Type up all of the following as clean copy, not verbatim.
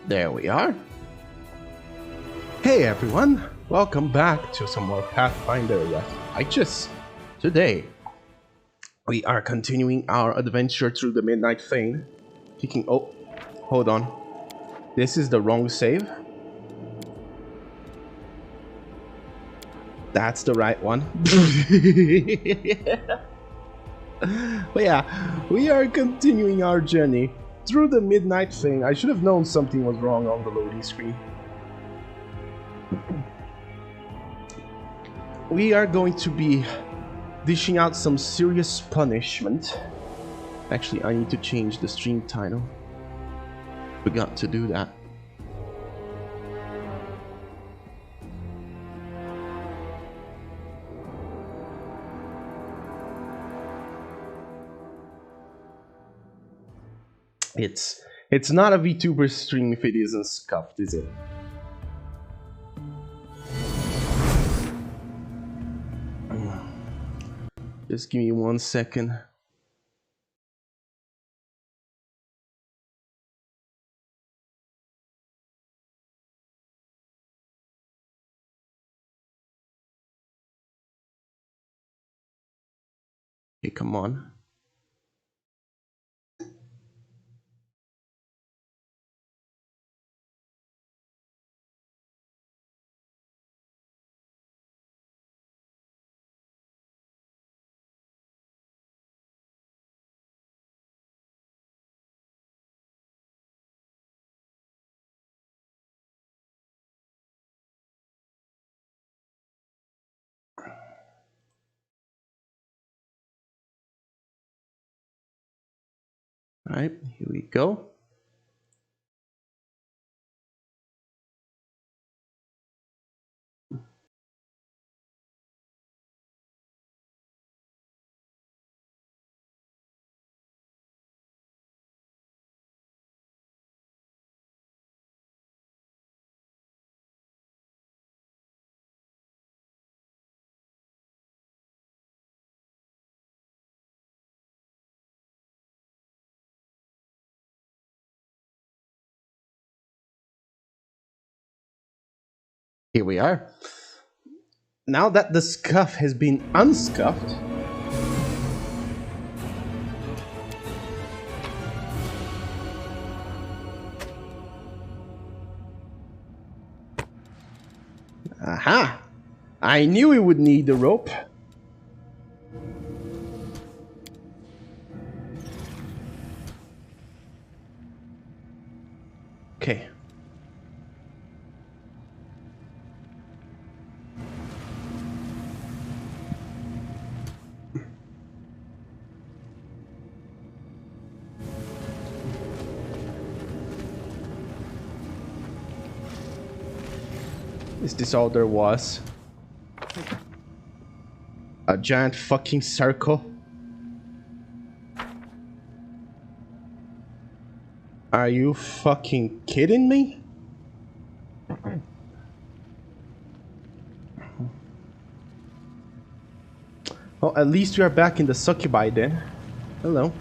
There we are. Hey everyone, welcome back to some more Pathfinder Righteous. Today, we are continuing our adventure through the Midnight Fane. Oh, hold on. This is the wrong save. That's the right one. But yeah, we are continuing our journey through the Midnight Fane. I should have known something was wrong on the loading screen. We are going to be dishing out some serious punishment. Actually, I need to change the stream title. Forgot to do that. It's not a VTuber stream if it isn't scuffed, is it? Just give me 1 second. Hey, come on. All right, here we go. Here we are. Now that the scuff has been unscuffed, aha! I knew we would need the rope. Okay. Is this all there was? A giant fucking circle? Are you fucking kidding me? Well, at least we are back in the succubi then. Hello.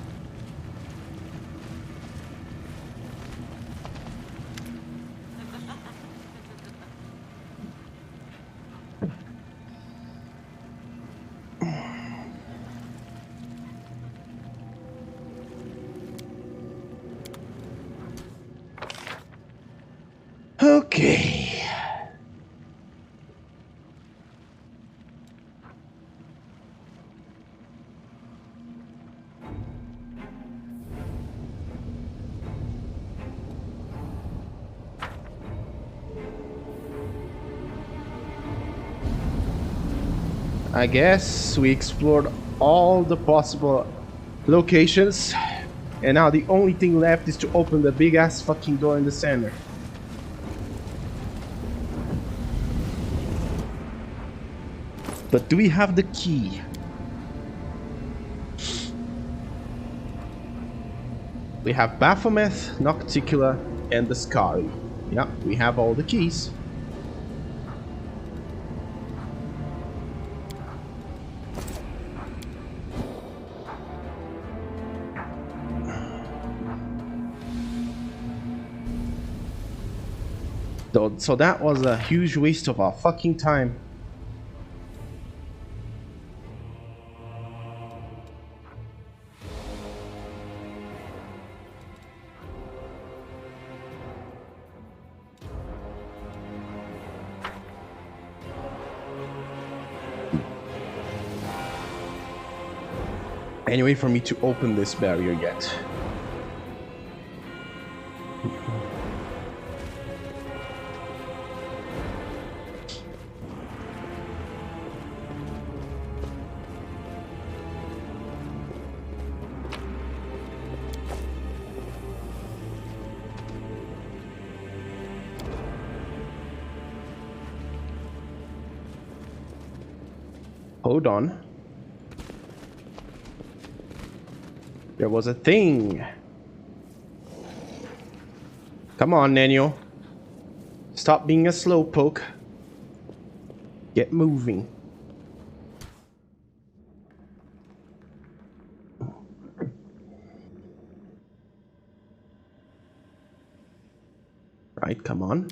Okay. I guess we explored all the possible locations, and now the only thing left is to open the big ass fucking door in the center. But do we have the key? We have Baphomet, Nocticula, and the Scary. Yeah, we have all the keys. So that was a huge waste of our fucking time. Any way for me to open this barrier yet? Hold on. There was a thing. Come on, Daniel. Stop being a slowpoke. Get moving. Right, come on.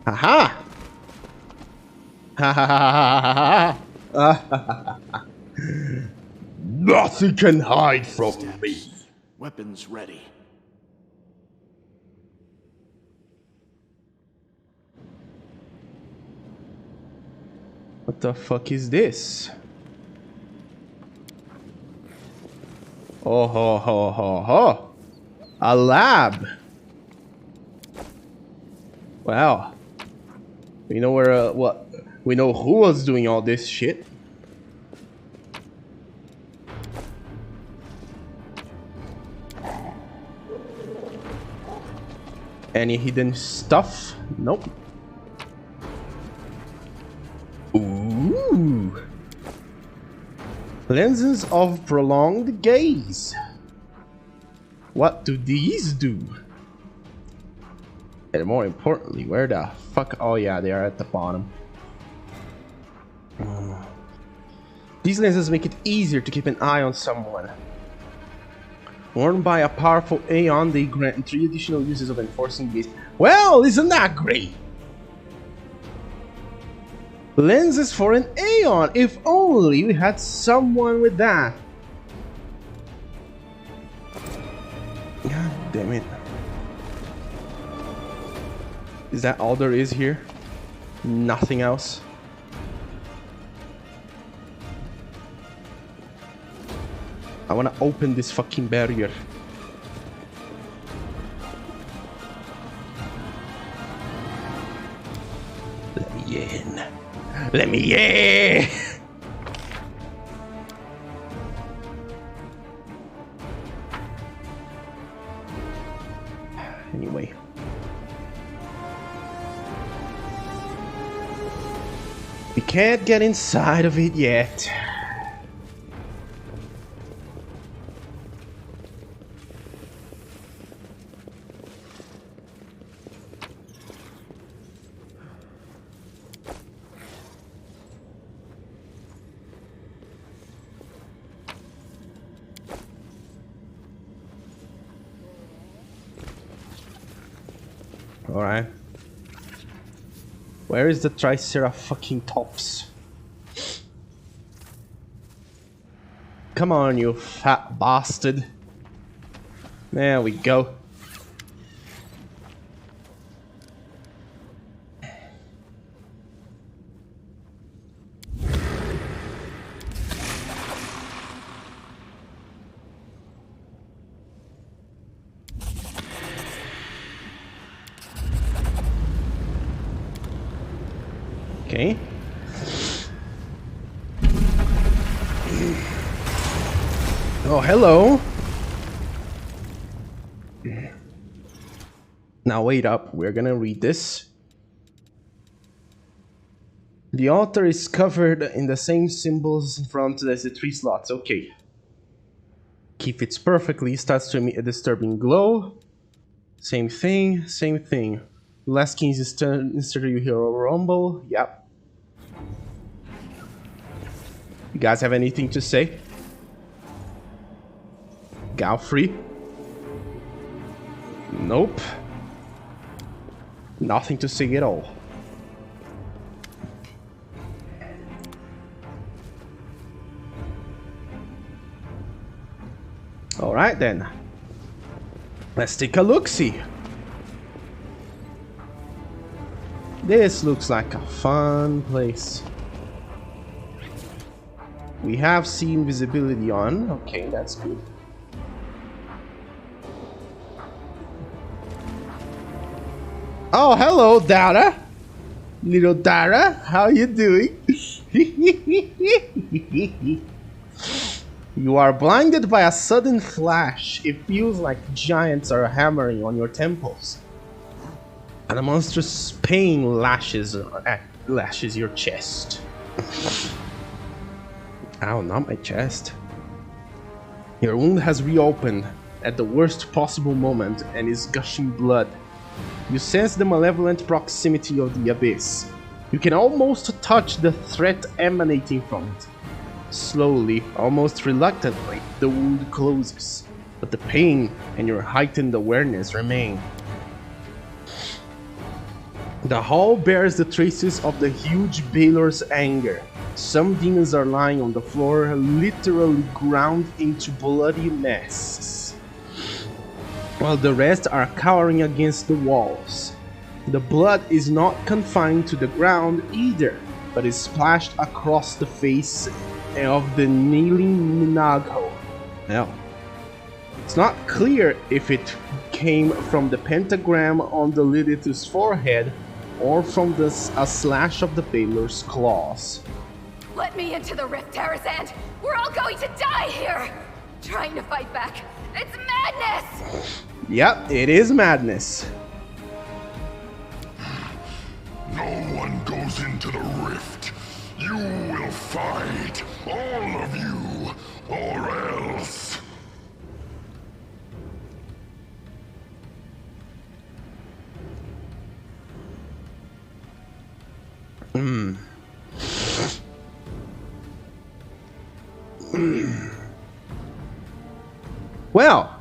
Haha! Ha ha ha ha ha ha! Nothing can hide from me. Weapons ready. What the fuck is this? Oh ho ho ho ho! A lab. Wow. We know where what? We know who was doing all this shit. Any hidden stuff? Nope. Ooh. Lenses of prolonged gaze. What do these do? And more importantly, where the fuck? Oh yeah, they are at the bottom. These lenses make it easier to keep an eye on someone. Worn by a powerful Aeon, they grant 3 additional uses of enforcing gaze. Well, isn't that great? Lenses for an Aeon. If only we had someone with that. God damn it. Is that all there is here? Nothing else? I wanna open this fucking barrier. Let me in. Let me in! Anyway. We can't get inside of it yet. Alright. Where is the Tricera fucking tops? Come on, you fat bastard. There we go. Okay. Oh, hello. Now wait up, we're gonna read this. The altar is covered in the same symbols in front as the 3 slots. Okay. Key fits perfectly, starts to emit a disturbing glow. Same thing, same thing. Last keys is insert you hero rumble. Yep. You guys have anything to say? Galfrey? Nope. Nothing to say at all. Alright then. Let's take a look-see. This looks like a fun place. We have seen visibility on. Okay, that's good. Oh, hello, Dara. Little Dara, how you doing? You are blinded by a sudden flash. It feels like giants are hammering on your temples. And a monstrous pain lashes your chest. Ow, not my chest. Your wound has reopened at the worst possible moment and is gushing blood. You sense the malevolent proximity of the abyss. You can almost touch the threat emanating from it. Slowly, almost reluctantly, the wound closes, but the pain and your heightened awareness remain. The hall bears the traces of the huge Baylor's anger. Some demons are lying on the floor, literally ground into bloody messes, while the rest are cowering against the walls. The blood is not confined to the ground either, but is splashed across the face of the kneeling Minagho. Now, it's not clear if it came from the pentagram on the Lilith's forehead or from a slash of the Baylor's claws. Let me into the rift, Darrazand! We're all going to die here! Trying to fight back. It's madness! Yep, it is madness. No one goes into the rift. You will fight, all of you, or else. Well,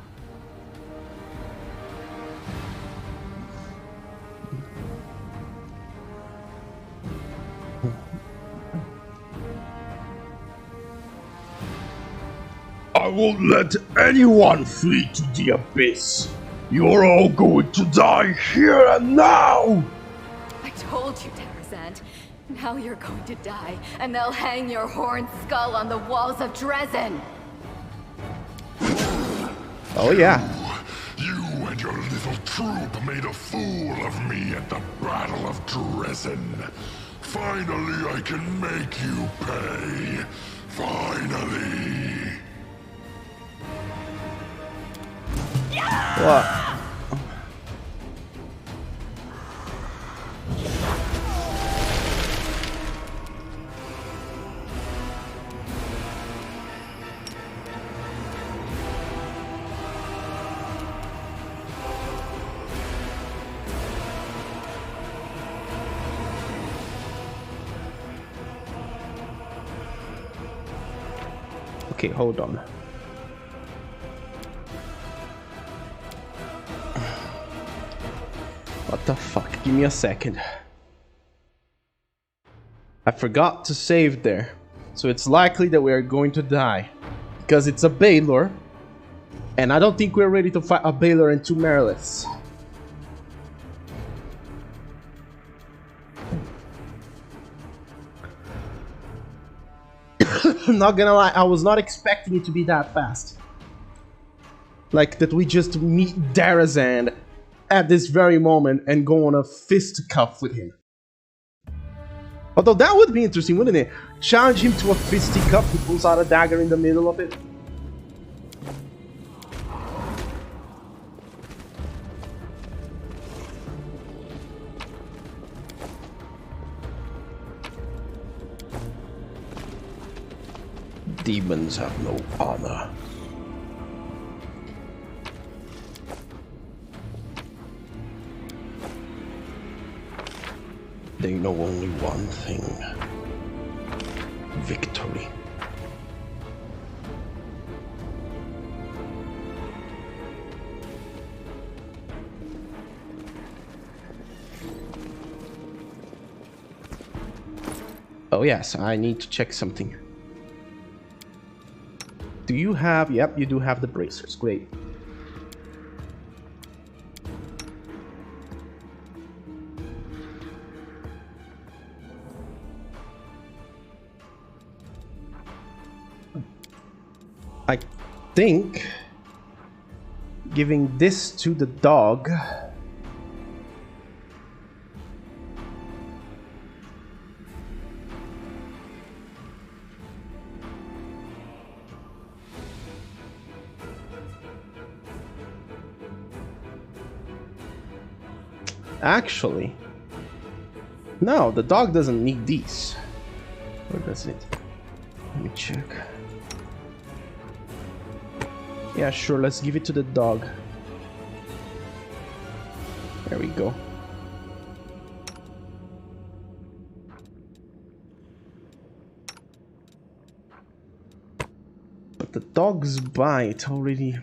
I won't let anyone flee to the abyss. You're all going to die here and now! I told you, Darrazand. Now you're going to die, and they'll hang your horned skull on the walls of Darrazand. oh yeah. You and your little troop made a fool of me at the Battle of Darrazand. Finally, I can make you pay. Finally. What? Okay, hold on. What the fuck? Give me a second. I forgot to save there. So it's likely that we are going to die. Because it's a Baylor. And I don't think we're ready to fight a Baylor and two Meriliths. I'm not gonna lie, I was not expecting it to be that fast. Like that we just meet Darrazand at this very moment and go on a fisticuff with him. Although that would be interesting, wouldn't it? Challenge him to a fisticuff, he pulls out a dagger in the middle of it. Demons have no honor. They know only one thing. Victory. Oh yes, I need to check something. Do you have... Yep, you do have the bracers. Great. I think giving this to the dog actually, no, the dog doesn't need these. Or does it? Let me check. Yeah, sure, let's give it to the dog. There we go. But the dog's bite already...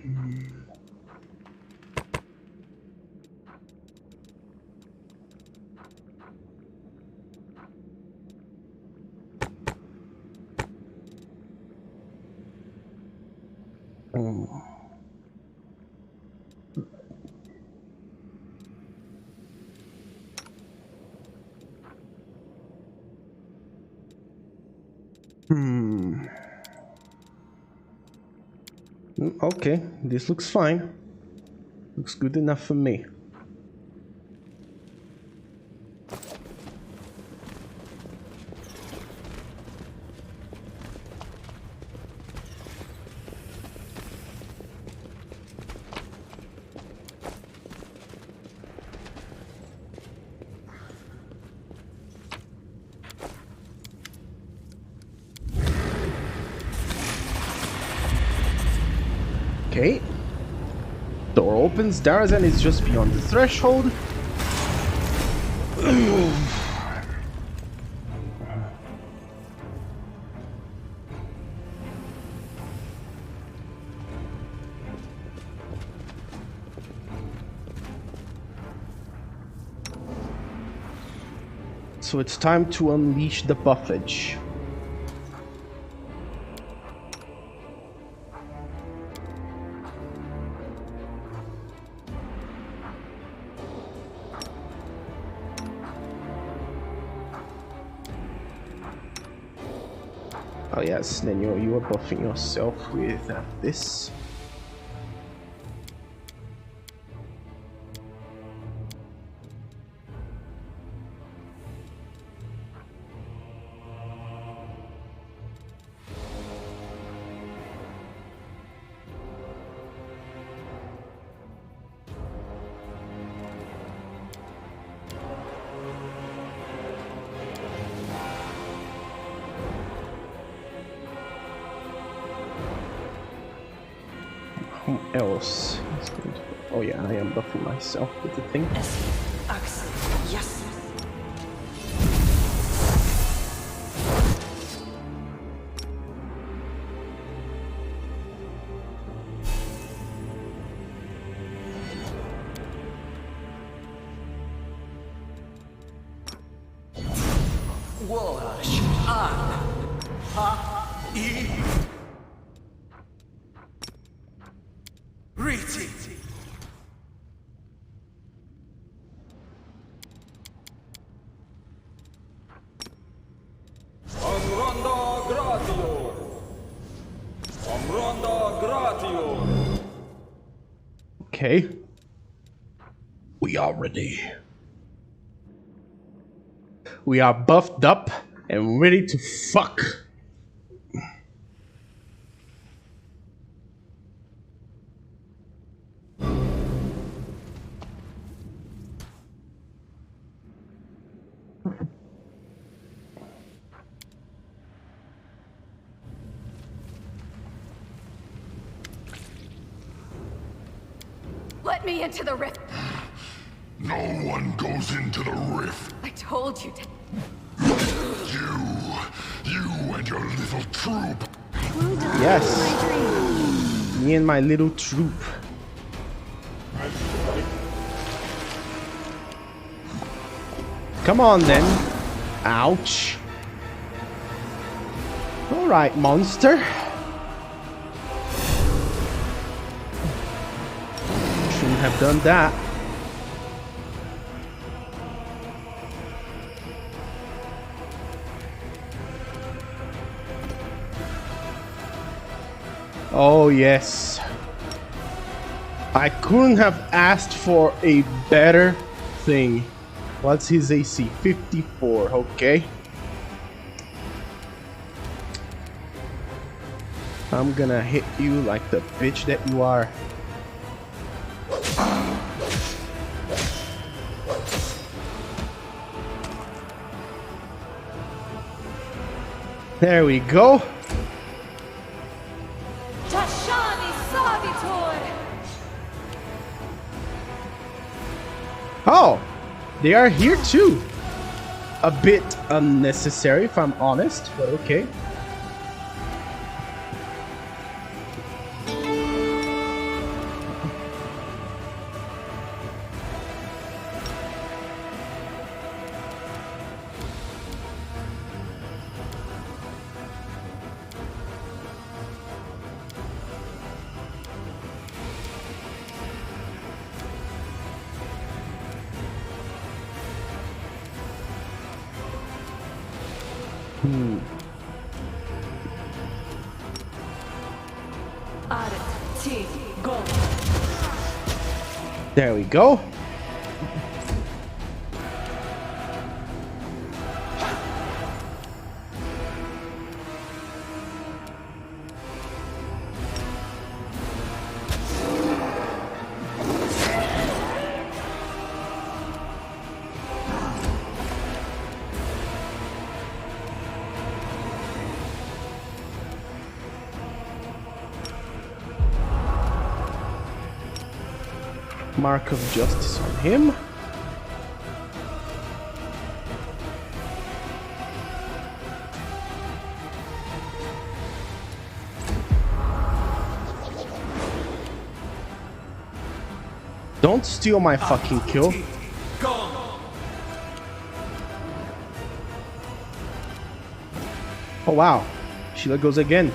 Okay, this looks fine. Looks good enough for me. Okay. Door opens. Darrazand is just beyond the threshold. So it's time to unleash the buffage. Oh yes, then you are buffing yourself with this. Who else is going to... Oh yeah, I am buffing myself with the thing. Yes. Wash on. Ha. E. Riti. Amronda gratio. Amronda gratio. Okay. We are ready. We are buffed up and ready to fuck. Let me into the rift. No one goes into the rift. I told you to. You and your little troop. Yes. Me and my little troop. Come on then. Ouch. Alright, monster. Shouldn't have done that. Oh yes. I couldn't have asked for a better thing. What's his AC? 54, okay. I'm gonna hit you like the bitch that you are. There we go. Oh, they are here too. A bit unnecessary if I'm honest, but okay. There we go. Mark of Justice on him. Don't steal my fucking kill. Oh wow, Sheila goes again.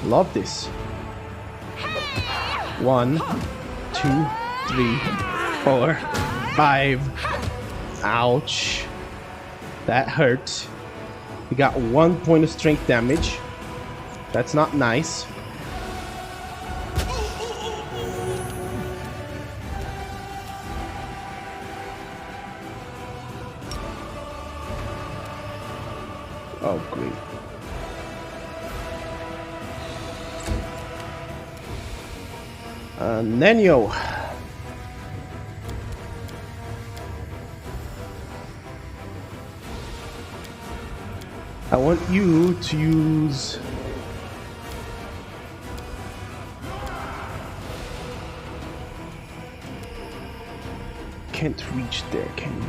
Love this. 1, 2, 3, 4, 5. Ouch. That hurt. We got 1 point of strength damage. That's not nice. Oh, great. Nenyo. I want you to use can't reach there, can you?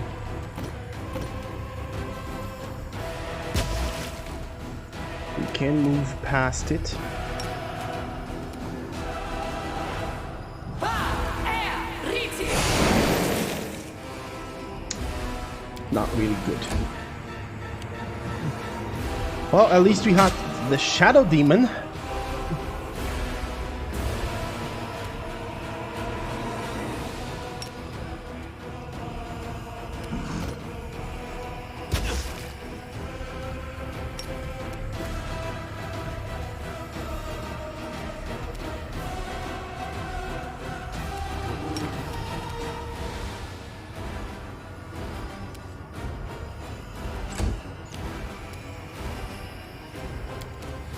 You can move past it. Not really good. Well, at least we had the Shadow Demon.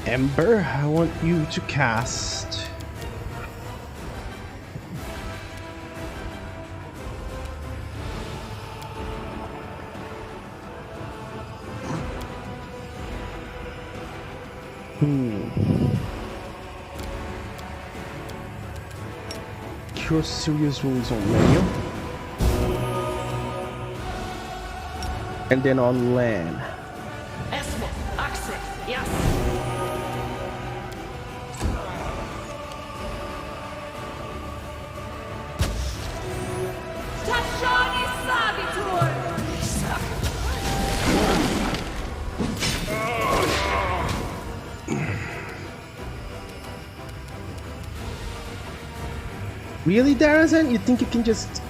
Ember, I want you to cast Cure serious wounds on Mario. And then on Lan. Really, Darrazand? You think you can just...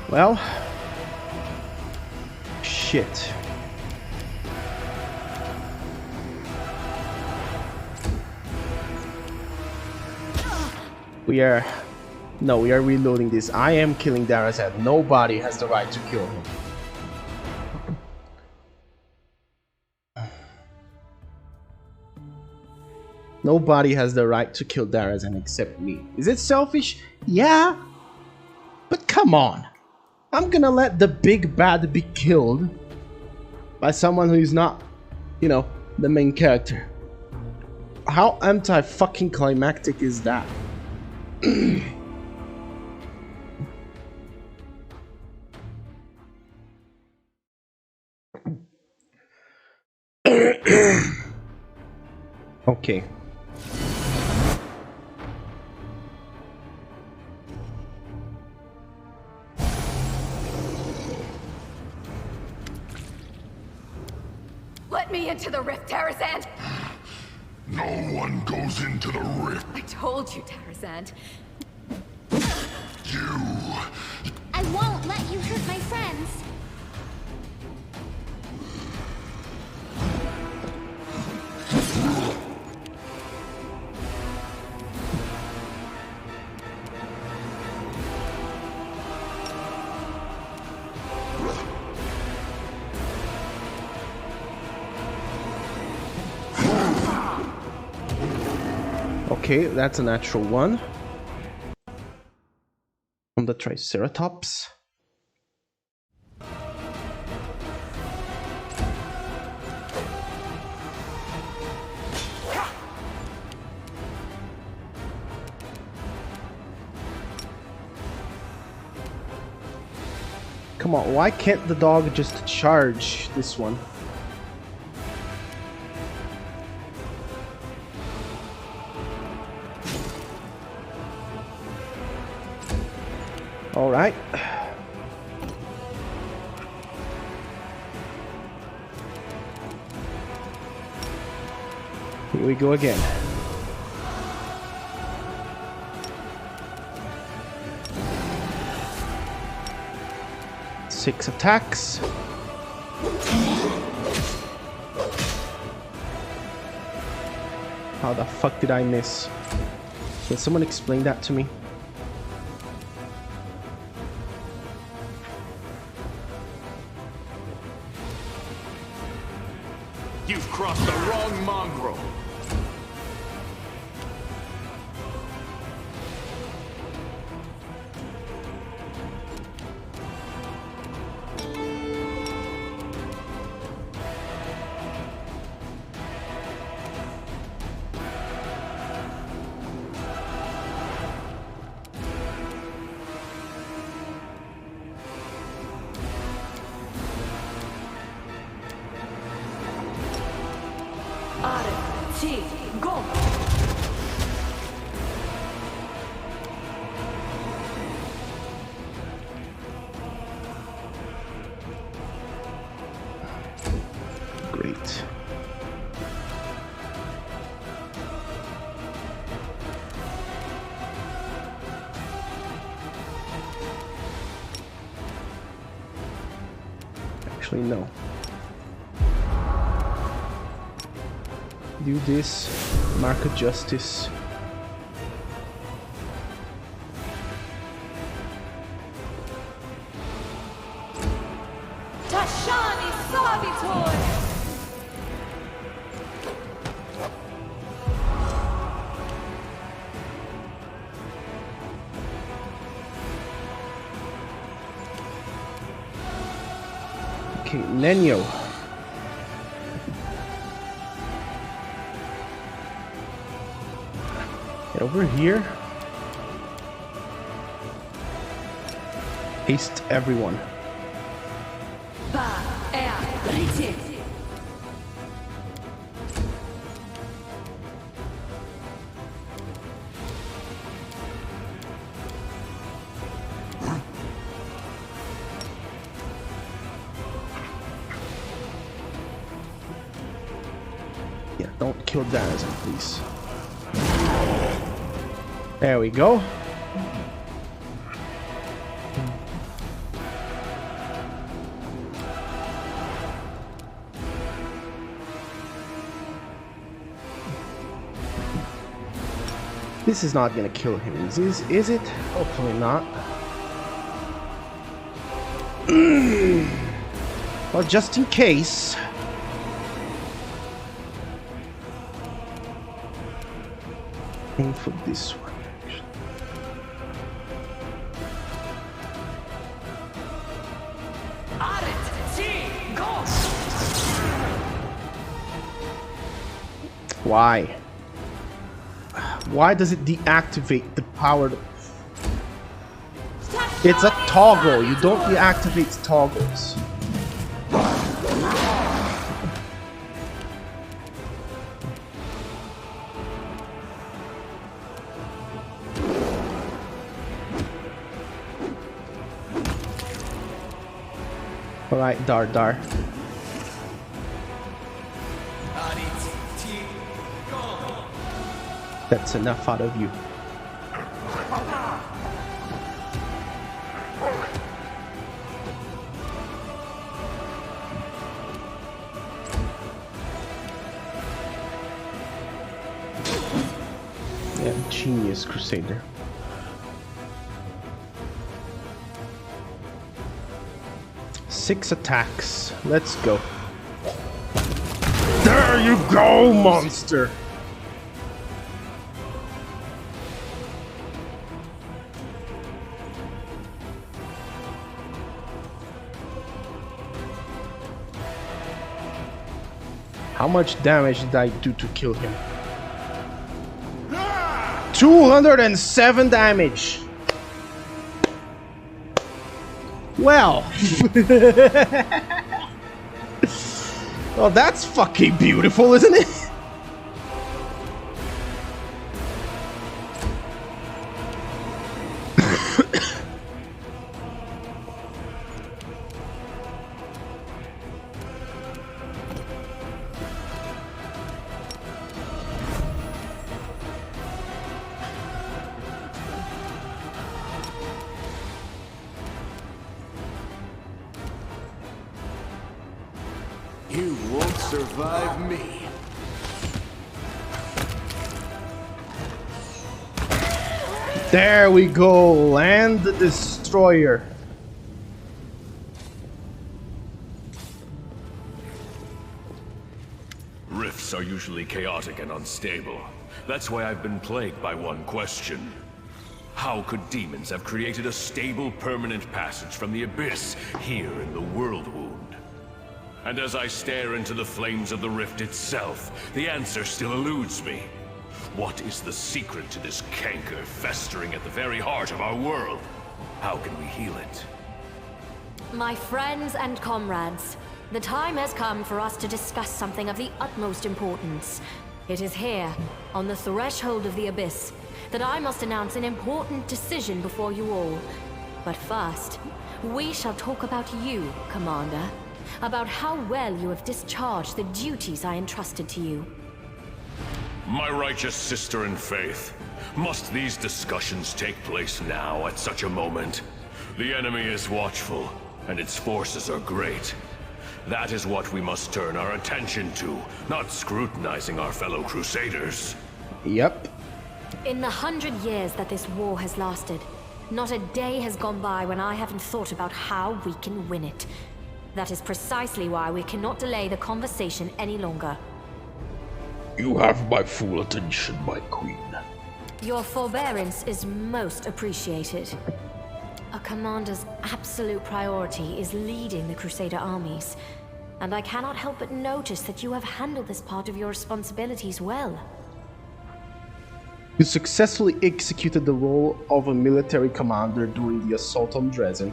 Well... Shit. We are reloading this. I am killing Darrazand. Nobody has the right to kill him. Nobody has the right to kill Darrazand except me. Is it selfish? Yeah. But come on. I'm gonna let the big bad be killed by someone who is not, you know, the main character. How anti-fucking climactic is that? Okay. Let me into the rift, Darrazand! No one goes into the rift. I told you, Darrazand. You. I won't let you hurt my friends. Okay, that's a natural one. On the Triceratops. Come on, why can't the dog just charge this one? All right. Here we go again. Six attacks. How the fuck did I miss? Can someone explain that to me? You've crossed the wrong mongrel. Go! Great. Actually, no. Do this, mark of justice. Tashani Savitor! Okay, Nenyo. Get over here. Haste everyone. Yeah, don't kill Darrazand, please. There we go. This is not gonna kill him, is it? Hopefully not. Well, just in case. Aim for this one, actually. Why? Why does it deactivate the power? It's a toggle. You don't deactivate toggles. Alright, Dar. That's enough out of you. Yeah, genius, Crusader. Six attacks. Let's go. There you go, monster! How much damage did I do to kill him? 207 damage! Well... well, that's fucking beautiful, isn't it? You won't survive me. There we go, land the destroyer. Rifts are usually chaotic and unstable. That's why I've been plagued by one question. How could demons have created a stable, permanent passage from the abyss here in the World Wound? And as I stare into the flames of the rift itself, the answer still eludes me. What is the secret to this canker festering at the very heart of our world? How can we heal it? My friends and comrades, the time has come for us to discuss something of the utmost importance. It is here, on the threshold of the abyss, that I must announce an important decision before you all. But first, we shall talk about you, Commander. About how well you have discharged the duties I entrusted to you. My righteous sister in faith, must these discussions take place now at such a moment? The enemy is watchful, and its forces are great. That is what we must turn our attention to, not scrutinizing our fellow Crusaders. Yep. In the 100 years that this war has lasted, not a day has gone by when I haven't thought about how we can win it. That is precisely why we cannot delay the conversation any longer. You have my full attention, my queen. Your forbearance is most appreciated. A commander's absolute priority is leading the Crusader armies, and I cannot help but notice that you have handled this part of your responsibilities well. You successfully executed the role of a military commander during the assault on Darrazand,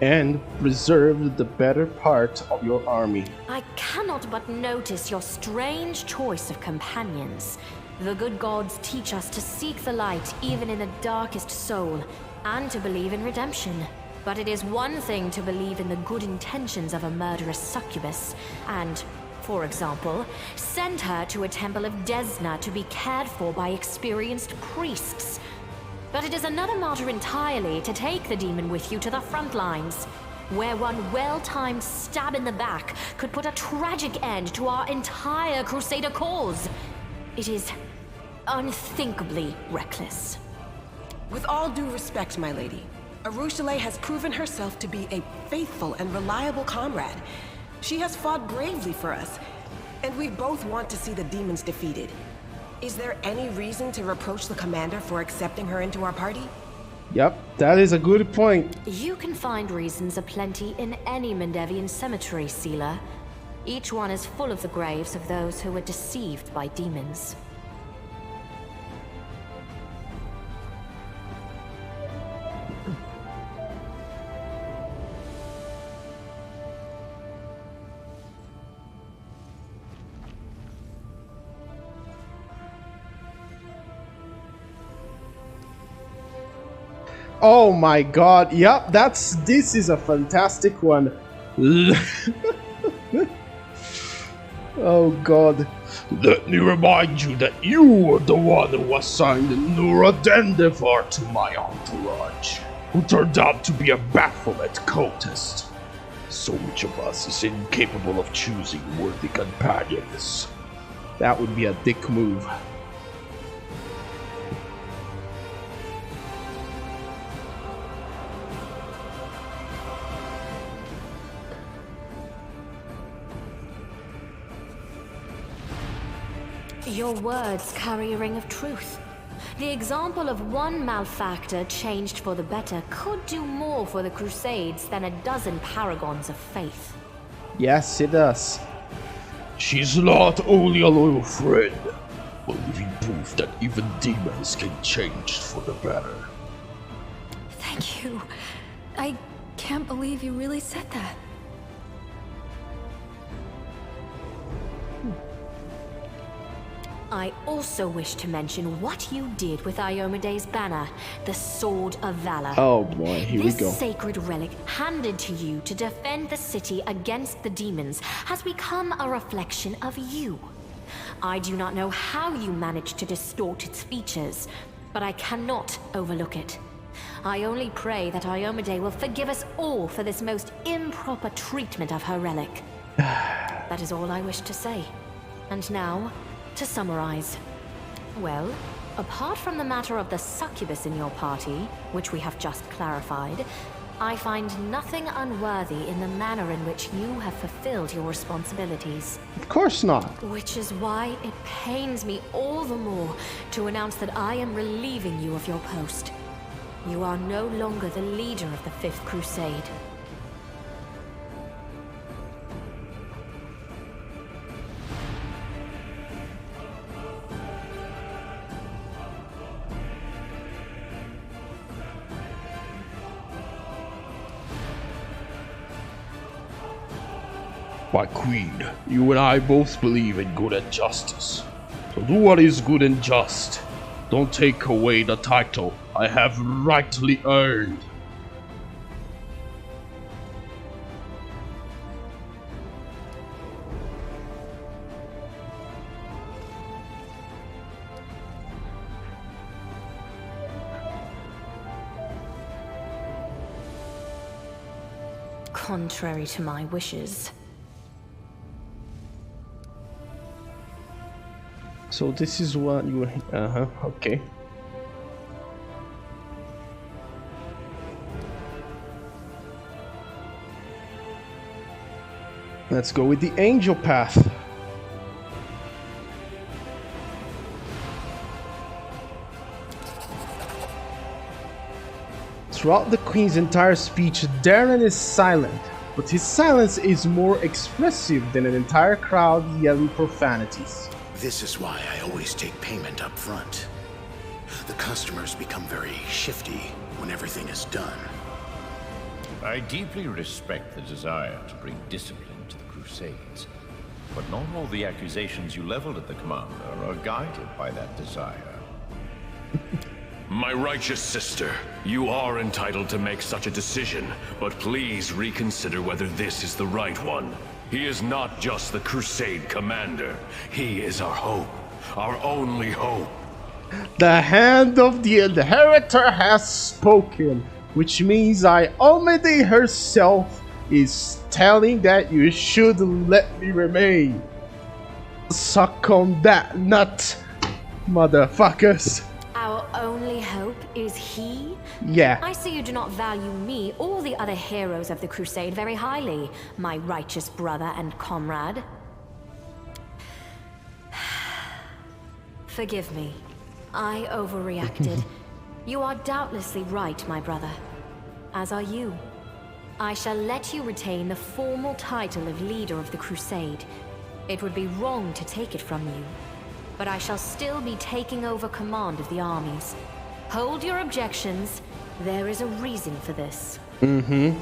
and preserved the better part of your army. I cannot but notice your strange choice of companions. The good gods teach us to seek the light even in the darkest soul, and to believe in redemption. But it is one thing to believe in the good intentions of a murderous succubus, and for example, send her to a temple of Desna to be cared for by experienced priests. But it is another matter entirely to take the demon with you to the front lines, where one well-timed stab in the back could put a tragic end to our entire Crusader cause. It is unthinkably reckless. With all due respect, my lady, Arushale has proven herself to be a faithful and reliable comrade. She has fought bravely for us, and we both want to see the demons defeated. Is there any reason to reproach the commander for accepting her into our party? Yep, that is a good point. You can find reasons aplenty in any Mendevian cemetery, Sealer. Each one is full of the graves of those who were deceived by demons. Oh my god, yep, this is a fantastic one. Oh god. Let me remind you that you were the one who assigned Nura Dendevar to my entourage, who turned out to be a Baphomet cultist. So which of us is incapable of choosing worthy companions? That would be a dick move. Your words carry a ring of truth. The example of one malefactor changed for the better could do more for the Crusades than a dozen paragons of faith. Yes, it does. She's not only a loyal friend, but living proof that even demons can change for the better. Thank you. I can't believe you really said that. I also wish to mention what you did with Iomede's banner, the Sword of Valor. Oh boy, here we go. This sacred relic, handed to you to defend the city against the demons, has become a reflection of you. I do not know how you managed to distort its features, but I cannot overlook it. I only pray that Iomede will forgive us all for this most improper treatment of her relic. That is all I wish to say. And now, to summarize. Well, apart from the matter of the succubus in your party, which we have just clarified, I find nothing unworthy in the manner in which you have fulfilled your responsibilities. Of course not. Which is why it pains me all the more to announce that I am relieving you of your post. You are no longer the leader of the Fifth Crusade. My queen, you and I both believe in good and justice. So do what is good and just. Don't take away the title I have rightly earned. Contrary to my wishes. So this is what you... okay. Let's go with the angel path. Throughout the Queen's entire speech, Darren is silent, but his silence is more expressive than an entire crowd yelling profanities. This is why I always take payment up front. The customers become very shifty when everything is done. I deeply respect the desire to bring discipline to the Crusades, but not all the accusations you leveled at the commander are guided by that desire. My righteous sister, you are entitled to make such a decision, but please reconsider whether this is the right one. He is not just the Crusade commander. He is our hope. Our only hope. The hand of the inheritor has spoken, which means Almighty herself is telling that you should let me remain. Suck on that nut, motherfuckers. Our only hope is he? Yeah. I see you do not value me or the other heroes of the Crusade very highly, my righteous brother and comrade. Forgive me. I overreacted. You are doubtlessly right, my brother. As are you. I shall let you retain the formal title of leader of the Crusade. It would be wrong to take it from you. But I shall still be taking over command of the armies. Hold your objections. There is a reason for this.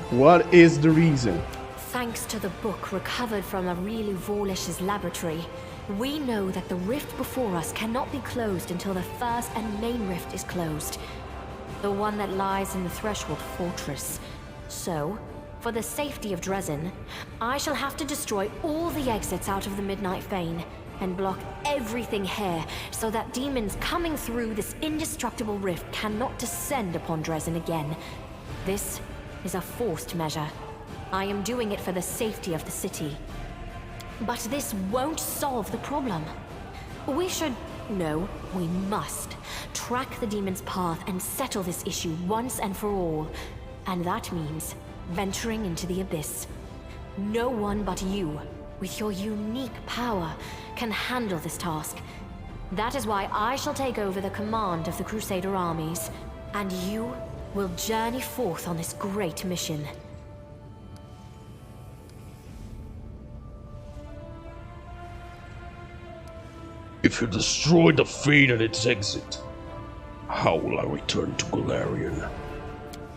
What is the reason? Thanks to the book recovered from Arilu Vorlish's laboratory, we know that the rift before us cannot be closed until the first and main rift is closed. The one that lies in the Threshold Fortress. So, for the safety of Darrazand, I shall have to destroy all the exits out of the Midnight Fane and block everything here so that demons coming through this indestructible rift cannot descend upon Darrazand again. This is a forced measure. I am doing it for the safety of the city. But this won't solve the problem. We should... no, we must track the demon's path and settle this issue once and for all. And that means venturing into the Abyss. No one but you, with your unique power, can handle this task. That is why I shall take over the command of the Crusader armies, and you will journey forth on this great mission. If you destroy the Fane and its exit, how will I return to Golarion?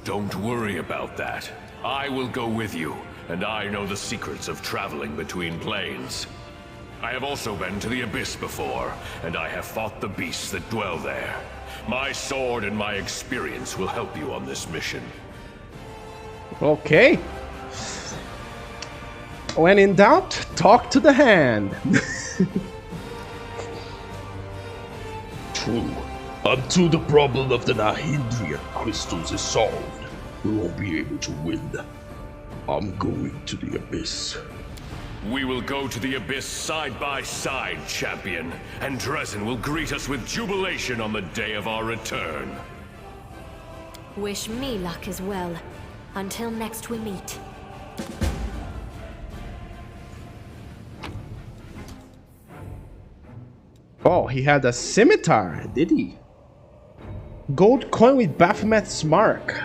Don't worry about that. I will go with you, and I know the secrets of traveling between planes. I have also been to the Abyss before, and I have fought the beasts that dwell there. My sword and my experience will help you on this mission. Okay. When in doubt, talk to the hand. True. Until the problem of the Nahindrian crystals is solved, we won't be able to win. I'm going to the Abyss. We will go to the Abyss side by side, champion, and Darrazand will greet us with jubilation on the day of our return. Wish me luck as well. Until next we meet. Oh, he had a scimitar, did he? Gold coin with Baphomet's mark.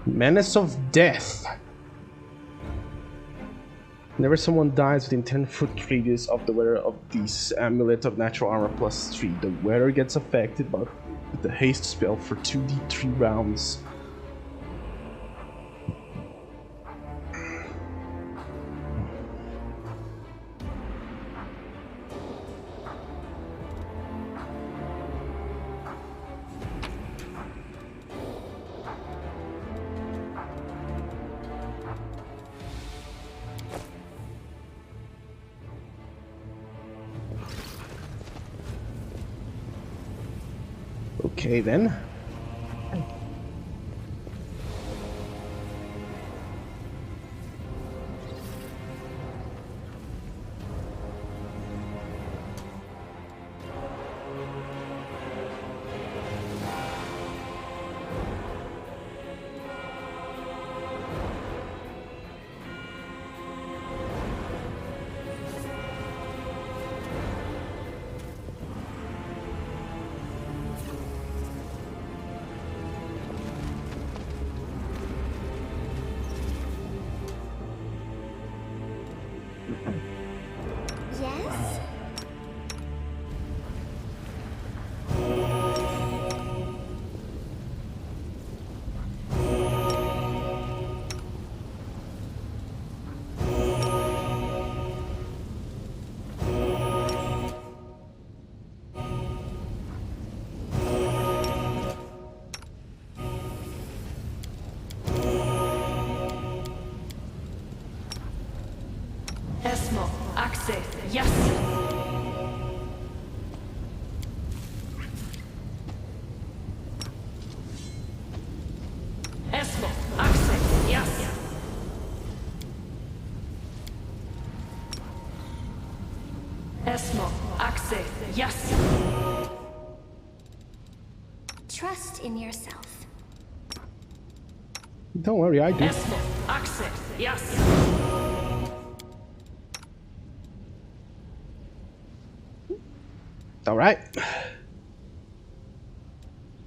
Menace of Death. Whenever someone dies within 10-foot radius of the wearer of this amulet of natural armor +3, the wearer gets affected by the haste spell for 2d3 rounds. Okay then. Yes? Esmo, Axe, yes. Esmo, Axe, yes. Esmo, Axe, yes. Trust in yourself. Don't worry, I do. Esmo, Axe, yes. All right.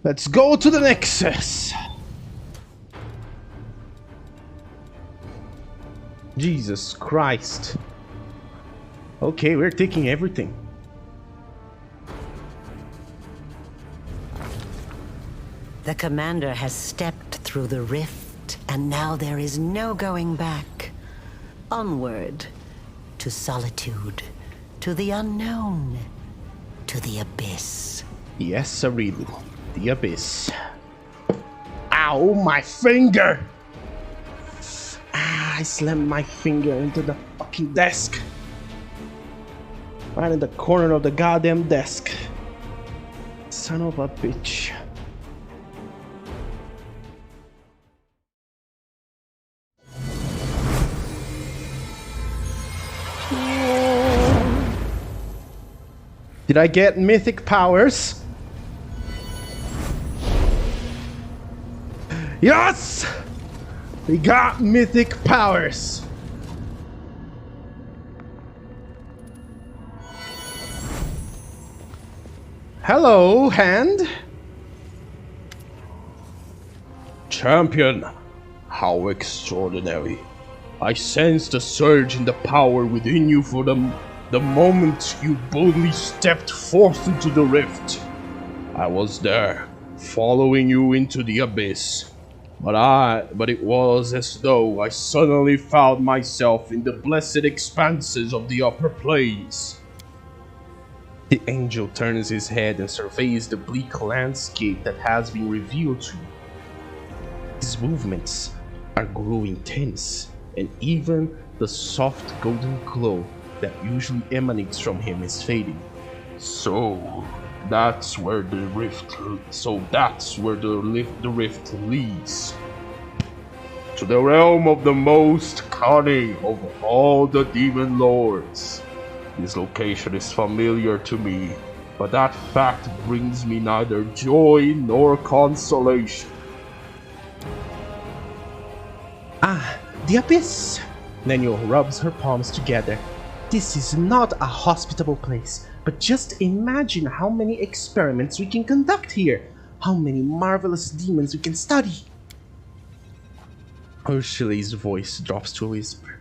Let's go to the Nexus. Jesus Christ. Okay, we're taking everything. The commander has stepped through the rift, and now there is no going back. Onward, to solitude, to the unknown, to the abyss. Yes, Cyril. The abyss. Ow, my finger! Ah, I slammed my finger into the fucking desk. Right in the corner of the goddamn desk. Son of a bitch. Did I get mythic powers? Yes! We got mythic powers! Hello, hand? Champion, how extraordinary. I sensed a surge in the power within you for the moment you boldly stepped forth into the rift. I was there, following you into the abyss. But it was as though I suddenly found myself in the blessed expanses of the upper planes. The angel turns his head and surveys the bleak landscape that has been revealed to you. His movements are growing tense, and even the soft golden glow that usually emanates from him is fading. So that's where the rift leads. To the realm of the most cunning of all the demon lords. This location is familiar to me, but that fact brings me neither joy nor consolation. Ah, the abyss! Daniel rubs her palms together. This is not a hospitable place, but just imagine how many experiments we can conduct here, how many marvelous demons we can study. Ursula's voice drops to a whisper.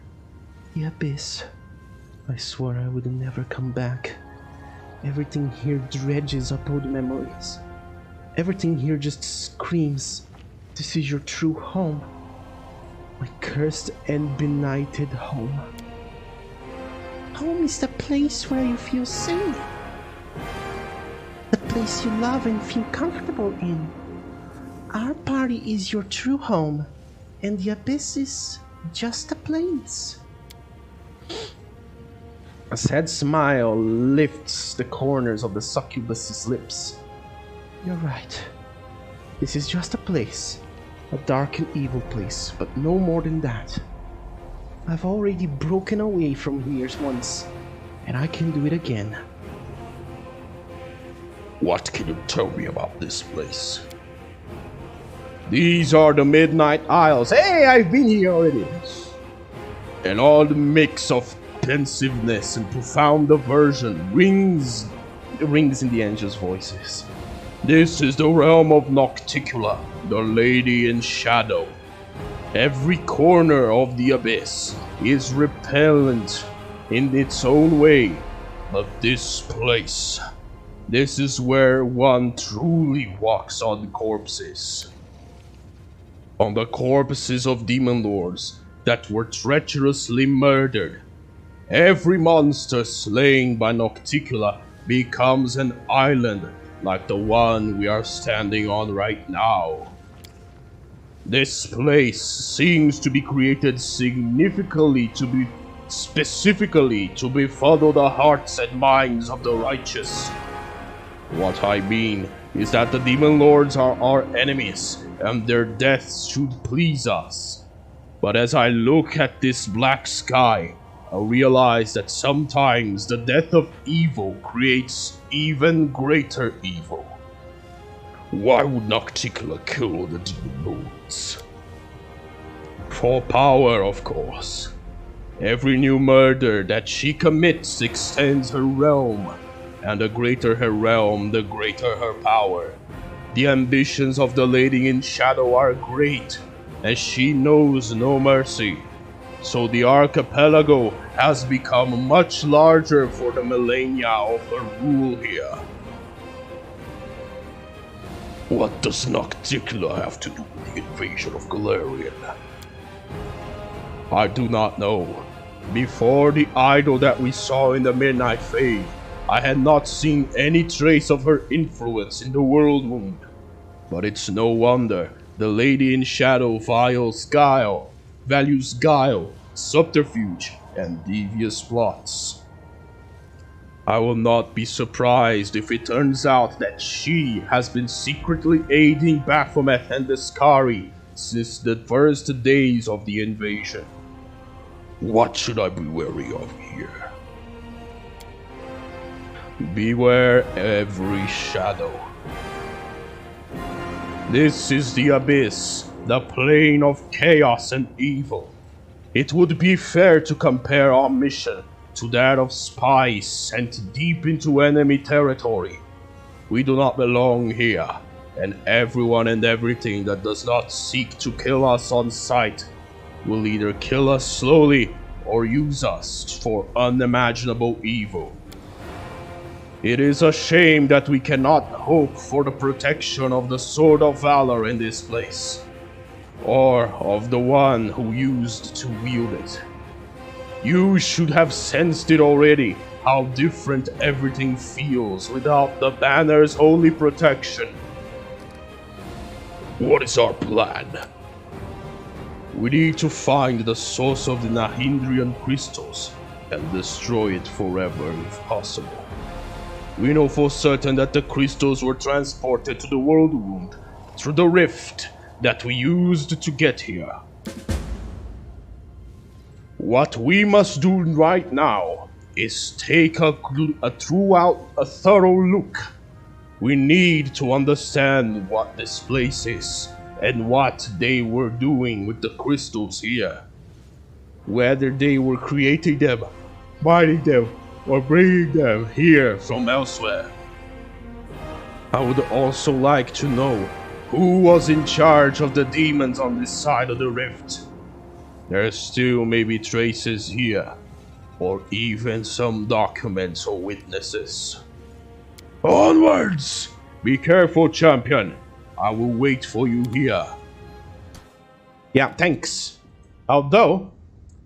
The abyss. I swore I would never come back. Everything here dredges up old memories. Everything here just screams, this is your true home. My cursed and benighted home. Home is the place where you feel safe. The place you love and feel comfortable in. Our party is your true home, and the abyss is just a place. A sad smile lifts the corners of the succubus's lips. You're right. This is just a place. A dark and evil place, but no more than that. I've already broken away from here once, and I can do it again. What can you tell me about this place? These are the Midnight Isles. Hey, I've been here already. And all the mix of pensiveness and profound aversion rings in the angels' voices. This is the realm of Nocticula, the Lady in Shadow. Every corner of the abyss is repellent in its own way, but this place, this is where one truly walks on corpses. On the corpses of demon lords that were treacherously murdered. Every monster slain by Nocticula becomes an island like the one we are standing on right now. This place seems to be created significantly to specifically to befuddle the hearts and minds of the righteous. What I mean is that the demon lords are our enemies, and their deaths should please us. But as I look at this black sky, I realize that sometimes the death of evil creates even greater evil. Why would Nocticula kill the demon lords? For power, of course. Every new murder that she commits extends her realm, and the greater her realm, the greater her power. The ambitions of the Lady in Shadow are great, and she knows no mercy. So the archipelago has become much larger for the millennia of her rule here. What does Nocticula have to do with the invasion of Galarian? I do not know. Before the idol that we saw in the Midnight Fade, I had not seen any trace of her influence in the World Wound. But it's no wonder the Lady in Shadow values guile, subterfuge, and devious plots. I will not be surprised if it turns out that she has been secretly aiding Baphomet and the Skari since the first days of the invasion. What should I be wary of here? Beware every shadow. This is the Abyss, the plane of chaos and evil. It would be fair to compare our mission to that of spies sent deep into enemy territory. We do not belong here, and everyone and everything that does not seek to kill us on sight will either kill us slowly or use us for unimaginable evil. It is a shame that we cannot hope for the protection of the Sword of Valor in this place, or of the one who used to wield it. You should have sensed it already, how different everything feels without the banner's holy protection. What is our plan? We need to find the source of the Nahindrian crystals and destroy it forever if possible. We know for certain that the crystals were transported to the World Wound through the rift that we used to get here. What we must do right now is take a thorough look. We need to understand what this place is and what they were doing with the crystals here. Whether they were creating them, mining them, or bringing them here from elsewhere. I would also like to know who was in charge of the demons on this side of the rift. There still may be traces here, or even some documents or witnesses. Onwards! Be careful, champion. I will wait for you here. Yeah, thanks. Although,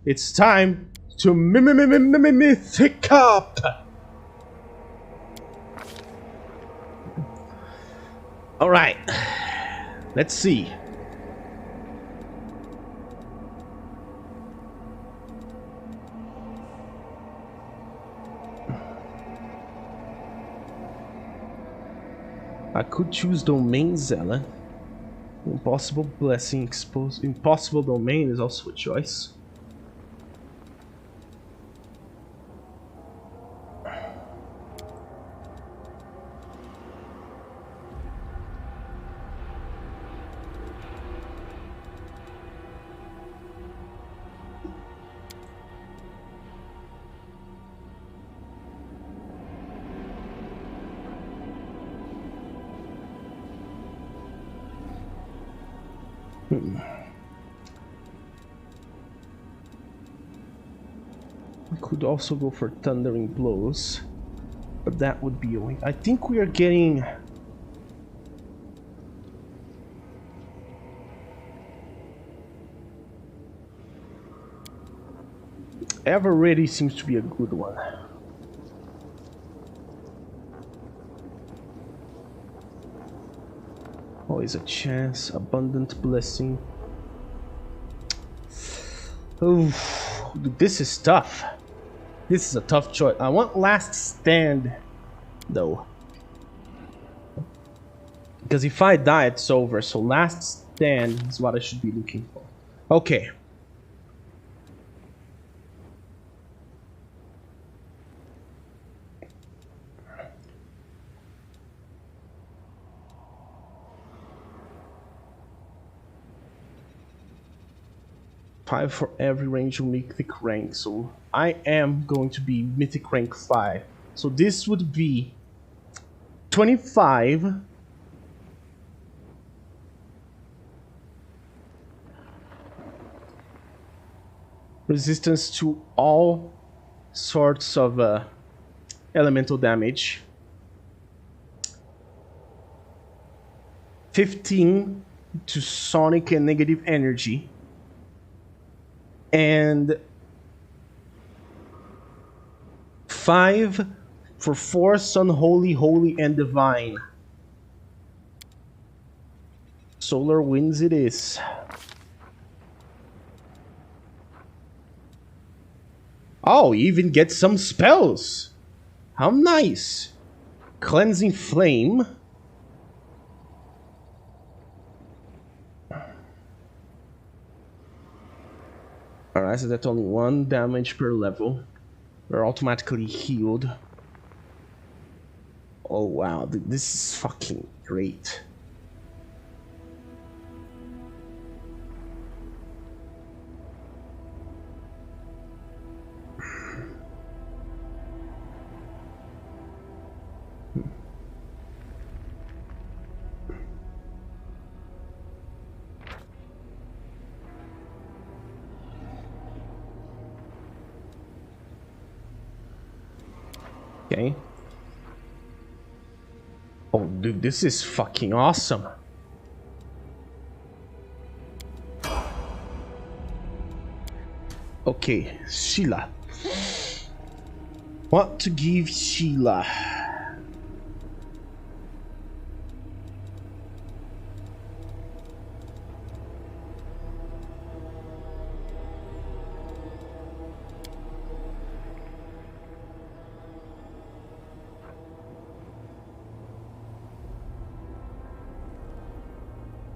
it's time to mythic up. Alright. Let's see. I could choose domain Zella. Impossible blessing exposed. Impossible domain is also a choice. We could also go for Thundering Blows, but that would be only. I think we are getting. Ever Ready seems to be a good one. Always a chance. Abundant Blessing. Oof. this is tough. This is a tough choice. I want last stand, though. Because if I die, it's over. So last stand is what I should be looking for. Okay. Five for every range of mythic rank, so I am going to be mythic rank 5. So this would be 25. Resistance to all sorts of elemental damage. 15 to sonic and negative energy. And 5 for Force, Unholy, Holy, and Divine. Solar Winds it is. Oh, you even get some spells. How nice. Cleansing Flame. Alright, so that's only 1 damage per level. We're automatically healed. Oh wow, this is fucking great. Okay. Oh, dude, this is fucking awesome. Okay, Sheila. What to give Sheila?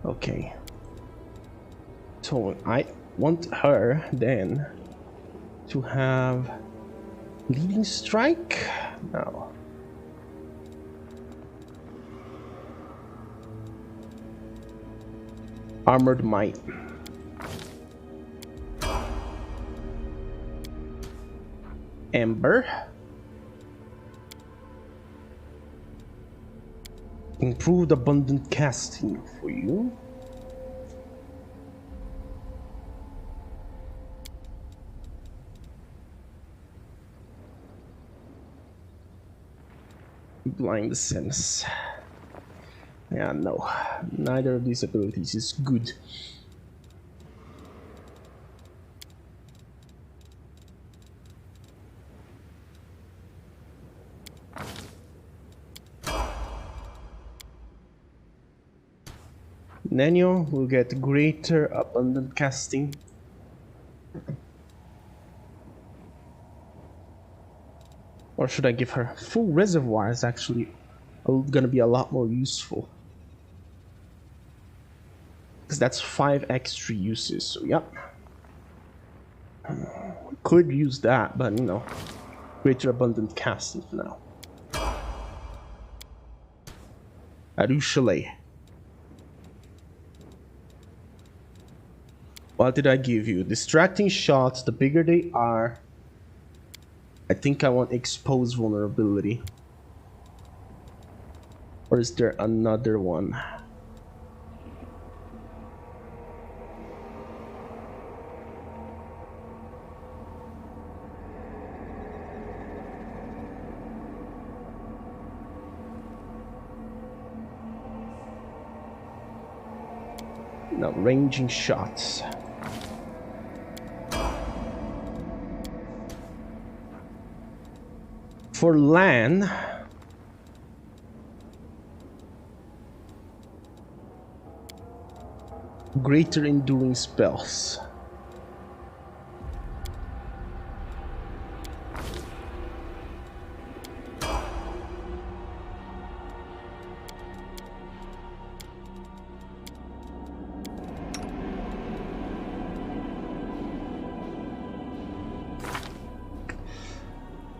Okay. So I want her then to have leading strike? No. Armored might. Ember. Improved abundant casting for you. Blind sense. Yeah, no. Neither of these abilities is good. Nenyo will get greater abundant casting. Or should I give her full reservoir? Is actually gonna be a lot more useful. Because that's 5 extra uses, so yep. Could use that, but you know, greater abundant casting for now. Chalet. What did I give you? Distracting shots, the bigger they are. I think I want expose vulnerability. Or is there another one? No, ranging shots. For Lan, greater enduring spells.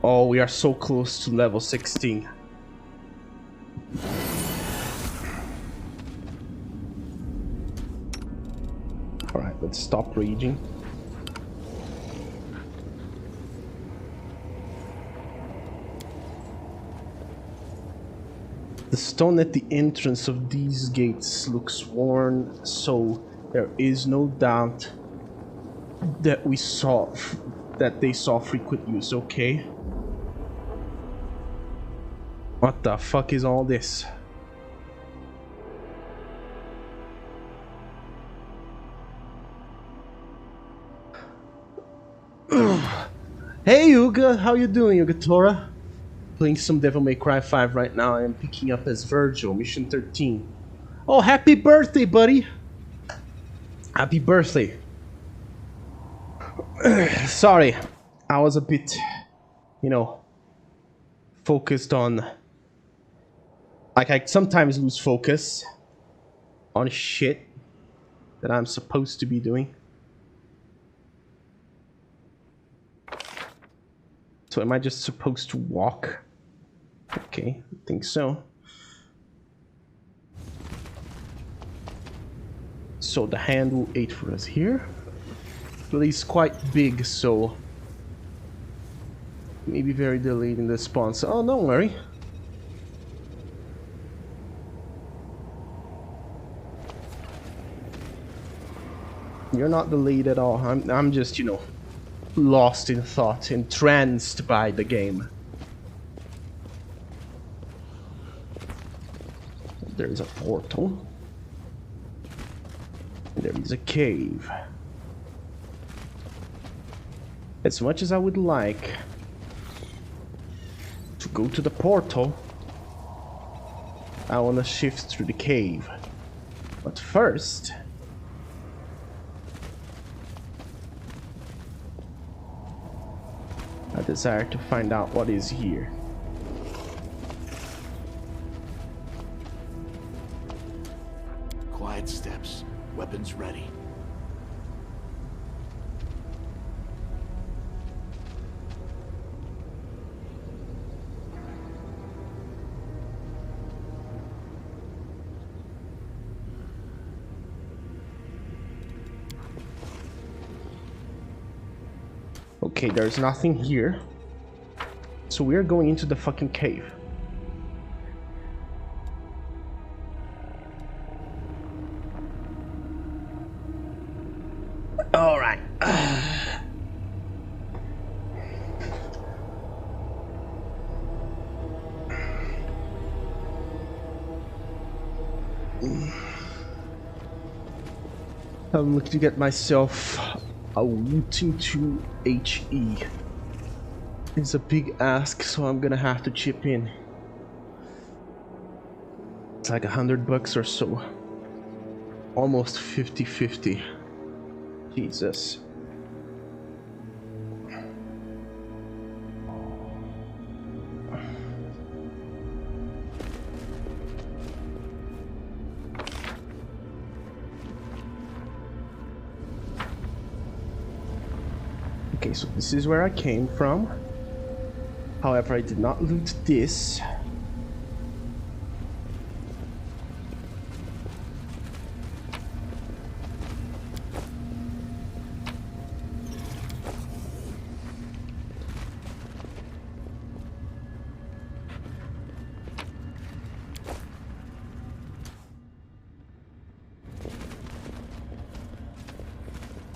Oh, we are so close to level 16. Alright, let's stop raging. The stone at the entrance of these gates looks worn, so there is no doubt that they saw frequent use. Okay. What the fuck is all this? Hey Yuga, how you doing, Yugatora? Playing some Devil May Cry 5 right now. I am picking up as Virgil, mission 13. Oh, happy birthday, buddy! Happy birthday. Sorry, I was a bit, you know, focused on... Like, I sometimes lose focus on shit that I'm supposed to be doing. So am I just supposed to walk? Okay, I think so. So the hand will wait for us here. But he's quite big, so maybe very delayed in the response. Oh, don't worry. You're not delayed at all. I'm just, you know, lost in thought, entranced by the game. There's a portal. And there is a cave. As much as I would like to go to the portal, I want to shift through the cave. But first, I desire to find out what is here. Quiet steps, weapons ready. Okay, there's nothing here. So we're going into the fucking cave. Alright. I'm looking to get myself a Wooting 2 HE. It's a big ask, so I'm gonna have to chip in. It's like $100 or so. Almost 50-50. Jesus. Okay, so this is where I came from. However, I did not loot this.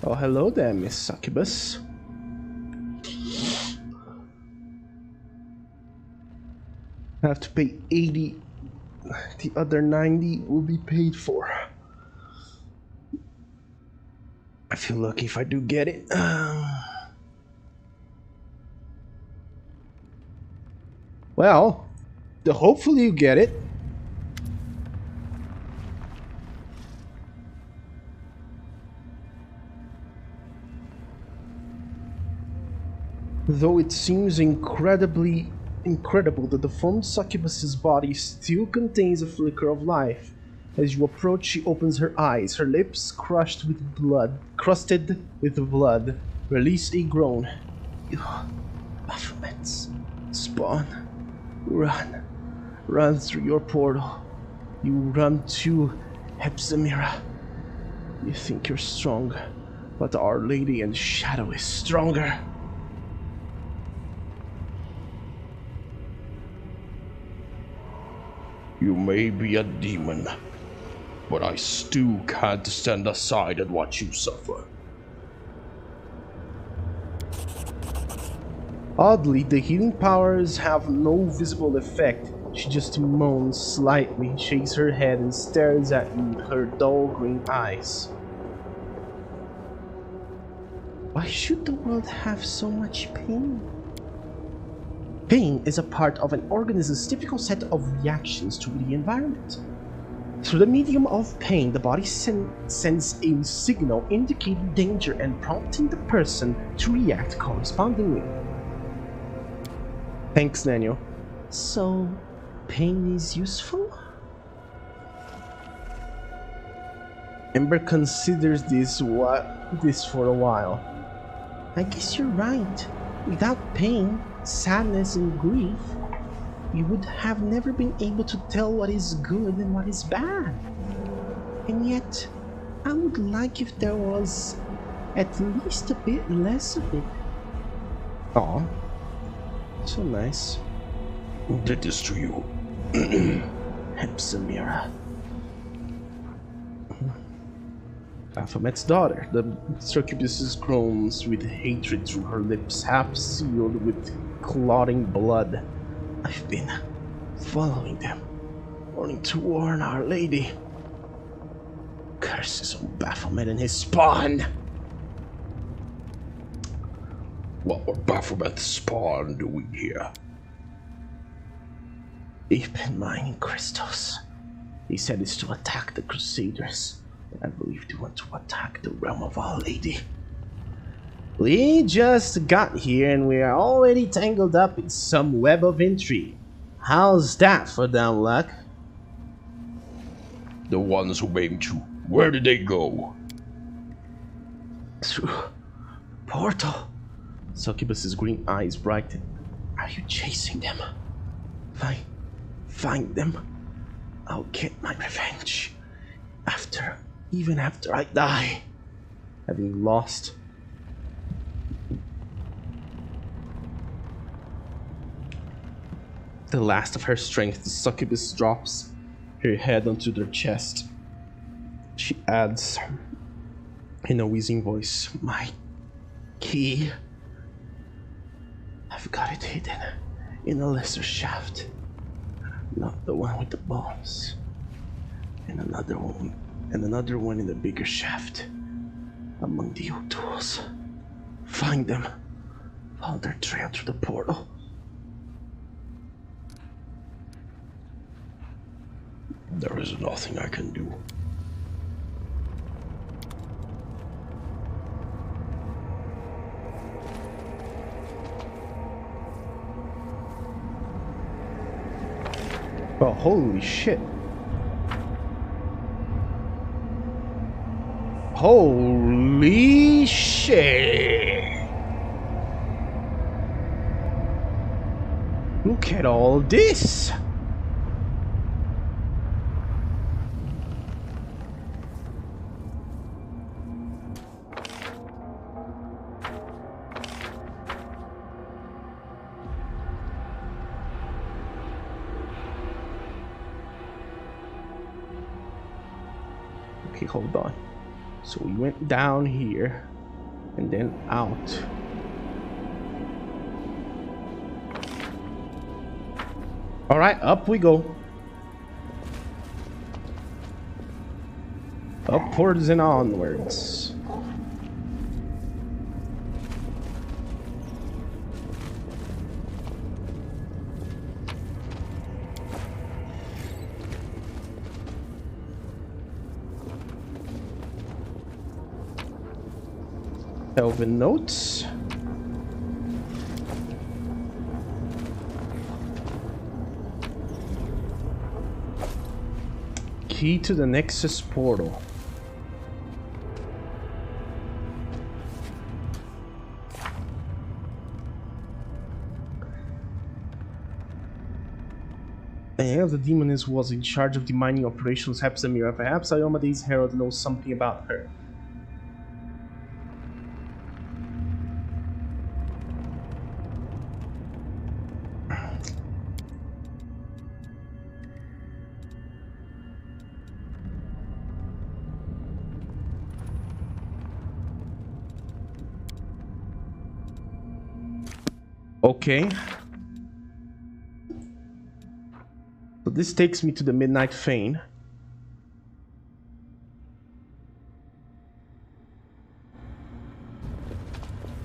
Oh, hello there, Miss Succubus. I have to pay 80. The other 90 will be paid for. I feel lucky if I do get it. Well, hopefully you get it. Though it seems incredible that the formed succubus's body still contains a flicker of life. As you approach, she opens her eyes, her lips crusted with blood, release a groan. Baphomet's spawn. Run. Run through your portal. You run to Hepzimira. You think you're strong, but Our Lady in Shadow is stronger. You may be a demon, but I still can't stand aside and watch you suffer. Oddly, the healing powers have no visible effect. She just moans slightly, shakes her head, and stares at you with her dull green eyes. Why should the world have so much pain? Pain is a part of an organism's typical set of reactions to the environment. Through the medium of pain, the body sends a signal indicating danger and prompting the person to react correspondingly. Thanks, Daniel. So, pain is useful? Ember considers this for a while. I guess you're right. Without pain, sadness, and grief, you would have never been able to tell what is good and what is bad. And yet, I would like if there was at least a bit less of it. Aw. So nice. Who did this to you? Hepzimira. Baphomet's daughter. The succubus groans with hatred through her lips, half sealed with clotting blood. I've been following them, wanting to warn Our Lady. Curses on Baphomet and his spawn! What were Baphomet's spawn doing here? They've been mining crystals. He said it's to attack the Crusaders. I believe they want to attack the realm of Our Lady. We just got here and we are already tangled up in some web of intrigue. How's that for dumb luck? The ones who aimed you, where did they go? Through portal. Succubus's green eyes brighten. Are you chasing them? Find them. I'll get my revenge. Even after I die. Having lost the last of her strength, the succubus drops her head onto their chest. She adds in a wheezing voice, my key. I've got it hidden in a lesser shaft. Not the one with the bombs. And another one in the bigger shaft. Among the old tools. Find them. Follow their trail through the portal. There is nothing I can do. Oh, holy shit. Holy shit. Look at all this. Okay, hold on. So we went down here and then out. All right, up we go. Upwards and onwards. Elven notes. Key to the Nexus portal. And the demoness was in charge of the mining operations. Hepzamira. Perhaps Iomedes' herald knows something about her. Okay. So this takes me to the Midnight Fane.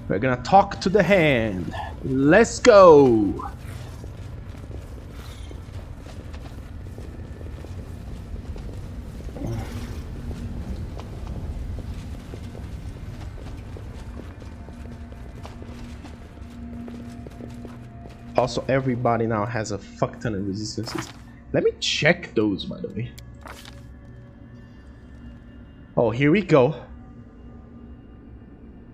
We're gonna talk to the hand. Let's go! Also, everybody now has a fuck ton of resistances. Let me check those, by the way. Oh, here we go.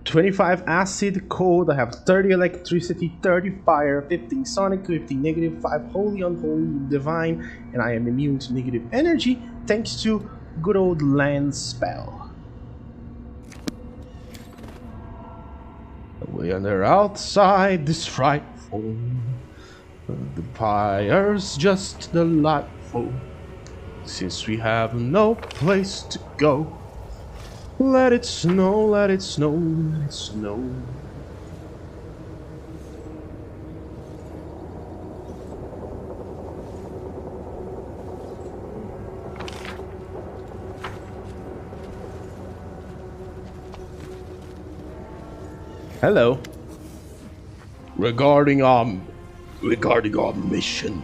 25 acid, cold. I have 30 electricity, 30 fire, 15 sonic, 15 negative, 5 holy, unholy, divine, and I am immune to negative energy thanks to good old land spell. We are outside this frightful. The fire's just delightful. Since we have no place to go, let it snow, let it snow, let it snow. Hello. Regarding our mission.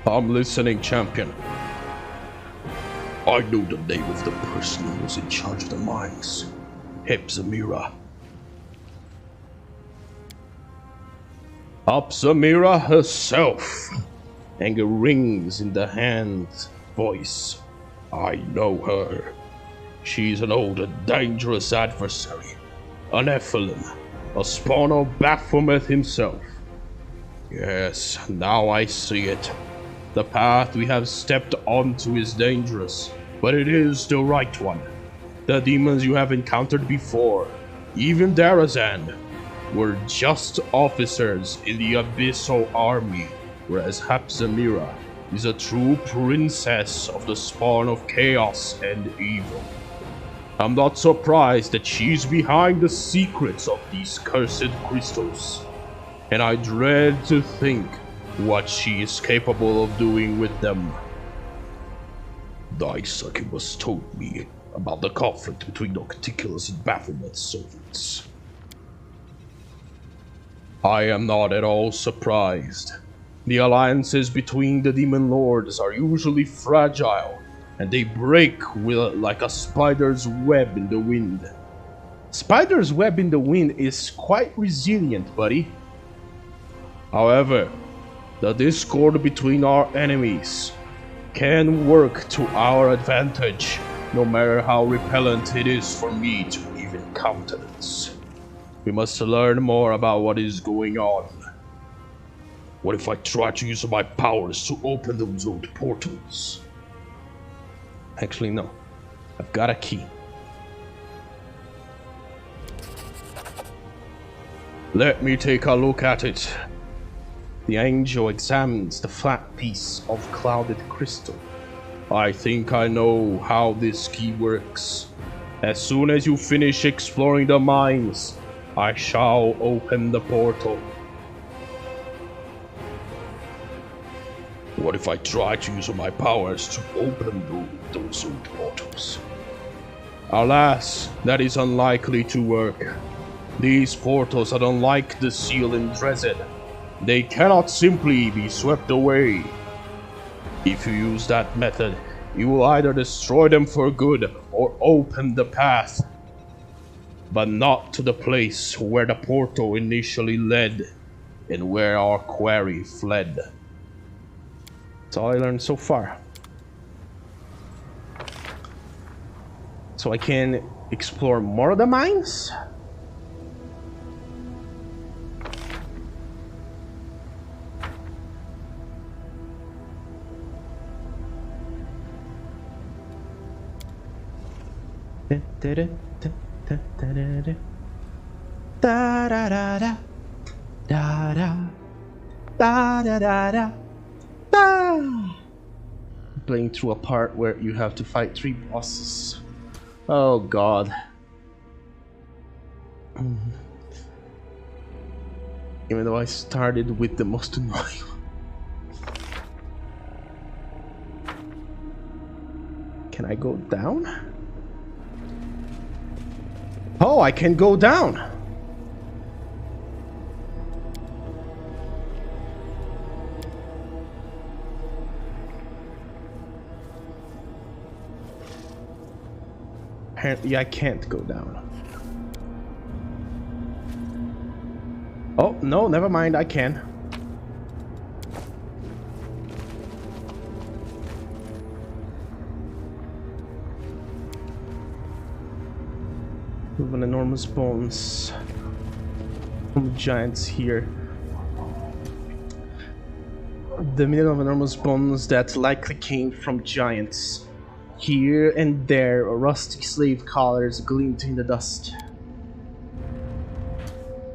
I'm listening, champion. I know the name of the person who was in charge of the mines. Hepzamira. Hepzamira herself. Anger rings in the hand's voice. I know her. She's an old and dangerous adversary. An Nephilim. A spawn of Baphomet himself. Yes, now I see it. The path we have stepped onto is dangerous, but it is the right one. The demons you have encountered before, even Darrazand, were just officers in the Abyssal army, whereas Hepzamira is a true princess of the spawn of chaos and evil. I'm not surprised that she's behind the secrets of these cursed crystals, and I dread to think what she is capable of doing with them. Thy succubus told me about the conflict between Nocticulus and Baphomet's servants. I am not at all surprised. The alliances between the demon lords are usually fragile, and they break like a spider's web in the wind. Spider's web in the wind is quite resilient, buddy. However, the discord between our enemies can work to our advantage, no matter how repellent it is for me to even countenance. We must learn more about what is going on. What if I try to use my powers to open those old portals? Actually, no. I've got a key. Let me take a look at it. The angel examines the flat piece of clouded crystal. I think I know how this key works. As soon as you finish exploring the mines, I shall open the portal. What if I try to use my powers to open those old portals? Alas, that is unlikely to work. These portals are unlike the seal in Darrazand. They cannot simply be swept away. If you use that method, you will either destroy them for good or open the path, but not to the place where the portal initially led and where our quarry fled. That's all I learned so far. So I can explore more of the mines? Da da da da da da da da da da da. Playing through a part where you have to fight 3 bosses. Oh god. Even though I started with the most annoying. Can I go down? Oh, I can go down! Apparently I can't go down. Oh, no, never mind, I can. With an enormous bones from giants here. The million of enormous bones that likely came from giants. Here and there, rusty slave collars gleamed in the dust.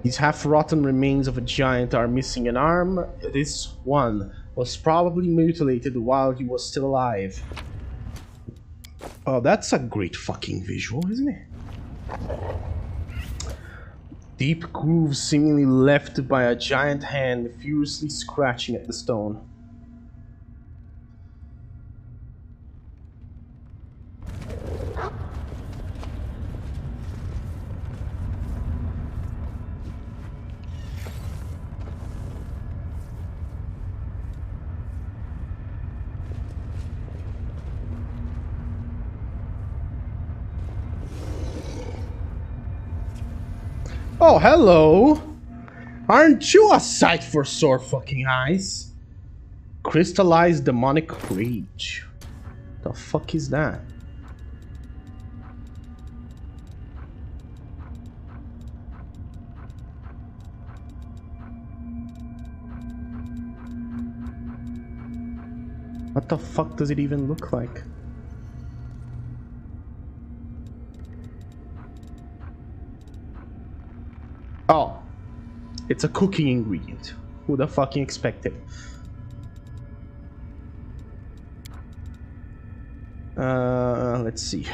These half-rotten remains of a giant are missing an arm. This one was probably mutilated while he was still alive. Oh, that's a great fucking visual, isn't it? Deep grooves seemingly left by a giant hand furiously scratching at the stone. Oh, hello! Aren't you a sight for sore fucking eyes? Crystallized demonic rage. The fuck is that? What the fuck does it even look like? Oh, it's a cooking ingredient. Who the fucking expected? Let's see.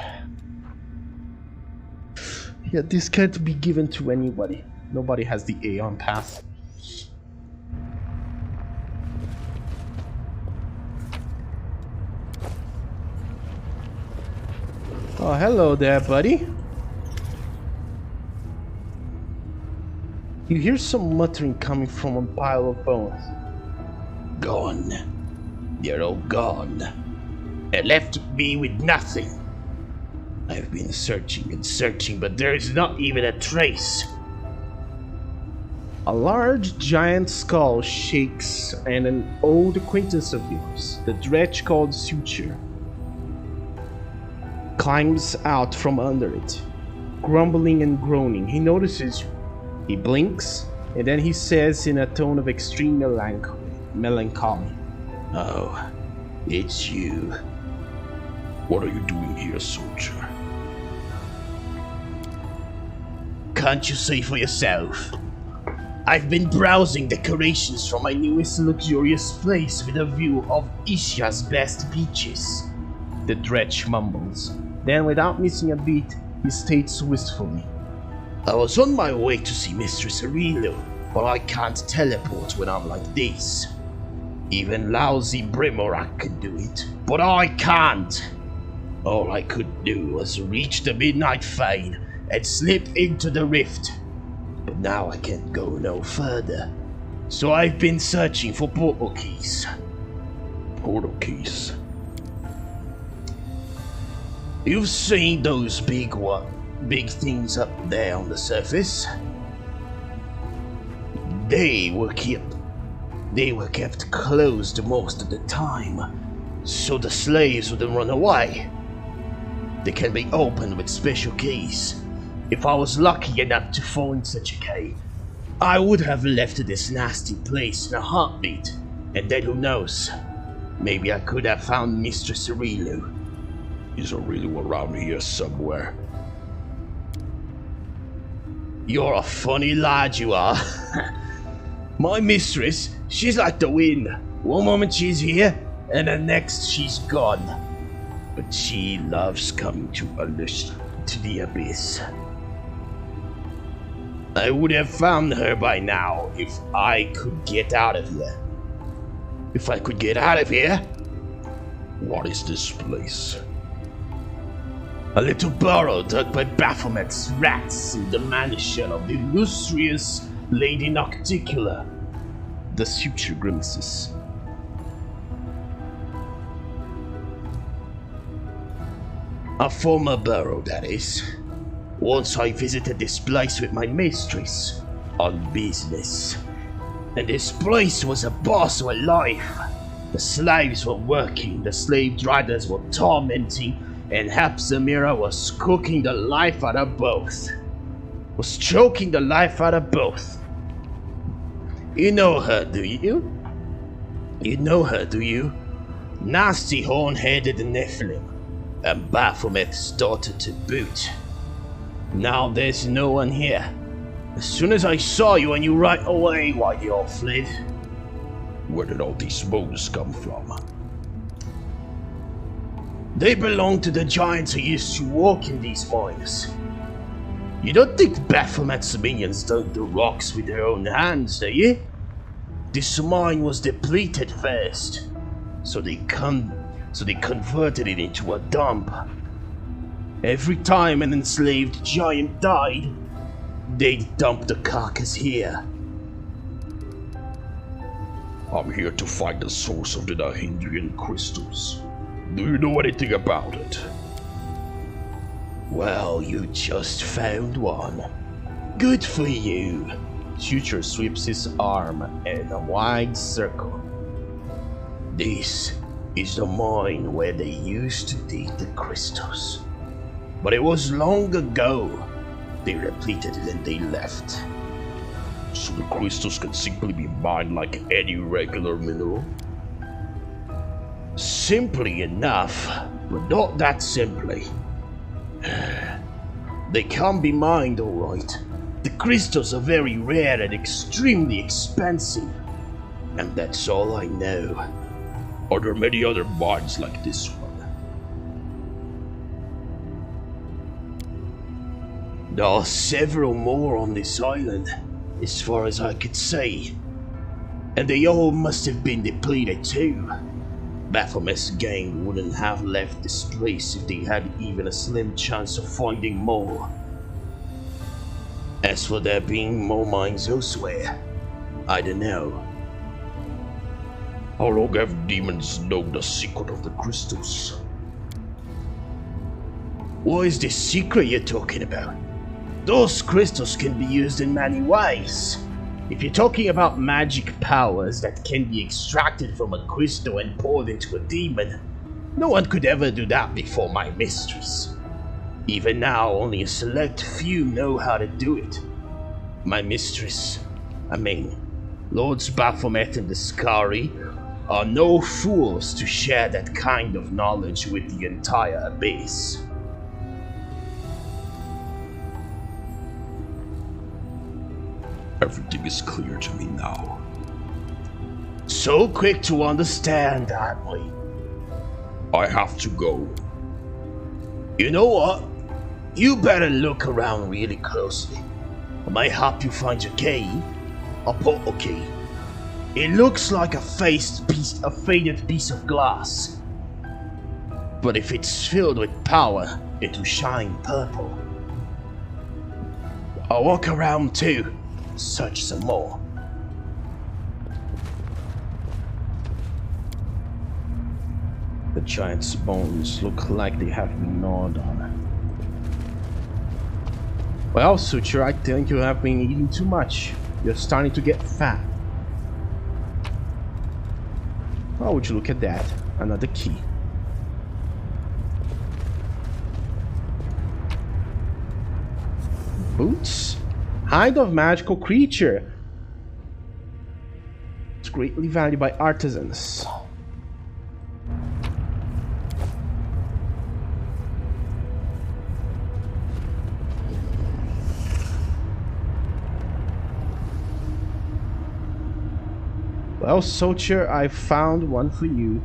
Yeah, this can't be given to anybody. Nobody has the Aeon pass. Oh, hello there, buddy. You hear some muttering coming from a pile of bones. Gone. They're all gone. And left me with nothing. I've been searching and searching, but there is not even a trace. A large giant skull shakes, and an old acquaintance of yours, the dredge called Suture, climbs out from under it, grumbling and groaning. He notices you. He blinks, and then he says in a tone of extreme melancholy, Oh, it's you. What are you doing here, soldier? Can't you say for yourself? I've been browsing decorations from my newest luxurious place with a view of Ishia's best beaches. The dredge mumbles. Then, without missing a beat, he states wistfully, I was on my way to see Mistress Aurelio, but I can't teleport when I'm like this. Even lousy Brimorak can do it, but I can't. All I could do was reach the Midnight Fane and slip into the rift. But now I can't go no further. So I've been searching for portal keys. Portal keys? You've seen those big things up there on the surface? They were kept closed most of the time, so the slaves wouldn't run away. They can be opened with special keys. If I was lucky enough to fall in such a cave, I would have left this nasty place in a heartbeat, and then who knows? Maybe I could have found Mistress Aurelio. Is Aurelio around here somewhere? You're a funny lad, you are. My mistress, she's like the wind. One moment she's here, and the next she's gone. But she loves coming to the abyss. I would have found her by now if I could get out of here. If I could get out of here? What is this place? A little burrow dug by Baphomet's rats in the mansion of the illustrious Lady Nocticula. The suture grimaces. A former burrow, that is. Once I visited this place with my mistress, on business. And this place was a boss of life. The slaves were working, the slave drivers were tormenting, and Hapsamira was cooking the life out of both. Was choking the life out of both. You know her, do you? You know her, do you? Nasty horn-headed Nephilim, and Baphomet's daughter to boot. Now there's no one here. As soon as I saw you, I knew right away why they all fled. Where did all these bones come from? They belong to the giants who used to walk in these mines. You don't think Baphomet's minions dug the rocks with their own hands, do you? This mine was depleted first, so they converted it into a dump. Every time an enslaved giant died, they'd dump the carcass here. I'm here to find the source of the Darrazand crystals. Do you know anything about it? Well, you just found one. Good for you. Suture sweeps his arm in a wide circle. This is the mine where they used to dig the crystals. But it was long ago. They repleted it and they left. So the crystals can simply be mined like any regular mineral? Simply enough, but not that simply. They can be mined, alright. The crystals are very rare and extremely expensive. And that's all I know. Are there many other mines like this one? There are several more on this island, as far as I could see. And they all must have been depleted too. Baphomet's gang wouldn't have left this place if they had even a slim chance of finding more. As for there being more mines elsewhere, I don't know. How long have demons known the secret of the crystals? What is this secret you're talking about? Those crystals can be used in many ways. If you're talking about magic powers that can be extracted from a crystal and poured into a demon, no one could ever do that before my mistress. Even now, only a select few know how to do it. My mistress, Lords Baphomet and the Scari, are no fools to share that kind of knowledge with the entire Abyss. Everything is clear to me now. So quick to understand, aren't we? I have to go. You know what? You better look around really closely. I might help you find your key. A portal key. It looks like a faded piece of glass. But if it's filled with power, it'll shine purple. I'll walk around too. Search some more. The giant's bones look like they have been gnawed on. Well, Suture, I think you have been eating too much. You're starting to get fat. Oh, would you look at that? Another key. Boots? Hide of magical creature. It's greatly valued by artisans. Well, soldier, I found one for you.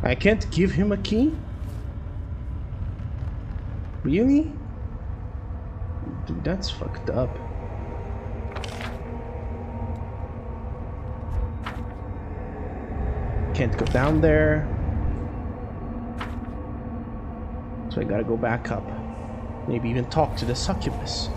I can't give him a key? Really? Dude, that's fucked up. Can't go down there. So I gotta go back up. Maybe even talk to the succubus.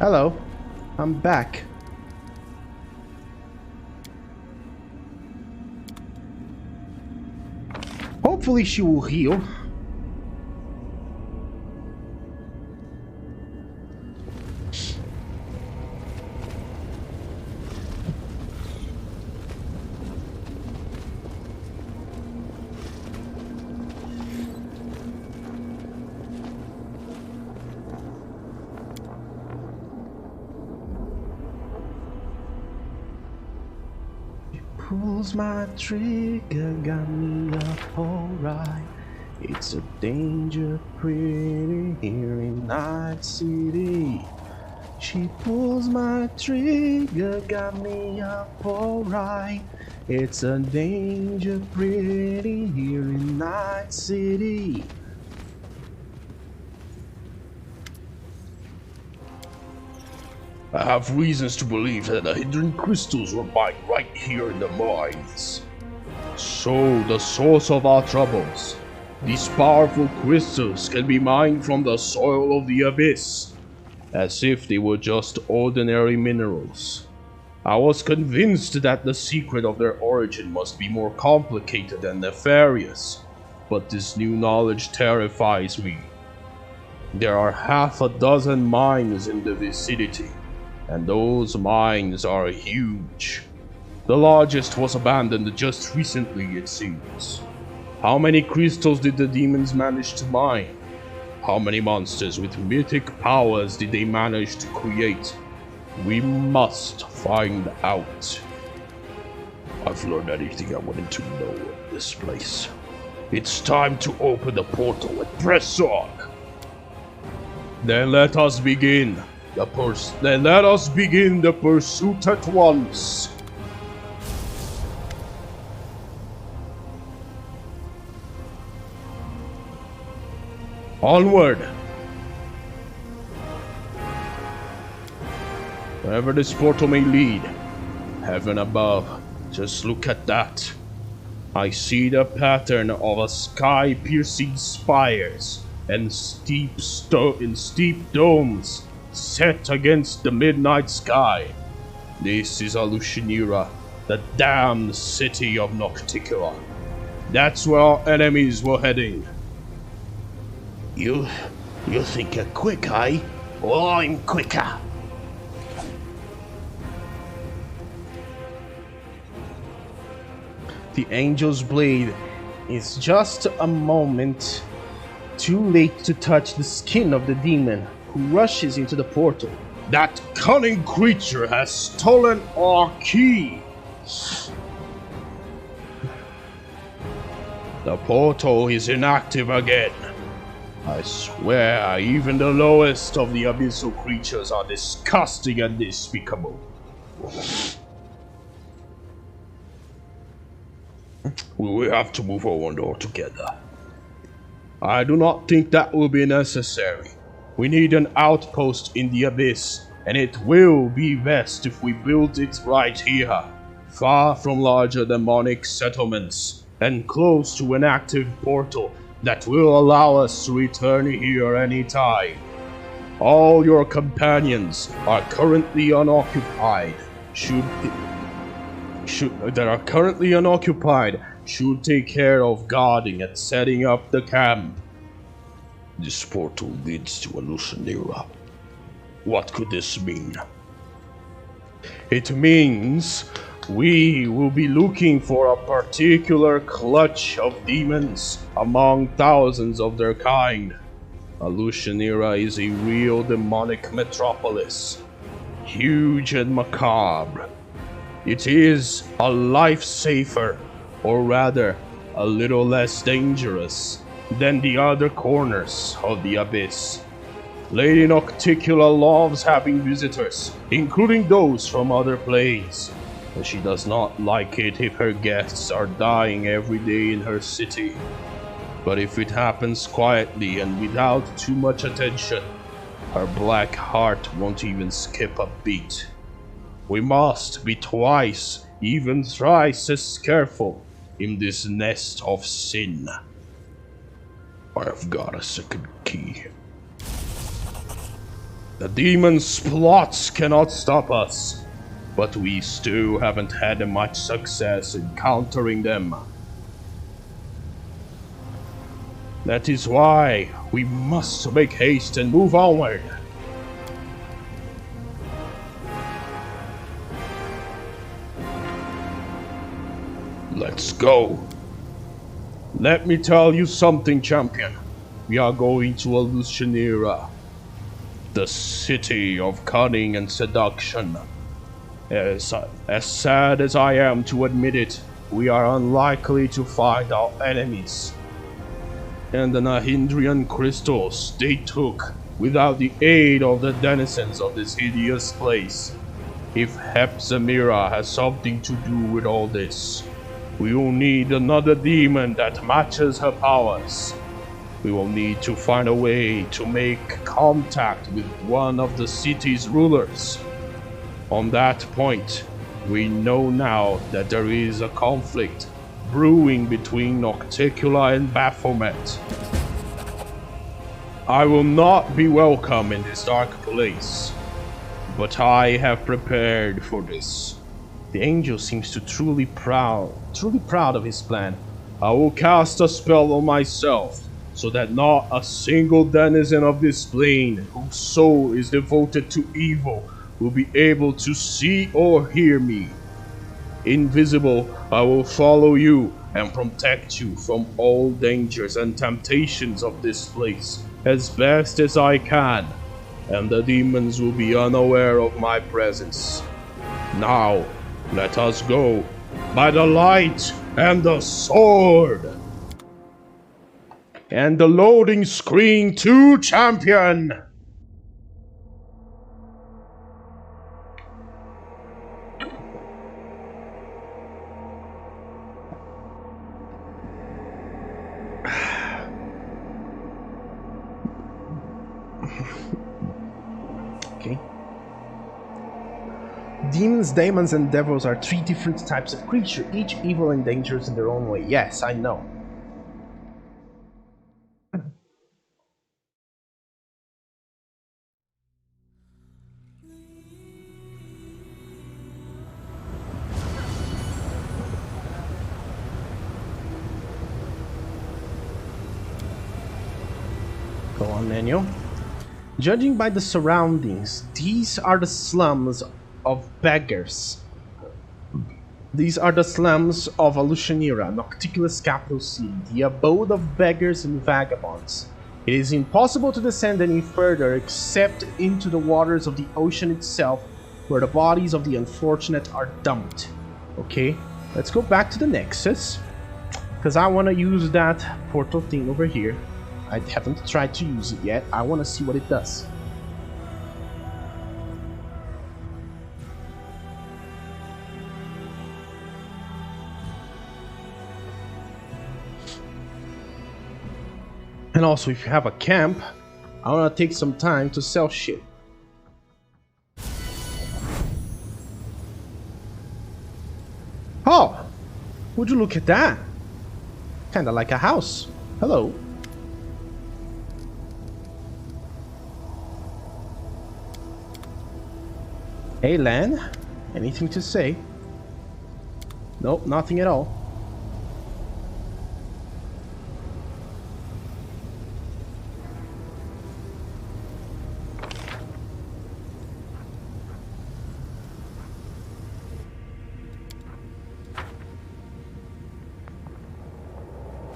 Hello, I'm back. Hopefully she will heal. Pulls my trigger, got me up alright. It's a danger pretty here in Night City. She pulls my trigger, got me up alright. It's a danger pretty here in Night City. I have reasons to believe that the hidden crystals were mined right here in the mines. So, the source of our troubles. These powerful crystals can be mined from the soil of the abyss, as if they were just ordinary minerals. I was convinced that the secret of their origin must be more complicated and nefarious, but this new knowledge terrifies me. There are half a dozen mines in the vicinity, and those mines are huge. The largest was abandoned just recently, it seems. How many crystals did the demons manage to mine? How many monsters with mythic powers did they manage to create? We must find out. I've learned anything I wanted to know in this place. It's time to open the portal and press on. Then let us begin. Let us begin the pursuit at once. Onward! Wherever this portal may lead, heaven above, just look at that. I see the pattern of a sky-piercing spires and steep domes set against the midnight sky. This is Alushinira, the damned city of Nocticula. That's where our enemies were heading. You think you're quick, eh? Well, I'm quicker. The Angel's Blade is just a moment too late to touch the skin of the demon who rushes into the portal. That cunning creature has stolen our key! The portal is inactive again. I swear, even the lowest of the abyssal creatures are disgusting and despicable. We will have to move on altogether. I do not think that will be necessary. We need an outpost in the abyss, and it will be best if we build it right here, far from larger demonic settlements, and close to an active portal that will allow us to return here anytime. All your companions are currently unoccupied. Should take care of guarding and setting up the camp. This portal leads to a Lucianera. What could this mean? It means we will be looking for a particular clutch of demons among thousands of their kind. A Lucianera is a real demonic metropolis, huge and macabre. It is a lifesaver, or rather, a little less dangerous than the other corners of the Abyss. Lady Nocticula loves having visitors, including those from other planes, but she does not like it if her guests are dying every day in her city. But if it happens quietly and without too much attention, her black heart won't even skip a beat. We must be twice, even thrice as careful in this nest of sin. I've got a second key. The demon's plots cannot stop us, but we still haven't had much success in countering them. That is why we must make haste and move onward. Let's go. Let me tell you something, champion. We are going to a Lucianera, the city of cunning and seduction. As sad as I am to admit it, we are unlikely to find our enemies. And the Nahindrian crystals they took without the aid of the denizens of this hideous place. If Hepzamira has something to do with all this, we will need another demon that matches her powers. We will need to find a way to make contact with one of the city's rulers. On that point, we know now that there is a conflict brewing between Nocticula and Baphomet. I will not be welcome in this dark place, but I have prepared for this. The angel seems to truly proud of his plan. I will cast a spell on myself, so that not a single denizen of this plane whose soul is devoted to evil will be able to see or hear me. Invisible, I will follow you and protect you from all dangers and temptations of this place as best as I can, and the demons will be unaware of my presence. Now, let us go, by the light and the sword! And the loading screen to champion! Okay. Demons, daemons, and devils are three different types of creature, each evil and dangerous in their own way. Yes, I know. Go on, menu. Judging by the surroundings, these are the slums of beggars. These are the slums of Lucianera, Nocticula's capital city, the abode of beggars and vagabonds. It is impossible to descend any further except into the waters of the ocean itself, where the bodies of the unfortunate are dumped. Okay, let's go back to the Nexus, because I want to use that portal thing over here. I haven't tried to use it yet. I want to see what it does. And also, if you have a camp, I want to take some time to sell shit. Oh! Would you look at that? Kinda like a house. Hello. Hey, Lan. Anything to say? Nope, nothing at all.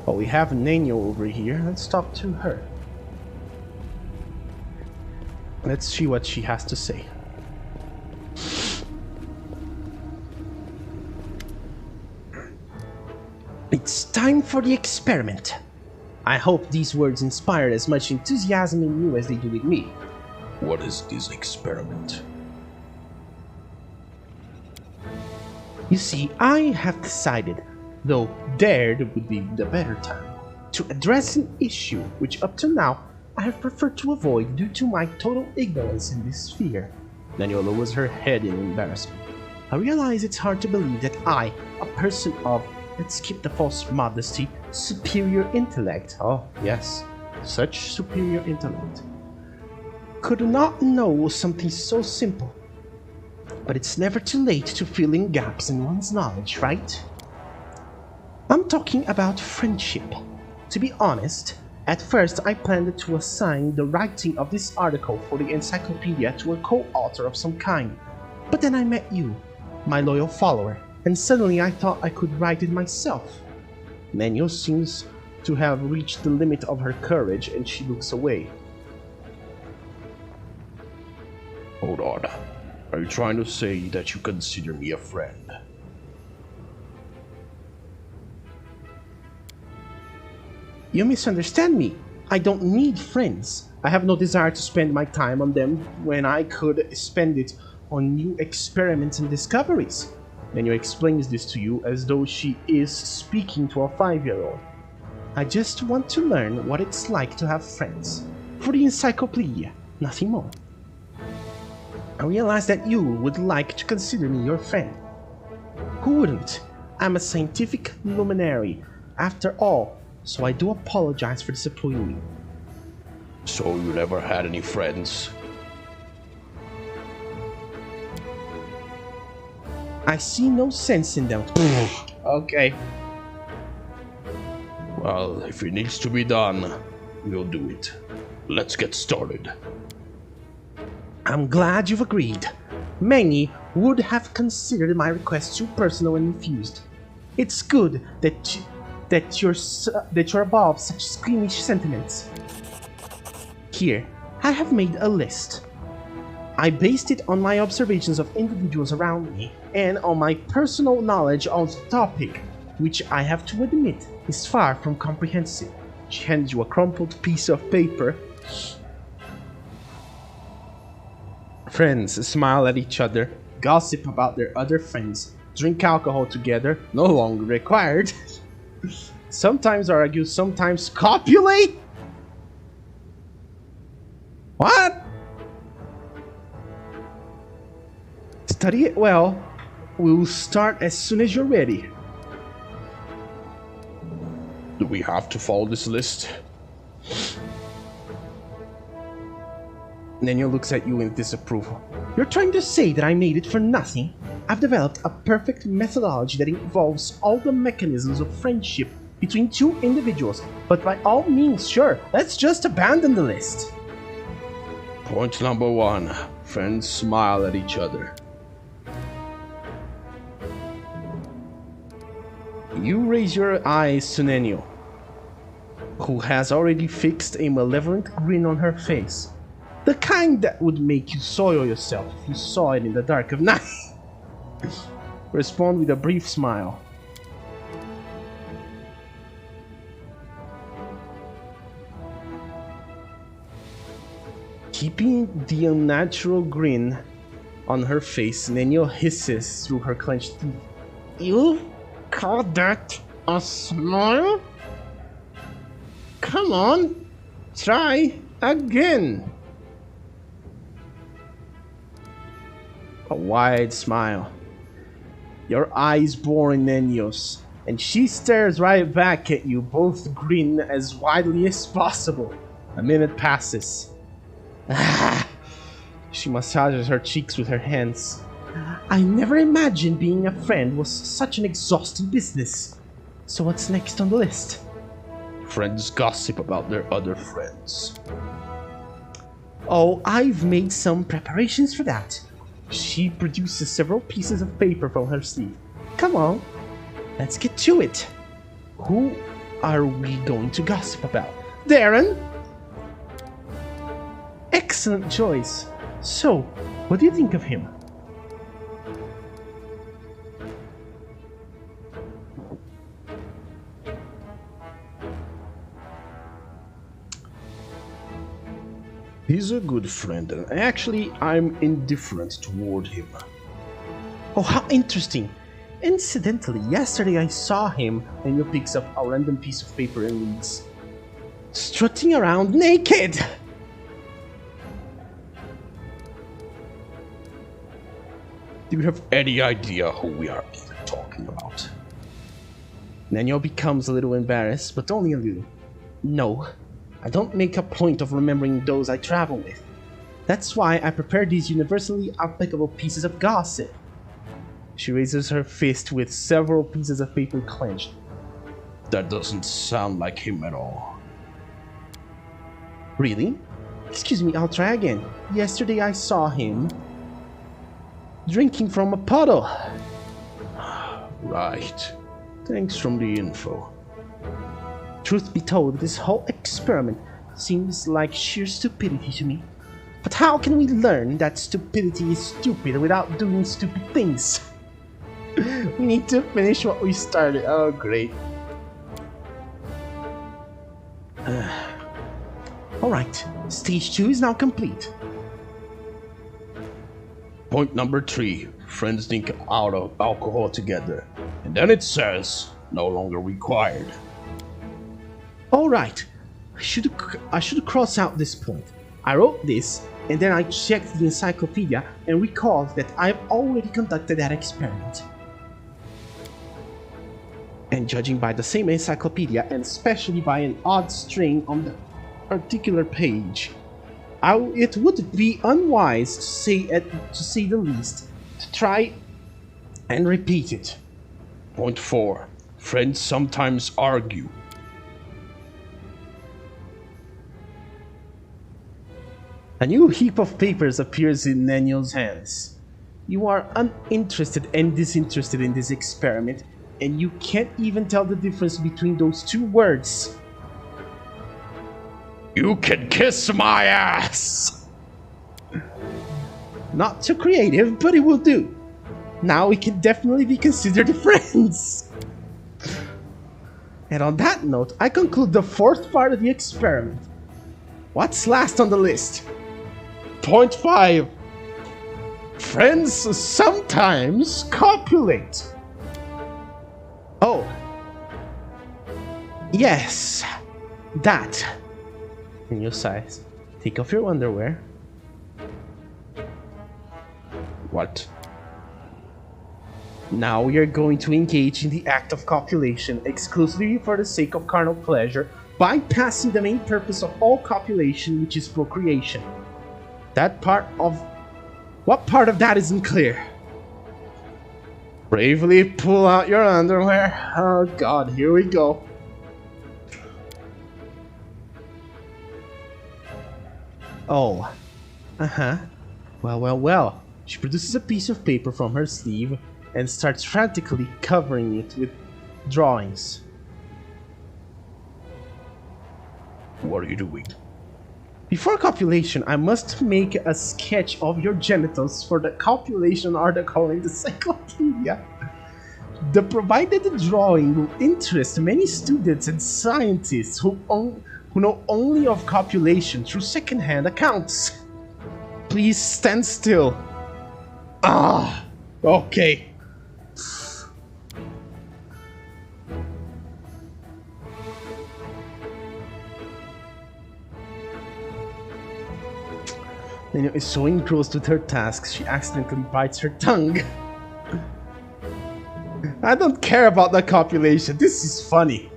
Oh, we have Minagho over here. Let's talk to her. Let's see what she has to say. It's time for the experiment. I hope these words inspired as much enthusiasm in you as they do in me. What is this experiment? You see, I have decided, though dared would be the better term, to address an issue which up to now I have preferred to avoid due to my total ignorance in this sphere. Minagho lowers her head in embarrassment. I realize it's hard to believe that I, a person of, let's skip the false modesty, superior intellect, oh yes, such superior intellect, could not know something so simple. But it's never too late to fill in gaps in one's knowledge, right? I'm talking about friendship. To be honest, at first I planned to assign the writing of this article for the encyclopedia to a co-author of some kind. But then I met you, my loyal follower, and suddenly I thought I could write it myself. Minagho seems to have reached the limit of her courage and she looks away. Hold on. Are you trying to say that you consider me a friend? You misunderstand me. I don't need friends. I have no desire to spend my time on them when I could spend it on new experiments and discoveries. Minagho explains this to you as though she is speaking to a 5-year-old. I just want to learn what it's like to have friends. For the encyclopedia, nothing more. I realize that you would like to consider me your friend. Who wouldn't? I'm a scientific luminary, after all, so I do apologize for disappointing you. So you never had any friends? I see no sense in them. Okay. Well, if it needs to be done, we'll do it. Let's get started. I'm glad you've agreed. Many would have considered my request too personal and refused. It's good that you're above such squeamish sentiments. Here, I have made a list. I based it on my observations of individuals around me and on my personal knowledge of the topic, which I have to admit is far from comprehensive. She hands you a crumpled piece of paper. Friends smile at each other, gossip about their other friends, drink alcohol together, no longer required. Sometimes argue, sometimes copulate? What? Study it well. We'll start as soon as you're ready. Do we have to follow this list? Minagho looks at you in disapproval. You're trying to say that I made it for nothing? I've developed a perfect methodology that involves all the mechanisms of friendship between two individuals, but by all means, sure, let's just abandon the list. Point number 1. Friends smile at each other. You raise your eyes to Minagho, who has already fixed a malevolent grin on her face. The kind that would make you soil yourself if you saw it in the dark of night. Respond with a brief smile. Keeping the unnatural grin on her face, Minagho hisses through her clenched teeth. You call that a smile? Come on, try again. A wide smile. Your eyes bore in Minagho's, and she stares right back at you, both grin as widely as possible. A minute passes. She massages her cheeks with her hands. I never imagined being a friend was such an exhausting business. So what's next on the list? Friends gossip about their other friends. Oh, I've made some preparations for that. She produces several pieces of paper from her sleeve. Come on, let's get to it. Who are we going to gossip about? Darren? Excellent choice. So, what do you think of him? He's a good friend, and actually, I'm indifferent toward him. Oh, how interesting. Incidentally, yesterday I saw him, and he picks up a random piece of paper and reads, strutting around naked! Do you have any idea who we are even talking about? Daniel becomes a little embarrassed, but only a little. No, I don't make a point of remembering those I travel with. That's why I prepare these universally applicable pieces of gossip. She raises her fist with several pieces of paper clenched. That doesn't sound like him at all. Really? Excuse me, I'll try again. Yesterday I saw him drinking from a puddle. Right. Thanks for the info. Truth be told, this whole experiment seems like sheer stupidity to me. But how can we learn that stupidity is stupid without doing stupid things? We need to finish what we started. Oh, great. Alright, stage 2 is now complete. Point number 3. Friends drink out of alcohol together. And then it says, no longer required. Alright, I should cross out this point. I wrote this, and then I checked the encyclopedia and recalled that I've already conducted that experiment. And judging by the same encyclopedia, and especially by an odd string on the particular page, it would be unwise to say the least, to try and repeat it. Point 4. Friends sometimes argue. A new heap of papers appears in Daniel's hands. You are uninterested and disinterested in this experiment, and you can't even tell the difference between those two words. You can kiss my ass! Not too creative, but it will do. Now we can definitely be considered friends. And on that note, I conclude the 4th part of the experiment. What's last on the list? Point 5. Friends sometimes copulate. Oh. Yes. That. In your size. Take off your underwear. What? Now we are going to engage in the act of copulation exclusively for the sake of carnal pleasure, bypassing the main purpose of all copulation, which is procreation. What part of that isn't clear? Bravely pull out your underwear. Oh god, here we go. Oh. Uh-huh. Well. She produces a piece of paper from her sleeve and starts frantically covering it with drawings. What are you doing? Before copulation, I must make a sketch of your genitals for the copulation article in the encyclopedia. The provided drawing will interest many students and scientists who know only of copulation through second-hand accounts. Please stand still. Ah, okay. Nino is so engrossed with her tasks, she accidentally bites her tongue. I don't care about the copulation, this is funny.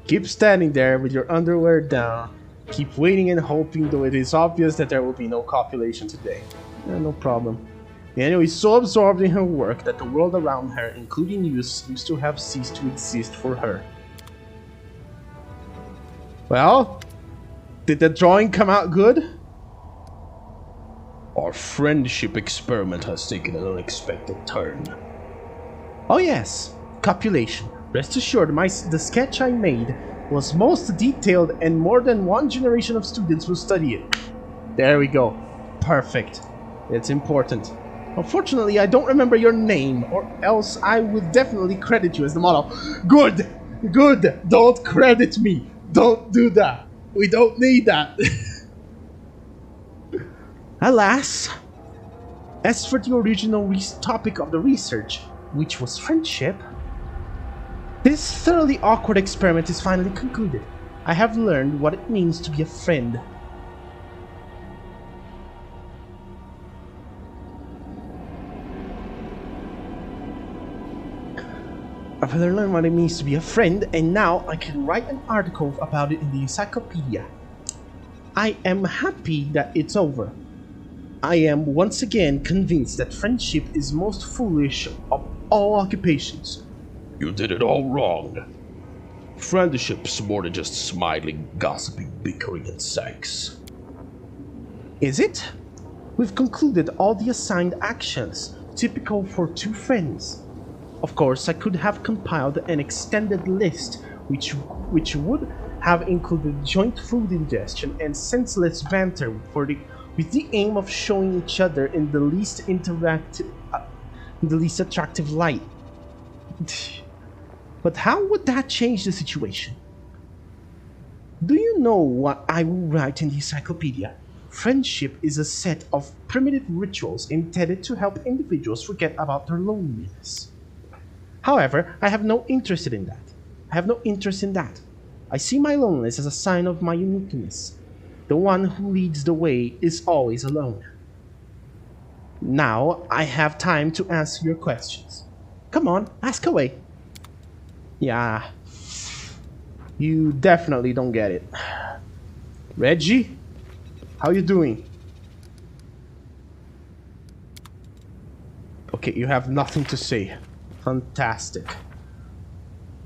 Keep standing there with your underwear down Keep waiting and hoping, though it is obvious that there will be no copulation today. No problem. Minagho is so absorbed in her work that the world around her, including you, seems to have ceased to exist for her. Well, did the drawing come out good? Our friendship experiment has taken an unexpected turn. Oh yes, copulation. Rest assured, the sketch I made was most detailed and more than one generation of students will study it. There we go. Perfect. It's important. Unfortunately, I don't remember your name, or else I would definitely credit you as the model. Good! Good! Don't credit me! Don't do that! We don't need that! Alas, as for the original topic of the research, which was friendship, this thoroughly awkward experiment is finally concluded. I have learned what it means to be a friend. I've learned what it means to be a friend, and now I can write an article about it in the encyclopedia. I am happy that it's over. I am once again convinced that friendship is most foolish of all occupations. You did it all wrong. Friendship's more than just smiling, gossiping, bickering, and sex. Is it? We've concluded all the assigned actions, typical for two friends. Of course, I could have compiled an extended list which would have included joint food ingestion and senseless banter with the aim of showing each other in the least attractive light. But how would that change the situation? Do you know what I will write in the encyclopedia? Friendship is a set of primitive rituals intended to help individuals forget about their loneliness. However, I have no interest in that. I see my loneliness as a sign of my uniqueness. The one who leads the way is always alone. Now I have time to answer your questions. Come on, ask away. Yeah, you definitely don't get it. Reggie, how you doing? Okay, you have nothing to say. Fantastic.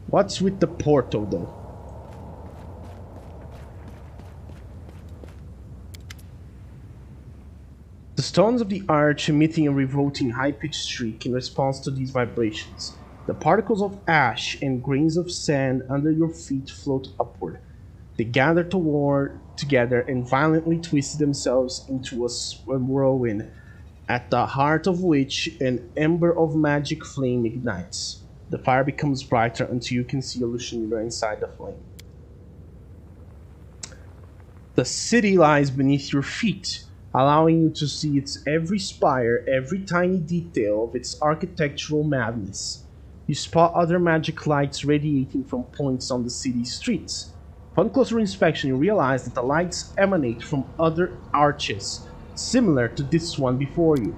What's with the portal, though? The stones of the arch emitting a revolting high-pitched shriek in response to these vibrations. The particles of ash and grains of sand under your feet float upward. They gather together and violently twist themselves into a whirlwind, at the heart of which an ember of magic flame ignites. The fire becomes brighter until you can see a Lucianita inside the flame. The city lies beneath your feet, allowing you to see its every spire, every tiny detail of its architectural madness. You spot other magic lights radiating from points on the city's streets. Upon closer inspection, you realize that the lights emanate from other arches, similar to this one before you.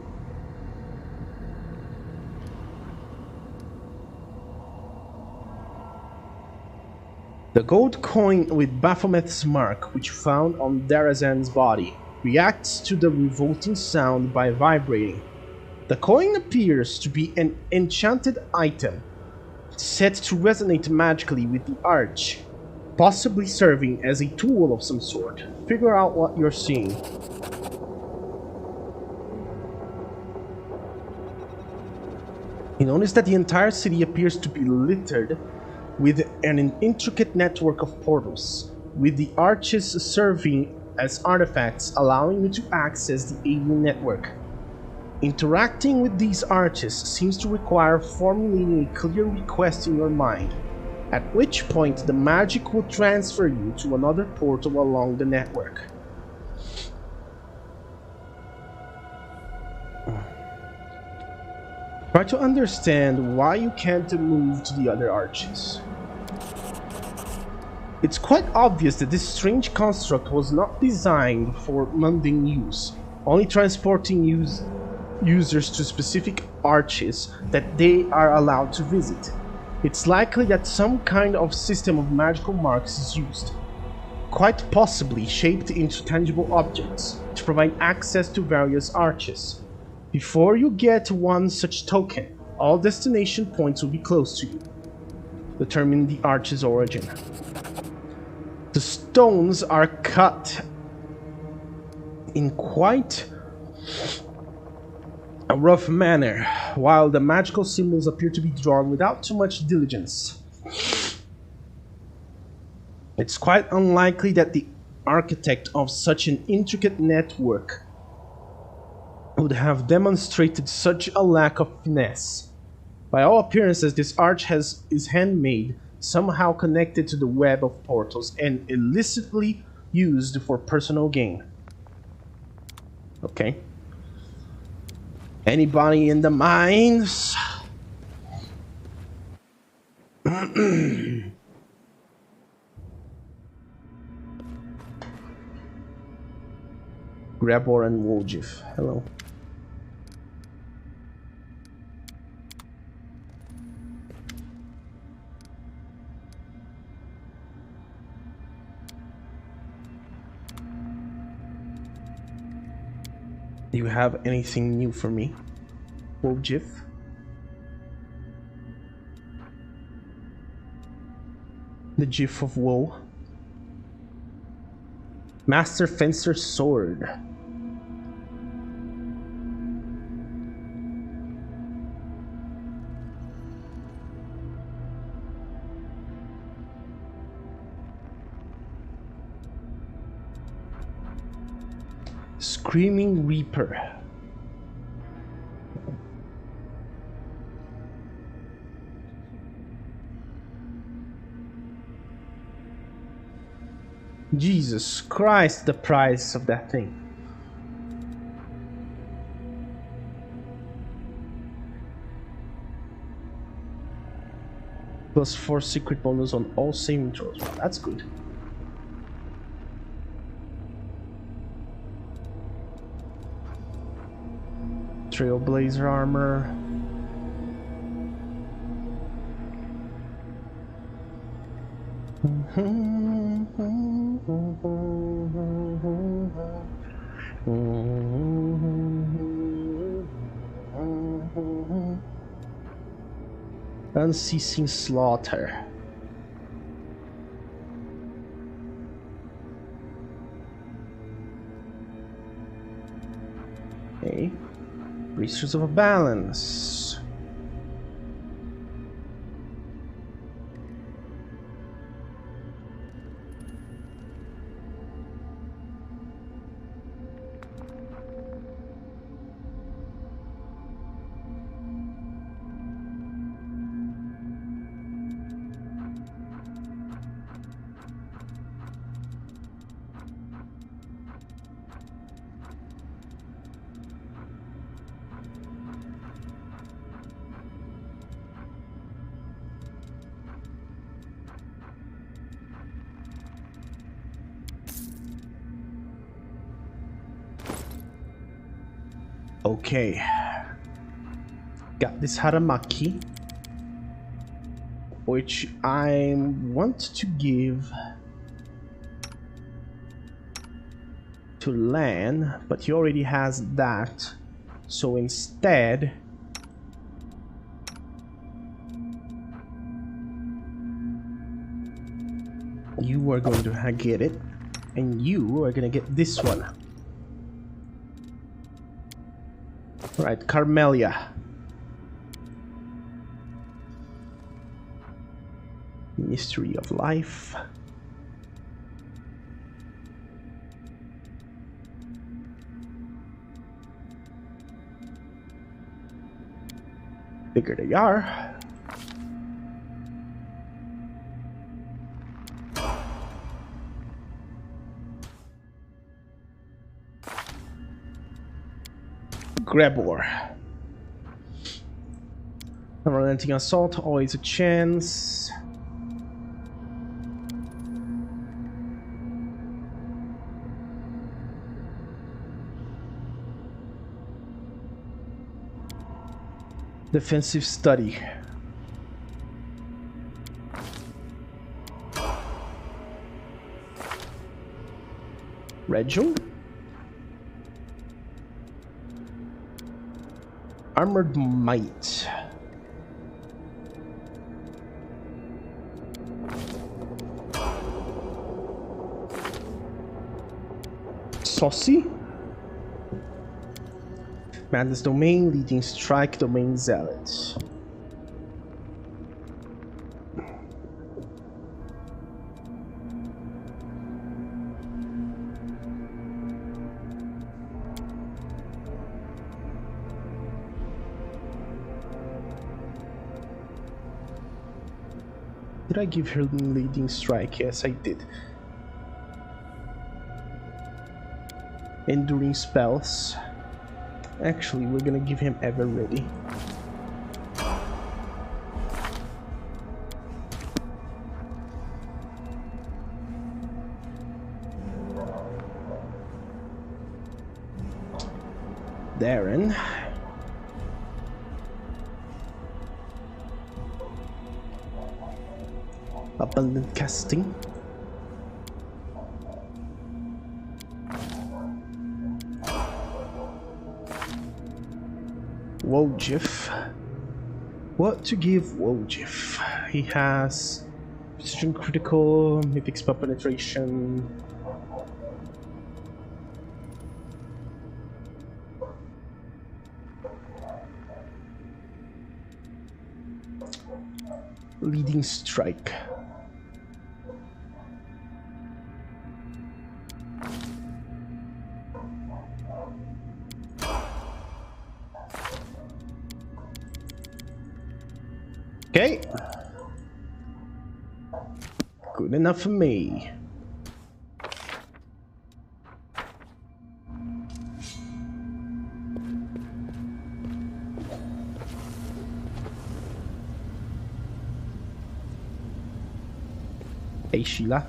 The gold coin with Baphomet's mark, which you found on Darrazand's body, reacts to the revolting sound by vibrating. The coin appears to be an enchanted item, set to resonate magically with the arch, possibly serving as a tool of some sort. Figure out what you're seeing. You notice that the entire city appears to be littered with an intricate network of portals, with the arches serving as artifacts allowing you to access the alien network. Interacting with these arches seems to require formulating a clear request in your mind, at which point the magic will transfer you to another portal along the network. Try to understand why you can't move to the other arches. It's quite obvious that this strange construct was not designed for mundane use, only transporting users to specific arches that they are allowed to visit. It's likely that some kind of system of magical marks is used. quite possibly shaped into tangible objects to provide access to various arches. Before you get one such token, all destination points will be close to you. Determine the arch's origin. The stones are cut in quite a rough manner, while the magical symbols appear to be drawn without too much diligence. It's quite unlikely that the architect of such an intricate network would have demonstrated such a lack of finesse. By all appearances, this arch is handmade, somehow connected to the web of portals, and illicitly used for personal gain. Okay. Anybody in the mines? Grabor and Woljif. Hello. Do you have anything new for me, Woljif? The GIF of woe. Master Fencer Sword. Screaming Reaper. Jesus Christ, the price of that thing. +4 secret bonus on all saving throws. Wow, that's good. Trailblazer armor. Unceasing slaughter. Okay. Research of a balance. Okay, got this Haramaki, which I want to give to Lan, but he already has that, so instead you are going to get it, and you are gonna get this one. Right, Carmelia. Mystery of Life. Bigger they are. Grabor. Unrelenting Assault, always a chance. Defensive Study. Reggio? Armored Might. Saucy? Madness Domain, Leading Strike, Domain Zealot. Did I give her Leading Strike? Yes, I did. Enduring Spells. Actually, we're gonna give him Ever Ready. Darren. Abundant Casting. Wojif. What to give Wojif? He has Precision Critical, Mythic Spell Penetration. Leading Strike. Okay. Good enough for me. Hey, Sheila.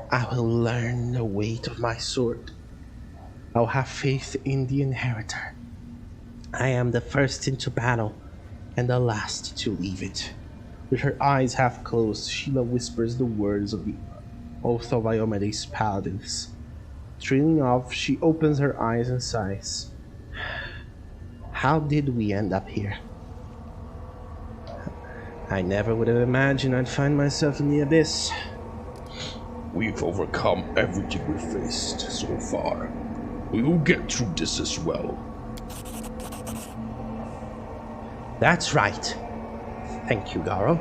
I will learn the weight of my sword. I'll have faith in the inheritor. I am the first into battle, and the last to leave it. With her eyes half closed, Sheila whispers the words of the oath of Iomedes' paladins. Trailing off, she opens her eyes and sighs. How did we end up here? I never would have imagined I'd find myself in the abyss. We've overcome everything we faced so far. We will get through this as well. That's right. Thank you, Garo.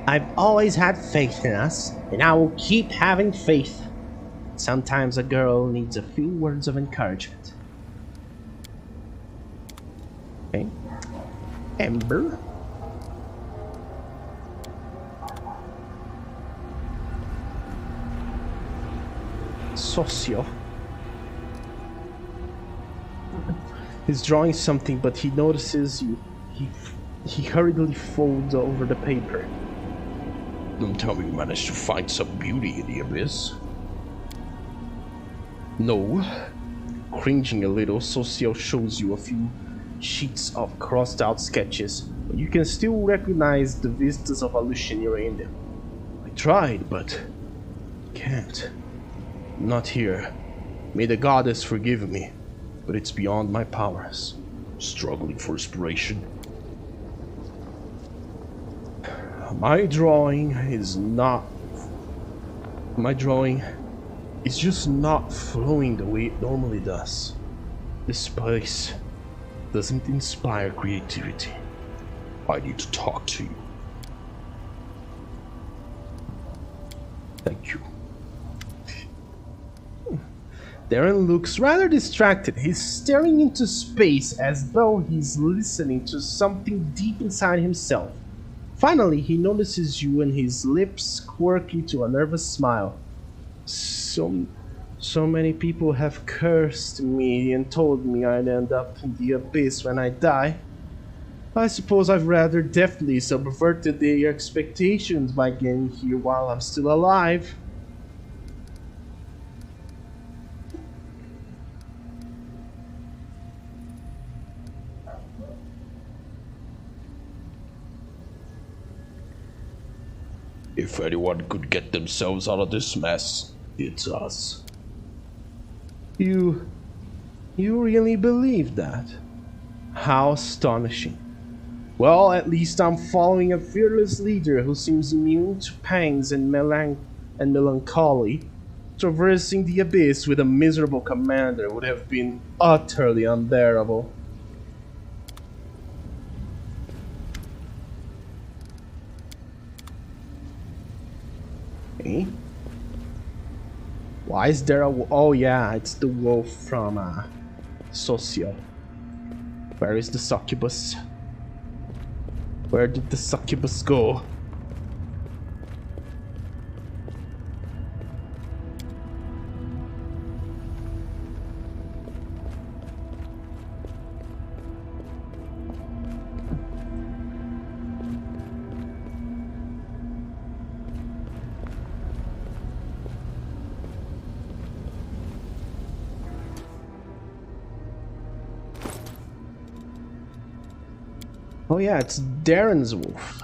I've always had faith in us, and I will keep having faith. Sometimes a girl needs a few words of encouragement. Okay. Ember. Socio. He's drawing something, but he notices you. He hurriedly folds over the paper. Don't tell me you managed to find some beauty in the abyss. No. Cringing a little, Socio shows you a few sheets of crossed out sketches, but you can still recognize the vistas of Alucinia in them. I tried, but can't. Not here. May the goddess forgive me, but it's beyond my powers. Struggling for inspiration? My drawing is just not flowing the way it normally does. This place doesn't inspire creativity. I need to talk to you. Thank you. Darren looks rather distracted. He's staring into space as though he's listening to something deep inside himself. Finally, he notices you and his lips quirk into a nervous smile. So many people have cursed me and told me I'd end up in the abyss when I die. I suppose I've rather deftly subverted their expectations by getting here while I'm still alive. If anyone could get themselves out of this mess, it's us. You really believe that? How astonishing. Well, at least I'm following a fearless leader who seems immune to pangs and melancholy. Traversing the abyss with a miserable commander would have been utterly unbearable. Okay. Why is there a... Oh yeah, it's the wolf from Socio. Where is the succubus? Where did the succubus go? Oh yeah, it's Darren's wolf.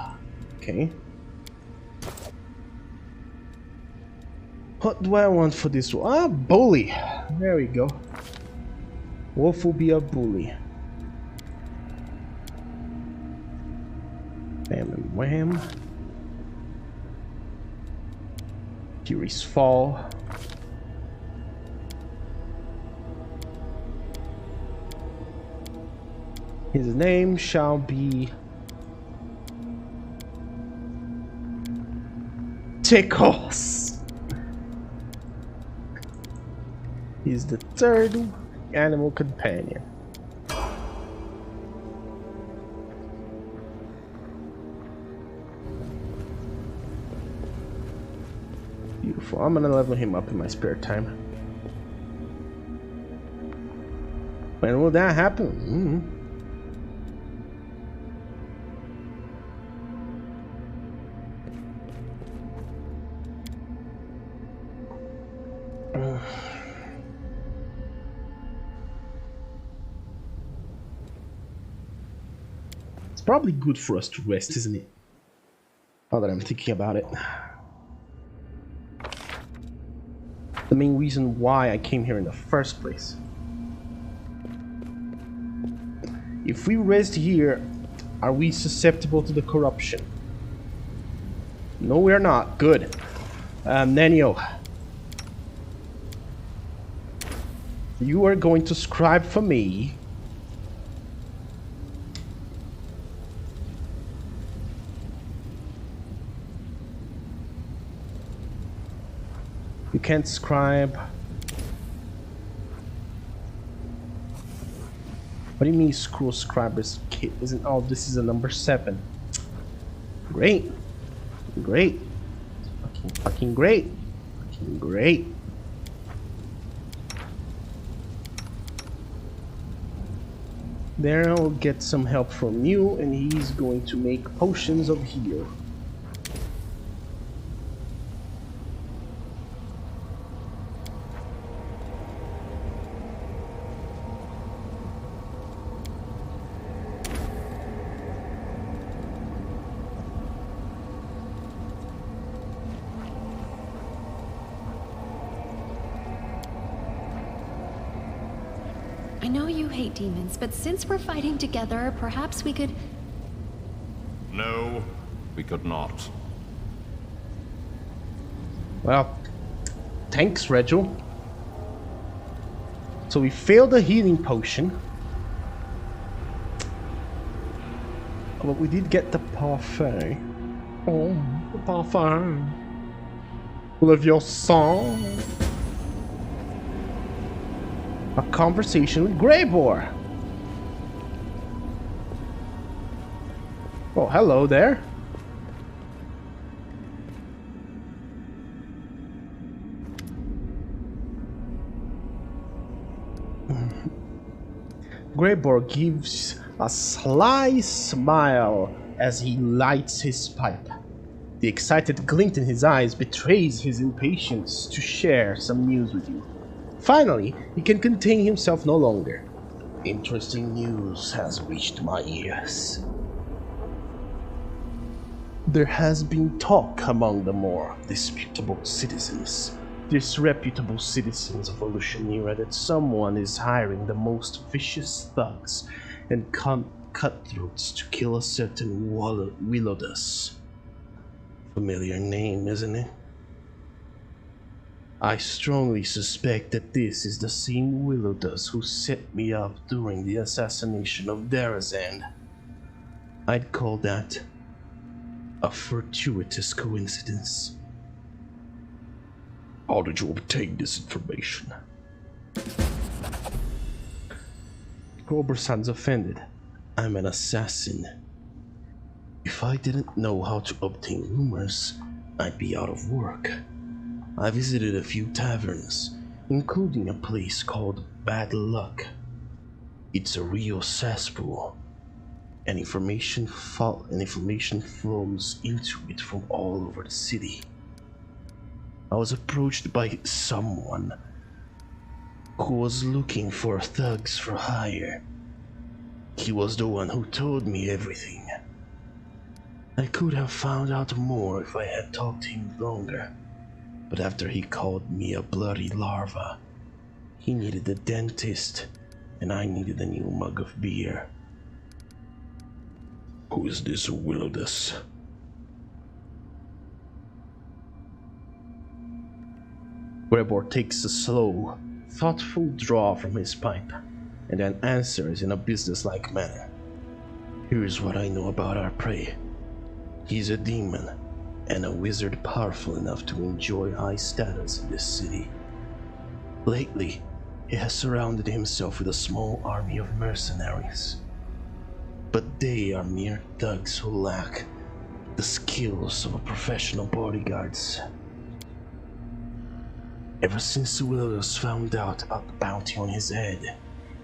Okay. What do I want for this wolf? Ah, bully. There we go. Wolf will be a bully. Bam and wham. Fury's Fall. His name shall be Tickles. He's the third animal companion. Beautiful. I'm gonna level him up in my spare time. When will that happen? Probably good for us to rest, isn't it? Now that I'm thinking about it. The main reason why I came here in the first place. If we rest here, are we susceptible to the corruption? No, we're not. Good. Nenio. You are going to scribe for me. You can't scribe. What do you mean scroll scriber's kit isn't? Oh, this is a number 7. Great. Great. Fucking great. Fucking great. There I'll get some help from you, and he's going to make potions of heal. I know you hate demons, but since we're fighting together, perhaps we could... No, we could not. Well, thanks, Regil. So we failed the healing potion. But we did get the parfait. Oh, the parfait. Live your song. A conversation with Greybore. Oh, hello there. Greybore gives a sly smile as he lights his pipe. The excited glint in his eyes betrays his impatience to share some news with you. Finally, he can contain himself no longer. Interesting news has reached my ears. There has been talk among the more disreputable citizens of Evolutionera that someone is hiring the most vicious thugs and cutthroats to kill a certain Willowdus. Familiar name, isn't it? I strongly suspect that this is the same Willowdus who set me up during the assassination of Darrazand. I'd call that a fortuitous coincidence. How did you obtain this information? Darrazand's offended. I'm an assassin. If I didn't know how to obtain rumors, I'd be out of work. I visited a few taverns, including a place called Bad Luck. It's a real cesspool, and information flows into it from all over the city. I was approached by someone who was looking for thugs for hire. He was the one who told me everything. I could have found out more if I had talked to him longer, but after he called me a bloody larva, he needed a dentist, and I needed a new mug of beer. Who is this Willowdus? Gregor takes a slow, thoughtful draw from his pipe, and then answers in a businesslike manner. Here's what I know about our prey. He's a demon, and a wizard powerful enough to enjoy high status in this city. Lately, he has surrounded himself with a small army of mercenaries. But they are mere thugs who lack the skills of a professional bodyguards. Ever since Willowdus found out about the bounty on his head,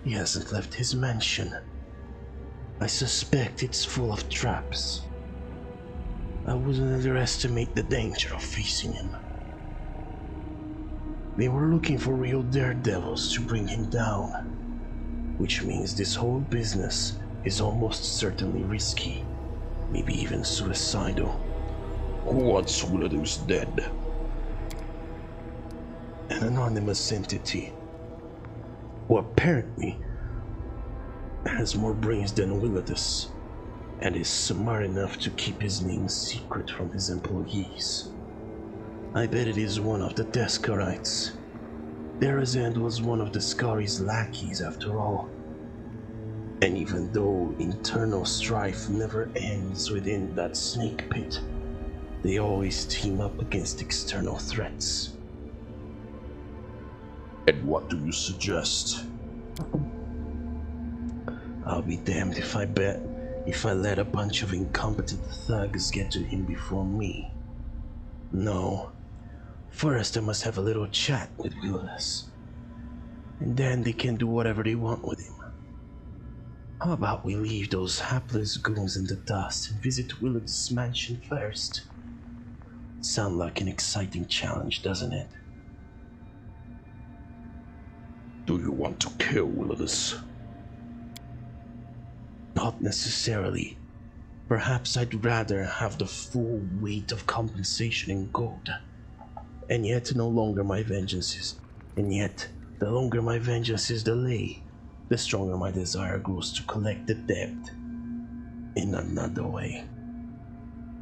he hasn't left his mansion. I suspect it's full of traps. I wouldn't underestimate the danger of facing him. They were looking for real daredevils to bring him down, which means this whole business is almost certainly risky, maybe even suicidal. Who wants Willowdus dead? An anonymous entity, who apparently has more brains than Willowdus, and is smart enough to keep his name secret from his employees. I bet it is one of the Descarites. Darrazand was one of the Scari's lackeys after all. And even though internal strife never ends within that snake pit, they always team up against external threats. And what do you suggest? I'll be damned if I let a bunch of incompetent thugs get to him before me. No. First, I must have a little chat with Willowdus, and then they can do whatever they want with him. How about we leave those hapless goons in the dust and visit Willowdus' mansion first? Sound like an exciting challenge, doesn't it? Do you want to kill Willowdus? Not necessarily. Perhaps I'd rather have the full weight of compensation in gold. And yet, the longer my vengeance is delayed, the stronger my desire grows to collect the debt in another way.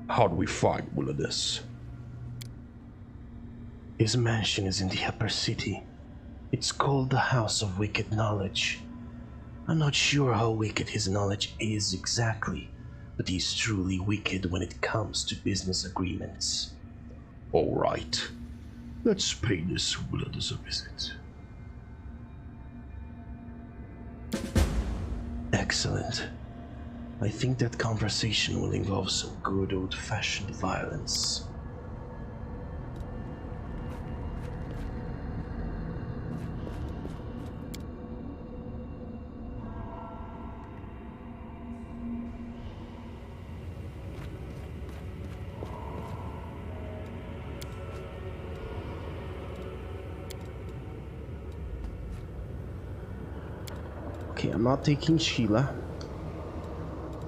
How do we find Willowdus? His mansion is in the upper city. It's called the House of Wicked Knowledge. I'm not sure how wicked his knowledge is exactly, but he's truly wicked when it comes to business agreements. All right. Let's pay this Willowdus a visit. Excellent. I think that conversation will involve some good old-fashioned violence. Okay, I'm not taking Sheila.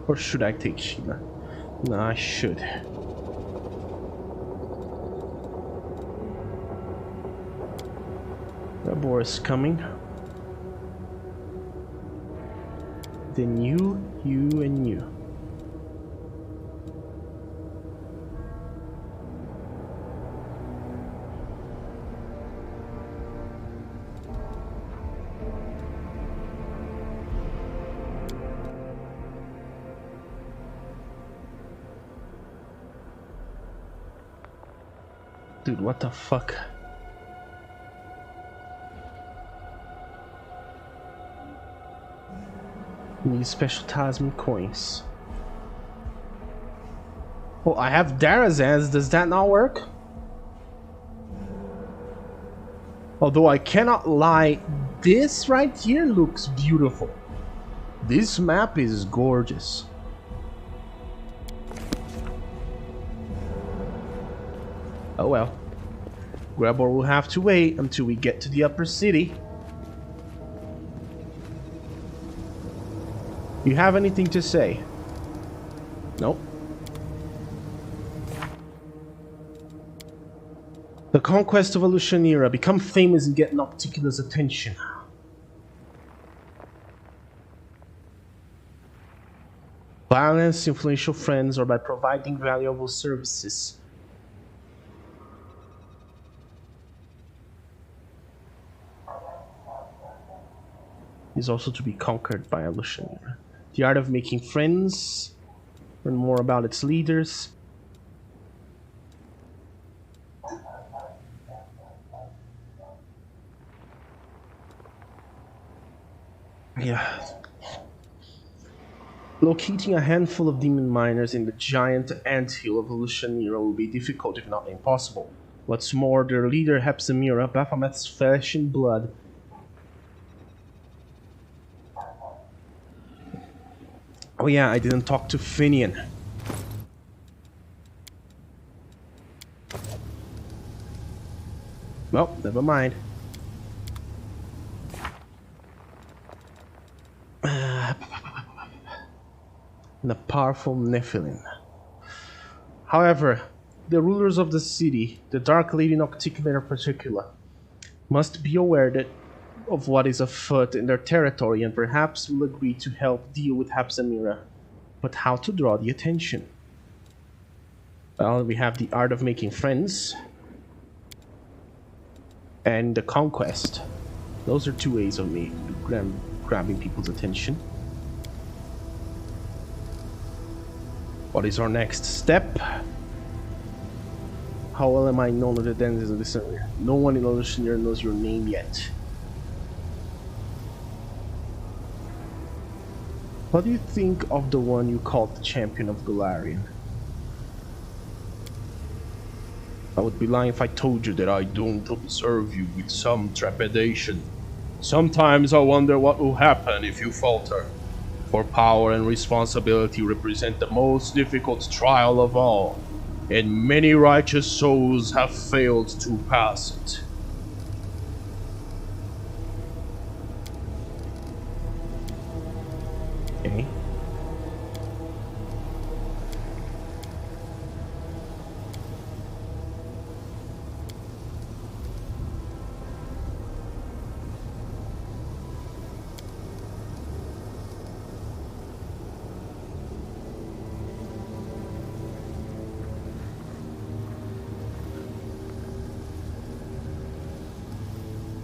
Or should I take Sheila? No, I should. Rebor is coming. Then you, and you. Dude, what the fuck? Need special talisman coins. Oh, I have Darrazand's. Does that not work? Although I cannot lie, this right here looks beautiful. This map is gorgeous. Oh well. Grebor will have to wait until we get to the upper city. You have anything to say? Nope. The conquest of Alushanira. Become famous and get Nocticula's attention. Violence, influential friends, or by providing valuable services. Is also to be conquered by Alushanira. The art of making friends. Learn more about its leaders. Yeah. Locating a handful of demon miners in the giant anthill of Alushanira will be difficult, if not impossible. What's more, their leader Hepzimira, Baphomet's flesh and blood. Oh yeah, I didn't talk to Finian. Well, never mind. The powerful Nephilim. However, the rulers of the city, the Dark Lady Nocticula in particular, must be aware of what is afoot in their territory and perhaps will agree to help deal with Hepzimira. But how to draw the attention? Well, we have the art of making friends and the conquest. Those are two ways of me grabbing people's attention. What is our next step? How well am I known of the denizens of this area? No one in Alushanira knows your name yet. What do you think of the one you called the champion of Golarion? I would be lying if I told you that I don't observe you with some trepidation. Sometimes I wonder what will happen if you falter. For power and responsibility represent the most difficult trial of all, and many righteous souls have failed to pass it. Okay.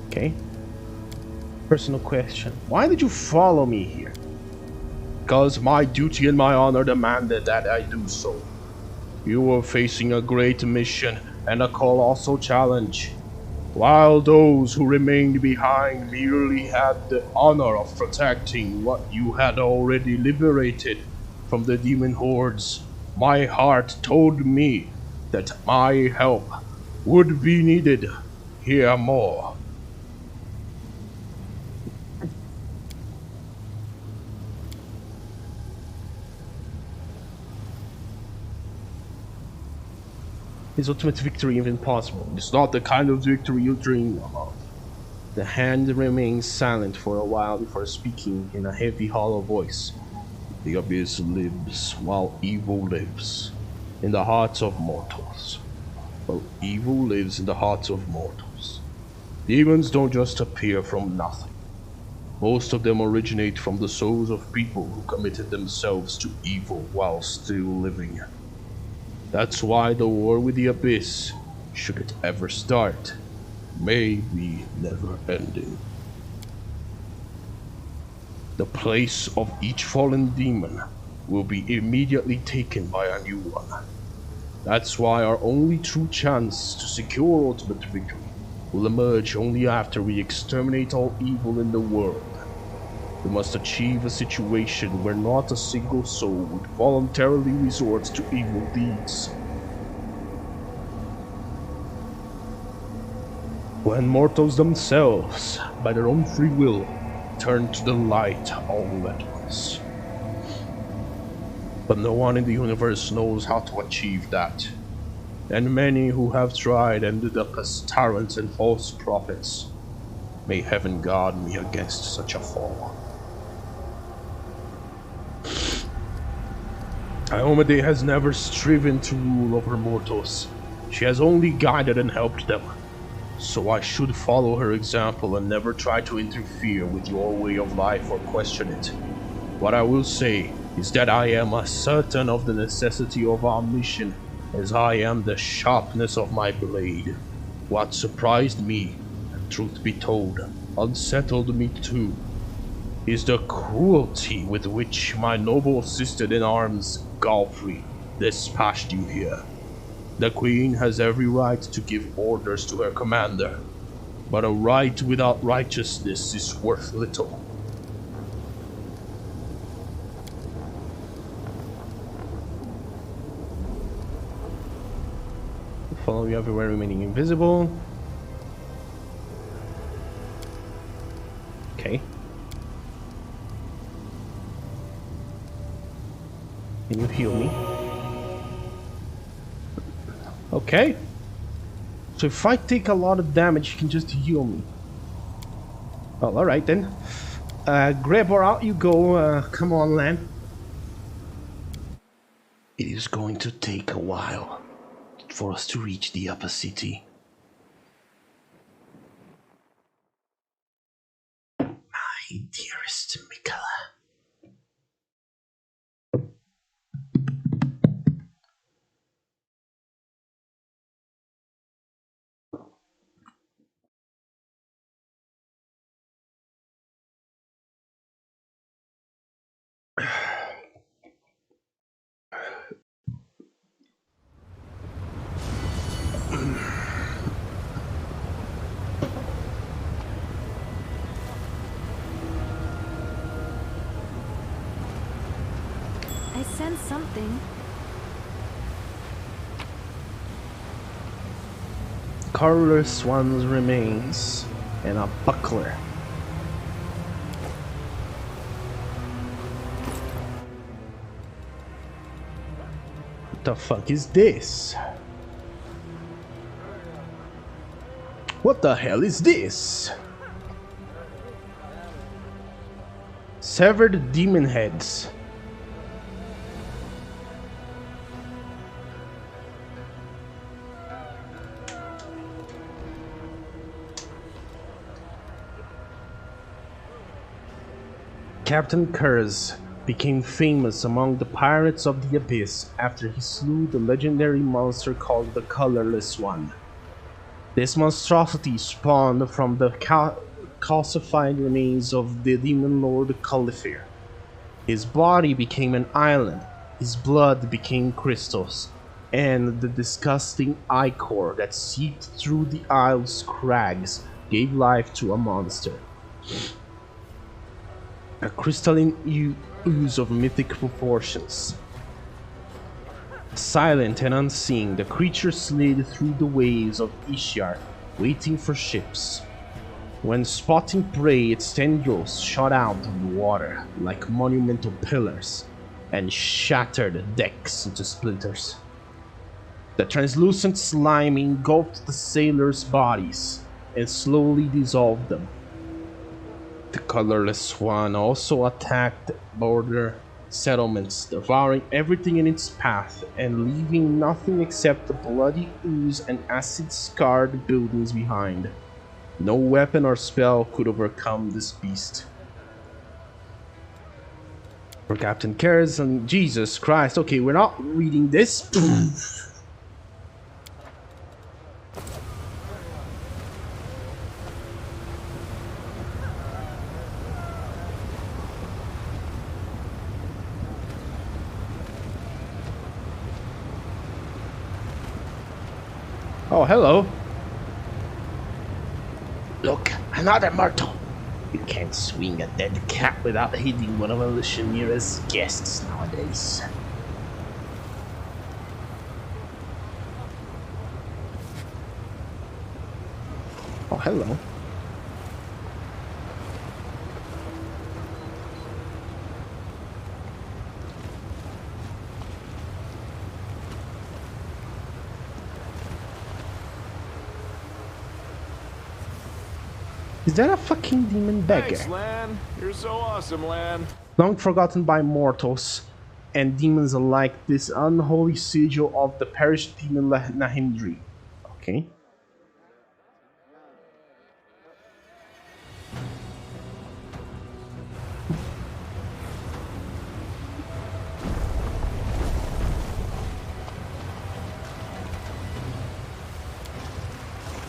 Okay. Personal question. Why did you follow me here? Because my duty and my honor demanded that I do so. You were facing a great mission and a colossal challenge, while those who remained behind merely had the honor of protecting what you had already liberated from the demon hordes. My heart told me that my help would be needed. Hear more. His ultimate victory even possible. It's not the kind of victory you dream about. The hand remains silent for a while before speaking in a heavy, hollow voice. The abyss lives while evil lives in the hearts of mortals. Well, evil lives in the hearts of mortals. Demons don't just appear from nothing. Most of them originate from the souls of people who committed themselves to evil while still living. That's why the war with the Abyss, should it ever start, may be never ending. The place of each fallen demon will be immediately taken by a new one. That's why our only true chance to secure ultimate victory will emerge only after we exterminate all evil in the world. We must achieve a situation where not a single soul would voluntarily resort to evil deeds. When mortals themselves, by their own free will, turn to the light all at once. But no one in the universe knows how to achieve that, and many who have tried ended up as tyrants and false prophets. May heaven guard me against such a fall. Iomedae has never striven to rule over mortals. She has only guided and helped them. So I should follow her example and never try to interfere with your way of life or question it. What I will say is that I am as certain of the necessity of our mission as I am the sharpness of my blade. What surprised me, and truth be told, unsettled me too, is the cruelty with which my noble sister-in-arms, Galfrey, dispatched you here. The Queen has every right to give orders to her commander, but a right without righteousness is worth little. Follow you everywhere, remaining invisible. Okay. Can you heal me? Okay. So if I take a lot of damage, you can just heal me. Well, alright then. Grab her out you go. Come on, Lan. It is going to take a while for us to reach the upper city. My dearest Mikola. I sense something. Colorless one's remains and a buckler. What the fuck is this? What the hell is this? Severed demon heads. Captain Kurz became famous among the pirates of the Abyss after he slew the legendary monster called the Colorless One. This monstrosity spawned from the calcified remains of the demon lord Califir. His body became an island, his blood became crystals, and the disgusting ichor that seeped through the isle's crags gave life to a monster. A crystalline ooze of mythic proportions. Silent and unseen, the creature slid through the waves of Ishiar, waiting for ships. When spotting prey, its tendrils shot out of the water like monumental pillars and shattered decks into splinters. The translucent slime engulfed the sailors' bodies and slowly dissolved them. The Colorless One also attacked border settlements, devouring everything in its path and leaving nothing except the bloody ooze and acid-scarred buildings behind. No weapon or spell could overcome this beast. For Captain Karras and Jesus Christ. Okay, we're not reading this. Oh, hello. Look, another mortal. You can't swing a dead cat without hitting one of Elishamira's guests nowadays. Oh, hello. Is that a fucking demon beggar? Thanks, Lan. You're so awesome, Lan. Long forgotten by mortals and demons alike, this unholy sigil of the perished demon Nahindri. Okay.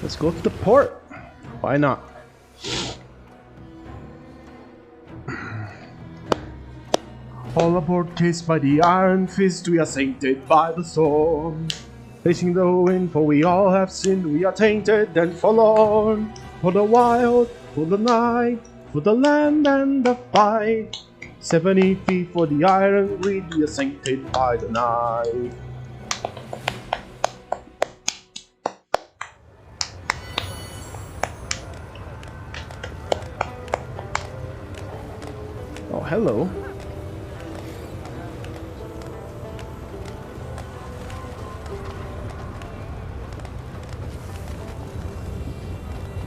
Let's go to the port. Why not? All aboard, kissed by the iron fist, we are sainted by the storm. Facing the wind, for we all have sinned, we are tainted and forlorn. For the wild, for the night, for the land and the fight. 70 feet for the iron greed, we are sainted by the night. Oh, hello.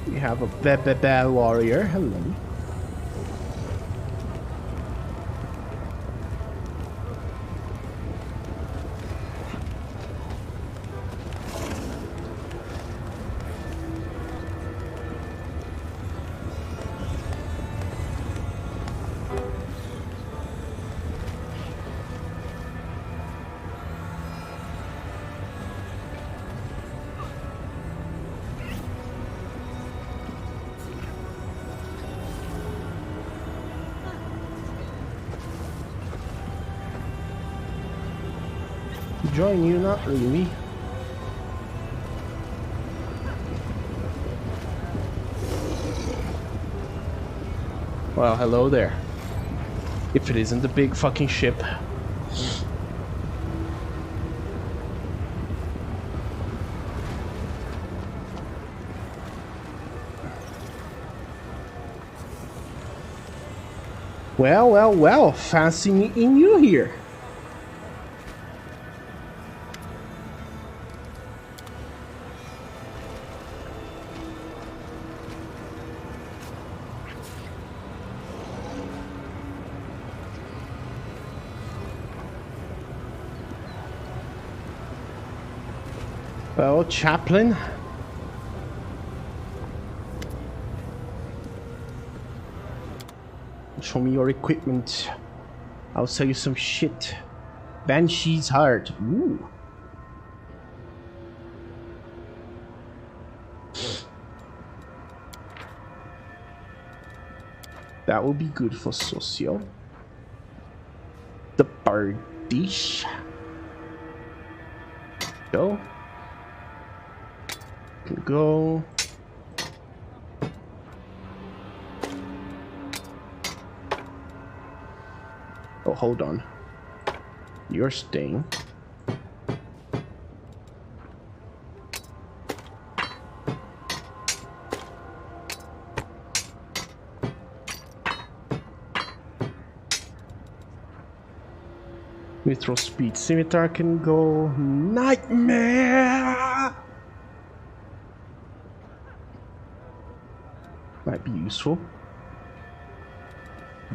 We have a bad warrior. Hello. Join you, not really. Well, hello there. If it isn't the big fucking ship. Well, fancy meeting you here. Well, Chaplain. Show me your equipment. I'll sell you some shit. Banshee's heart. Ooh. That will be good for Socio. The Bardish. Go. Go. Oh, hold on. You're staying. Mithril speed scimitar can go. Nightmare! Might be useful.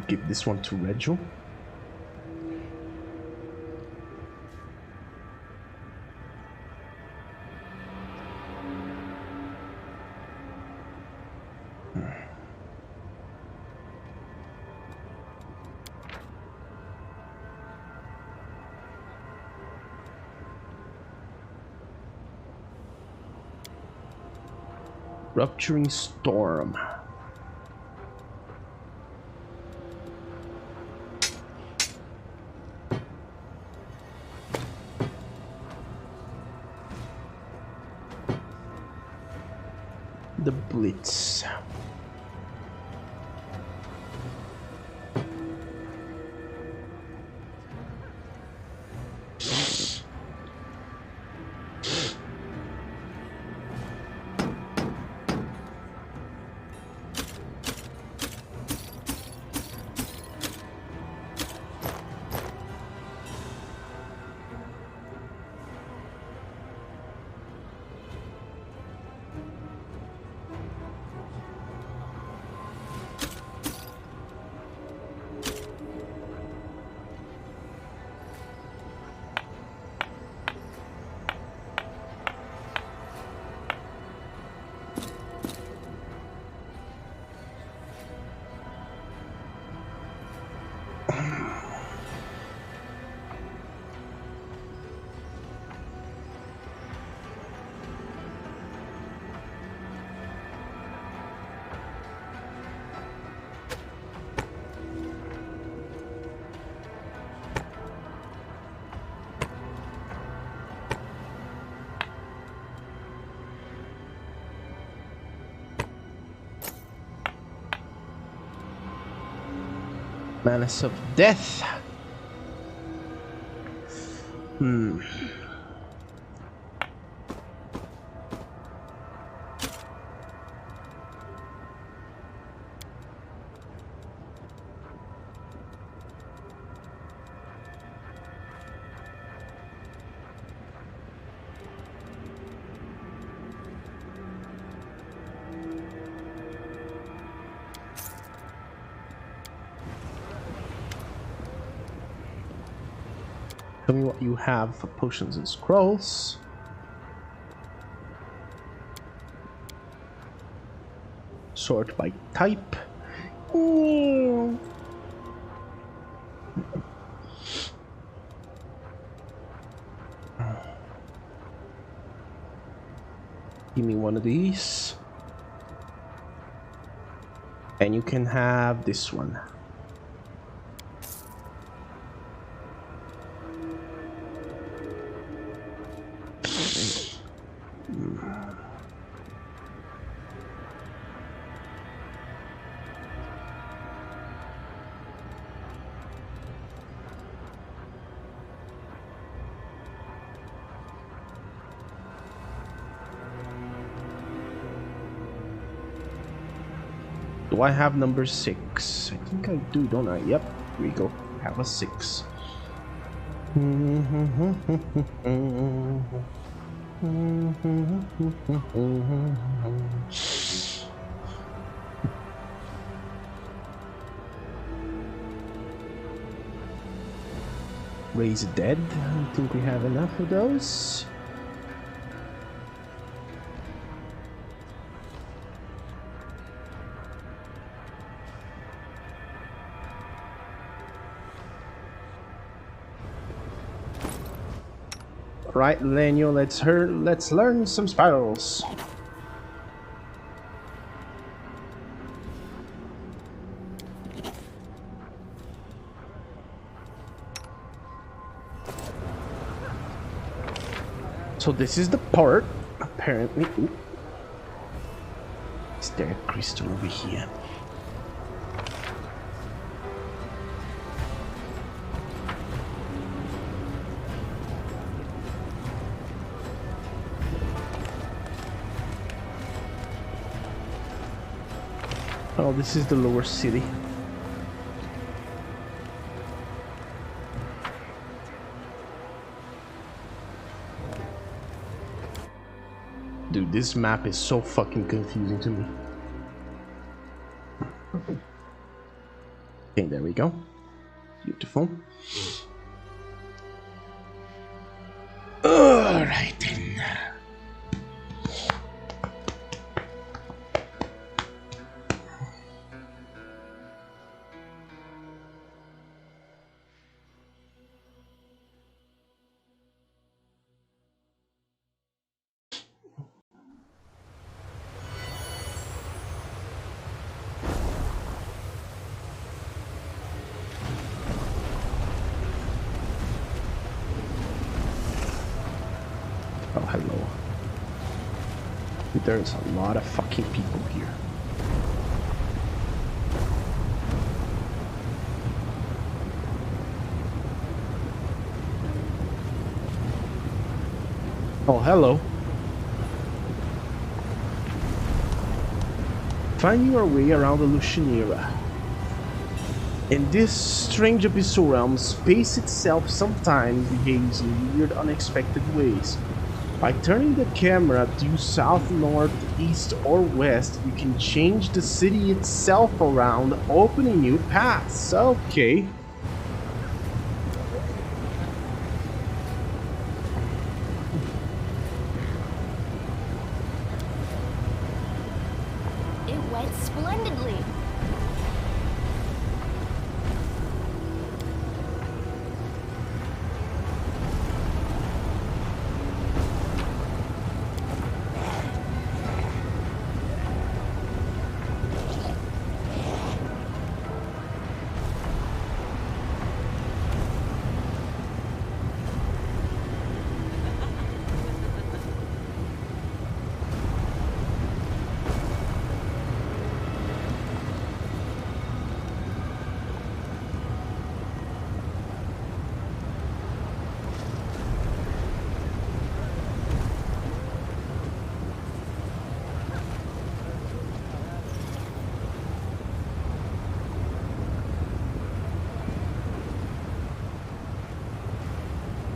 Give this one to Regil. Rupturing storm. The Blitz. Malice of Death. Tell me what you have for potions and scrolls. Sort by type. Give me one of these. And you can have this one. Do I have number 6? I think I do, don't I? Yep, here we go. I have a 6. Raise the Dead. I think we have enough of those. Right, Lenio, let's learn some spirals. So this is the part, apparently. Ooh. Is there a crystal over here? Oh, this is the lower city. Dude, this map is so fucking confusing to me. Okay, there we go. Beautiful. Alright then. hello. There's a lot of fucking people here. Oh, hello. Find your way around the Lucianera. In this strange abyssal realm, space itself sometimes behaves in weird, unexpected ways. By turning the camera due south, north, east, or west, you can change the city itself around, opening new paths. Okay. It went splendidly.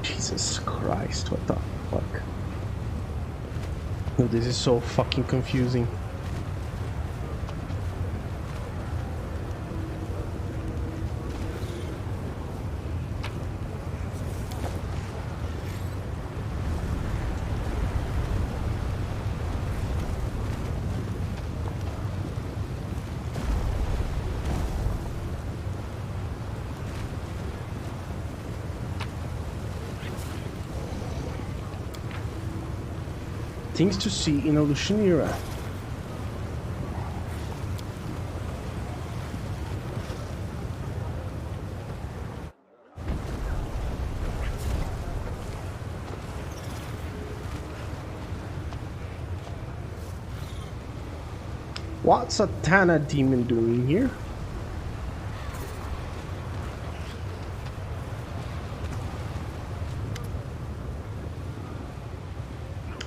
Jesus Christ, what the fuck? Oh, this is so fucking confusing. Things to see in a Lucianera. What's a Tana demon doing here?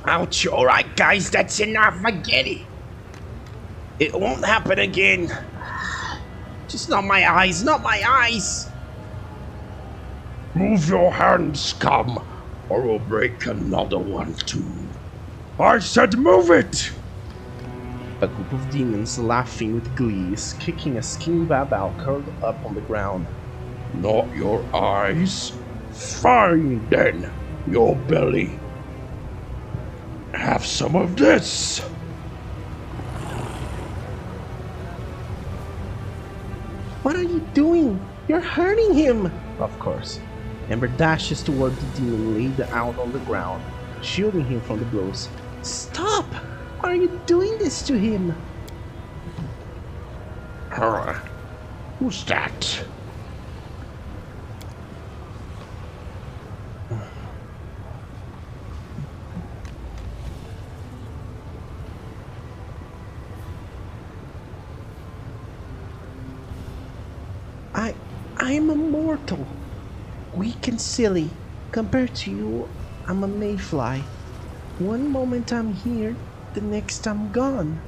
Ouch, alright guys, that's enough, I get it. It won't happen again. Just not my eyes, not my eyes. Move your hands, scum, or we'll break another one too. I said move it! A group of demons laughing with glee is kicking a skin babao curled up on the ground. Not your eyes. Fine then, your belly. Have some of this! What are you doing? You're hurting him! Of course. Ember dashes toward the demon laid out on the ground, shielding him from the blows. Stop! Why are you doing this to him? Who's that? I'm a mortal. Weak and silly. Compared to you, I'm a mayfly. One moment I'm here, the next I'm gone.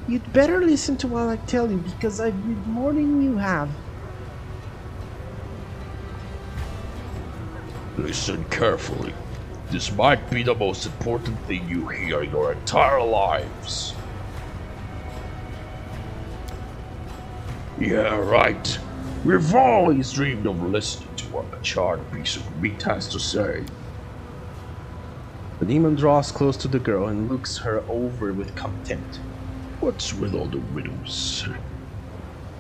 You'd better listen to what I tell you because I've read more than you have. Listen carefully. This might be the most important thing you hear your entire lives. Yeah, right. We've always dreamed of listening to what a charred piece of meat has to say. The demon draws close to the girl and looks her over with contempt. What's with all the riddles?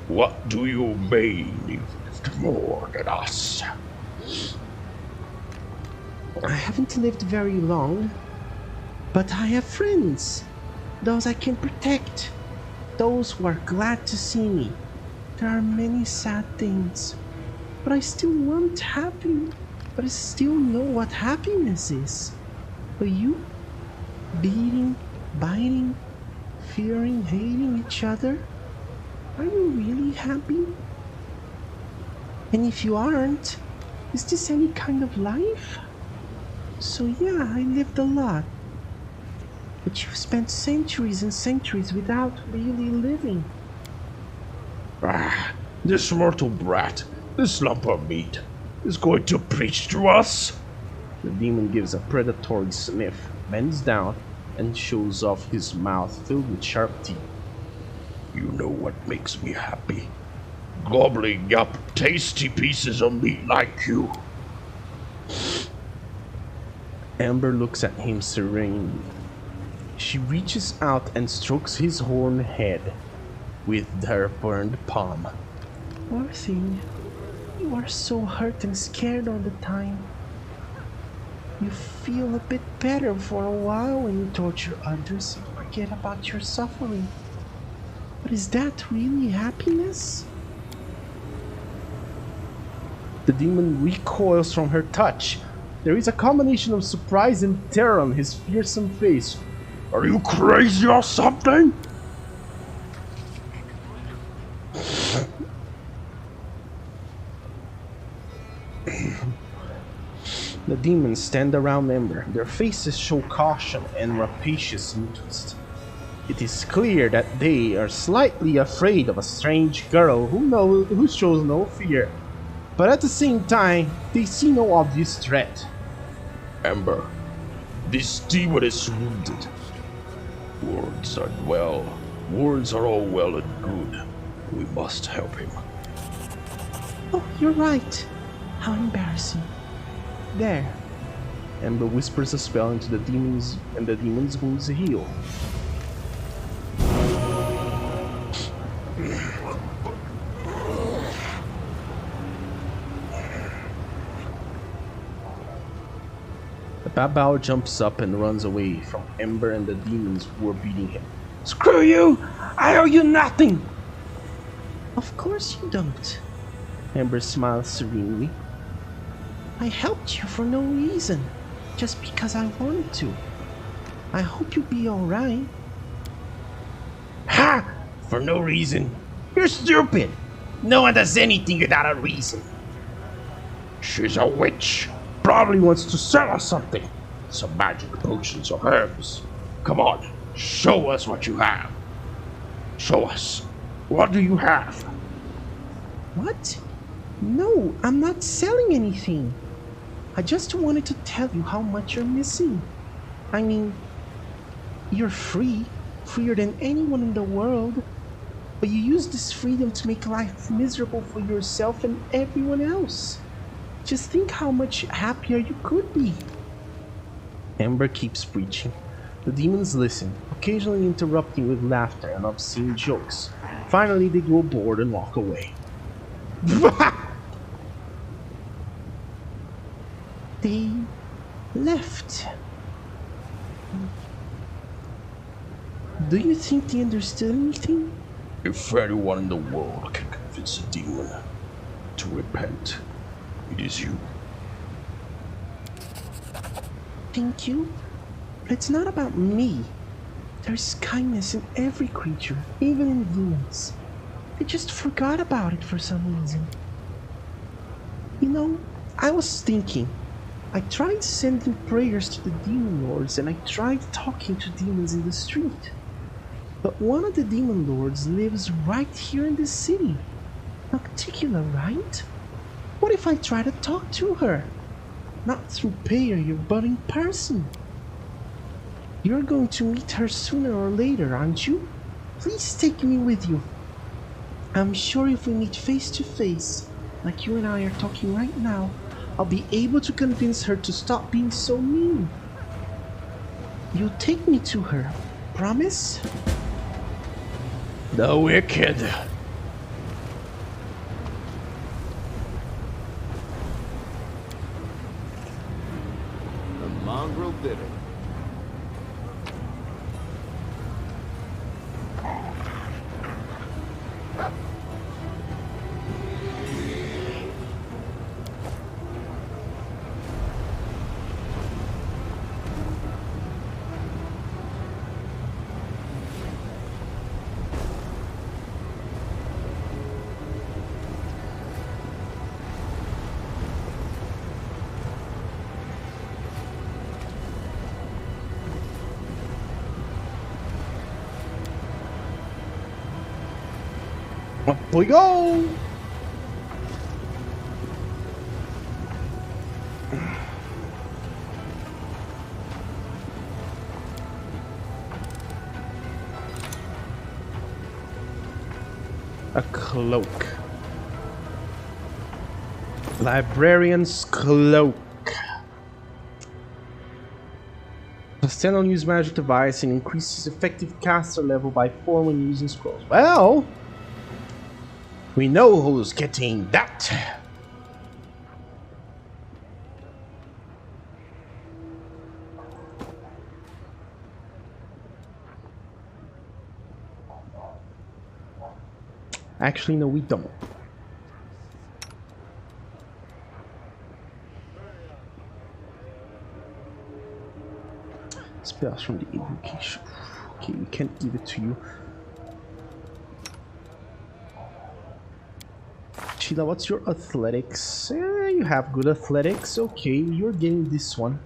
What do you mean you've lived more than us? I haven't lived very long, but I have friends. Those I can protect. Those who are glad to see me. There are many sad things, but I still want happiness. But I still know what happiness is. But you, beating, biting, fearing, hating each other, are you really happy? And if you aren't, is this any kind of life? So yeah, I lived a lot. But you've spent centuries and centuries without really living. Ah, this mortal brat, this lump of meat, is going to preach to us? The demon gives a predatory sniff, bends down, and shows off his mouth filled with sharp teeth. You know what makes me happy? Gobbling up tasty pieces of meat like you. Amber looks at him serenely. She reaches out and strokes his horned head with her burned palm. Poor thing, you are so hurt and scared all the time. You feel a bit better for a while when you torture others and forget about your suffering. But is that really happiness? The demon recoils from her touch. There is a combination of surprise and terror on his fearsome face. Are you crazy or something? The demons stand around Ember. Their faces show caution and rapacious interest. It is clear that they are slightly afraid of a strange girl who shows no fear. But at the same time, they see no obvious threat. Ember, this demon is wounded. Words are all well and good. We must help him. Oh, you're right. How embarrassing. There. Ember whispers a spell into the demons, and the demon's wounds heal. The Babao jumps up and runs away from Ember and the demons who are beating him. Screw you! I owe you nothing! Of course you don't. Ember smiles serenely. I helped you for no reason, just because I wanted to. I hope you'll be alright. Ha! For no reason. You're stupid. No one does anything without a reason. She's a witch. Probably wants to sell us something. Some magic potions or herbs. Come on, show us what you have. Show us. What do you have? What? No, I'm not selling anything. I just wanted to tell you how much you're missing. I mean, you're free, freer than anyone in the world, but you use this freedom to make life miserable for yourself and everyone else. Just think how much happier you could be. Ember keeps preaching. The demons listen, occasionally interrupting with laughter and obscene jokes. Finally, they grow bored and walk away. They left. Do you think they understood anything? If anyone in the world can convince a demon to repent, it is you. Thank you. But it's not about me. There's kindness in every creature, even in demons. They just forgot about it for some reason. You know, I was thinking. I tried sending prayers to the demon lords and I tried talking to demons in the street. But one of the demon lords lives right here in this city. Nocticula, right? What if I try to talk to her? Not through prayer, but in person. You're going to meet her sooner or later, aren't you? Please take me with you. I'm sure if we meet face to face, like you and I are talking right now, I'll be able to convince her to stop being so mean. You'll take me to her, promise? The wicked. The mongrel did it. Up we go! A cloak. Librarian's cloak. A stand-on use magic device and increases effective caster level by 4 when using scrolls. Well, we know who's getting that. Actually, no, we don't. Spells from the education. Okay, we can't give it to you. Sheila, what's your athletics? You have good athletics. Okay, you're getting this one.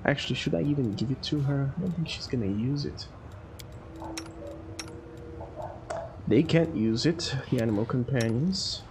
Actually, should I even give it to her? I don't think she's gonna use it. They can't use it, the animal companions.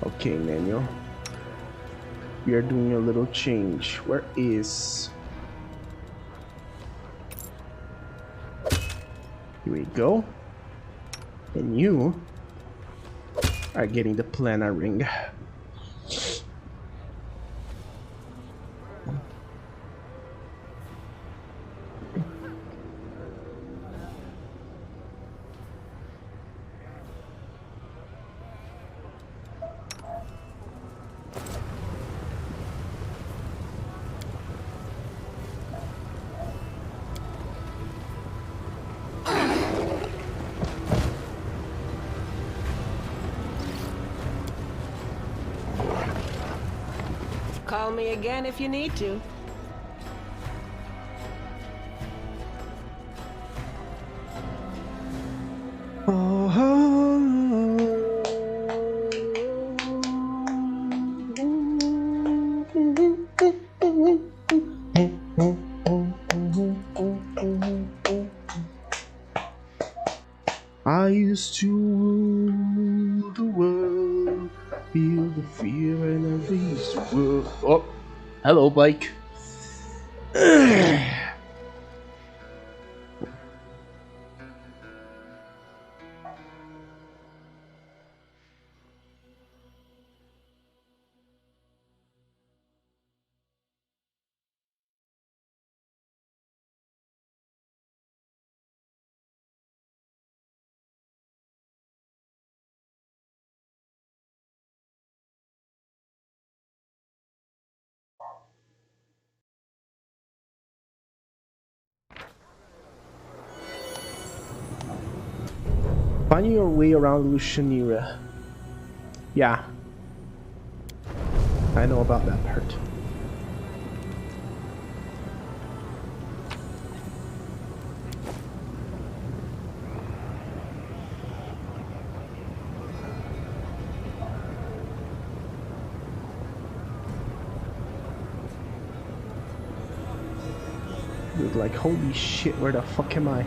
Okay, Manuel. We are doing a little change. Where is... Here we go. And you are getting the planar ring. Call me again if you need to. I used to rule the world, feel the fear and I used to rule. Oh, hello, bike. Finding your way around Lucianira. Yeah. I know about that part. Dude, like, holy shit, where the fuck am I?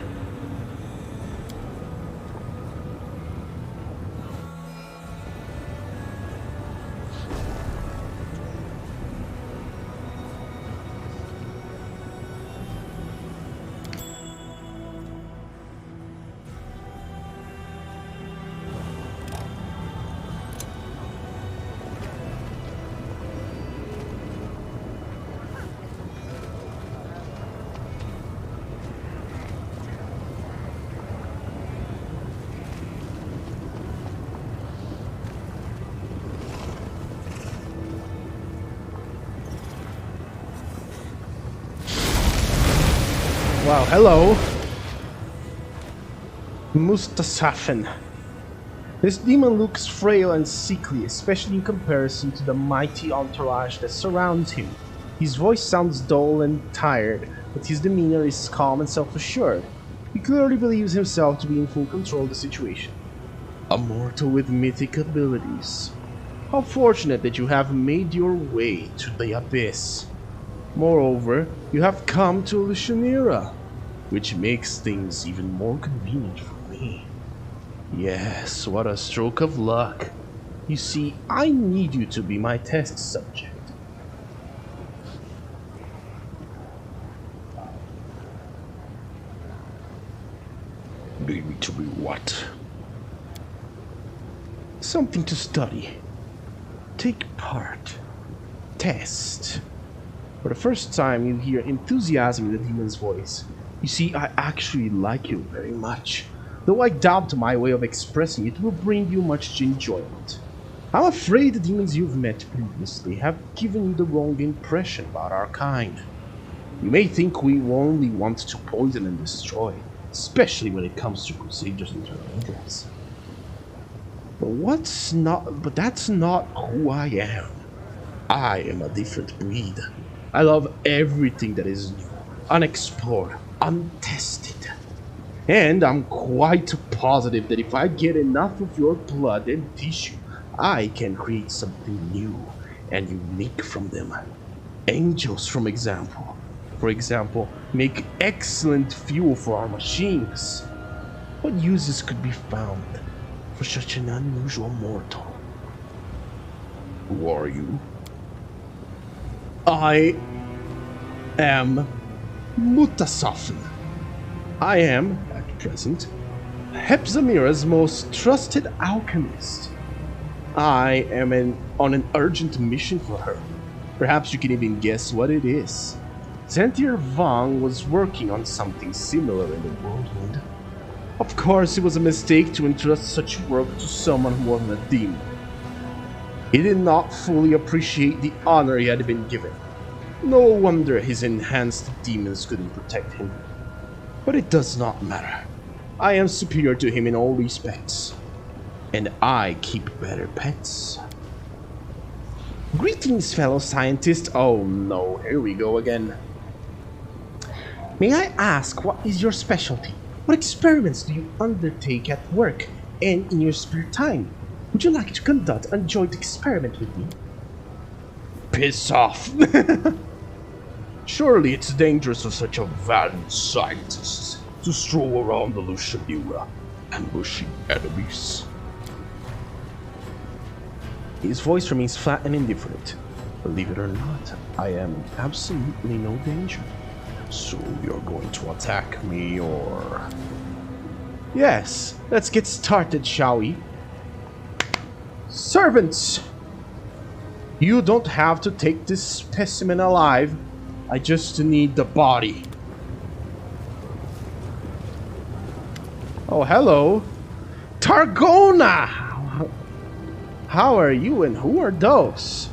Wow, hello. Mustasafen. This demon looks frail and sickly, especially in comparison to the mighty entourage that surrounds him. His voice sounds dull and tired, but his demeanor is calm and self-assured. He clearly believes himself to be in full control of the situation. A mortal with mythic abilities. How fortunate that you have made your way to the Abyss. Moreover, you have come to Lushanira, which makes things even more convenient for me. Yes, what a stroke of luck. You see, I need you to be my test subject. Need me to be what? Something to study. Take part. Test. For the first time, you hear enthusiasm in the demon's voice. You see, I actually like you very much. Though I doubt my way of expressing it will bring you much enjoyment. I'm afraid the demons you've met previously have given you the wrong impression about our kind. You may think we only want to poison and destroy, especially when it comes to Crusaders and Terrangers. But that's not who I am. I am a different breed. I love everything that is new, unexplored, untested. And I'm quite positive that if I get enough of your blood and tissue, I can create something new and unique from them. Angels, for example, make excellent fuel for our machines. What uses could be found for such an unusual mortal? Who are you? I am Mutasafen. I am, at present, Hepzamira's most trusted alchemist. I am on an urgent mission for her. Perhaps you can even guess what it is. Zentir Vang was working on something similar in the Whirlwind. Of course, it was a mistake to entrust such work to someone who wasn't a demon. He did not fully appreciate the honor he had been given. No wonder his enhanced demons couldn't protect him. But it does not matter. I am superior to him in all respects. And I keep better pets. Greetings, fellow scientist. Oh no, here we go again. May I ask, what is your specialty? What experiments do you undertake at work and in your spare time? Would you like to conduct a joint experiment with me? Piss off! Surely it's dangerous for such a valiant scientist to stroll around the Lushanira, ambushing enemies. His voice remains flat and indifferent. Believe it or not, I am in absolutely no danger. So you're going to attack me, or...? Yes, let's get started, shall we? Servants! You don't have to take this specimen alive. I just need the body. Oh, hello. Targona! How are you and who are those?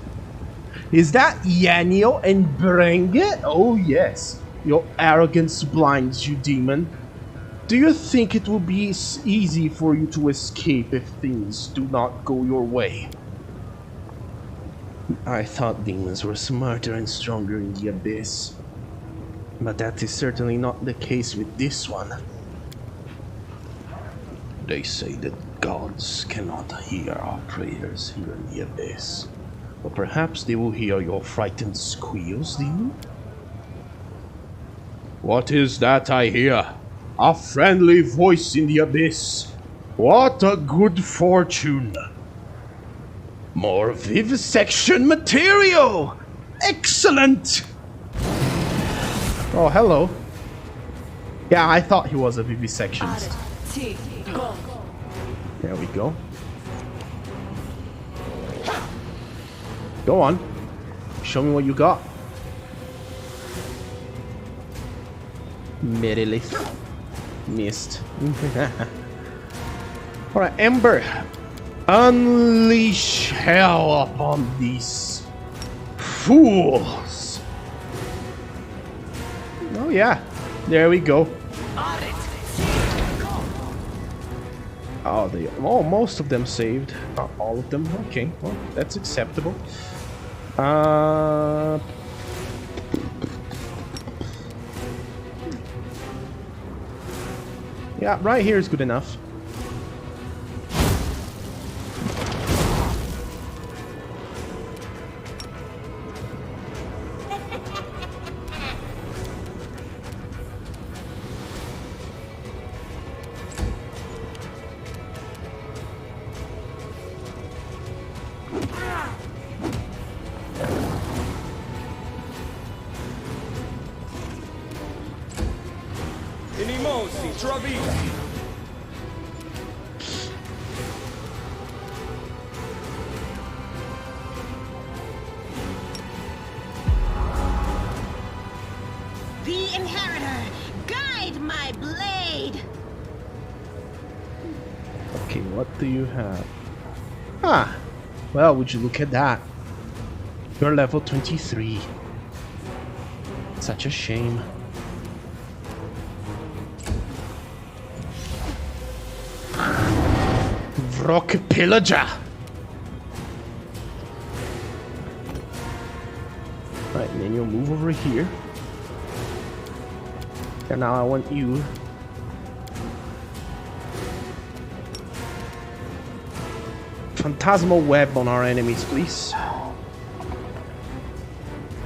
Is that Yanio and Brenge? Oh yes. Your arrogance blinds you, demon. Do you think it will be easy for you to escape if things do not go your way? I thought demons were smarter and stronger in the Abyss. But that is certainly not the case with this one. They say that gods cannot hear our prayers here in the Abyss. But perhaps they will hear your frightened squeals, demon? What is that I hear? A friendly voice in the Abyss. What a good fortune! More vivisection material! Excellent! Oh, hello. Yeah, I thought he was a vivisectionist. There we go. Go on. Show me what you got. Merilith. Missed. Alright, Ember. Unleash hell upon these fools. Oh yeah. There we go. On it. Oh, most of them saved. Not all of them. Okay, well, that's acceptable. Yeah, right here is good enough. Inimosi, Traviti. The Inheritor, guide my blade! Okay, what do you have? Ah, well, would you look at that? You're level 23. Such a shame. Rock Pillager! Right, and then you'll move over here. And now I want you. Phantasmal web on our enemies, please.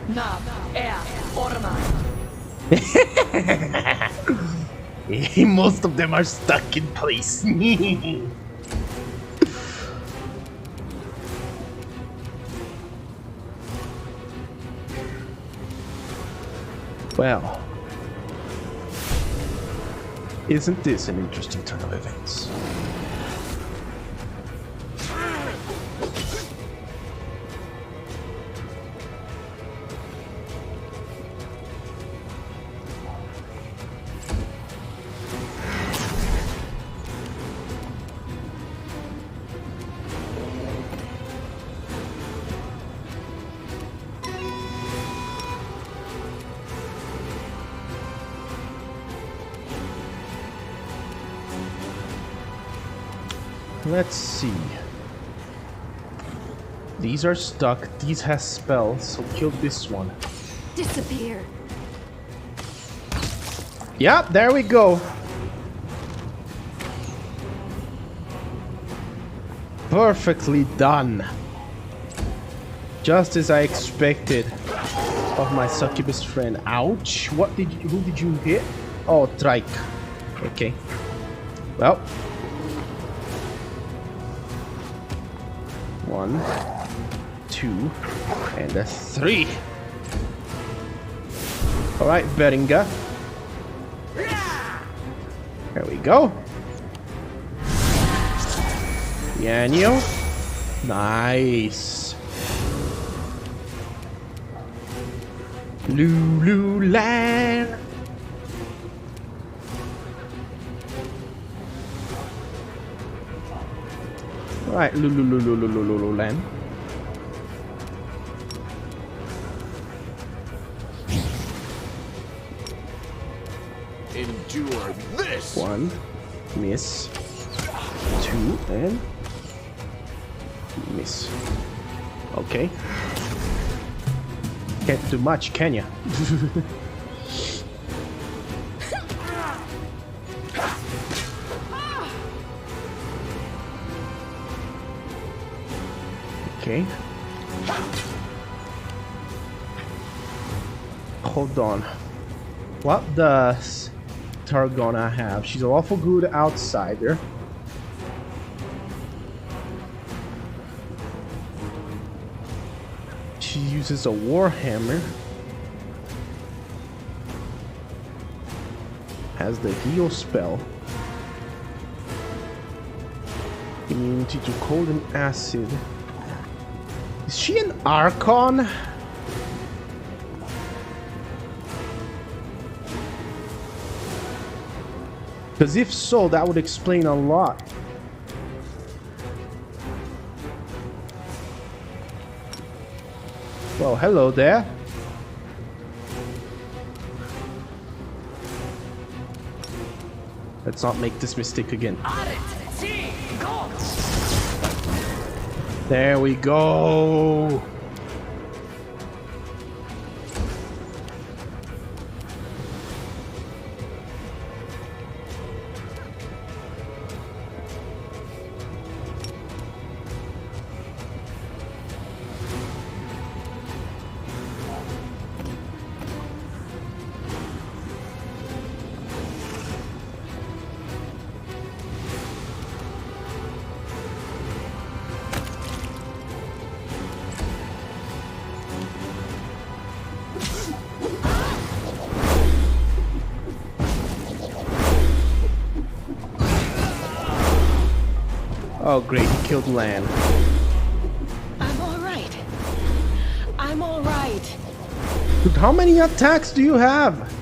Nav, Air, Orma. Most of them are stuck in place. Well, isn't this an interesting turn of events? Let's see. These are stuck. These has spells, so kill this one. Disappear. Yep, there we go. Perfectly done. Just as I expected of my succubus friend. Ouch. Who did you hit? Oh, Trike. Okay. Well. 1, 2, and a 3. Alright, Beringa. There we go. Yanyo. Nice. Lululand. Alright, Lululand. Endure this! 1, miss. 2, and miss. Okay. Can't do much, can ya? Okay. Hold on. What does Targona have? She's an awful good outsider. She uses a Warhammer. Has the heal spell. Immunity to cold and acid. Is she an Archon? Because if so, that would explain a lot. Well, hello there. Let's not make this mistake again. There we go. Oh great, he killed Lan. I'm alright. I'm alright. Dude, how many attacks do you have?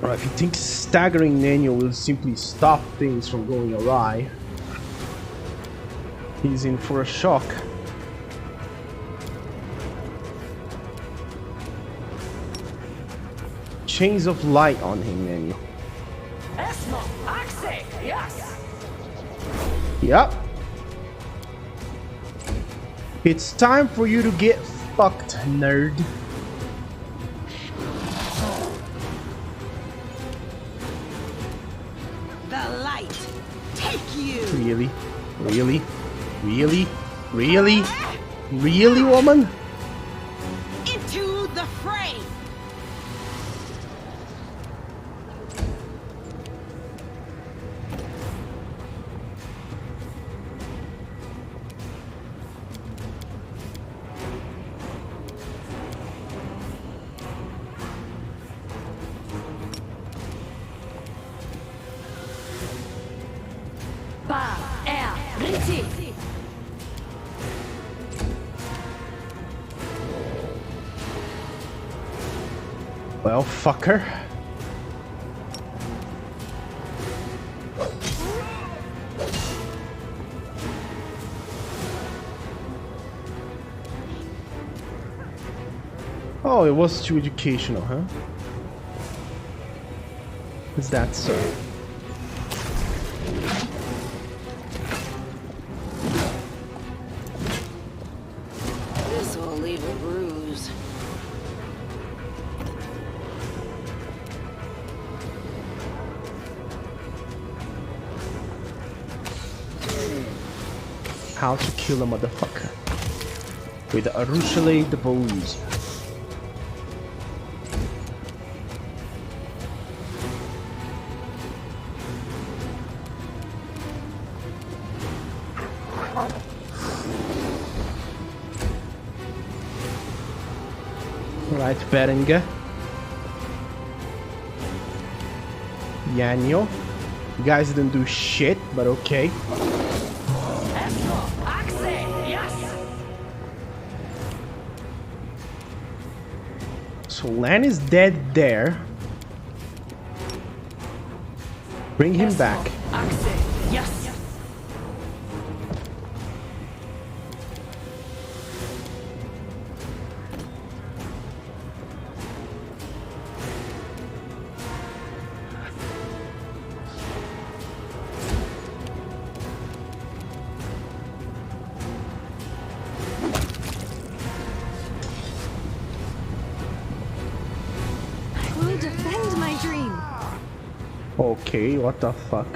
Alright, if you think staggering Nano will simply stop things from going awry, he's in for a shock. Chains of light on him, Nano. Yep. It's time for you to get fucked, nerd. The light, take you. Really? Really? Really? Really? Really, woman? Into the fray. Well, fucker. Oh, it was too educational, huh? Is that so? This will leave a bruise. How to kill a motherfucker with a Rushale the Bose. Right, Berenger. Yanyo. You guys didn't do shit, but okay. So Lan is dead there. Bring him back. Defend my dream. Okay, what the fuck?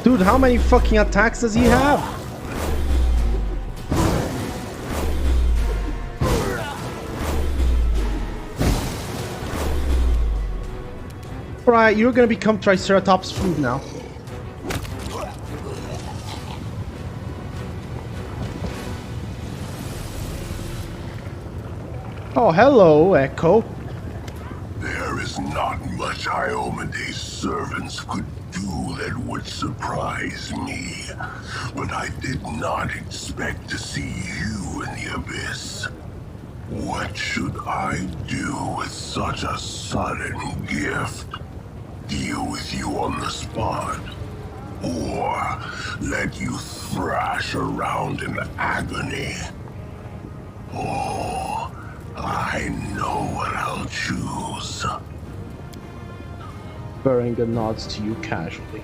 Dude, how many fucking attacks does he have? Alright, you're gonna become Triceratops food now. Oh, hello, Echo. There is not much Iomede's servants could do that would surprise me. But I did not expect to see you in the Abyss. What should I do with such a sudden gift? Deal with you on the spot? Or let you thrash around in agony? Oh, I know what I'll choose. Berenga nods to you casually.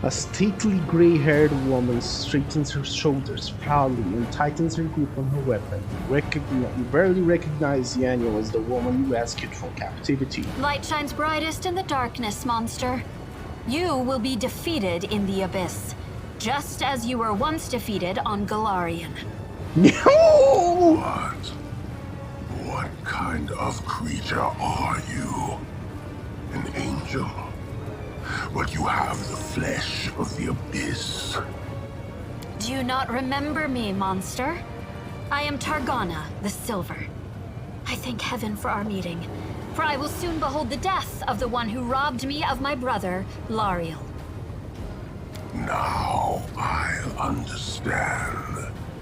A stately gray-haired woman straightens her shoulders proudly and tightens her grip on her weapon. You barely recognize Yanyo as the woman you rescued from captivity. Light shines brightest in the darkness, monster. You will be defeated in the Abyss, just as you were once defeated on Galarian. No! What kind of creature are you? An angel? But you have the flesh of the Abyss. Do you not remember me, monster? I am Targana, the Silver. I thank heaven for our meeting, for I will soon behold the death of the one who robbed me of my brother, Lariel. Now I understand.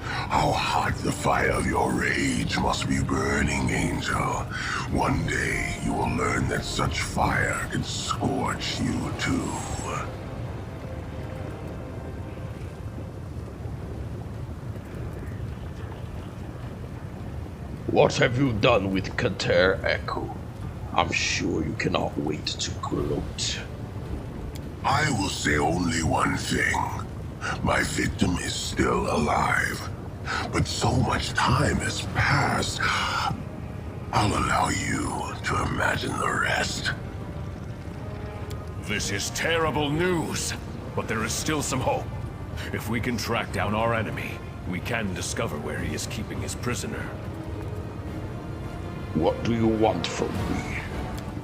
How hot the fire of your rage must be burning, Angel. One day you will learn that such fire can scorch you too. What have you done with Kater, Echo? I'm sure you cannot wait to gloat. I will say only one thing. My victim is still alive. But so much time has passed. I'll allow you to imagine the rest. This is terrible news, but there is still some hope. If we can track down our enemy, we can discover where he is keeping his prisoner. What do you want from me?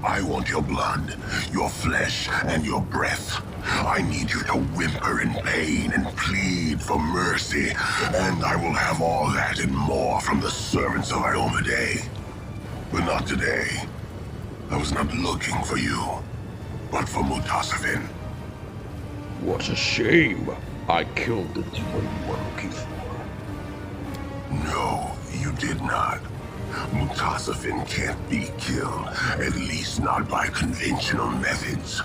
I want your blood, your flesh, and your breath. I need you to whimper in pain and plead for mercy, and I will have all that and more from the servants of Iomade. But not today. I was not looking for you, but for Mutasafin. What a shame. I killed the demon you were looking for. No, you did not. Mutasafin can't be killed, at least not by conventional methods.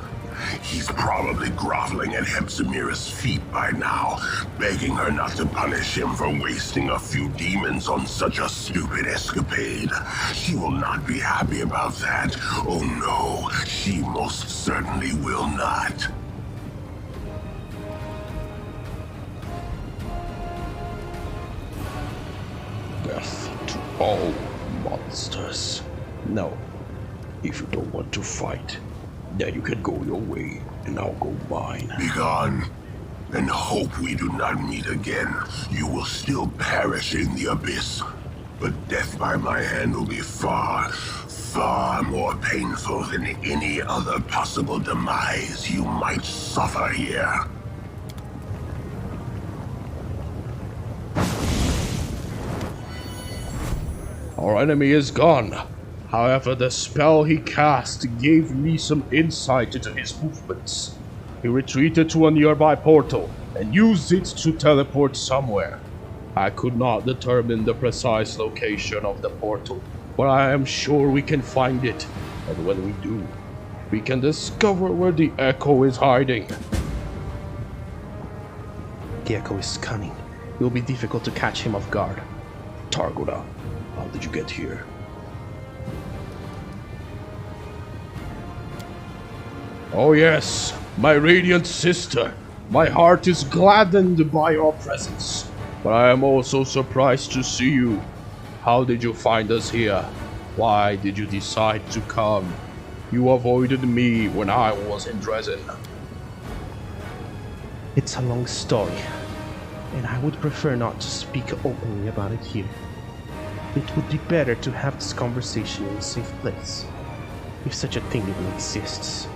He's probably groveling at Hepzimira's feet by now, begging her not to punish him for wasting a few demons on such a stupid escapade. She will not be happy about that. Oh no, she most certainly will not. Death to all monsters. No. If you don't want to fight, then you can go your way, and I'll go mine. Begone, and hope we do not meet again. You will still perish in the Abyss, but death by my hand will be far, far more painful than any other possible demise you might suffer here. Our enemy is gone. However, the spell he cast gave me some insight into his movements. He retreated to a nearby portal and used it to teleport somewhere. I could not determine the precise location of the portal, but I am sure we can find it. And when we do, we can discover where the Echo is hiding. The Echo is cunning. It will be difficult to catch him off guard. Targona, how did you get here? Oh yes, my radiant sister. My heart is gladdened by your presence. But I am also surprised to see you. How did you find us here? Why did you decide to come? You avoided me when I was in Darrazand. It's a long story, and I would prefer not to speak openly about it here. It would be better to have this conversation in a safe place. if such a thing even exists.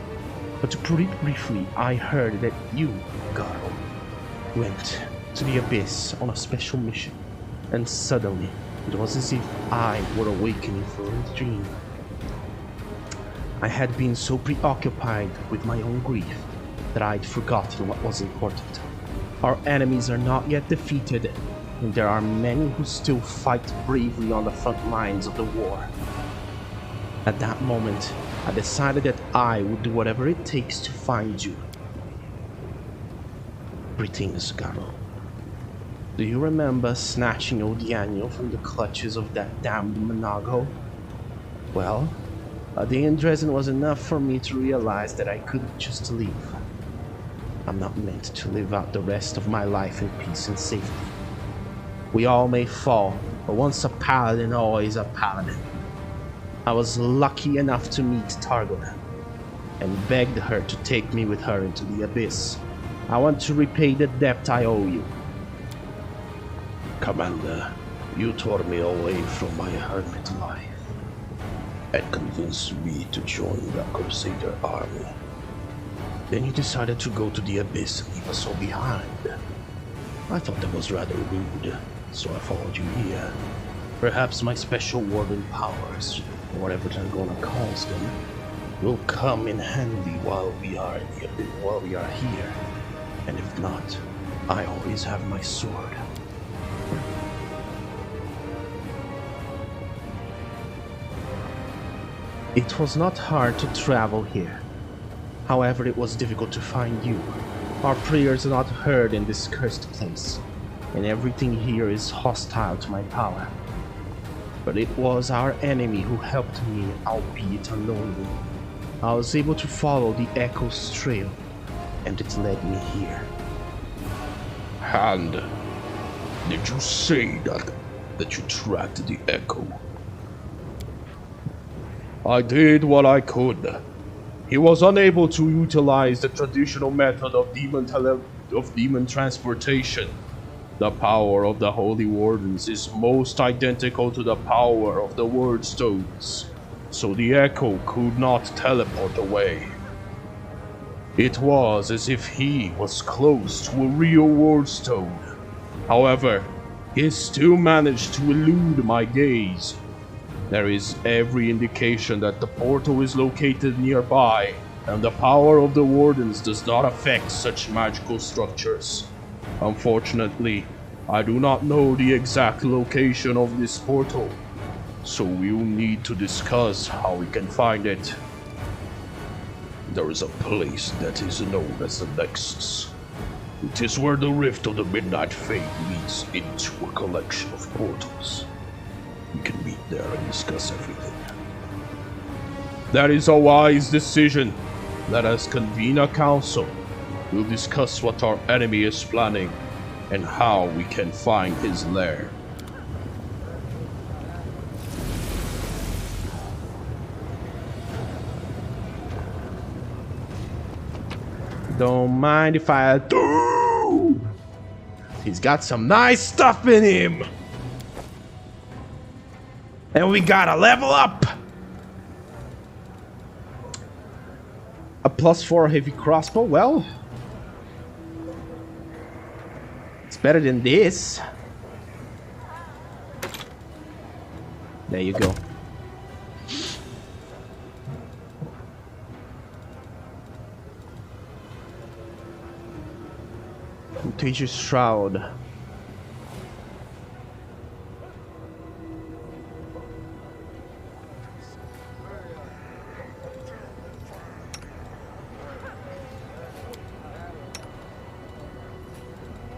But to put it briefly, I heard that you, Garo, went to the Abyss on a special mission, and suddenly it was as if I were awakening from a dream. I had been so preoccupied with my own grief that I'd forgotten what was important. Our enemies are not yet defeated, and there are many who still fight bravely on the front lines of the war. At that moment, I decided that I would do whatever it takes to find you. Greetings, Garo. Do you remember snatching Odiano from the clutches of that damned Minagho? Well, a day in Dresden was enough for me to realize that I couldn't just leave. I'm not meant to live out the rest of my life in peace and safety. We all may fall, but once a paladin, always a paladin. I was lucky enough to meet Targona, and begged her to take me with her into the Abyss. I want to repay the debt I owe you. Commander, you tore me away from my hermit life and convinced me to join the Crusader army. Then you decided to go to the Abyss and leave us all behind. I thought that was rather rude, so I followed you here. Perhaps my special warden powers, or whatever they're gonna call them, will come in handy while we are here. And if not, I always have my sword. It was not hard to travel here. However, it was difficult to find you. Our prayers are not heard in this cursed place, and everything here is hostile to my power. But it was our enemy who helped me, albeit unknowingly. I was able to follow the Echo's trail, and it led me here. And did you say that you tracked the Echo? I did what I could. He was unable to utilize the traditional method of demon transportation. The power of the Holy Wardens is most identical to the power of the Word Stones, so the Echo could not teleport away. It was as if he was close to a real Word Stone. However, he still managed to elude my gaze. There is every indication that the portal is located nearby, and the power of the Wardens does not affect such magical structures. Unfortunately, I do not know the exact location of this portal, so we'll need to discuss how we can find it. There is a place that is known as the Nexus. It is where the Rift of the Midnight Fate leads into a collection of portals. We can meet there and discuss everything. That is a wise decision. Let us convene a council. We'll discuss what our enemy is planning and how we can find his lair. Don't mind if I do. He's got some nice stuff in him. And we gotta level up! A +4 heavy crossbow, well... it's better than this. There you go. Contagious Shroud.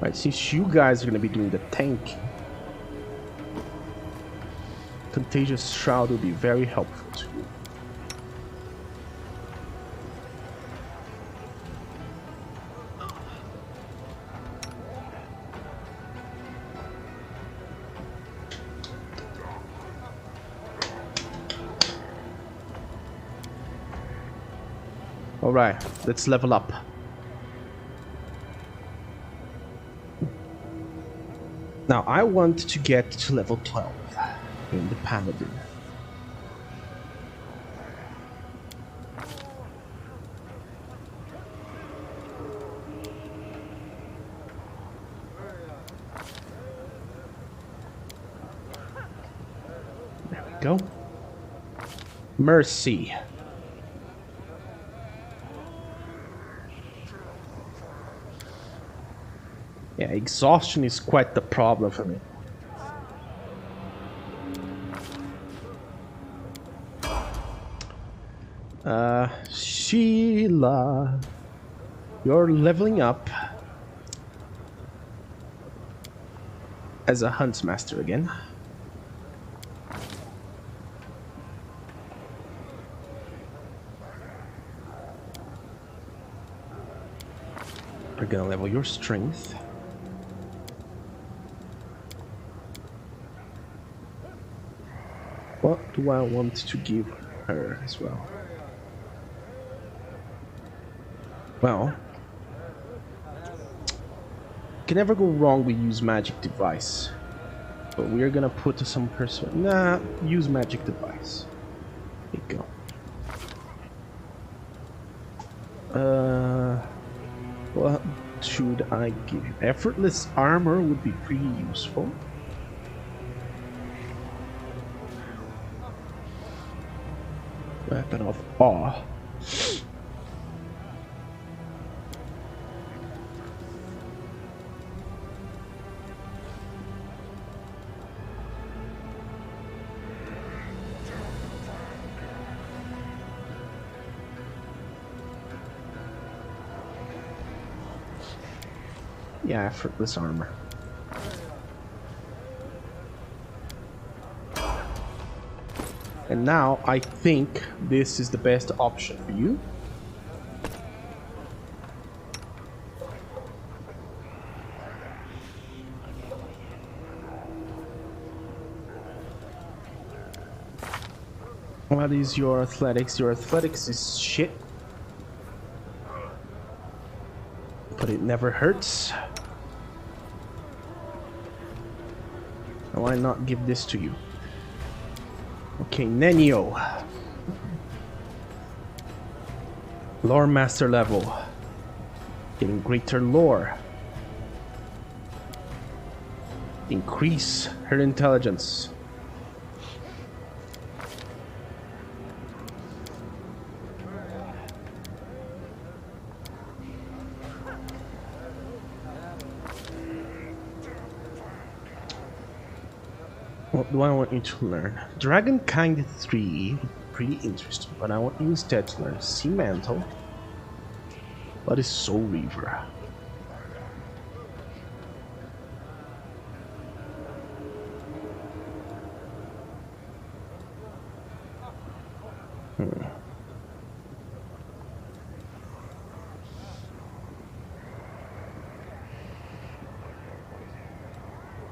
Right, since you guys are gonna be doing the tank, Contagious Shroud will be very helpful to you. Alright, let's level up. Now, I want to get to level 12 in the Paladin. Go. Mercy. Yeah, exhaustion is quite the problem for me. Sheila, you're leveling up as a huntsmaster again. We're gonna level your strength. What do I want to give her as well? Well, can never go wrong with use magic device. But we are gonna put some person. Nah, use magic device. There you go. What should I give you? Effortless armor would be pretty useful. Weapon of awe. Yeah, effortless armor. And now I think this is the best option for you. What is your athletics? Your athletics is shit. But it never hurts. Why not give this to you? Okay, Nenio. Lore master level. Getting greater lore. Increase her intelligence. What do I want you to learn? Dragon Kind 3, pretty interesting, but I want you instead to learn Sea Mantle. What is Soul Reaver?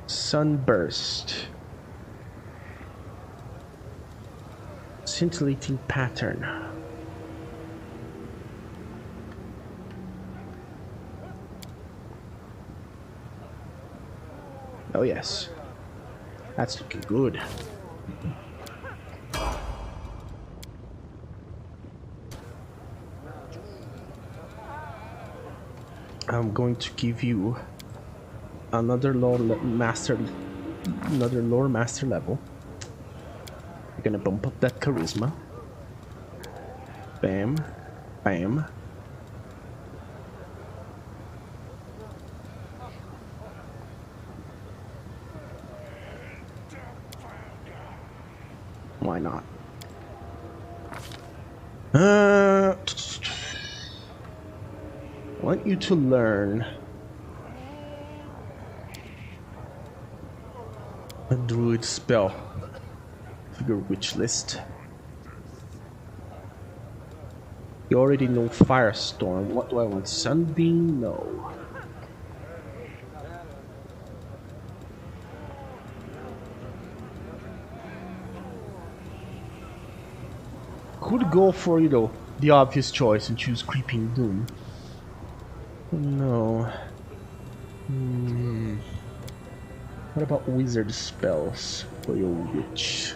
Sunburst. Scintillating pattern. Oh yes, that's looking good. I'm going to give you another lore master level. We're gonna bump up that charisma. Bam, bam. Why not? I want you to learn a druid spell. Figure which list. You already know Firestorm. What do I want? Sunbeam? No. Could go for, you know, the obvious choice and choose Creeping Doom. No. What about wizard spells for your witch?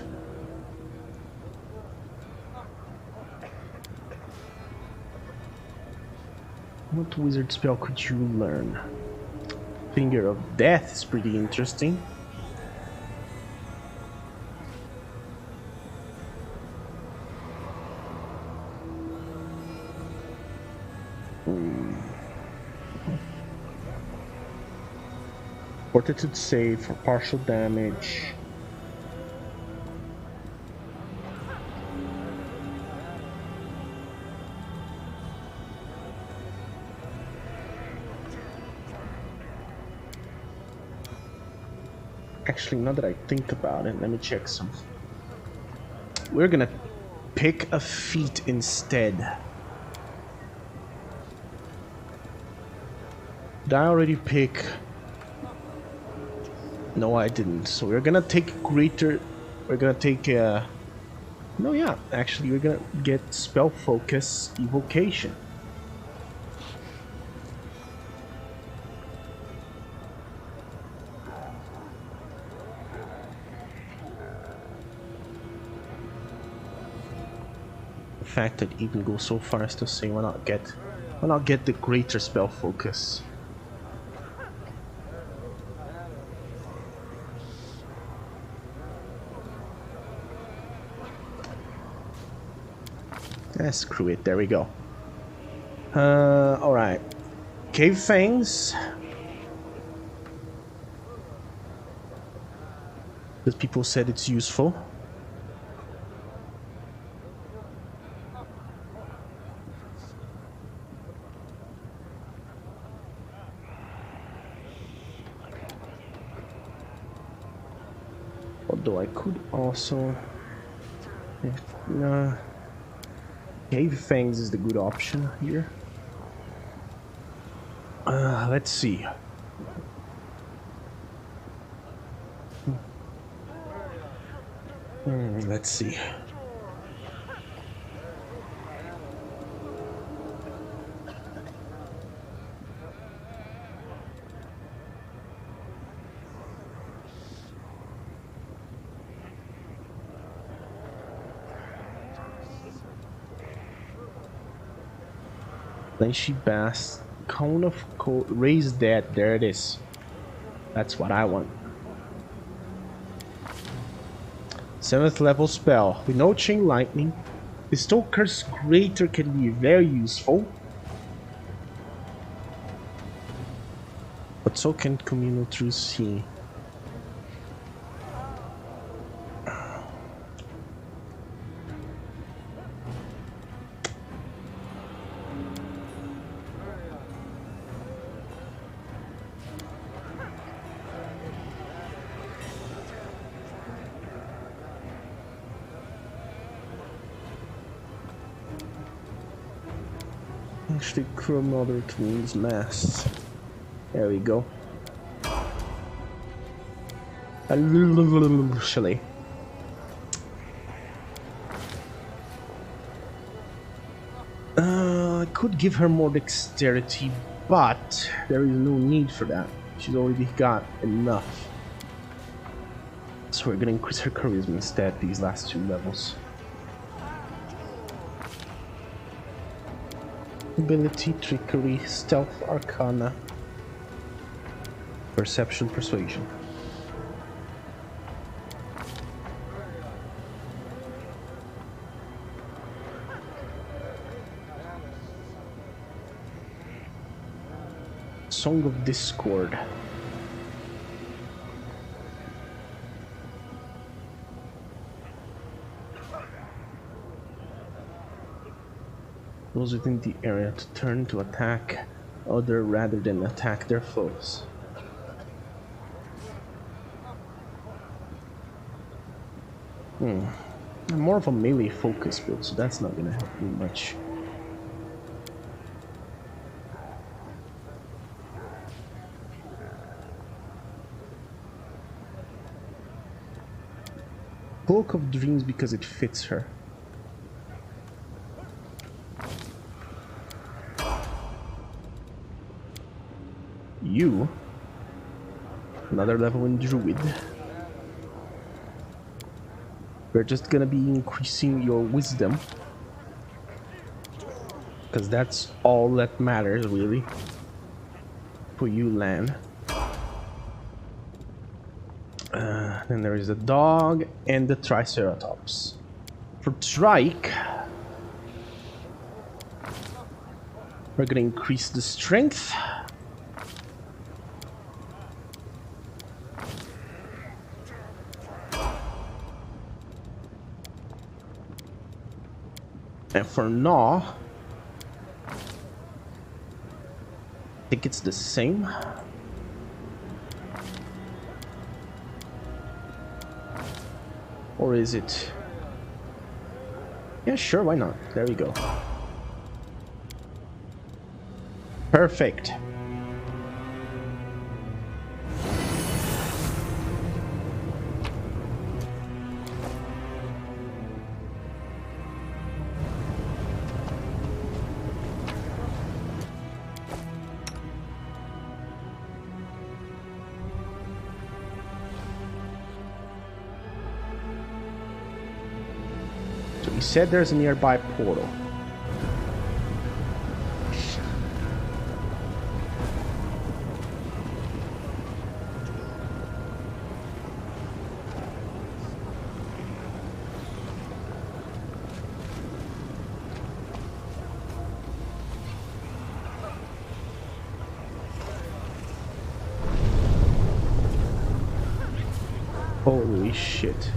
What wizard spell could you learn? Finger of Death is pretty interesting. Fortitude save for partial damage. Actually, now that I think about it, let me check some. We're gonna pick a feat instead. Did I already pick? No, I didn't. So we're gonna take greater. We're gonna take. No, yeah. Actually, we're gonna get spell focus evocation. The fact that even go so far as to say why not get the greater spell focus. Screw it, there we go. Alright. Cave Fangs. Because people said it's useful. Although I could also... Cave Fangs is the good option here. Let's see. Let's see. Then she basts. Cone of cold. Raise that. There it is. That's what I want. 7th level spell. With no chain lightning. Bestow Curse Greater can be very useful. But so can Communal Through Sea. Actually, Chronometer Twins Masts. There we go. Actually. I could give her more dexterity, but there is no need for that. She's already got enough. So we're gonna increase her charisma instead, these last 2 levels. Ability, Trickery, Stealth, Arcana, Perception, Persuasion. Song of Discord. Those within the area to turn to attack other rather than attack their foes. I'm more of a melee focus build, so that's not gonna help me much. Cloak of Dreams because it fits her. You, another level in Druid. We're just gonna be increasing your wisdom, because that's all that matters really for you, Lan. Then there is the dog and the Triceratops. For Trike, we're gonna increase the strength. And for now, I think it's the same. Or is it? Yeah, sure, why not? There we go. Perfect. So he said there's a nearby portal. Holy shit.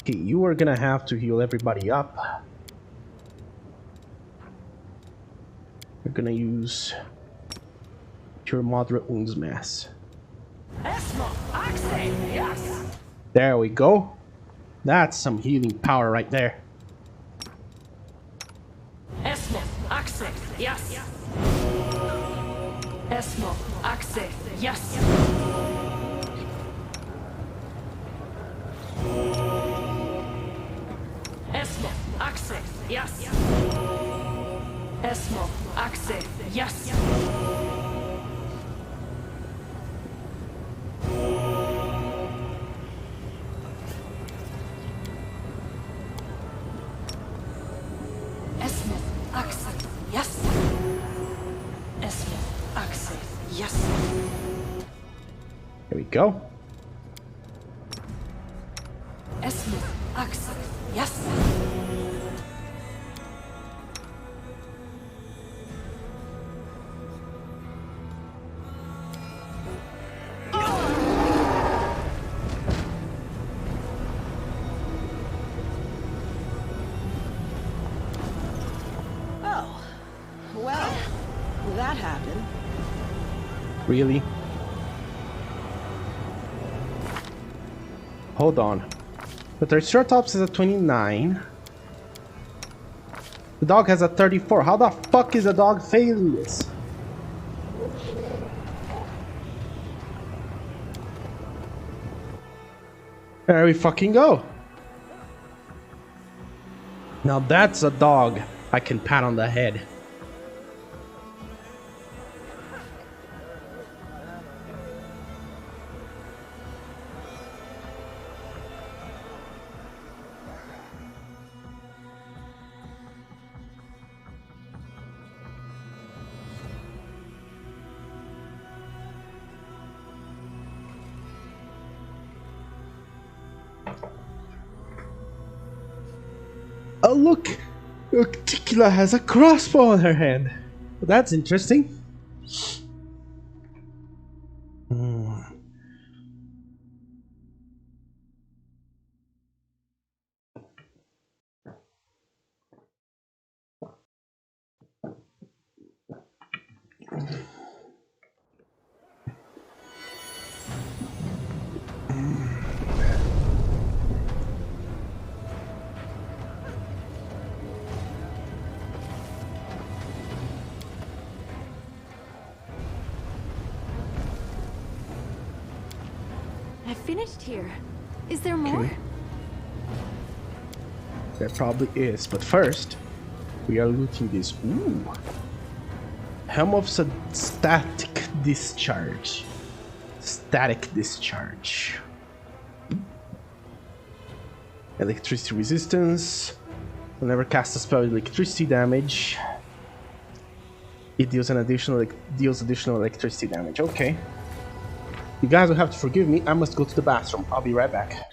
Okay, you are gonna have to heal everybody up. We're gonna use Cure Moderate Wounds Mass. There we go. That's some healing power right there. Esmo, Axe, yes. Esmo, Axe, yes. Esmo, Axe, yes. Esmo, Axe, yes. Esmo, Axe, yes. Esmo, Axe, yes. There we go. Esmo, Axe, yes. Oh, well, that happened. Really? Hold on. The Triceratops is a 29. The dog has a 34. How the fuck is a dog failing this? There we fucking go. Now that's a dog I can pat on the head. Oh, look! Look, Tequila has a crossbow on her hand. Well, that's interesting. I finished here. Is there more? Okay. There probably is, but first, we are looting this. Ooh. Helm of Static Discharge. Static Discharge. Electricity resistance. Whenever cast a spell with electricity damage, it deals additional electricity damage. Okay. You guys will have to forgive me. I must go to the bathroom. I'll be right back.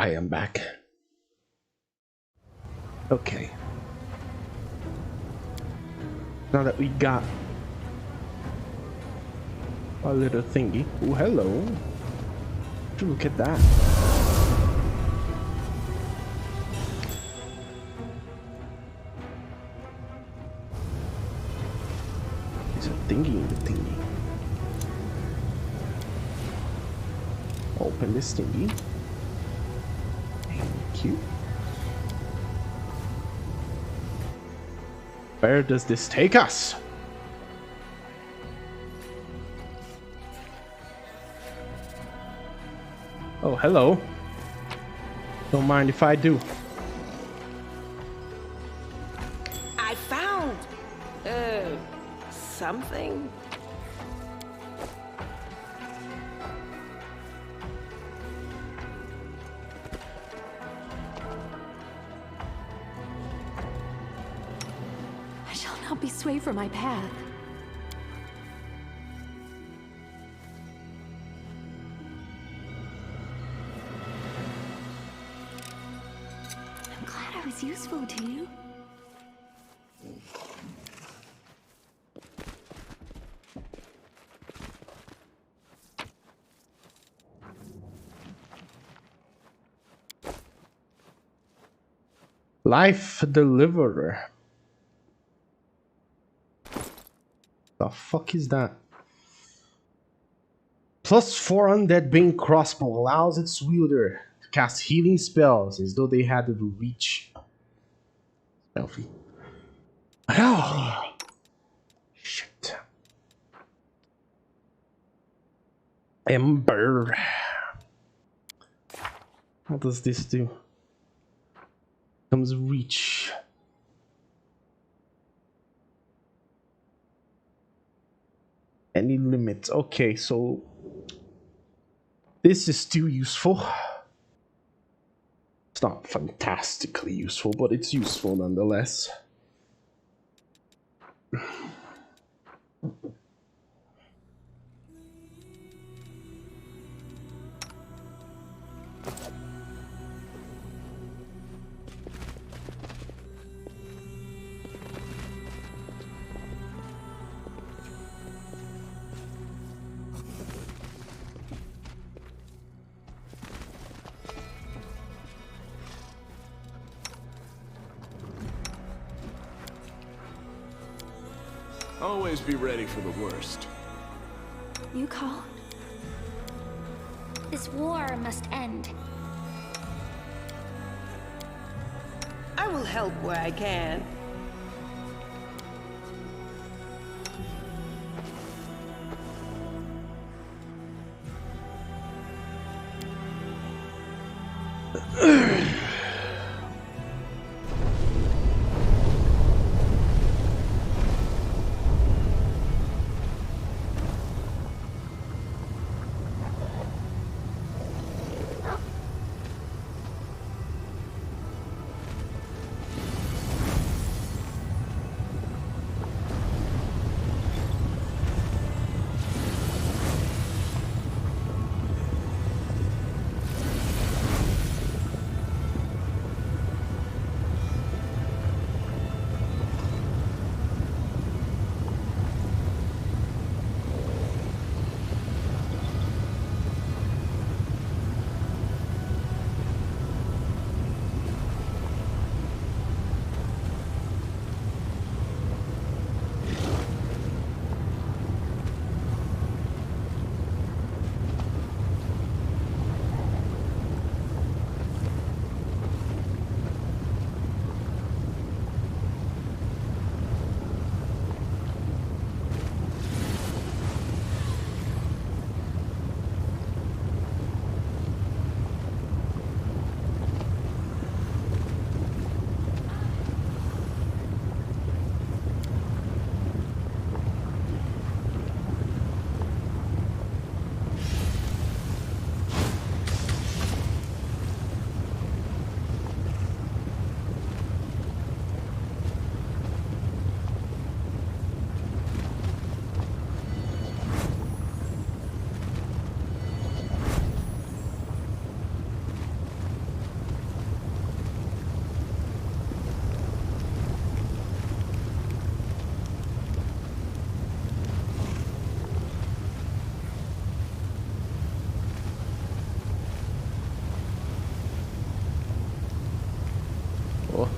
I am back. Okay. Now that we got a little thingy. Oh, hello. Would you look at that? There's a thingy in the thingy. Open this thingy. Thank you. Where does this take us? Oh, hello. Don't mind if I do. I found something. I shall not be swayed from my path. I'm glad I was useful to you. Life Deliverer. The fuck is that? +4 undead bane crossbow allows its wielder to cast healing spells as though they had the reach. Selfie. Oh. Shit. Ember. What does this do? Comes reach. Any limit. Okay, so this is still useful. It's not fantastically useful, but it's useful nonetheless. Always be ready for the worst. You called? This war must end. I will help where I can. Oh.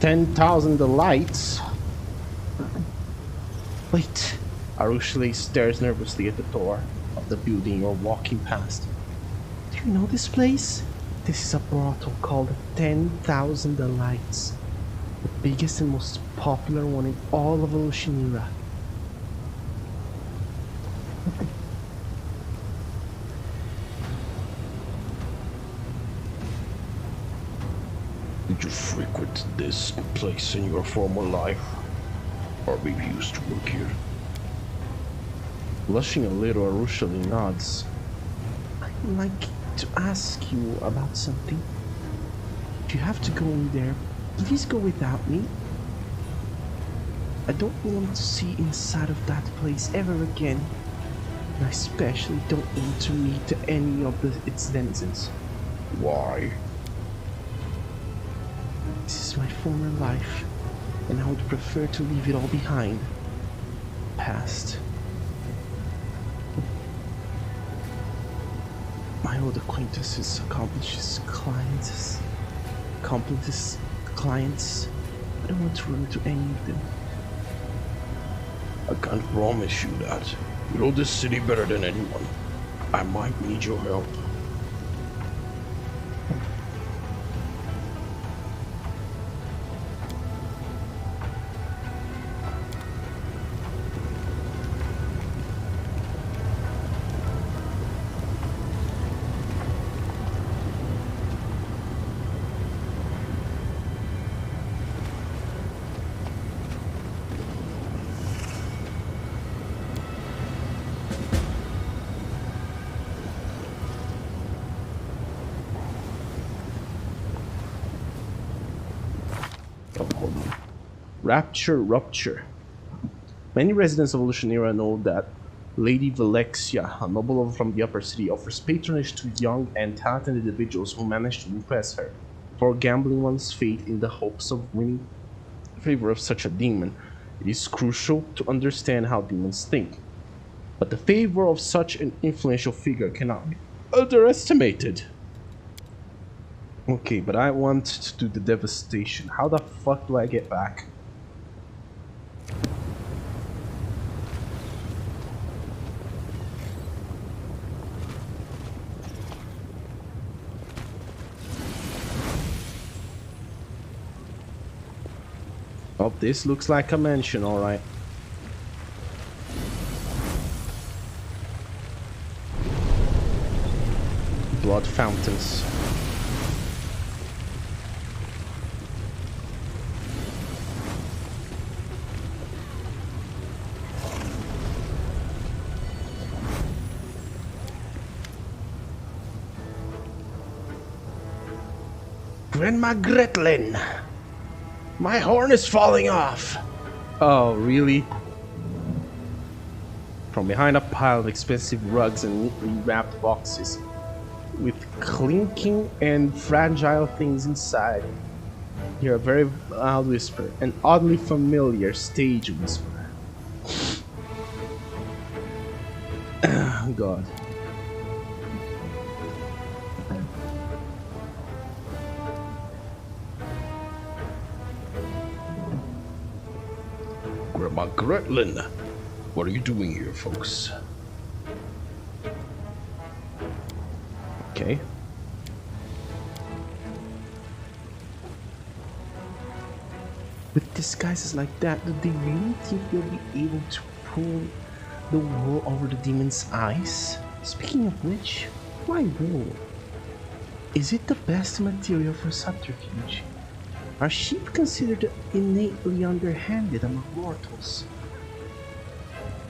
10,000 lights. Wait. Arushale stares nervously at the door of the building you're walking past. Do you know this place? This is a brothel called 10,000 Lights. The biggest and most popular one in all of Oceanira. Did you frequent this place in your former life? Or maybe you used to work here? Blushing a little, Arushale nods. I'd like to ask you about something. If you have to go in there, please go without me. I don't want to see inside of that place ever again. And I especially don't want to meet any of its denizens. Why? This is my former life, and I would prefer to leave it all behind. Past. My old acquaintances, accomplished clients. I don't want to run into any of them. I can't promise you that. You know this city better than anyone. I might need your help. Rupture. Many residents of Oceanira know that Lady Velexia, a noble from the upper city, offers patronage to young and talented individuals who manage to impress her, before gambling one's fate in the hopes of winning the favor of such a demon. It is crucial to understand how demons think, but the favor of such an influential figure cannot be underestimated. Okay, but I want to do the devastation. How the fuck do I get back? Oh, this looks like a mansion, alright. Blood fountains. Grandma Gretlin! My horn is falling off! Oh, really? From behind a pile of expensive rugs and neatly wrapped boxes, with clinking and fragile things inside, you hear a very loud whisper, an oddly familiar stage whisper. Oh, God. Grandma Gretlin, what are you doing here, folks? Okay. With disguises like that, do they really think they'll be able to pull the wool over the demon's eyes? Speaking of which, why wool? Is it the best material for subterfuge? Are sheep considered innately underhanded among mortals?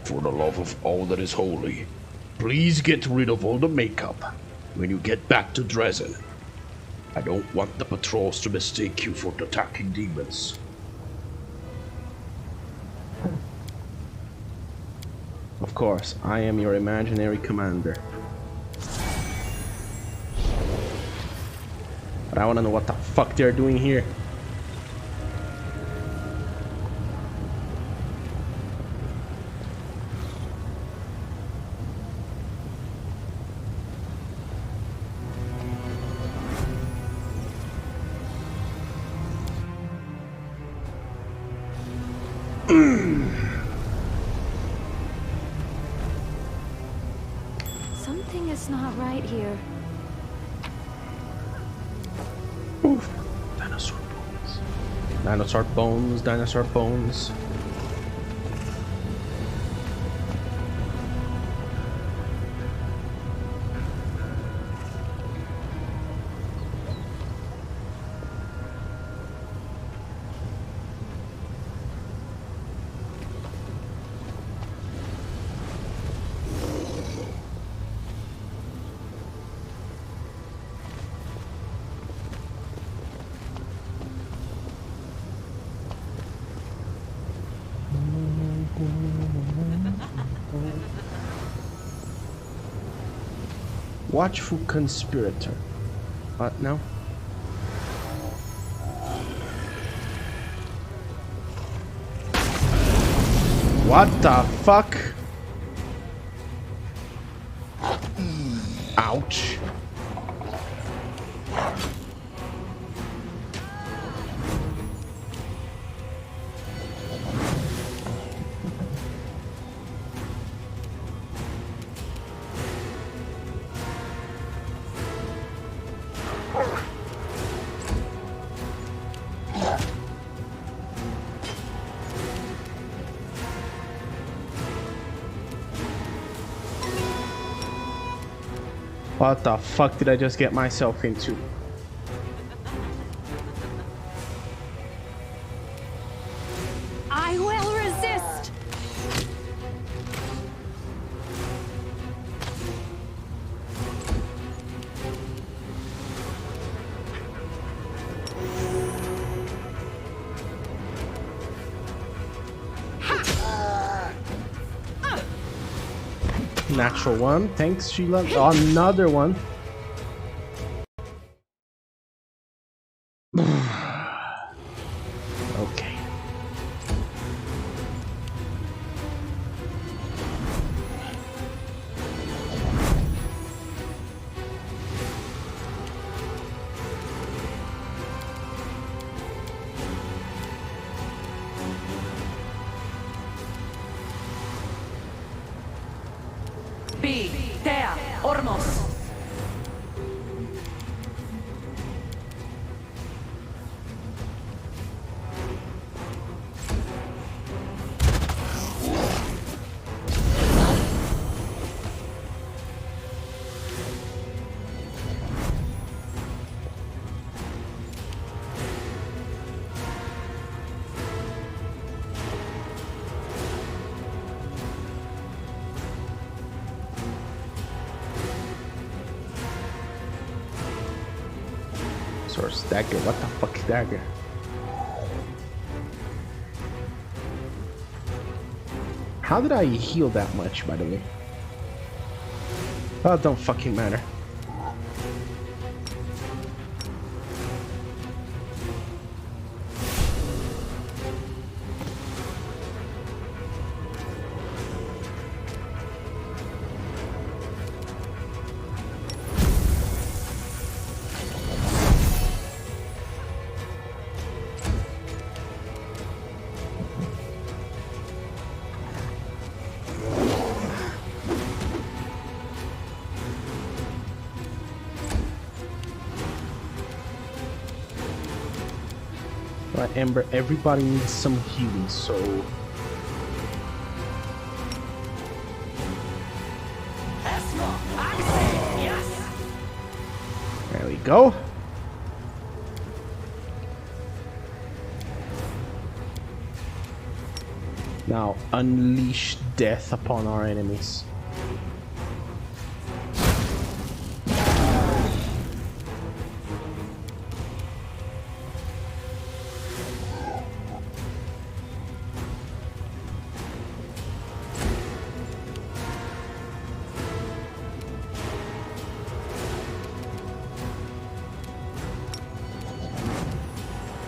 For the love of all that is holy, please get rid of all the makeup when you get back to Darrazand. I don't want the patrols to mistake you for attacking demons. Of course, I am your imaginary commander. But I wanna know what the fuck they're doing here. Something is not right here. Oof. Dinosaur bones. Dinosaur bones, dinosaur bones. Watchful conspirator. What now? What the fuck? Ouch. What the fuck did I just get myself into? I will resist! Natural one. Thanks, Sheila. Another one. Okay. B. Thea. Ormos. Source dagger. What the fuck is dagger? How did I heal that much, by the way? Oh, don't fucking matter. Right, Amber, everybody needs some healing, so... There we go. Now, unleash death upon our enemies.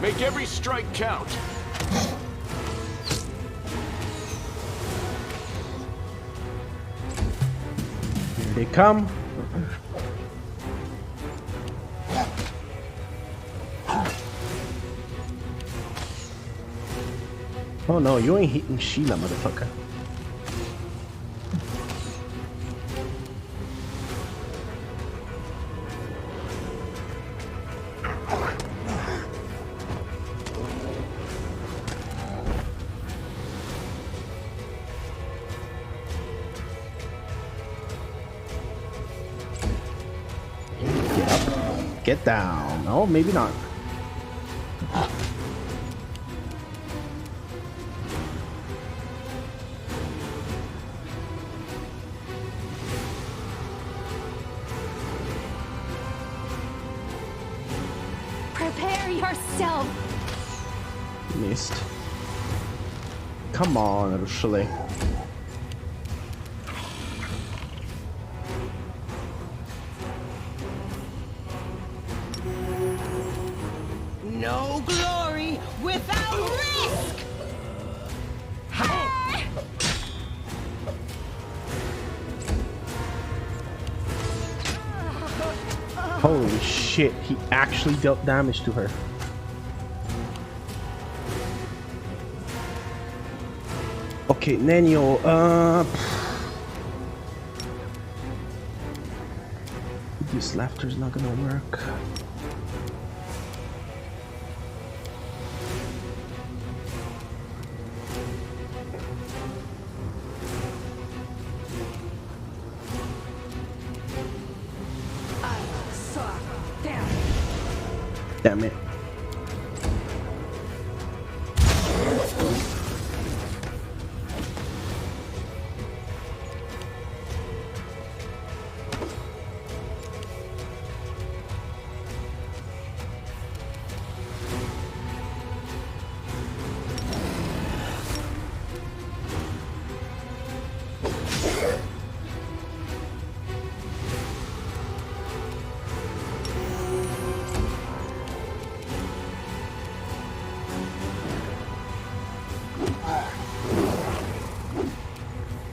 Make every strike count. Here they come. Oh no, you ain't hitting Sheila, motherfucker. Get up. Get down. Oh, maybe not. Prepare yourself. Missed. Come on, Rushale. No glory without risk! Holy shit, he actually dealt damage to her. Okay, Nenio, this laughter's not gonna work. Damn it.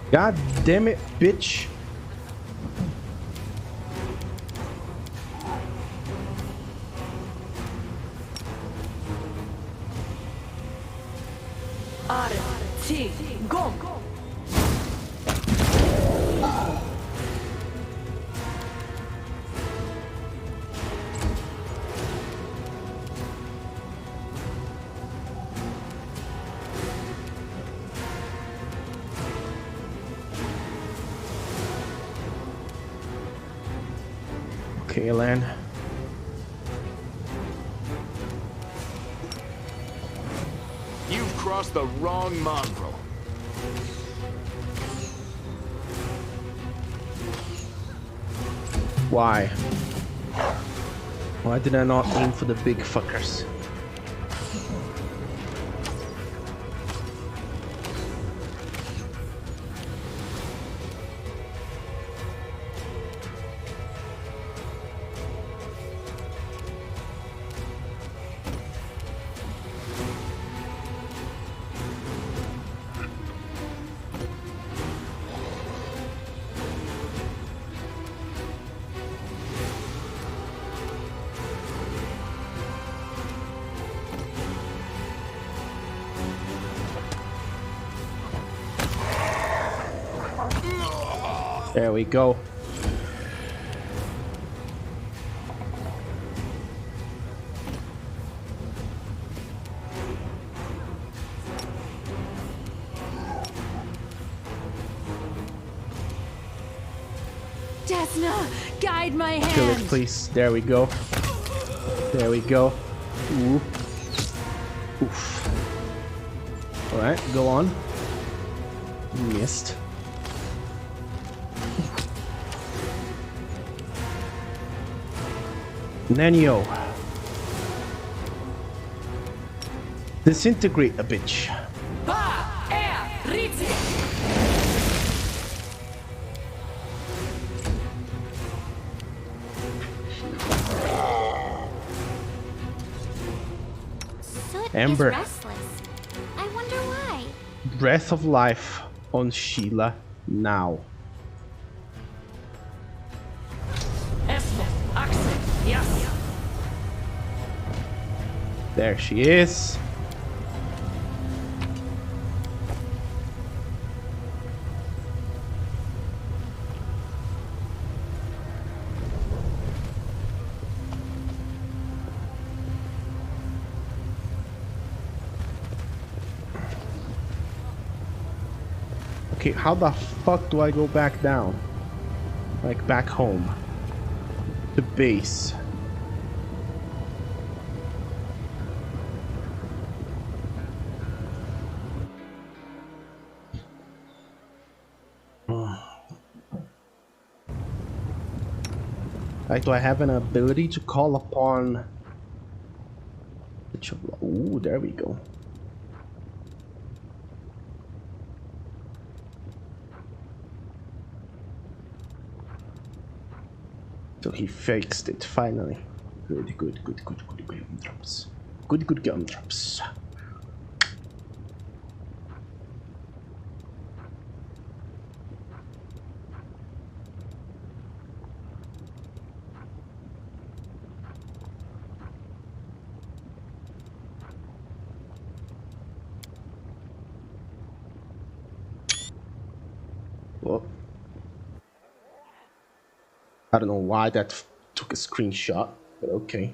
God damn it, bitch. Go. Okay, Elan. You've crossed the wrong mongrel. Why? Why did I not aim for the big fuckers? There we go. Desna, guide my hand. Kill it, please. There we go. There we go. Ooh. Oof. Alright, go on. Missed. Nenio. Disintegrate a bitch. Ember. Restless. I wonder why. Breath of life on Sheila now. There she is. Okay, how the fuck do I go back down? Like back home. The base. Like, do I have an ability to call upon... Ooh, there we go. So he fixed it, finally. Good gumdrops. Good gumdrops. Well, I don't know why that took a screenshot, but okay.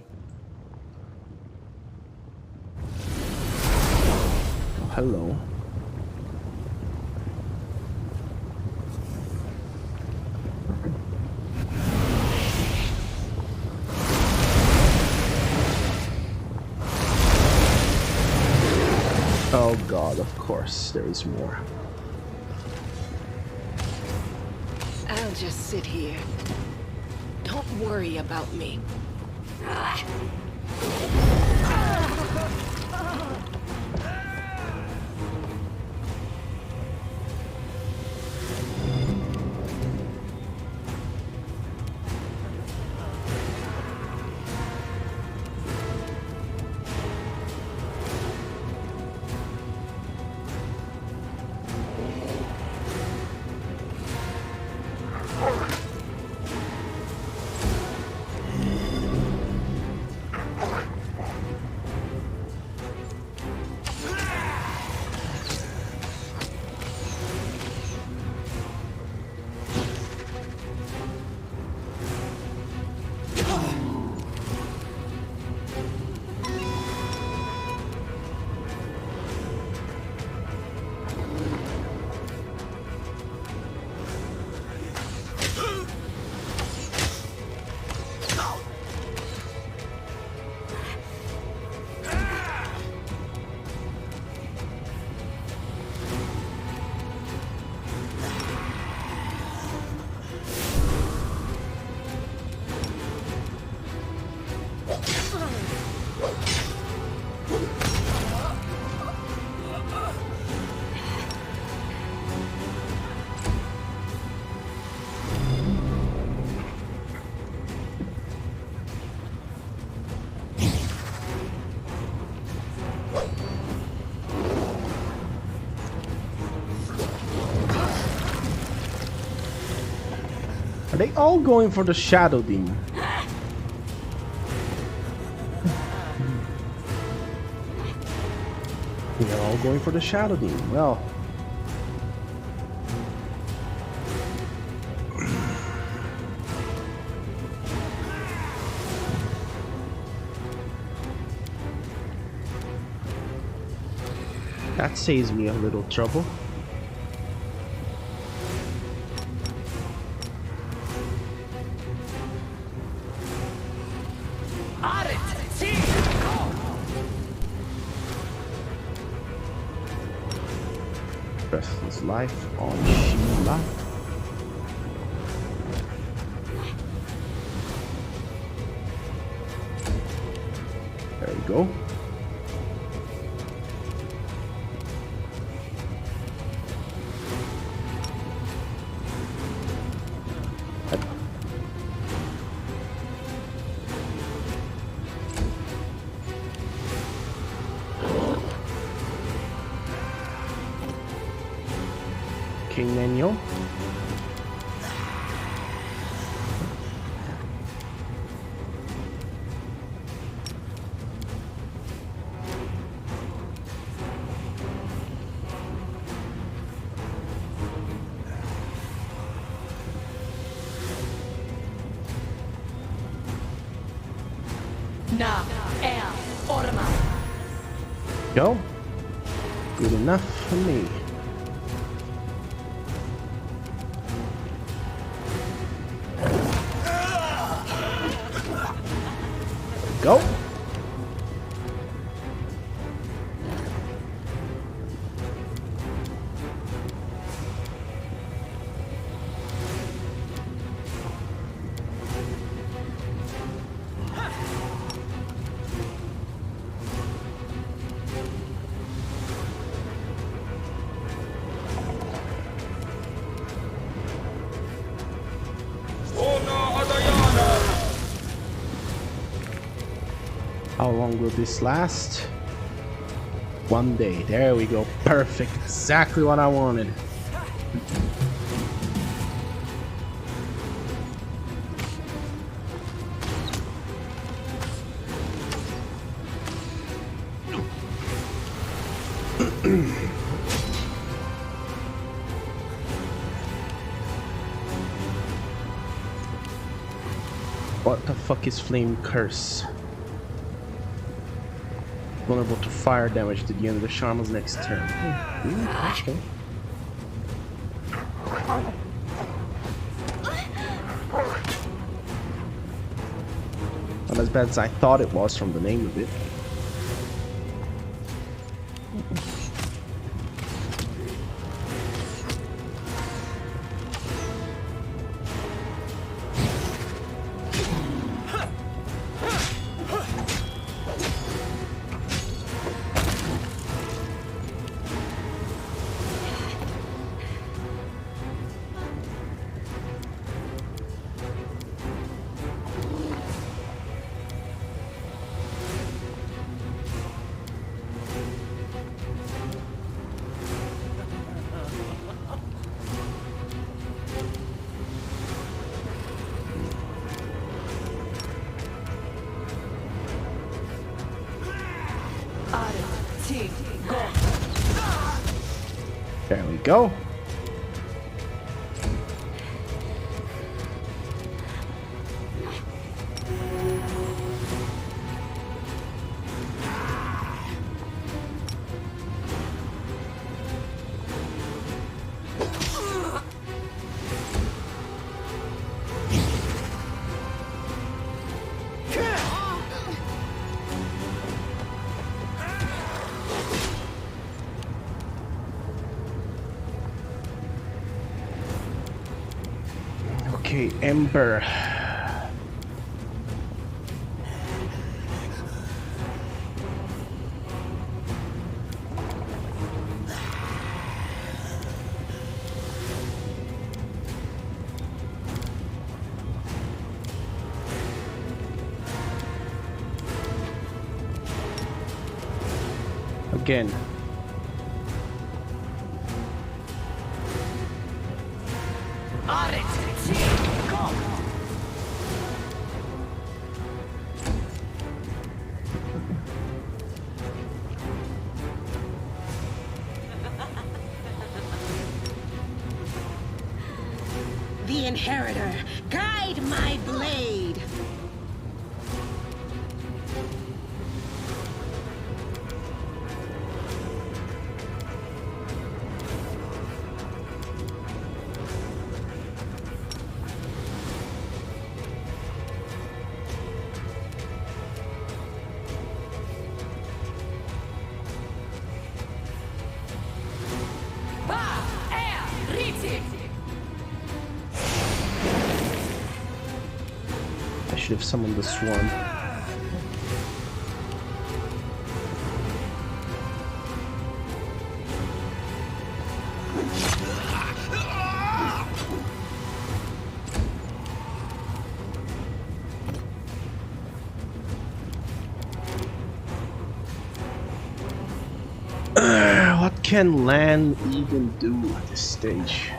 Oh, hello. Oh god, of course, there is more. I'll just sit here. Don't worry about me. Are they all going for the Shadow Demon? They're all going for the Shadow Demon. Well. That saves me a little trouble. His life on Sheila. There we go. King Nenyo. Go. Good enough for me. go. How long will this last? 1 day. There we go. Perfect. Exactly what I wanted. What the fuck is Flame Curse? Vulnerable to fire damage to the end of the shaman's next turn. Okay. Not as bad as I thought it was from the name of it. There we go. Okay, Ember. Again. The Inheritor, guide my blade! I should have summoned the swarm. What can Lan even do at this stage?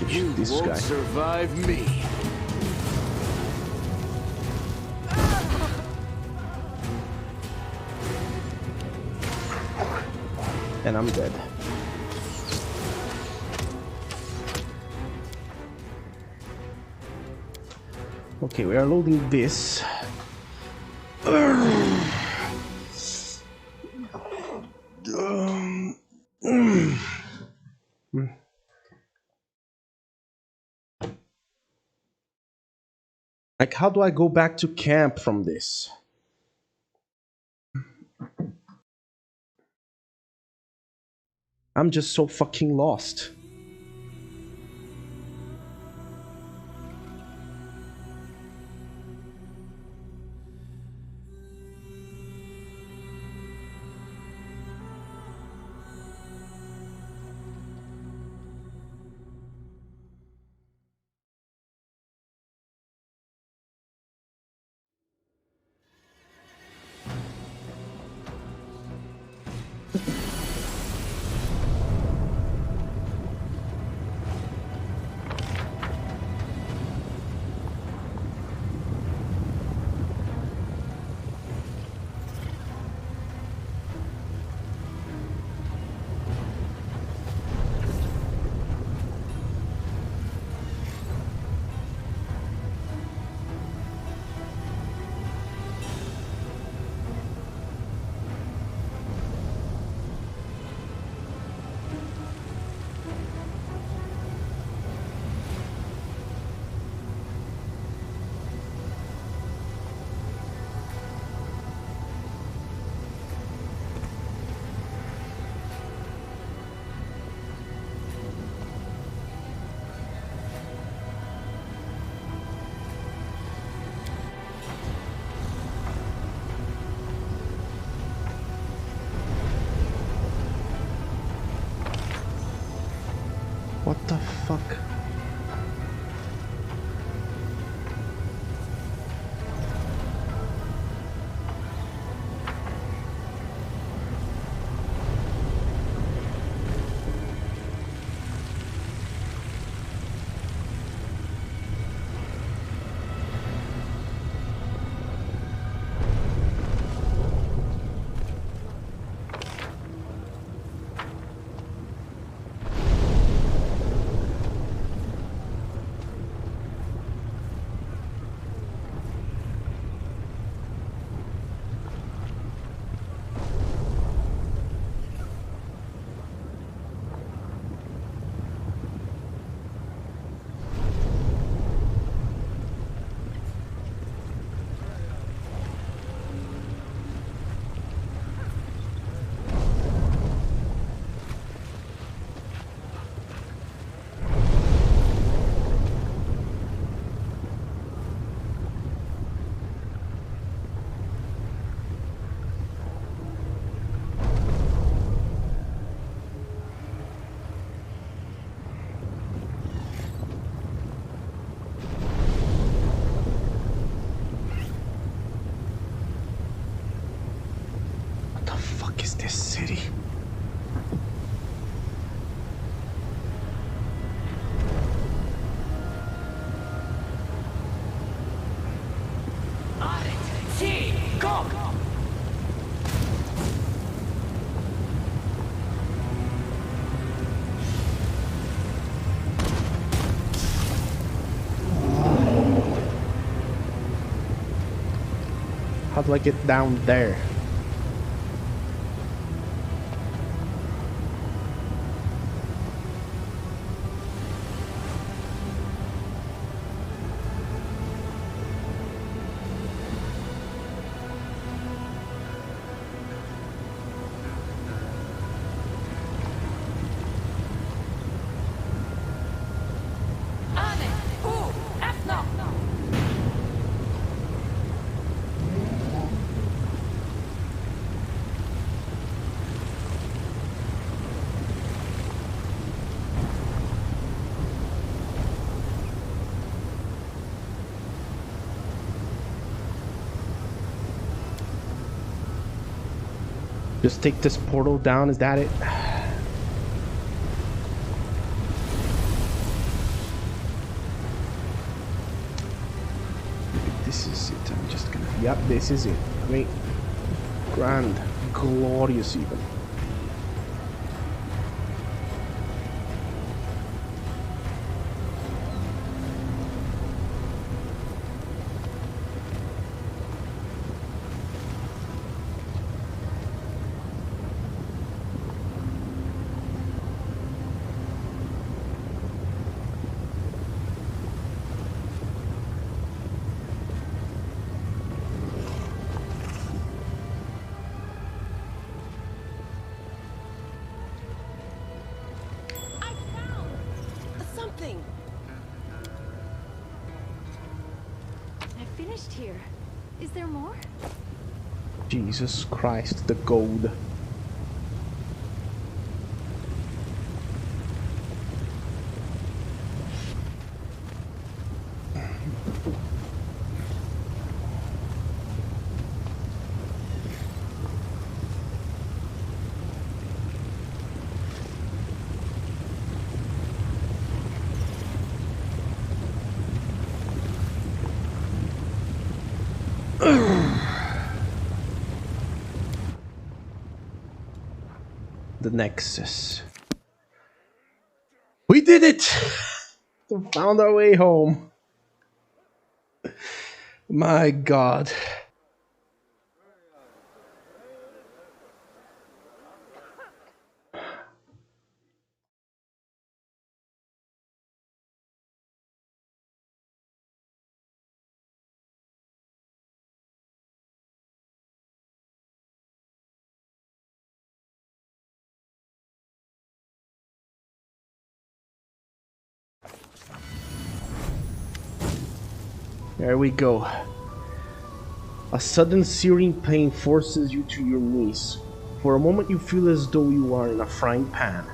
You this won't guy. survive me. And I'm dead. Okay, we are loading this. Like, how do I go back to camp from this? I'm just so fucking lost. What the fuck? Is this city? How do I get down there? Just take this portal down, is that it? This is it. I'm just gonna... Yep, this is it. Great. Grand. Glorious even. finished here. Is there more? Jesus Christ, the gold. The Nexus. We did it! We found our way home. My God. There we go. A sudden searing pain forces you to your knees. For a moment you feel as though you are in a frying pan.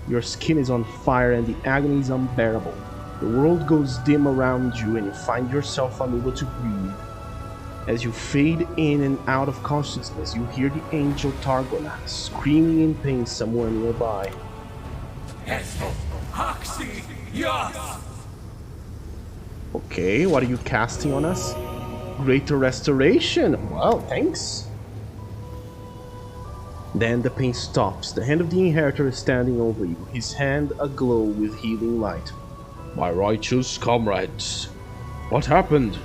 Your skin is on fire and the agony is unbearable. The world goes dim around you and you find yourself unable to breathe. As you fade in and out of consciousness, you hear the angel Targona screaming in pain somewhere nearby. Okay, what are you casting on us? Greater restoration. Well, thanks. Then the pain stops. The hand of the Inheritor is standing over you, his hand aglow with healing light. My righteous comrades, what happened?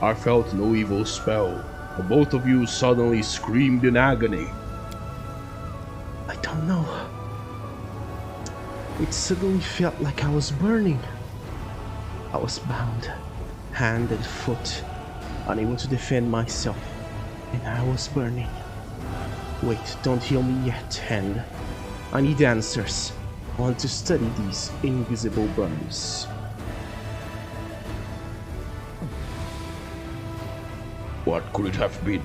I felt no evil spell, but both of you suddenly screamed in agony. I don't know. It suddenly felt like I was burning. I was bound, hand and foot, unable to defend myself, and I was burning. Wait, don't heal me yet, hand. I need answers. I want to study these invisible burns. What could it have been?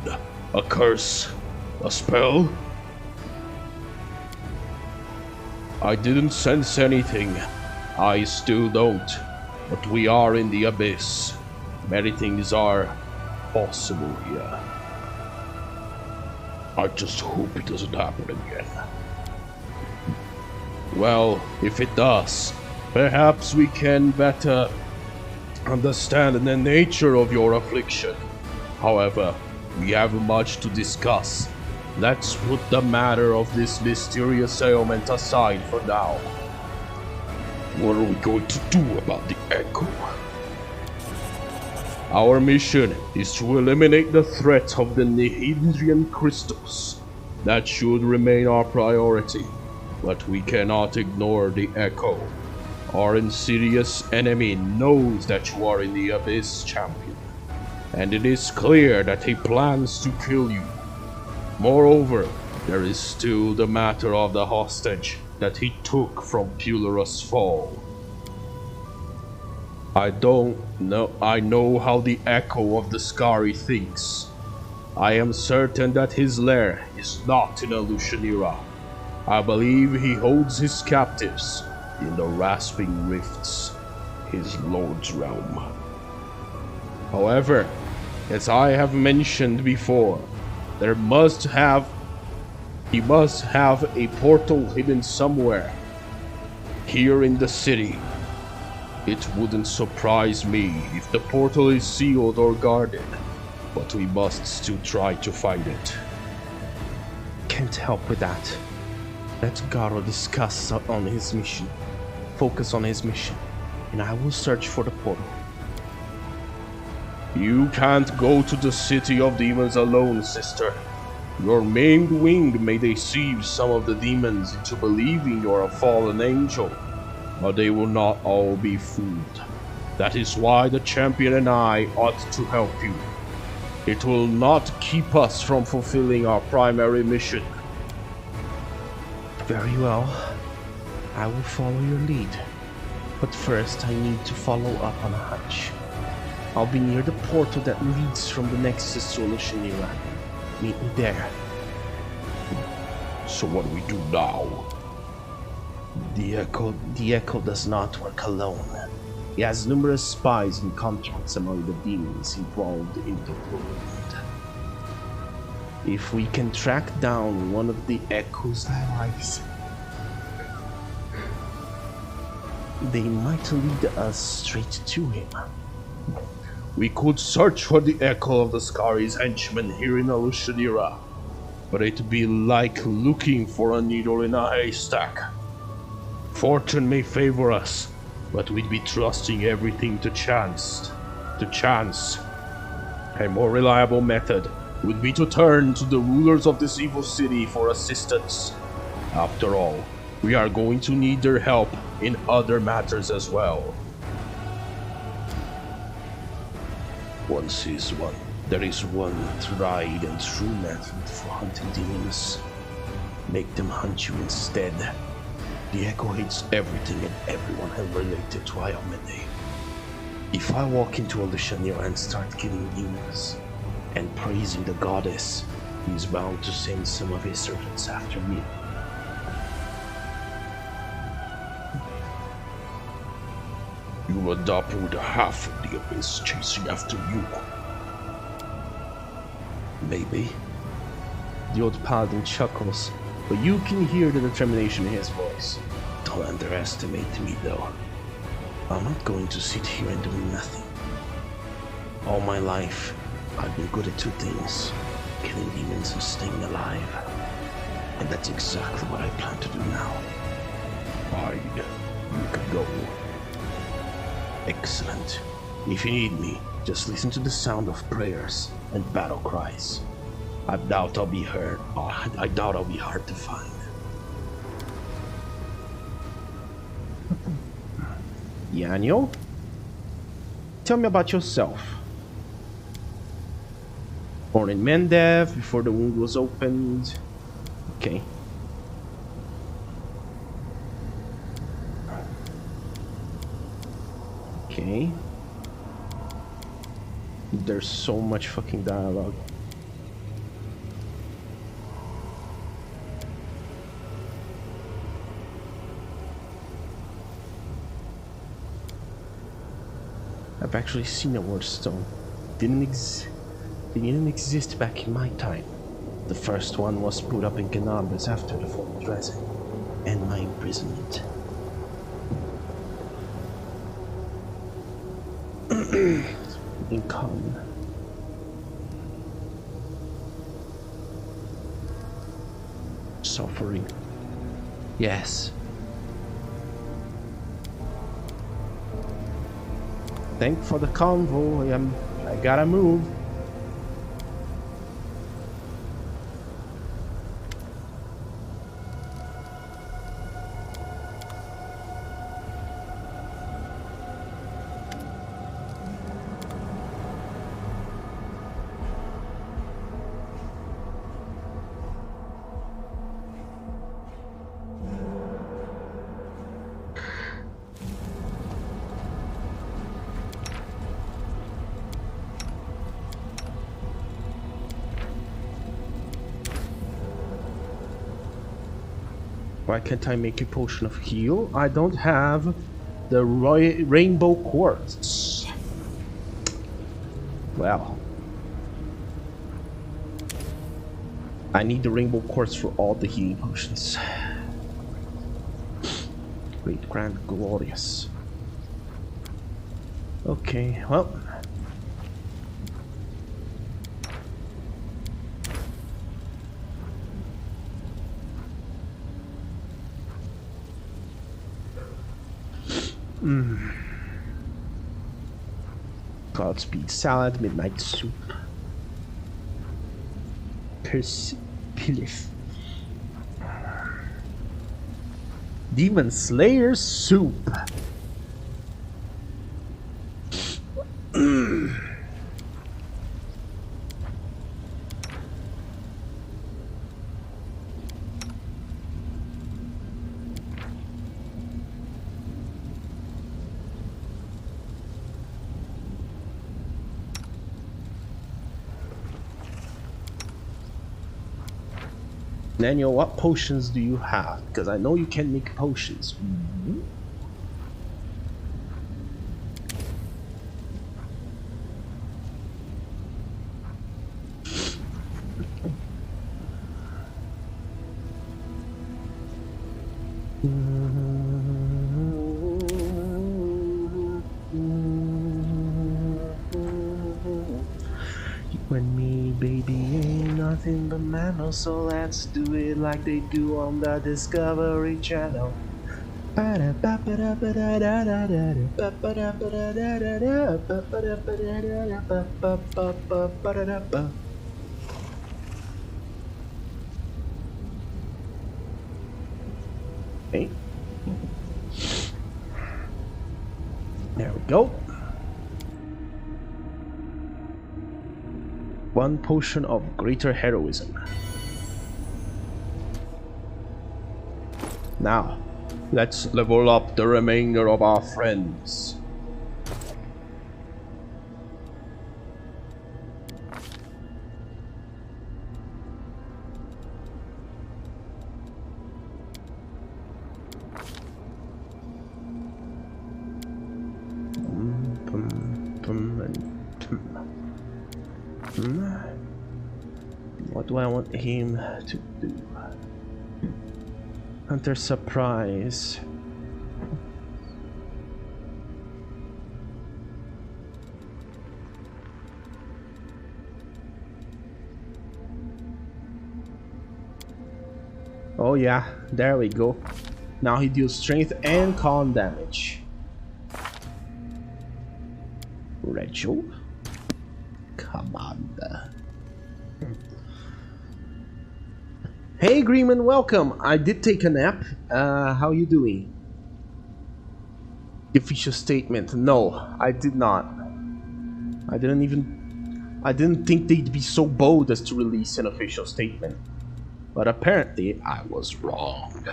A curse? A spell? I didn't sense anything. I still don't. But we are in the abyss. Many things are possible here. I just hope it doesn't happen again. Well, if it does, perhaps we can better understand the nature of your affliction. However, we have much to discuss. Let's put the matter of this mysterious ailment aside for now. What are we going to do about the Echo? Our mission is to eliminate the threat of the Nihindrian crystals. That should remain our priority, but we cannot ignore the Echo. Our insidious enemy knows that you are in the Abyss, champion, and it is clear that he plans to kill you. Moreover, there is still the matter of the hostage that he took from Pullerus Fall. I know how the Echo of the Skari thinks. I am certain that his lair is not in Alushanira. I believe he holds his captives in the Rasping Rifts, his lord's realm. However, as I have mentioned before, he must have a portal hidden somewhere here in the city. It wouldn't surprise me if the portal is sealed or guarded, but we must still try to find it. Can't help with that. Let Garo discuss on his mission. Focus on his mission, and I will search for the portal. You can't go to the City of Demons alone, sister. Your maimed wing may deceive some of the demons into believing you're a fallen angel, but they will not all be fooled. That is why the champion and I ought to help you. It will not keep us from fulfilling our primary mission. Very well. I will follow your lead. But first I need to follow up on a hunch. I'll be near the portal that leads from the Nexus to Olushanira. Meet me there. So what do we do now? The Echo does not work alone. He has numerous spies and contacts among the demons involved in the world. If we can track down one of the Echo's allies, they might lead us straight to him. We could search for the Echo of the Scari's henchmen here in Olushanira, but it'd be like looking for a needle in a haystack. Fortune may favor us, but we'd be trusting everything to chance. A more reliable method would be to turn to the rulers of this evil city for assistance. After all, we are going to need their help in other matters as well. There is one tried and true method for hunting demons. Make them hunt you instead. The Echo hates everything and everyone related to Ayomede. If I walk into Olushanira and start killing demons and praising the goddess, he's bound to send some of his servants after me. You'll end up with half of the Abyss chasing after you. Maybe. The old paladin chuckles, but you can hear the determination in his voice. Don't underestimate me, though. I'm not going to sit here and do nothing. All my life, I've been good at two things: killing demons and staying alive. And that's exactly what I plan to do now. Fine, you can go. Excellent. If you need me, just listen to the sound of prayers and battle cries. I doubt I'll be hard to find. Daniel? Tell me about yourself. Born in Mendev, before the wound was opened. Okay. Okay. There's so much fucking dialogue. I've actually seen a word stone. Didn't exist back in my time. The first one was put up in Canambas after the fall of Darrazand and my imprisonment. In common. Suffering. Yes. Thank for the convo. I gotta move. Why can't I make a potion of heal? I don't have the rainbow quartz. Well, I need the rainbow quartz for all the healing potions. Great, grand, glorious. Okay, well. Godspeed salad, midnight soup. Pilif. Demon Slayer soup. Daniel, what potions do you have? Because I know you can make potions. You and me, baby, ain't nothing but mammals, so let's do it like they do on the Discovery Channel. Okay. There we go. One potion of greater heroism. Now, let's level up the remainder of our friends. What do I want him to do? Hunter surprise. Oh yeah, there we go. Now he deals strength and con damage. Rachel, Commander. Hey Greenman, welcome. I did take a nap. How you doing? Official statement. No, I did not. I didn't think they'd be so bold as to release an official statement. But apparently I was wrong.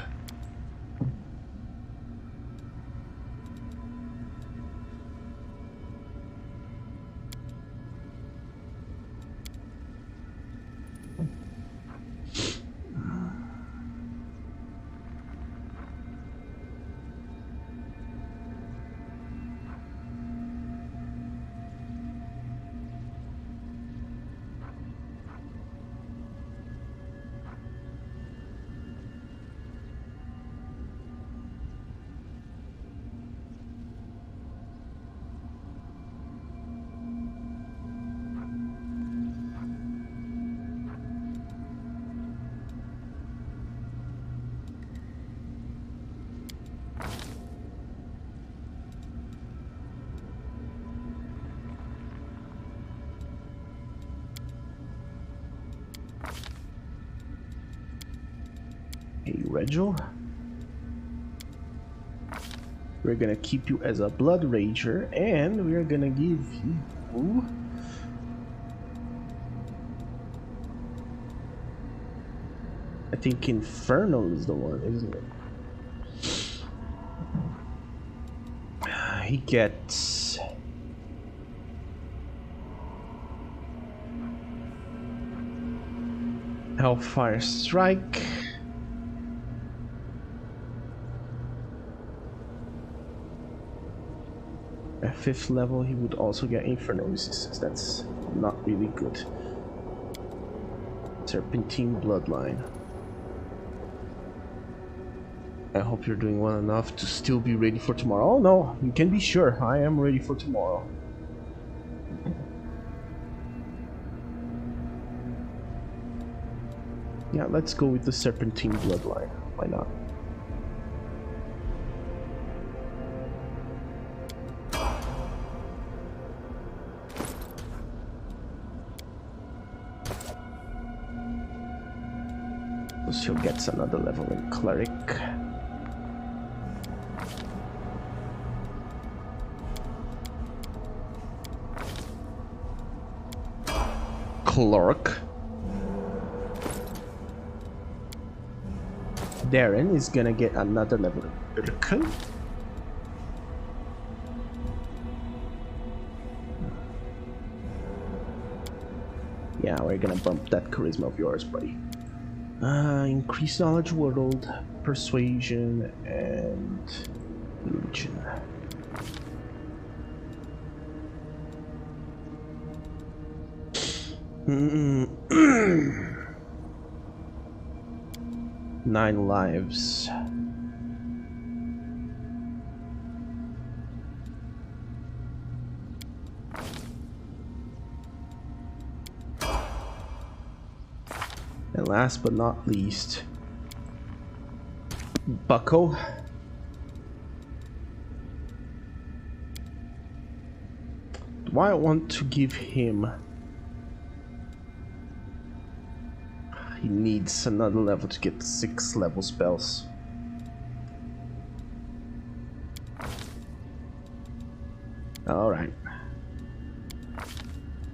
Hey Regil, we're gonna keep you as a Blood Rager, and we're gonna give you I think Infernal is the one, isn't it? He gets Hellfire Strike. At 5th level, he would also get Infernal Resistance. That's not really good. Serpentine Bloodline. I hope you're doing well enough to still be ready for tomorrow. Oh no, you can be sure I am ready for tomorrow. Yeah, let's go with the Serpentine Bloodline. Why not? She'll get another level in Cleric. Clerk. Darren is gonna get another level in Urkel. Yeah, we're gonna bump that charisma of yours, buddy. Increase knowledge world, persuasion, and religion. Mm. 9 lives. And last but not least, Bucko. Do I want to give him? He needs another level to get 6 level spells. Alright.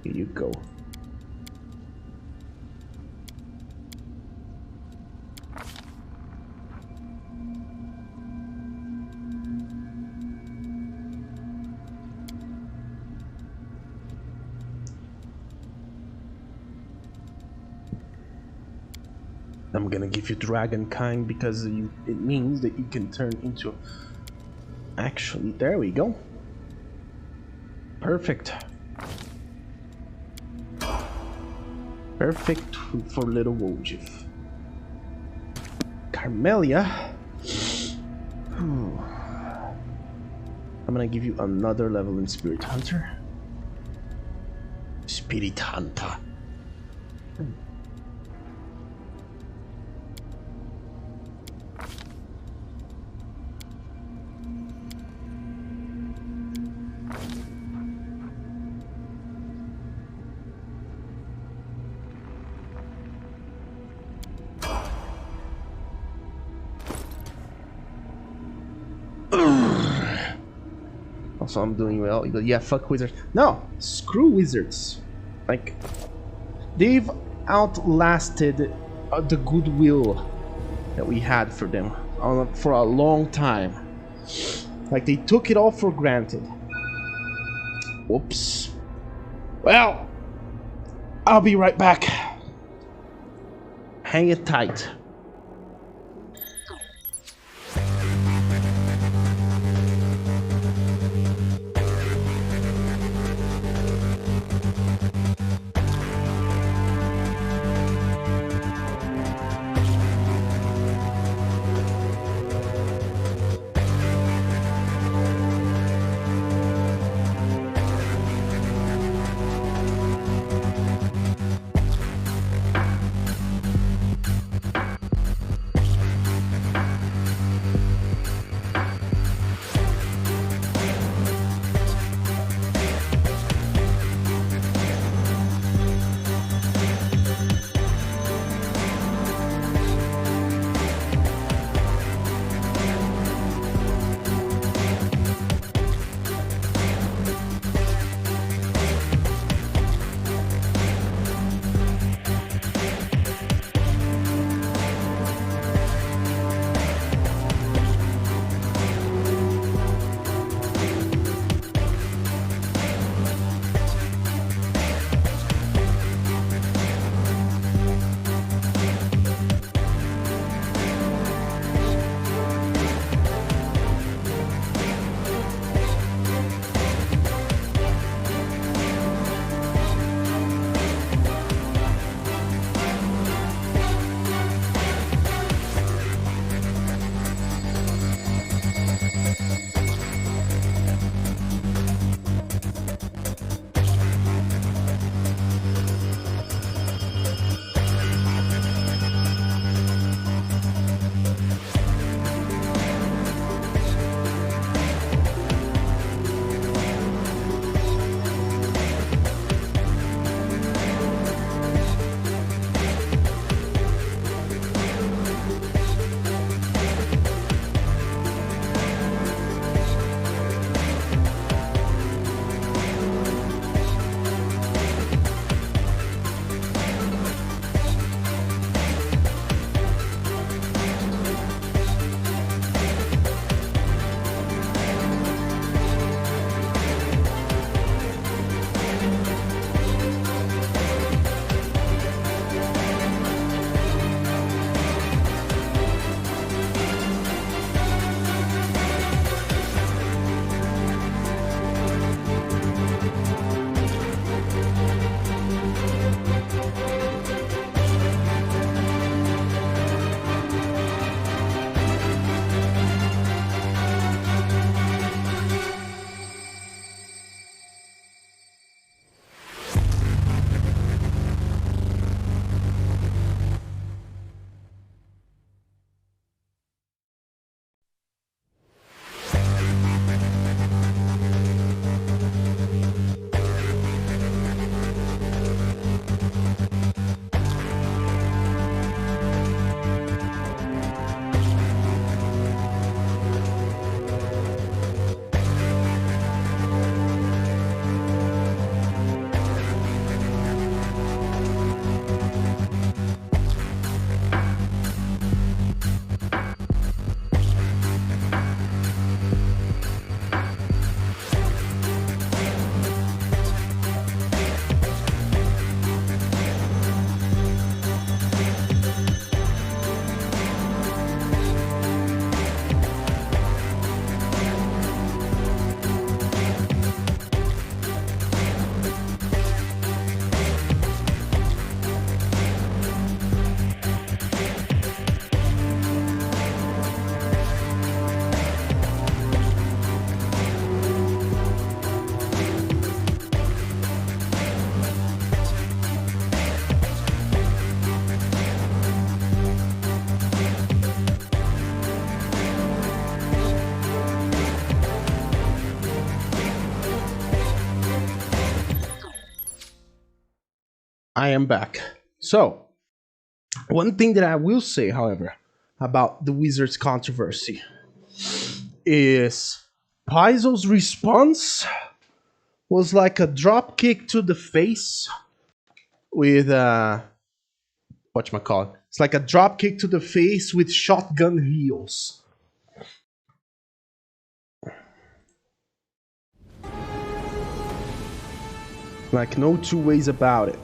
Here you go. I'm gonna give you Dragon Kind because it means that you can turn into... Actually, there we go. Perfect. Perfect for little Wojif. Carmelia. I'm gonna give you another level in Spirit Hunter. Spirit Hunter. Also, I'm doing well. You go, yeah, fuck wizards. No, screw wizards. Like, they've outlasted the goodwill that we had for them for a long time. Like, they took it all for granted. Whoops. Well, I'll be right back. Hang it tight. I am back. So, one thing that I will say, however, about the Wizards controversy is Paizo's response was like a drop kick to the face with whatchamacallit. It's like a drop kick to the face with shotgun heels. Like no two ways about it.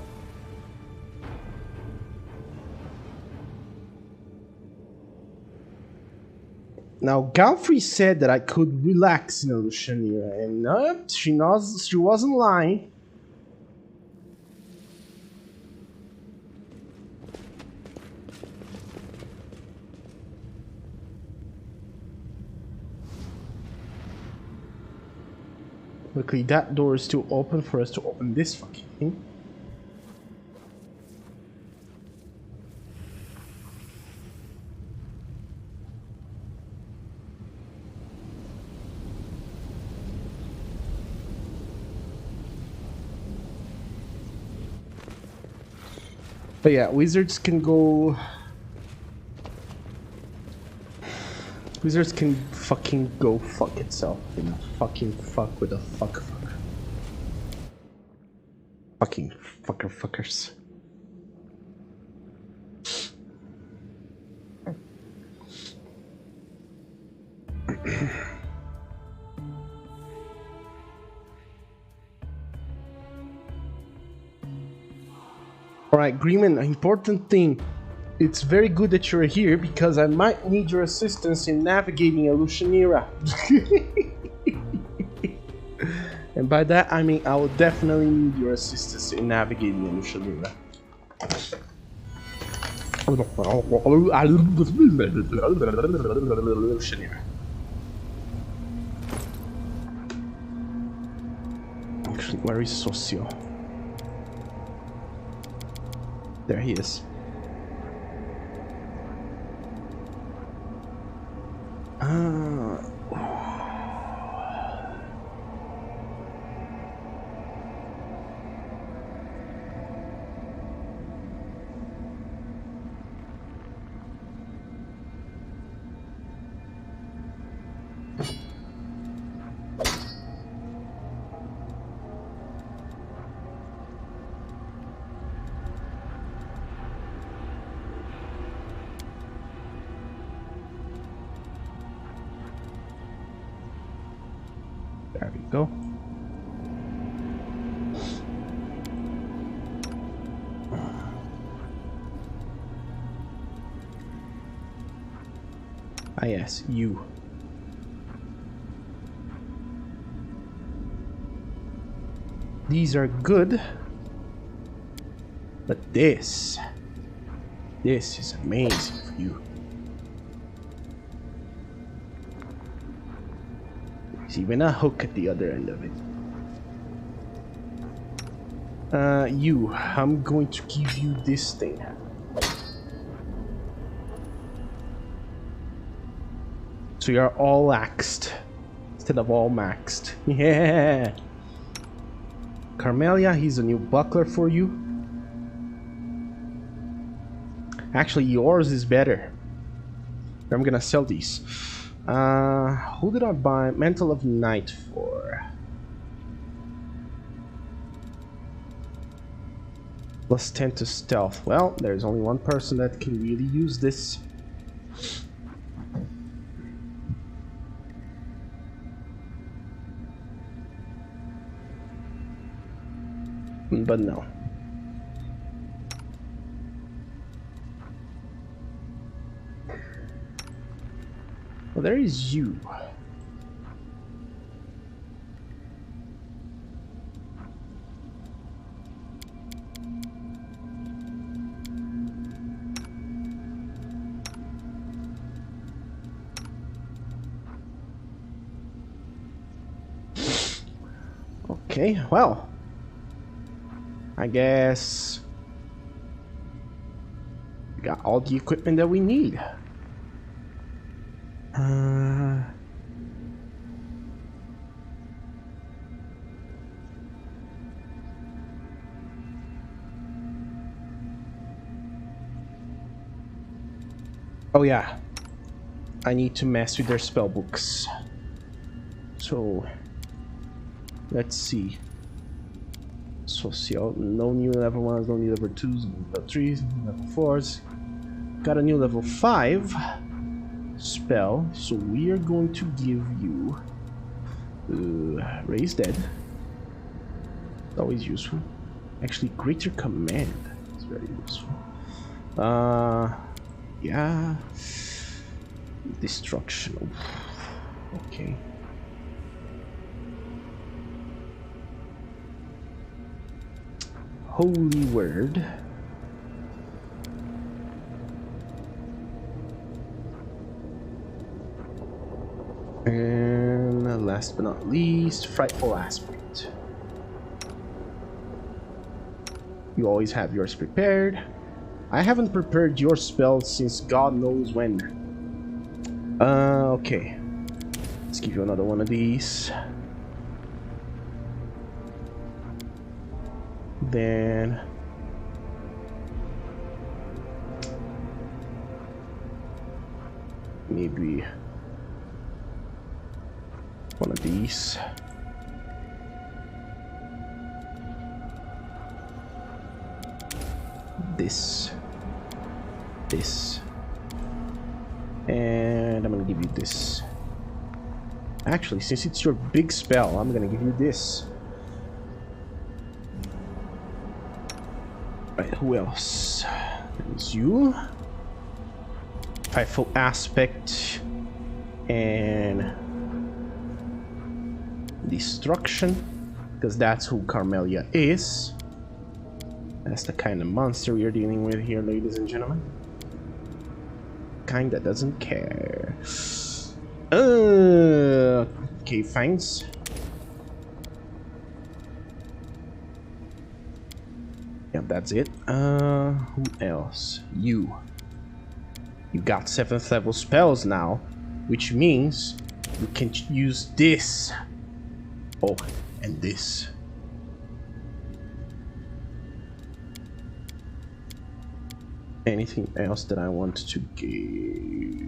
Now, Galfrey said that I could relax in Illusionira, and she wasn't lying. Luckily, that door is still open for us to open this fucking thing. But yeah, Wizards can go... Wizards can fucking go fuck itself. You know, fucking fuck with a fuck. Fucking fuckers. Alright, Greenman, an important thing. It's very good that you're here because I might need your assistance in navigating Illusionira. And by that I mean I will definitely need your assistance in navigating Illusionira. Actually, where is Socio? There he is. There we go. Ah yes, you. These are good. But this is amazing for you. There's even a hook at the other end of it. I'm going to give you this thing. So you're all axed instead of all maxed. Yeah. Carmelia, he's a new buckler for you. Actually, yours is better. I'm gonna sell these. Who did I buy Mantle of Night for? Plus 10 to stealth. Well, there's only one person that can really use this. But no. Well, there is you. Okay, well, I guess we got all the equipment that we need. Oh yeah, I need to mess with their spell books. So let's see. Social, no new level 1s, no new level 2s, no level 3s, no level 4s. Got a new level 5 spell, so we are going to give you Raise Dead. Always useful. Actually, Greater Command is very useful. Yeah. Destruction. Okay. Holy Word. And last but not least, Frightful Aspect. You always have yours prepared. I haven't prepared your spells since God knows when. Okay. Let's give you another one of these. Then maybe one of these. This. And I'm gonna give you this. Actually, since it's your big spell, I'm gonna give you this. Right, who else? There's you. Frightful Aspect. And Destruction. Because that's who Carmelia is. That's the kind of monster we are dealing with here, ladies and gentlemen. Kinda doesn't care. Okay, thanks. Yeah, that's it. Who else? You. You got 7th level spells now, which means you can use this. Oh, and this. Anything else that I want to give?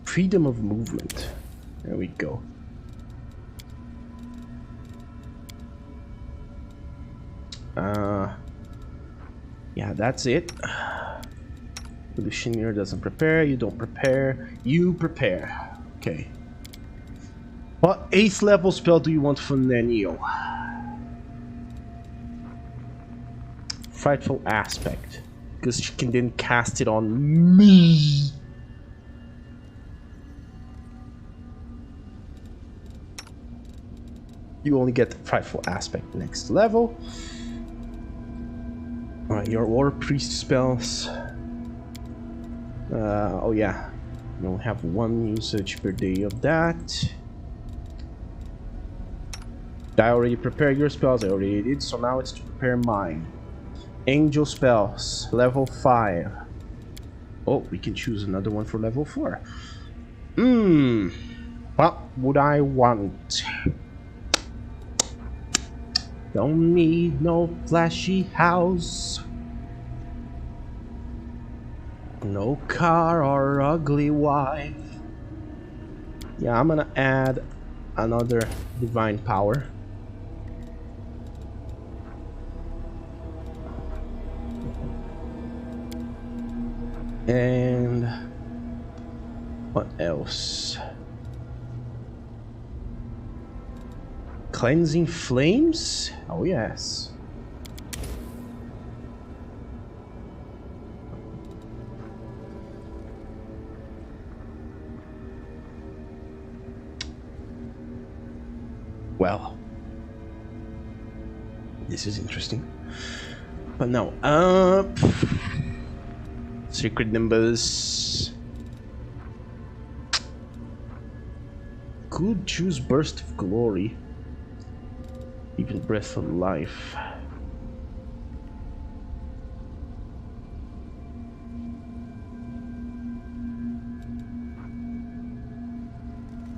Freedom of movement. There we go. Yeah, that's it. Lucineer doesn't prepare, you don't prepare, you prepare. Okay. What 8th level spell do you want from Nenio? Frightful Aspect. Because she can then cast it on me. You only get the Frightful Aspect next level. Alright, your War Priest spells. Oh yeah, you only have 1 usage per day of that. I already prepared your spells, I already did, so now it's to prepare mine. Angel spells, level 5. Oh, we can choose another one for level 4. What would I want? Don't need no flashy house. No car or ugly wife. Yeah, I'm gonna add another divine power. And what else? Cleansing flames? Oh yes. Well, this is interesting. But no, secret numbers. Could choose Burst of Glory. Even Breath of Life.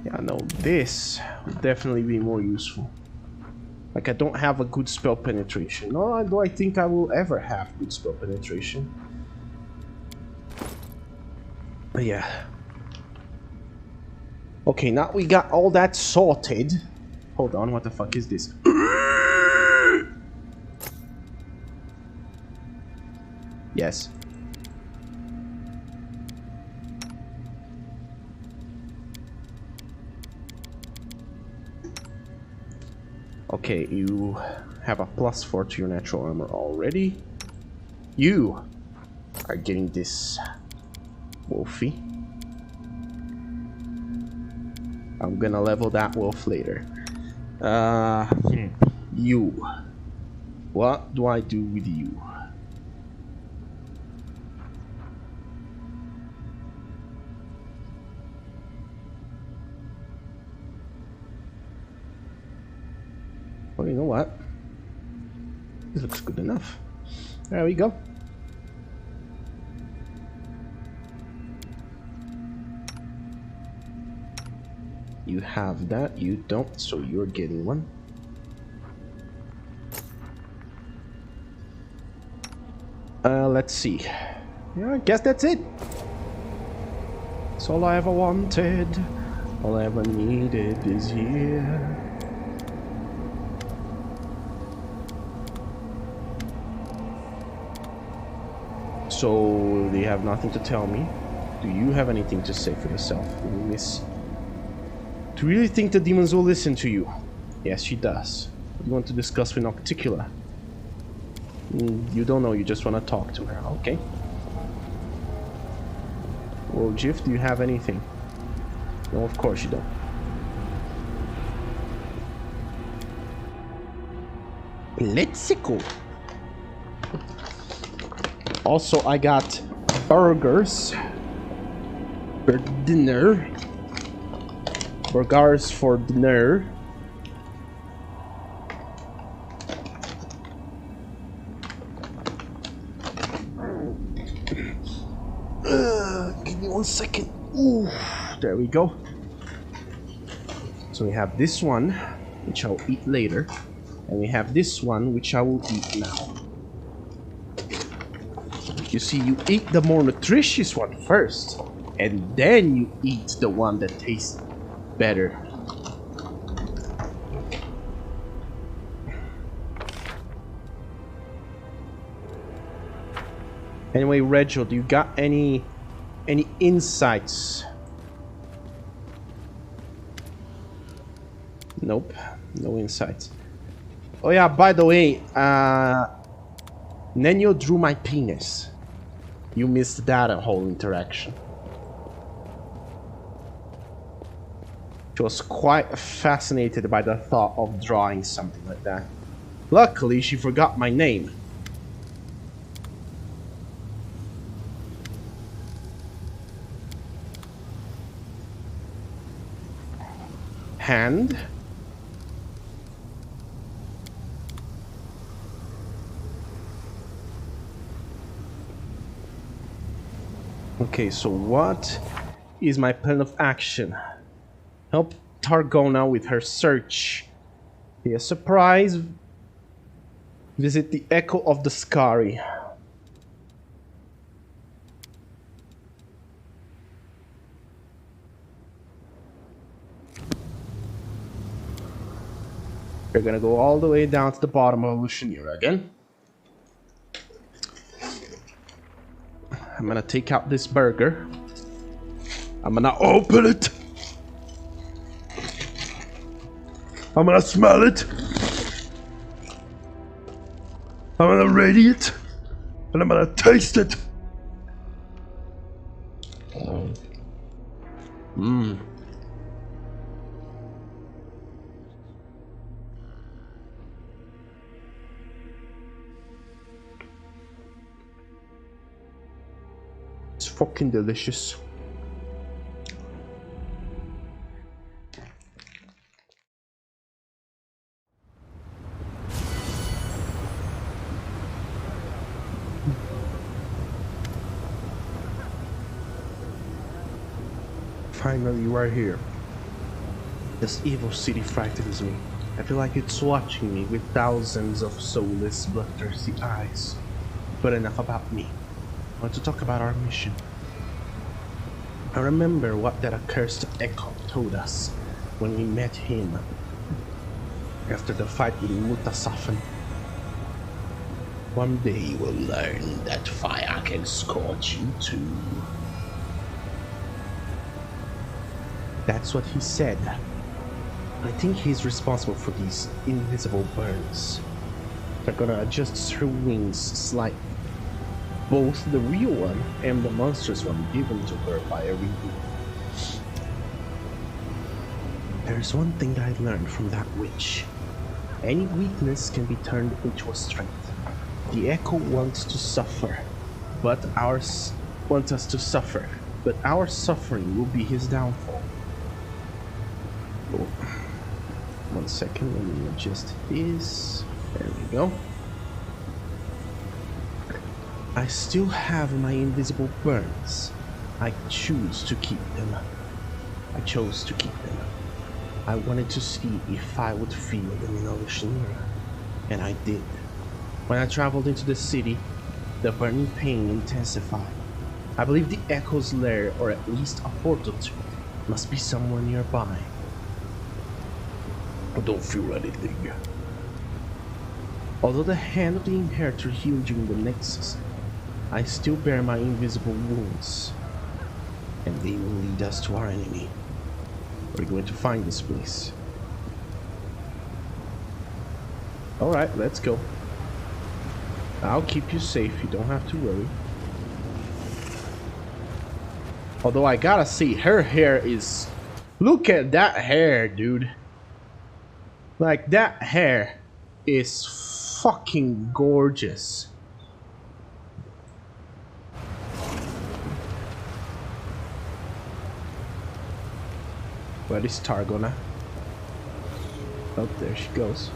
Yeah, no, this would definitely be more useful. Like, I don't have a good spell penetration. Nor do I think I will ever have good spell penetration. But yeah. Okay, now we got all that sorted. Hold on, what the fuck is this? Yes. Okay, you have a +4 to your natural armor already. You are getting this, Wolfie. I'm gonna level that wolf later. You. What do I do with you? Well, you know what? This looks good enough. There we go. You have that, you don't, so you're getting one. Let's see. Yeah, I guess that's it. That's all I ever wanted. All I ever needed is here. So, they have nothing to tell me. Do you have anything to say for yourself, Miss? Do you really think the demons will listen to you? Yes, she does. What do you want to discuss with Nocticula? You don't know, you just want to talk to her. Okay. Well, Jif, do you have anything? No, of course you don't. Let's go. Also, I got burgers for dinner. Burgers for dinner. Give me 1 second. Ooh, there we go. So we have this one, which I'll eat later, and we have this one, which I will eat now. You see, you eat the more nutritious one first, and then you eat the one that tastes better. Anyway, Regil, do you got any insights? Nope, no insights. Oh yeah, by the way, Nenyo drew my penis. You missed that whole interaction. She was quite fascinated by the thought of drawing something like that. Luckily, she forgot my name. Hand. Okay, so what is my plan of action? Help Targona with her search. Be a surprise. Visit the Echo of the Scary. We're gonna go all the way down to the bottom of Lucianira again. I'm gonna take out this burger. I'm gonna open it. I'm gonna smell it. I'm gonna ready it. And I'm gonna taste it. Mmm. It's fucking delicious. Finally, you are here. This evil city frightens me. I feel like it's watching me with thousands of soulless, bloodthirsty eyes. But enough about me. I want to talk about our mission. I remember what that accursed Echo told us when we met him after the fight with Mutasafen. One day you will learn that fire can scorch you too. That's what he said. I think he's responsible for these invisible burns. They're gonna adjust her wings slightly. Both the real one and the monstrous one given to her by a redeemer. There's one thing I learned from that witch. Any weakness can be turned into a strength. The Echo wants to suffer, but ours wants us to suffer, but our suffering will be his downfall. Oh. 1 second, let me adjust this. There we go. I still have my invisible burns. I chose to keep them. I wanted to see if I would feel them in ocean, and I did. When I traveled into the city, the burning pain intensified. I believe the Echo's lair, or at least a portal to it, must be somewhere nearby. I don't feel anything. Although the hand of the Inheritor healed during the Nexus, I still bear my invisible wounds, and they will lead us to our enemy. We're going to find this place. Alright, let's go. I'll keep you safe, you don't have to worry. Although I gotta say, her hair is... Look at that hair, dude. Like, that hair is fucking gorgeous. Where is Targona? Oh, there she goes.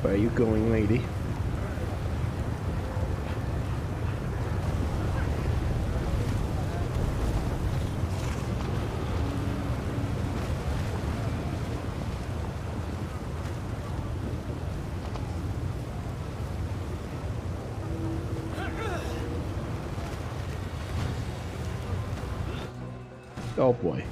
Where are you going, lady? Oh boy.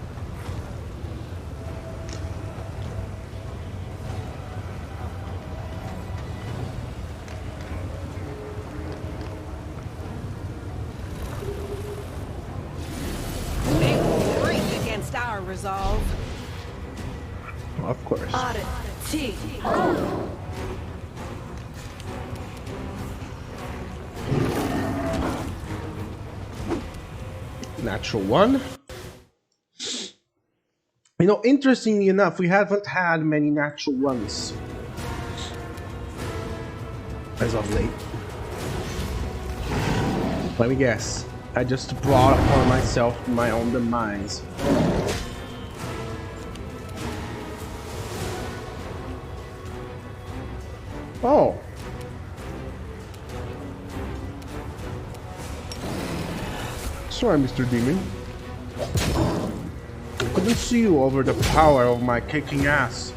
They will break against our resolve. Of course. Natural one. You know, interestingly enough, we haven't had many natural ones as of late. Let me guess. I just brought upon myself my own demise. Oh. Sorry, Mr. Demon. I couldn't see you over the power of my kicking ass.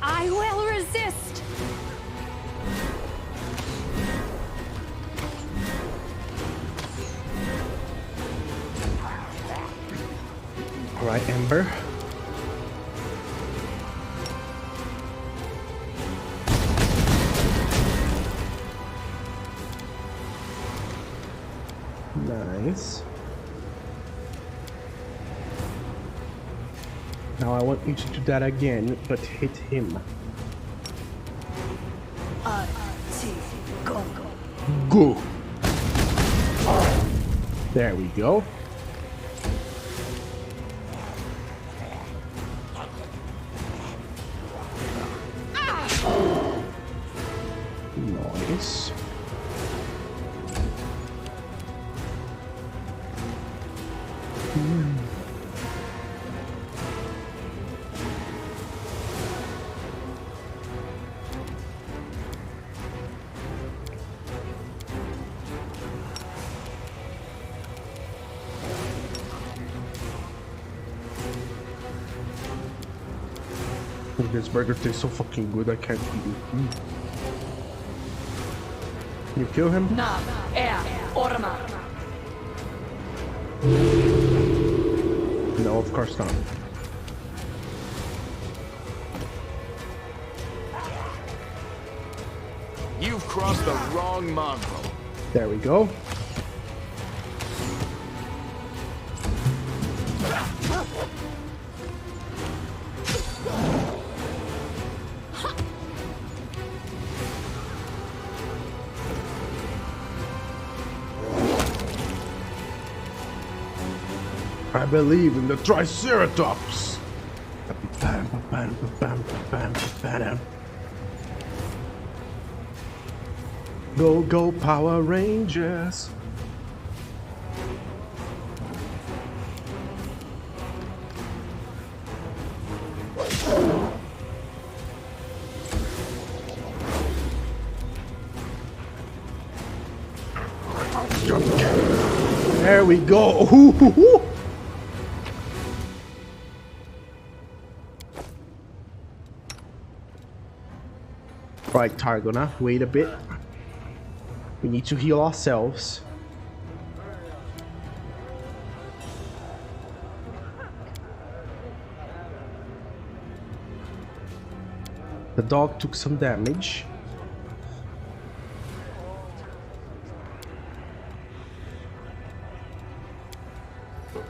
I will resist! Alright, Ember. Nice. Now I want you to do that again, but hit him. Go. There we go. This burger tastes so fucking good, I can't eat it. Can you kill him? No, of course not. You've crossed the wrong mongrel. There we go. I believe in the Triceratops. Go, go, Power Rangers. There we go. Right, Targona, wait a bit. We need to heal ourselves. The dog took some damage. There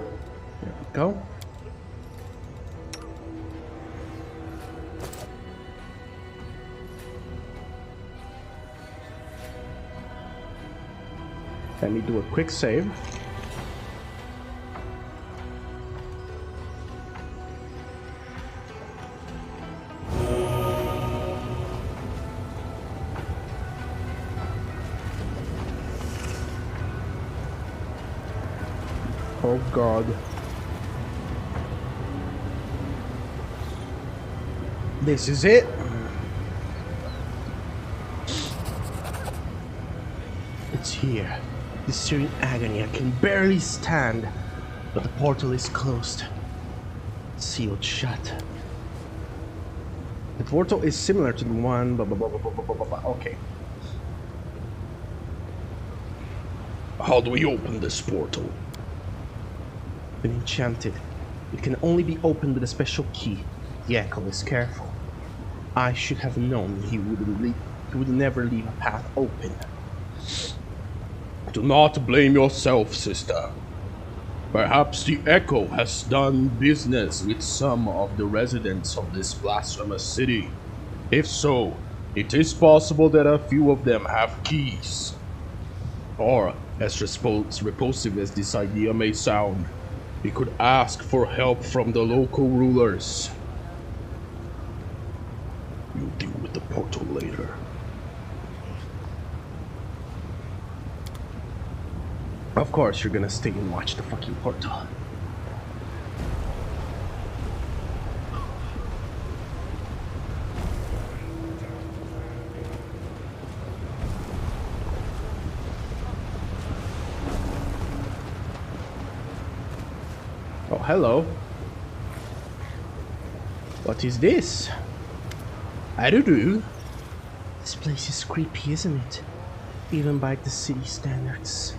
we go. Let me do a quick save. Oh God. This is it. It's here. This searing agony, I can barely stand, but the portal is closed, sealed shut. The portal is similar to the one, okay. How do we open this portal? Been enchanted. It can only be opened with a special key. The Echo is careful. I should have known he would never leave a path open. Do not blame yourself, sister. Perhaps the Echo has done business with some of the residents of this blasphemous city. If so, it is possible that a few of them have keys. Or, as repulsive as this idea may sound, we could ask for help from the local rulers. You'll deal with the portal later. Of course you're gonna stay and watch the fucking portal. Oh, hello. What is this? I do. This place is creepy, isn't it? Even by the city standards.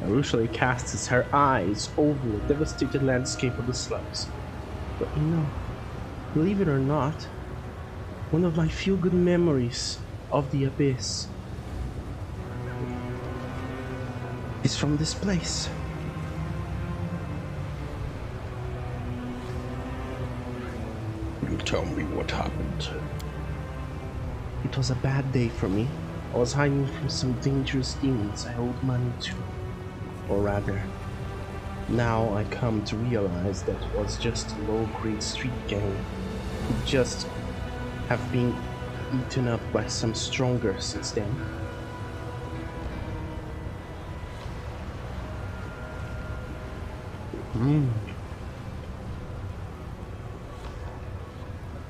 Arusha casts her eyes over the devastated landscape of the slums. But you know, believe it or not, one of my few good memories of the Abyss is from this place. You tell me what happened. It was a bad day for me. I was hiding from some dangerous demons I owed money to. Or rather, now I come to realize that it was just a low-grade street gang who just have been eaten up by some stronger since then.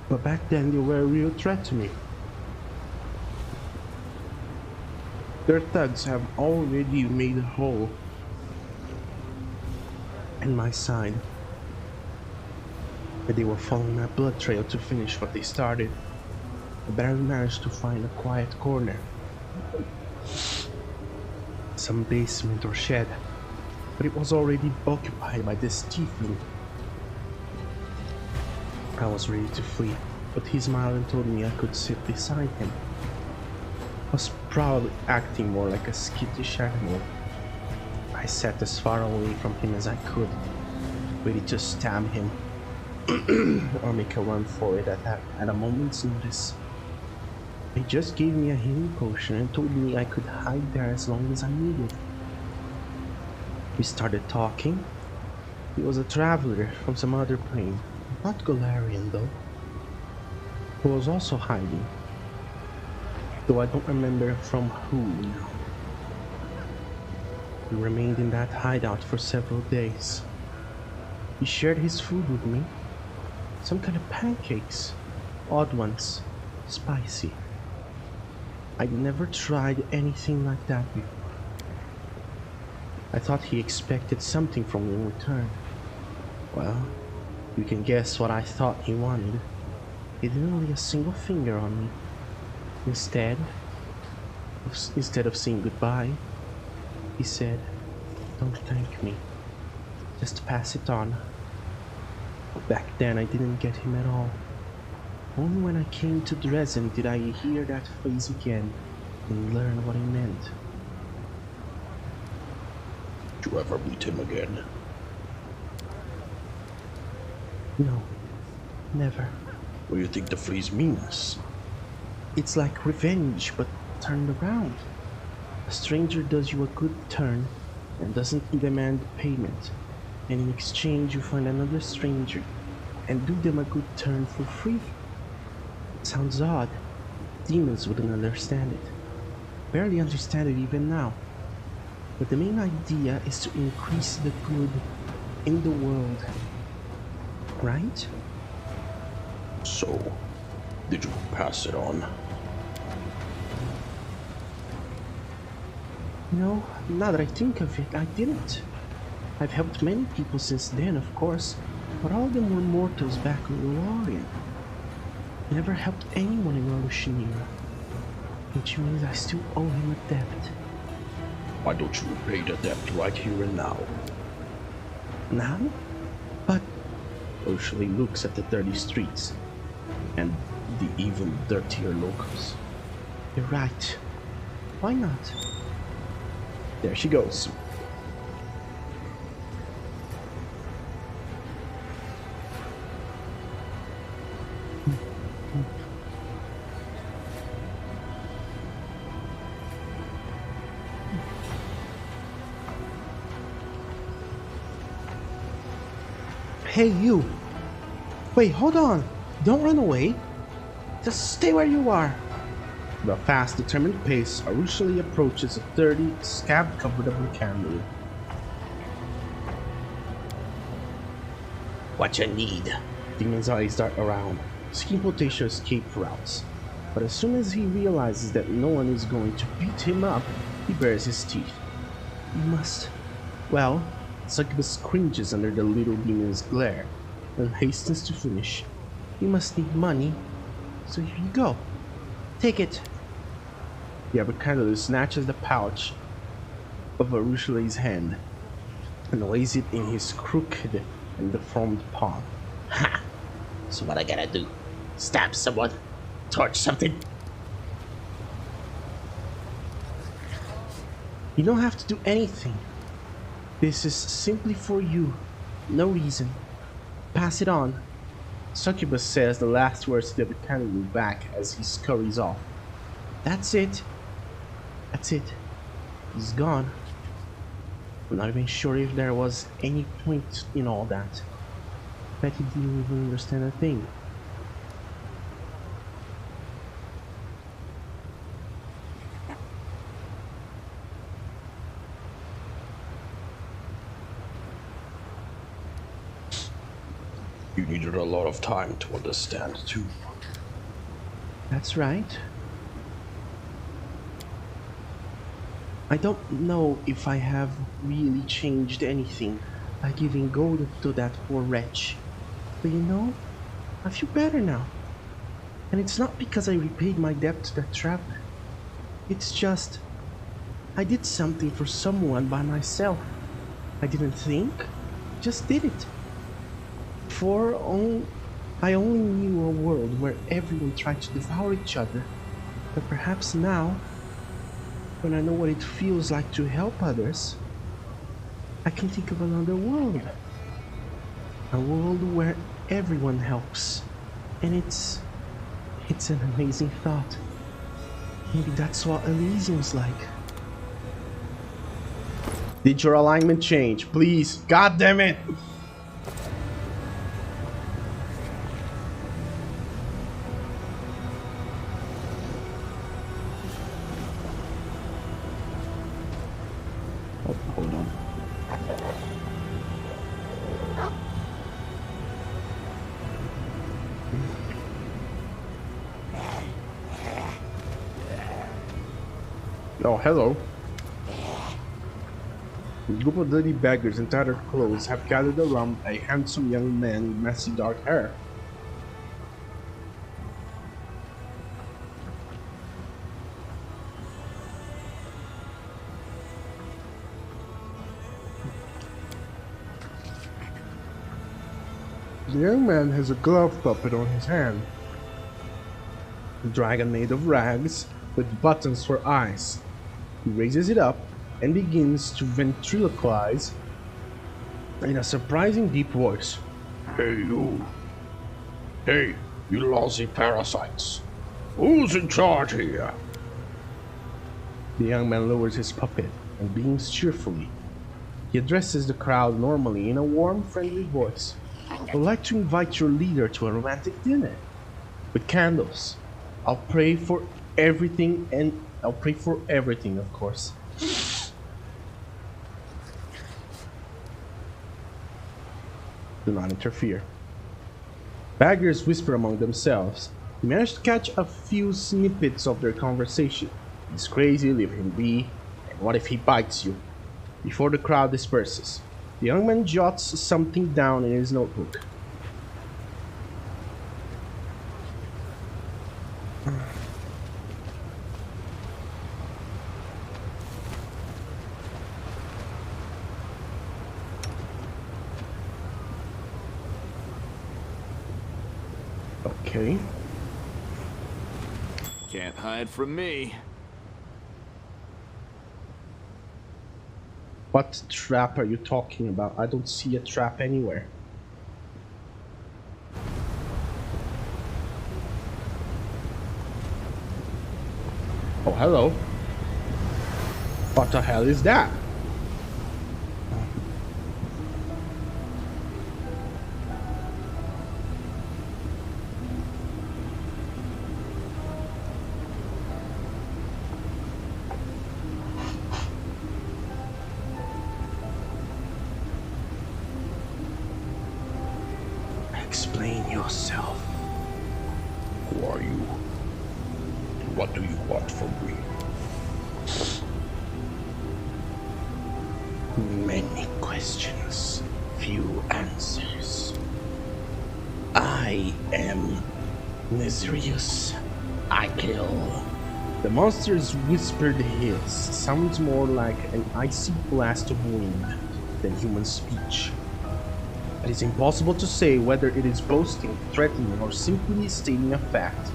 But back then they were a real threat to me. Their thugs have already made a hole in my side. but they were following my blood trail to finish what they started. I barely managed to find a quiet corner. Some basement or shed, but it was already occupied by this tiefling. I was ready to flee, but he smiled and told me I could sit beside him. I was probably acting more like a skittish animal. I sat as far away from him as I could, ready to stab him or make a run for it at a moment's notice. He just gave me a healing potion and told me I could hide there as long as I needed. We started talking. He was a traveler from some other plane, not Galarian though, who was also hiding, though I don't remember from who now. We remained in that hideout for several days. He shared his food with me, some kind of pancakes, odd ones, spicy. I'd never tried anything like that before. I thought he expected something from me in return. Well, you can guess what I thought he wanted. He didn't lay a single finger on me. Instead of saying goodbye, he said, "Don't thank me. Just pass it on." Back then I didn't get him at all. Only when I came to Darrazand did I hear that phrase again and learn what he meant. Did you ever meet him again? No, never. What do you think the phrase means? It's like revenge, but turned around. A stranger does you a good turn and doesn't demand payment, and in exchange you find another stranger and do them a good turn for free. Sounds odd. Demons wouldn't understand it. Barely understand it even now. But the main idea is to increase the good in the world. Right? So, did you pass it on? No, now that I think of it, I didn't. I've helped many people since then, of course, but all of them were mortals back in Lorien. Never helped anyone in Alushnia, which means I still owe him a debt. Why don't you repay the debt right here and now? Now? But... Usually looks at the dirty streets, and the even dirtier locals. You're right. Why not? There she goes. Hey, you! Wait, hold on! Don't run away! Just stay where you are! With a fast, determined pace, Arushali approaches a dirty, scab-covered candle. What you need? Demon's eyes dart around, seeking potential escape routes. But as soon as he realizes that no one is going to beat him up, he bares his teeth. You must... Well... Succubus cringes under the little demon's glare and hastens to finish. You must need money, so here you go. Take it. The Abracadabra snatches the pouch of Arushale's hand and lays it in his crooked and deformed palm. Ha! So what I gotta do? Stab someone? Torch something? You don't have to do anything. This is simply for you. No reason. Pass it on. Succubus says the last words to the candle back as he scurries off. That's it. That's it. He's gone. I'm not even sure if there was any point in all that. Bet he didn't even understand a thing. You needed a lot of time to understand, too. That's right. I don't know if I have really changed anything by giving gold to that poor wretch. But you know, I feel better now. And it's not because I repaid my debt to that trapper. It's just, I did something for someone by myself. I didn't think, just did it. I only knew a world where everyone tried to devour each other. But perhaps now, when I know what it feels like to help others, I can think of another world. A world where everyone helps. And it's an amazing thought. Maybe that's what Elysium's like. Did your alignment change? Please. God damn it. Oh, hold on. Oh, hello. A group of dirty beggars in tattered clothes have gathered around a handsome young man with messy dark hair. The young man has a glove puppet on his hand. A dragon made of rags with buttons for eyes. He raises it up and begins to ventriloquize in a surprising deep voice. Hey you. Hey, you lousy parasites. Who's in charge here? The young man lowers his puppet and beams cheerfully. He addresses the crowd normally in a warm, friendly voice. I would like to invite your leader to a romantic dinner with candles. I'll pray for everything, of course. Do not interfere. Beggars whisper among themselves. You manage to catch a few snippets of their conversation. He's crazy, leave him be, and what if he bites you? Before the crowd disperses, the young man jots something down in his notebook. Okay. Can't hide from me. What trap are you talking about? I don't see a trap anywhere. Oh, hello. What the hell is that? Explain yourself. Who are you? What do you want from me? Many questions, few answers. I am Nazarius. I kill. The monster's whispered hiss sounds more like an icy blast of wind than human speech. It is impossible to say whether it is boasting, threatening, or simply stating a fact.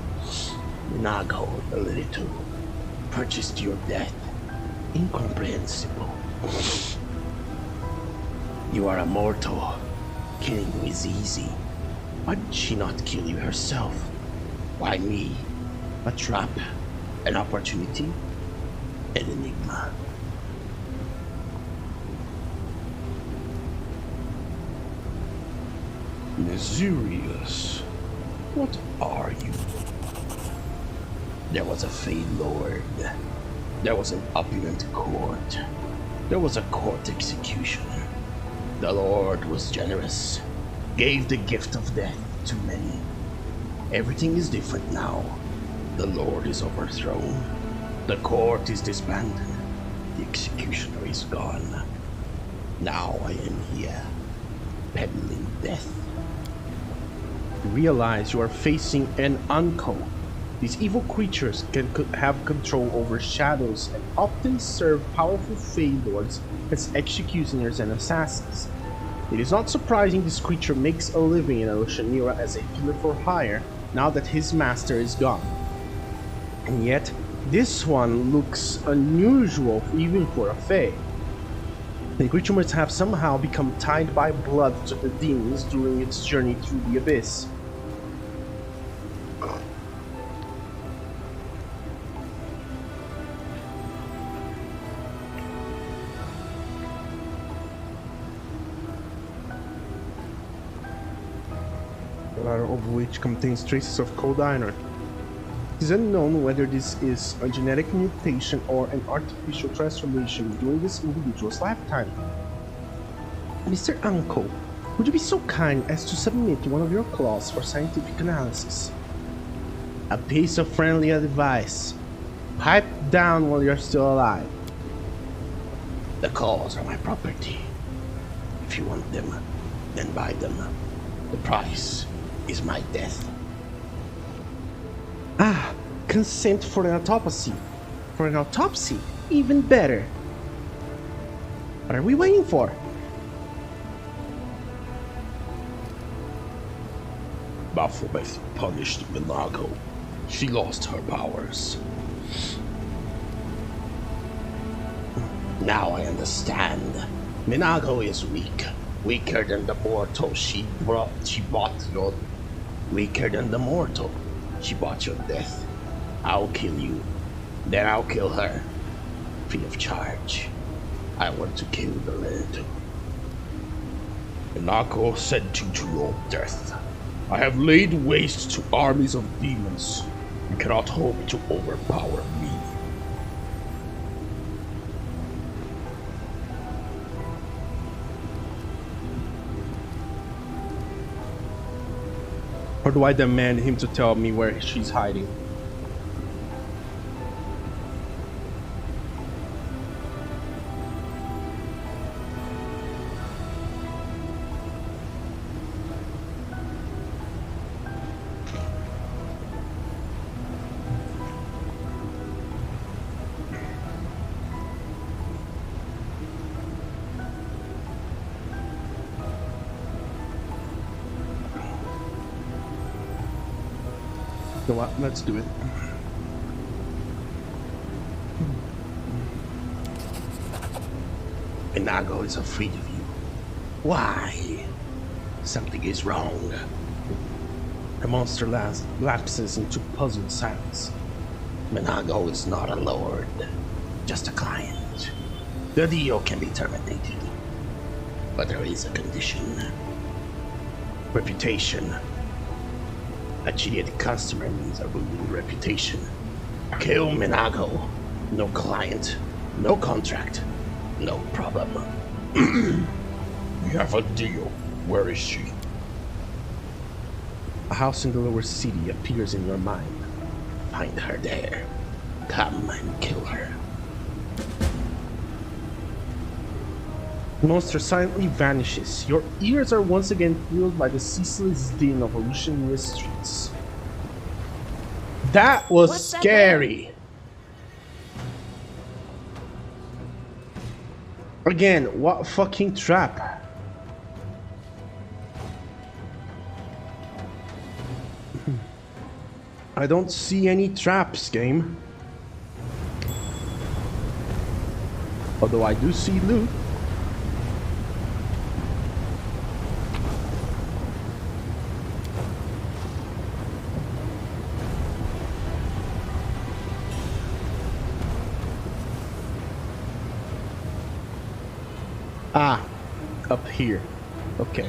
Minagho, the little, purchased your death. Incomprehensible. You are a mortal. Killing you is easy. Why did she not kill you herself? Why me? A trap? An opportunity? An enigma? Nazarius, what are you? There was a Fey Lord. There was an opulent court. There was a court execution. The Lord was generous, gave the gift of death to many. Everything is different now. The Lord is overthrown. The court is disbanded. The executioner is gone. Now I am here, peddling death. You realize you are facing an Unco. These evil creatures can have control over shadows and often serve powerful Fey Lords as executioners and assassins. It is not surprising this creature makes a living in Oceanira as a killer for hire now that his master is gone. And yet, this one looks unusual even for a Fey. The creature must have somehow become tied by blood to the demons during its journey through the abyss. The latter of which contains traces of cold iron. It is unknown whether this is a genetic mutation or an artificial transformation during this individual's lifetime. Mr. Uncle, would you be so kind as to submit one of your claws for scientific analysis? A piece of friendly advice. Pipe down while you're still alive. The claws are my property. If you want them, then buy them. The price is my death. Ah, consent for an autopsy. For an autopsy? Even better. What are we waiting for? Baphomet punished Minagho. She lost her powers. Now I understand. Minagho is weak. Weaker than the mortal she bought your... Weaker than the mortal. She bought your death. I'll kill you. Then I'll kill her. Free of charge. I want to kill the land. Minagho sent you to your death. I have laid waste to armies of demons. You cannot hope to overpower me. Or do I demand him to tell me where she's hiding? You know what? Let's do it. Minagho is afraid of you. Why? Something is wrong. The monster lapses into puzzled silence. Minagho is not a lord, just a client. The deal can be terminated, but there is a condition. Reputation. A cheated customer means a ruined reputation. Kill Minagho. No client, no contract, no problem. We have a deal. Where is she? A house in the lower city appears in your mind. Find her there. Come and kill her. The monster silently vanishes. Your ears are once again filled by the ceaseless din of Oceanira streets. That was scary. Again, what fucking trap? I don't see any traps, game. Although I do see loot. Ah, up here. Okay.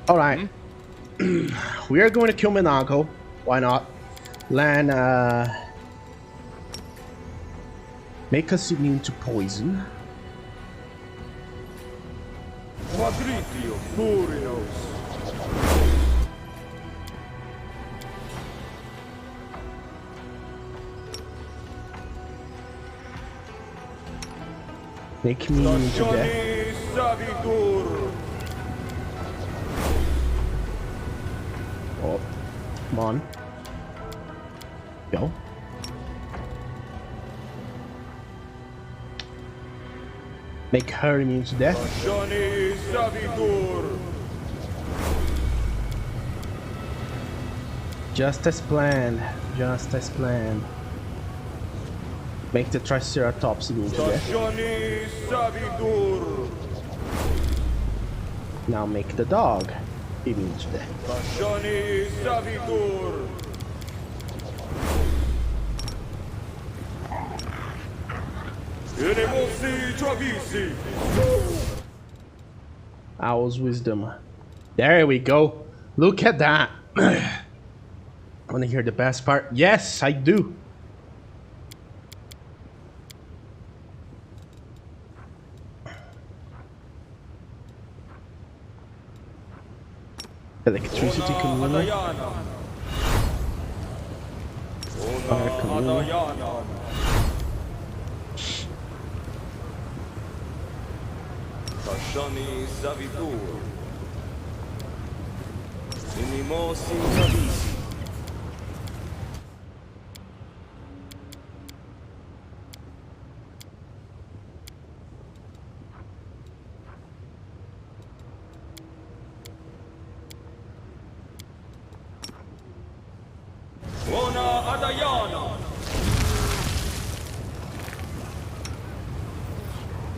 Alright. We are going to kill Minagho. Why not? Land, make us immune to poison. Make me immune to death. Oh, come on. Go. Make her immune to death. Just as planned. Just as planned. Make the Triceratops immune to death. Now make the dog immune to death. Owl's wisdom. There we go. Look at that. Wanna hear the best part? Yes, I do. Electricity communal. Fire communal.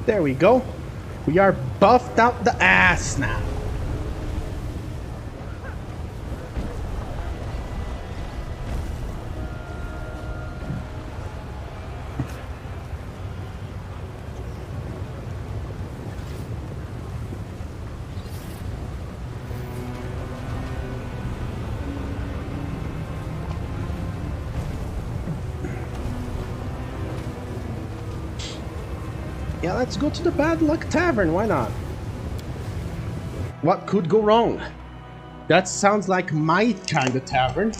There we go. We are buffed out the ass now. Yeah, let's go to the Bad Luck Tavern, why not? What could go wrong? That sounds like my kind of tavern.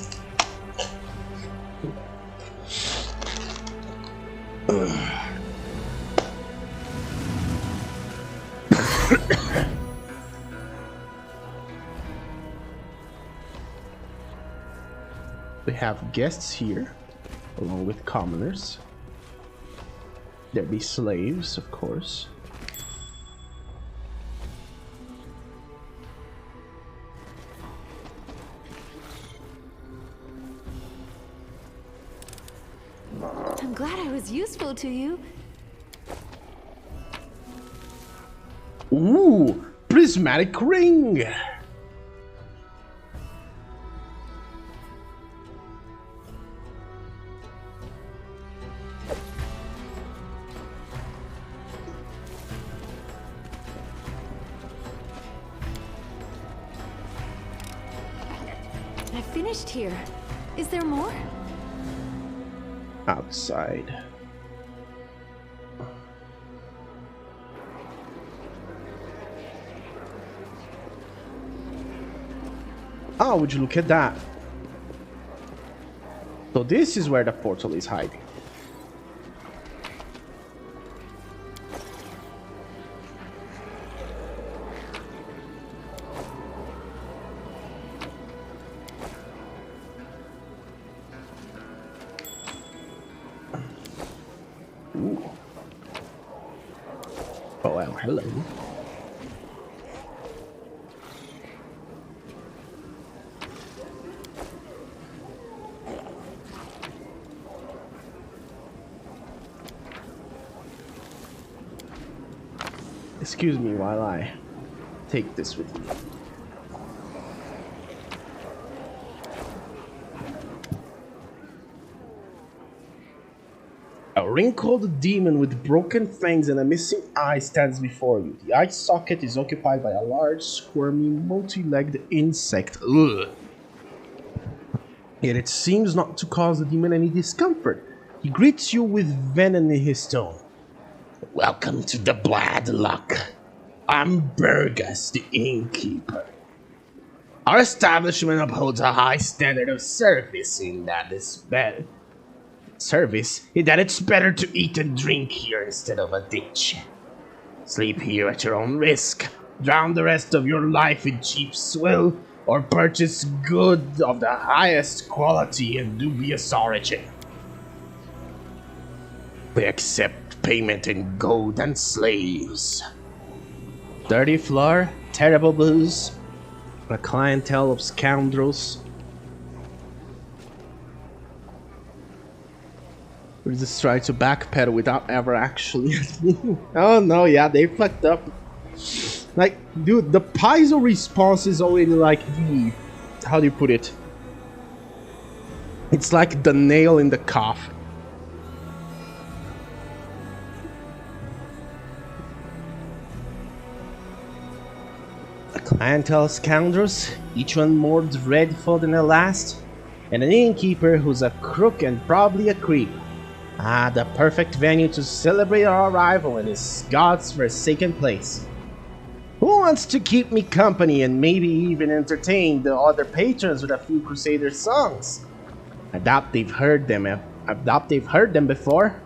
We have guests here, along with commoners. There be slaves, of course. I'm glad I was useful to you. Ooh, prismatic ring. I finished here. Is there more? Outside. Oh, would you look at that? So this is where the portal is hiding. Ooh. Oh, well, hello. Excuse me while I take this with me. A wrinkled demon with broken fangs and a missing eye stands before you. The eye socket is occupied by a large, squirmy, multi-legged insect. Ugh. Yet it seems not to cause the demon any discomfort. He greets you with venom in his tone. Welcome to the Bad Luck. I'm Burgess, the innkeeper. Our establishment upholds a high standard of service in that it's better to eat and drink here instead of a ditch. Sleep here at your own risk. Drown the rest of your life in cheap swill, or purchase goods of the highest quality and dubious origin. We accept payment in gold and slaves. Dirty floor, terrible booze, a clientele of scoundrels. We just try to backpedal without ever actually. Oh no, yeah, they fucked up. Like, dude, the Paizo response is already like the... How do you put it? It's like the nail in the coffin. A clientele of scoundrels, each one more dreadful than the last, and an innkeeper who's a crook and probably a creep. Ah, the perfect venue to celebrate our arrival in this god's-forsaken place. Who wants to keep me company and maybe even entertain the other patrons with a few Crusader songs? I doubt they've heard them before.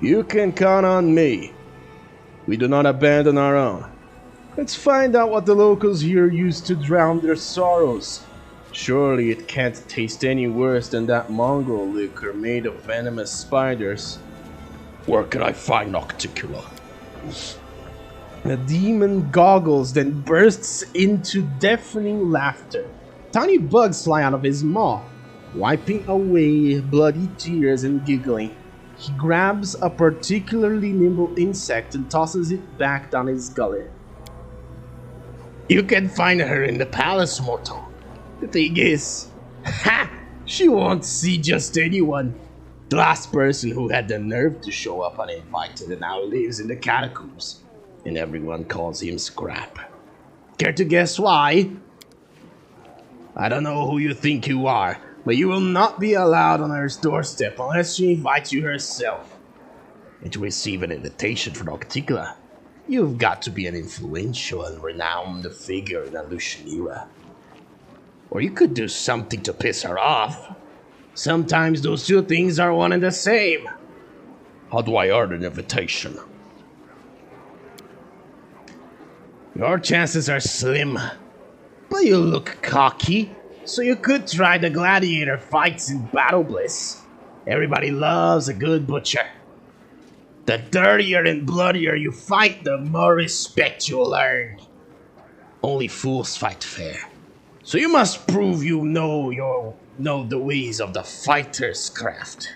You can count on me. We do not abandon our own. Let's find out what the locals here used to drown their sorrows. Surely it can't taste any worse than that Mongol liquor made of venomous spiders. Where can I find Nocticula? The demon goggles, then bursts into deafening laughter. Tiny bugs fly out of his maw, wiping away bloody tears and giggling. He grabs a particularly nimble insect and tosses it back down his gullet. You can find her in the palace, mortal. The thing is, she won't see just anyone. The last person who had the nerve to show up uninvited and now lives in the catacombs, and everyone calls him Scrap. Care to guess why? I don't know who you think you are, but you will not be allowed on her doorstep unless she invites you herself. And to receive an invitation from Nocticula, you've got to be an influential and renowned figure in the Lucian era. Or you could do something to piss her off. Sometimes those two things are one and the same. How do I earn an invitation? Your chances are slim, but you look cocky, so you could try the gladiator fights in Battle Bliss. Everybody loves a good butcher. The dirtier and bloodier you fight, the more respect you'll earn. Only fools fight fair. So you must prove you know the ways of the fighter's craft.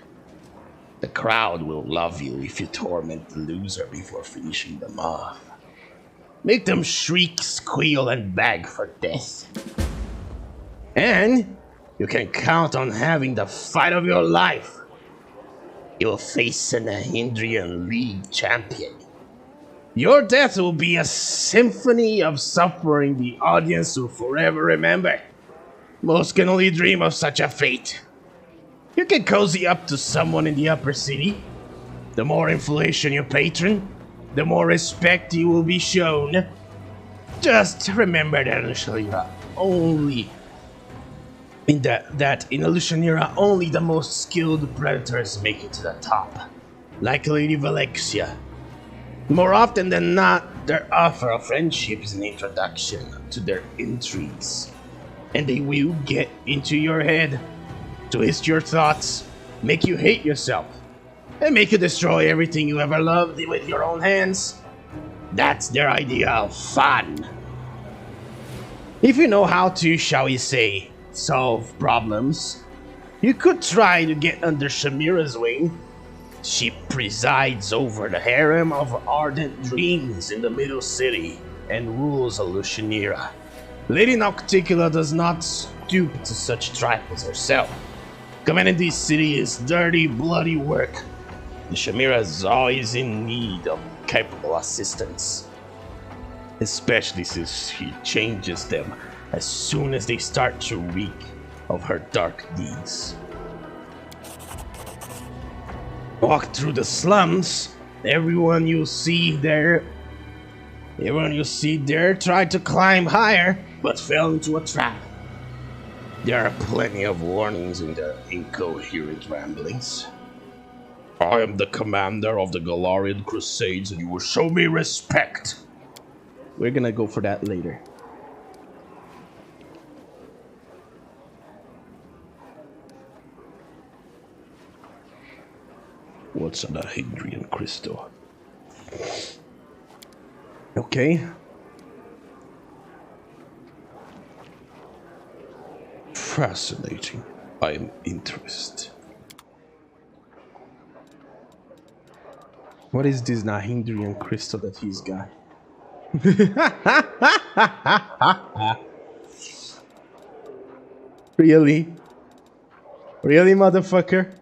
The crowd will love you if you torment the loser before finishing them off. Make them shriek, squeal, and beg for death. And you can count on having the fight of your life. You'll face an Ahindrian League champion. Your death will be a symphony of suffering the audience will forever remember. Most can only dream of such a fate. You can cozy up to someone in the upper city. The more inflation you patron, the more respect you will be shown. Just remember that in Lucian era only the most skilled predators make it to the top. Like Lady Valexia. More often than not, their offer of friendship is an introduction to their intrigues. And they will get into your head, twist your thoughts, make you hate yourself, and make you destroy everything you ever loved with your own hands. That's their idea of fun. If you know how to, shall we say, solve problems, you could try to get under Shamira's wing. She presides over the harem of ardent dreams in the middle city and rules a Lucian era. Lady Nocticula does not stoop to such trifles herself. Commanding this city is dirty, bloody work. The Shamira is always in need of capable assistance. Especially since she changes them as soon as they start to reek of her dark deeds. Walk through the slums, everyone you see there tried to climb higher, but fell into a trap. There are plenty of warnings in their incoherent ramblings. I am the commander of the Galarian Crusades, and you will show me respect. We're gonna go for that later. What's an Hadrian crystal? Okay. Fascinating. I am interested. What is this Nahindrian crystal that he's got? Really? Really, motherfucker?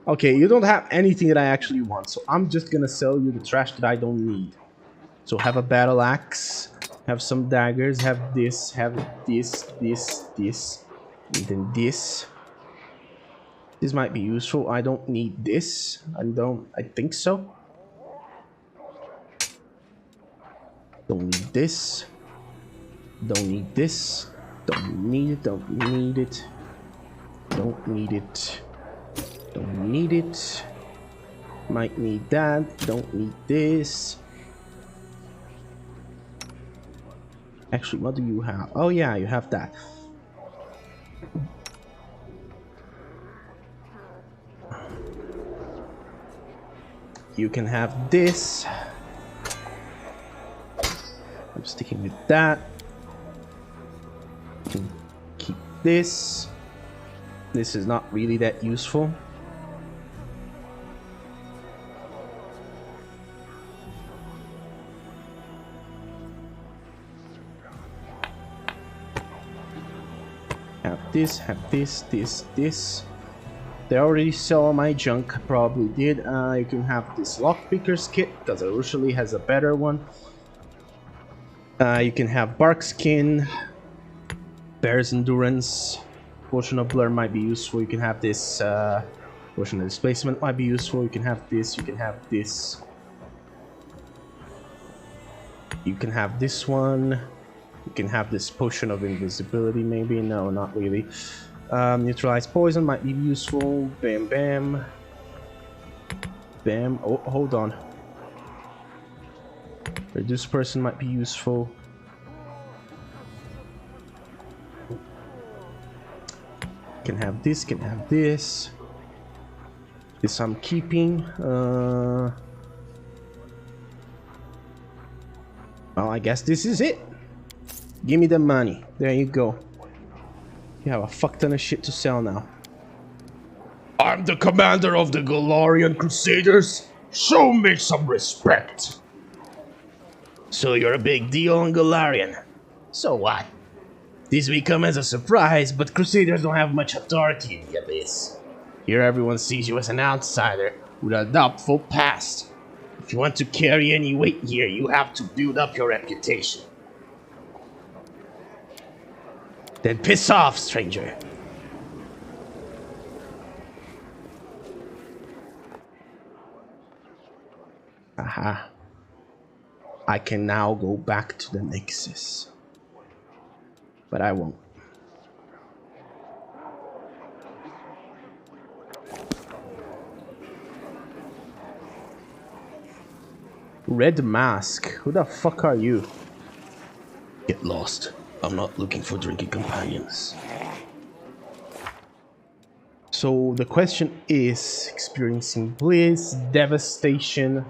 Okay, you don't have anything that I actually want, so I'm just gonna sell you the trash that I don't need. So have a battle axe, have some daggers, have this, and then this. This might be useful. I don't need this. I think so. Don't need this. Don't need this. Don't need it. Don't need it. Don't need it. Don't need it. Might need that. Don't need this. Actually, what do you have? Oh yeah, you have that. You can have this. I'm sticking with that. You can keep this. This is not really that useful. Have this, this. They already sell my junk, probably did. You can have this lockpicker's kit, because Arushali has a better one. You can have bark skin, bear's endurance, potion of blur might be useful. You can have this potion of displacement might be useful. You can have this, you can have this. You can have this one. You can have this potion of invisibility maybe. No, not really. Neutralize poison might be useful. Bam, bam. Bam. Oh, hold on. Reduce person might be useful. Can have this, can have this. This I'm keeping. Well, I guess this is it. Give me the money. There you go. You have a fuck ton of shit to sell now. I'm the commander of the Galarian Crusaders. Show me some respect. So you're a big deal on Galarian. So what? This may come as a surprise, but Crusaders don't have much authority in the Abyss. Here everyone sees you as an outsider with a doubtful past. If you want to carry any weight here, you have to build up your reputation. Then piss off, stranger. Aha. I can now go back to the Nexus. But I won't. Red Mask. Who the fuck are you? Get lost. I'm not looking for drinking companions. So the question is, experiencing bliss, devastation,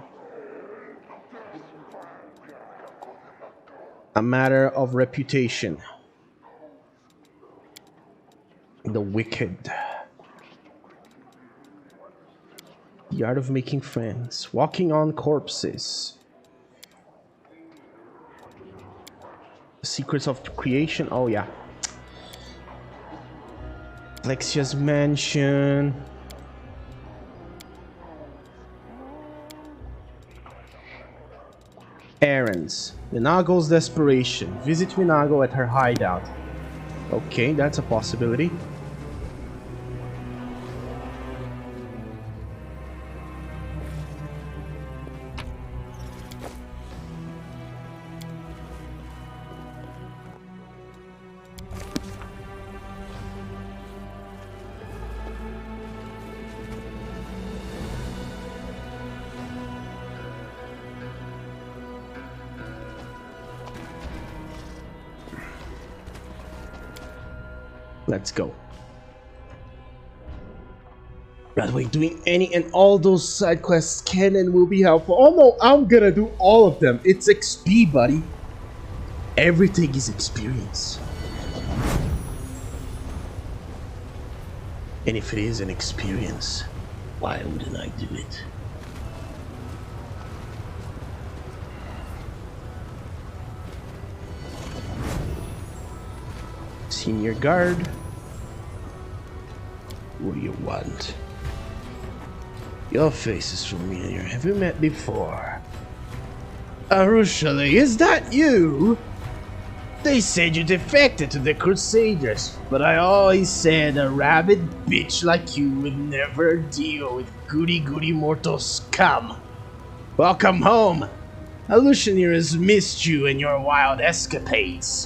a matter of reputation, the wicked, the art of making friends, walking on corpses, secrets of creation. Oh yeah, Alexia's mansion. Errands. Minagho's desperation. Visit Minagho at her hideout. Okay, that's a possibility. Let's go. By the way, doing any and all those side quests can and will be helpful. Oh no, I'm gonna do all of them. It's XP, buddy. Everything is experience. And if it is an experience, why wouldn't I do it? Senior guard. What do you want? Your face is familiar. Have we met before? Arushale, is that you? They said you defected to the Crusaders, but I always said a rabid bitch like you would never deal with goody-goody mortal scum. Welcome home. Alushir has missed you and your wild escapades.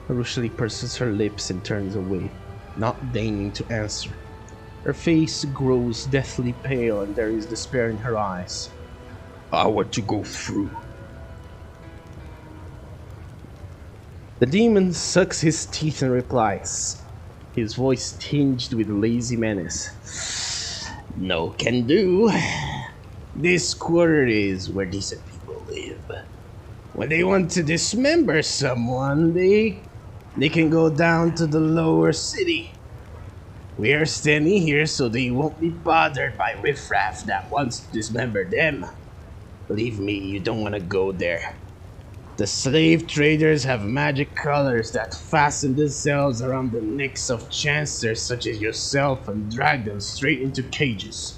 Arushali purses her lips and turns away, not deigning to answer. Her face grows deathly pale and there is despair in her eyes. I want to go through. The demon sucks his teeth and replies, his voice tinged with lazy menace. No can do. This quarter is where decent people live. When they want to dismember someone, they can go down to the lower city. We are standing here so they won't be bothered by riffraff that wants to dismember them. Believe me, you don't want to go there. The slave traders have magic collars that fasten themselves around the necks of chancers such as yourself and drag them straight into cages.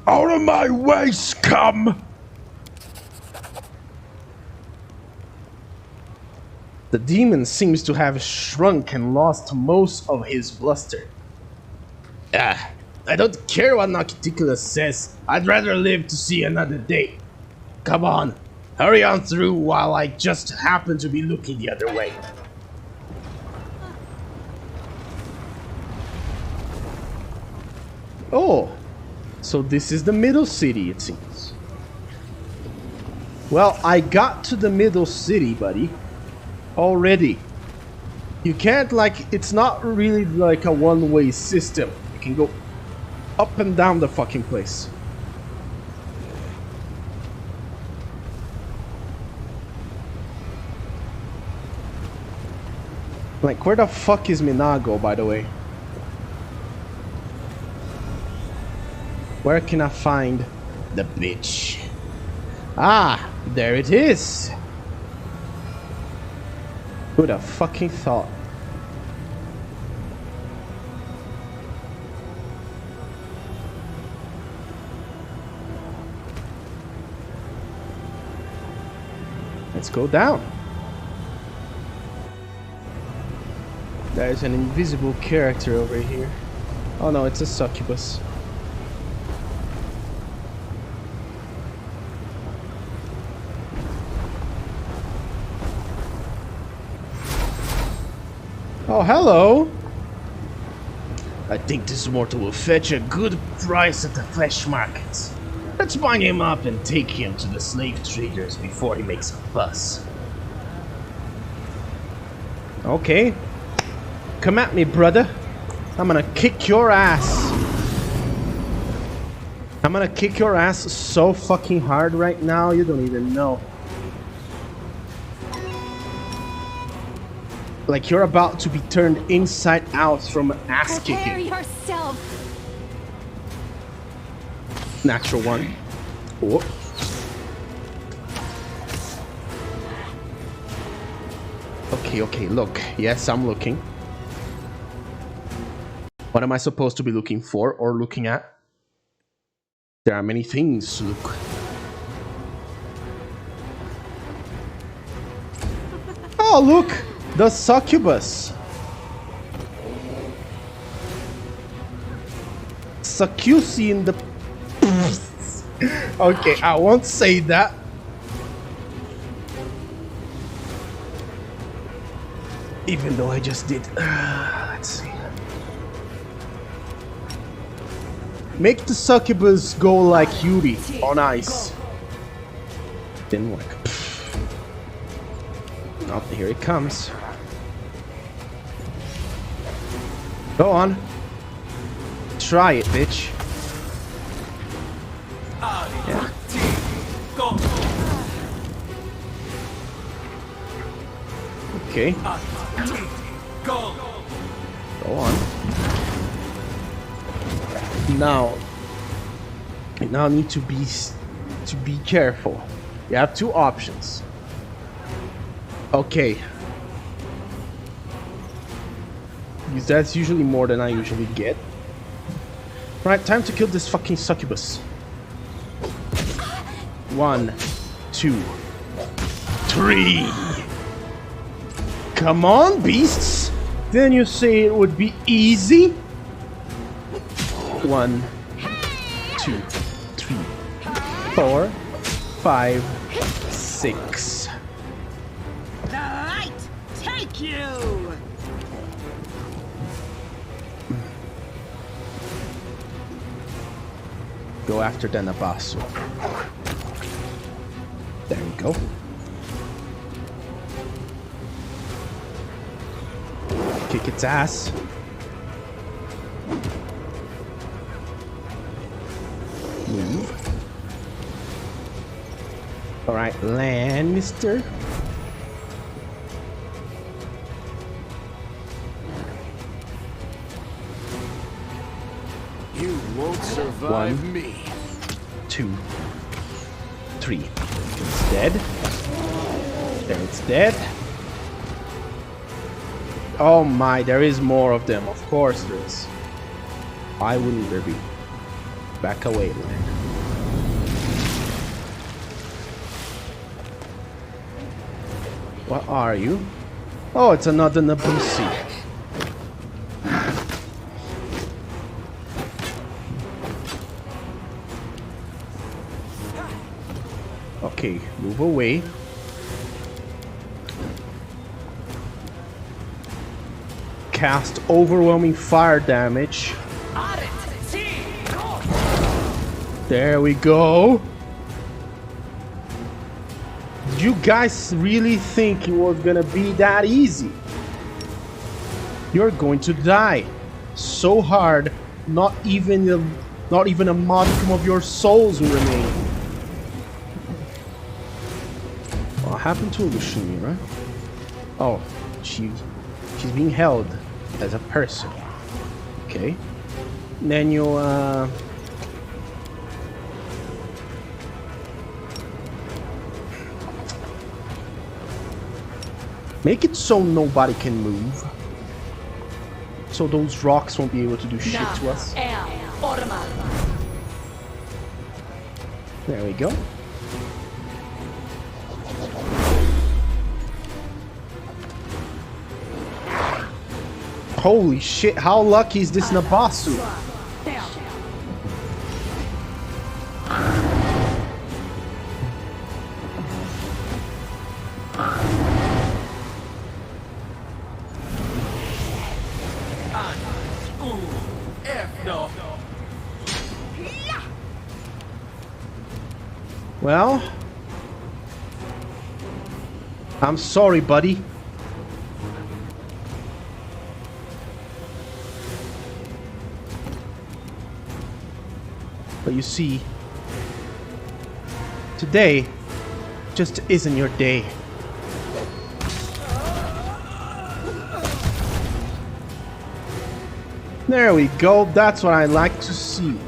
Out of my way, scum! The demon seems to have shrunk and lost most of his bluster. I don't care what Nocticula says. I'd rather live to see another day. Come on, hurry on through while I just happen to be looking the other way. Oh, so this is the middle city, it seems. Well, I got to the middle city, buddy. Already. You can't, like, it's not really like a one-way system. You can go up and down the fucking place. Like, where the fuck is Minagho, by the way? Where can I find the bitch? Ah, there it is. Who'd have fucking thought? Let's go down. There's an invisible character over here. Oh no, it's a succubus. Oh, hello! I think this mortal will fetch a good price at the flesh markets. Let's bind him up and take him to the slave traders before he makes a fuss. Okay. Come at me, brother. I'm gonna kick your ass. I'm gonna kick your ass so fucking hard right now, you don't even know. Like you're about to be turned inside out from ass kicking. Prepare yourself. Natural one. Oh. Okay, look. Yes, I'm looking. What am I supposed to be looking for or looking at? There are many things to look. Oh, look! The succubus! Succusi in the... Okay, I won't say that. Even though I just did. Let's see. Make the succubus go like Yuri on ice. Didn't work. Oh, here it comes. Go on. Try it, bitch. Yeah. Okay. Go on. Now need to be careful. You have two options. Okay. Because that's usually more than I usually get. Right, time to kill this fucking succubus. 1, 2, 3. Come on, beasts! Then you say it would be easy? 1, 2, 3, 4, 5, 6. The light take you! Go after the Nabasu. There we go. Kick its ass. Move. Alright, land, mister. You won't survive me. 2, 3. It's dead. There, it's dead. Oh my, there is more of them. Of course there is. Why wouldn't there be? Back away, land. What are you? Oh, it's another Nabusi. Okay, move away. Cast overwhelming fire damage. There we go. Did you guys really think it was gonna be that easy? You're going to die so hard, not even a modicum of your souls will remain. What happened to Lushmira? Oh, she's being held as a person. Okay. Then you make it so nobody can move. So those rocks won't be able to do shit to us. There we go. Holy shit, how lucky is this Nabasu? Well, I'm sorry, buddy. But you see, today just isn't your day. There we go, that's what I like to see.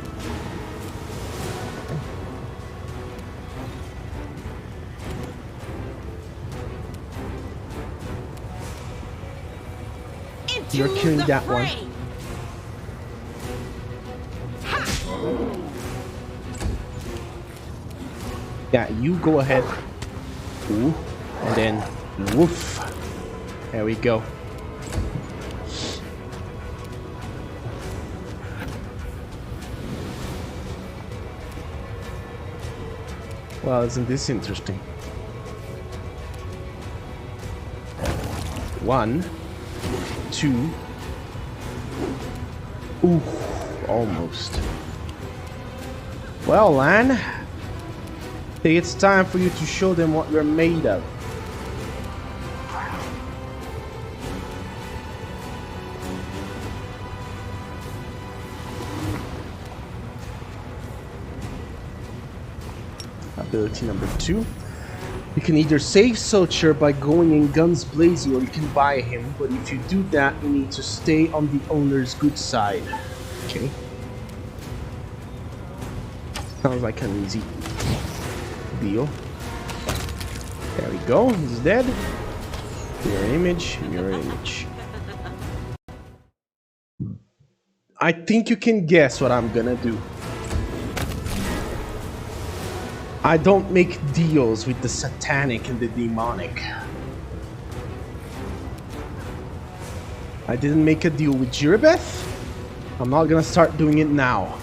You're killing that one. Yeah, you go ahead. Ooh, and then woof. There we go. Well, isn't this interesting? 1, 2. Ooh, almost. Well, Lan, I think it's time for you to show them what you're made of. ability number 2. You can either save Socher by going in guns blazing, or you can buy him, but if you do that, you need to stay on the owner's good side. Okay. Sounds like an easy deal. There we go, he's dead. Mirror image, mirror image. I think you can guess what I'm gonna do. I don't make deals with the satanic and the demonic. I didn't make a deal with Jiribeth. I'm not gonna start doing it now.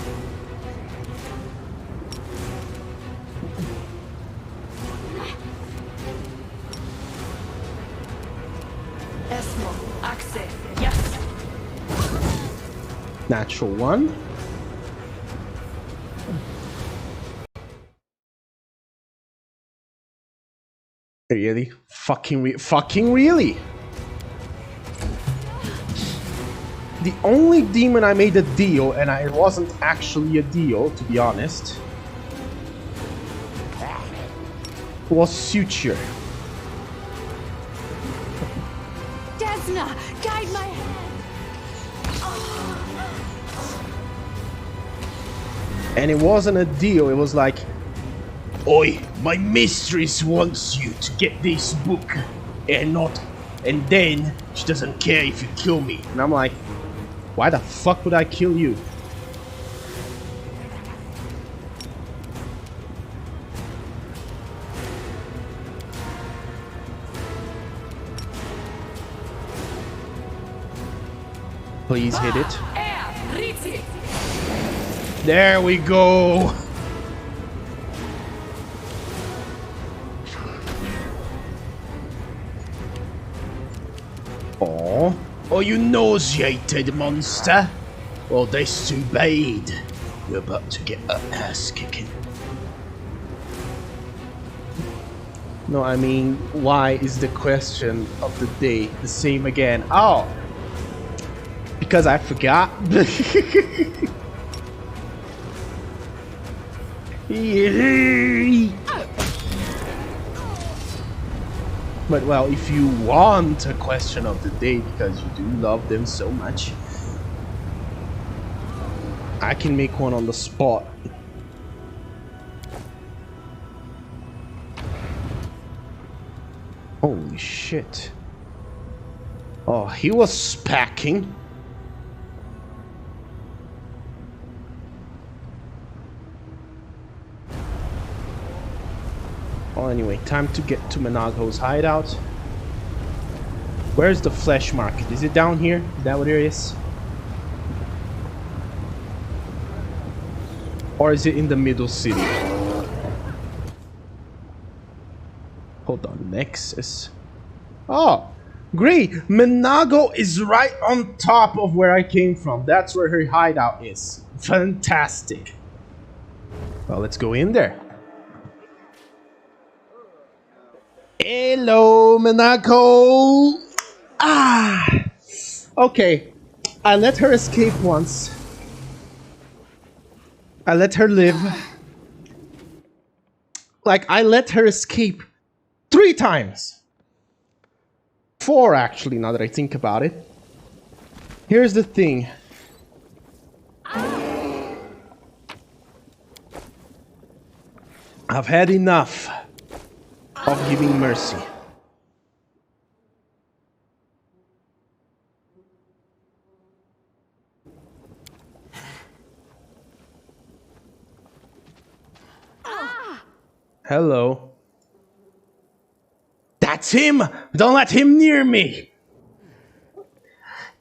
Natural 1. Really? Fucking really? The only demon I made a deal, and it wasn't actually a deal, to be honest, was Suture. Desna, guide my hand. And it wasn't a deal, it was like, "Oi, my mistress wants you to get this book, and then she doesn't care if you kill me." And I'm like, why the fuck would I kill you? Please hit it. There we go. Oh, you nauseated monster. Well, that's too bad. You're about to get an ass kicking. No, I mean, why is the question of the day the same again? Oh, because I forgot. But well, if you want a question of the day because you do love them so much, I can make one on the spot. Holy shit. Oh, he was packing. Well, anyway, time to get to Minagho's hideout. Where's the flesh market? Is it down here? Is that what it is? Or is it in the middle city? Hold on, Nexus. Oh, great! Minagho is right on top of where I came from. That's where her hideout is. Fantastic. Well, let's go in there. Hello, Minagho! Ah! Okay, I let her escape once. I let her live. Like, I let her escape 3 times. 4, actually, now that I think about it. Here's the thing. I've had enough of giving mercy. Hello. That's him! Don't let him near me!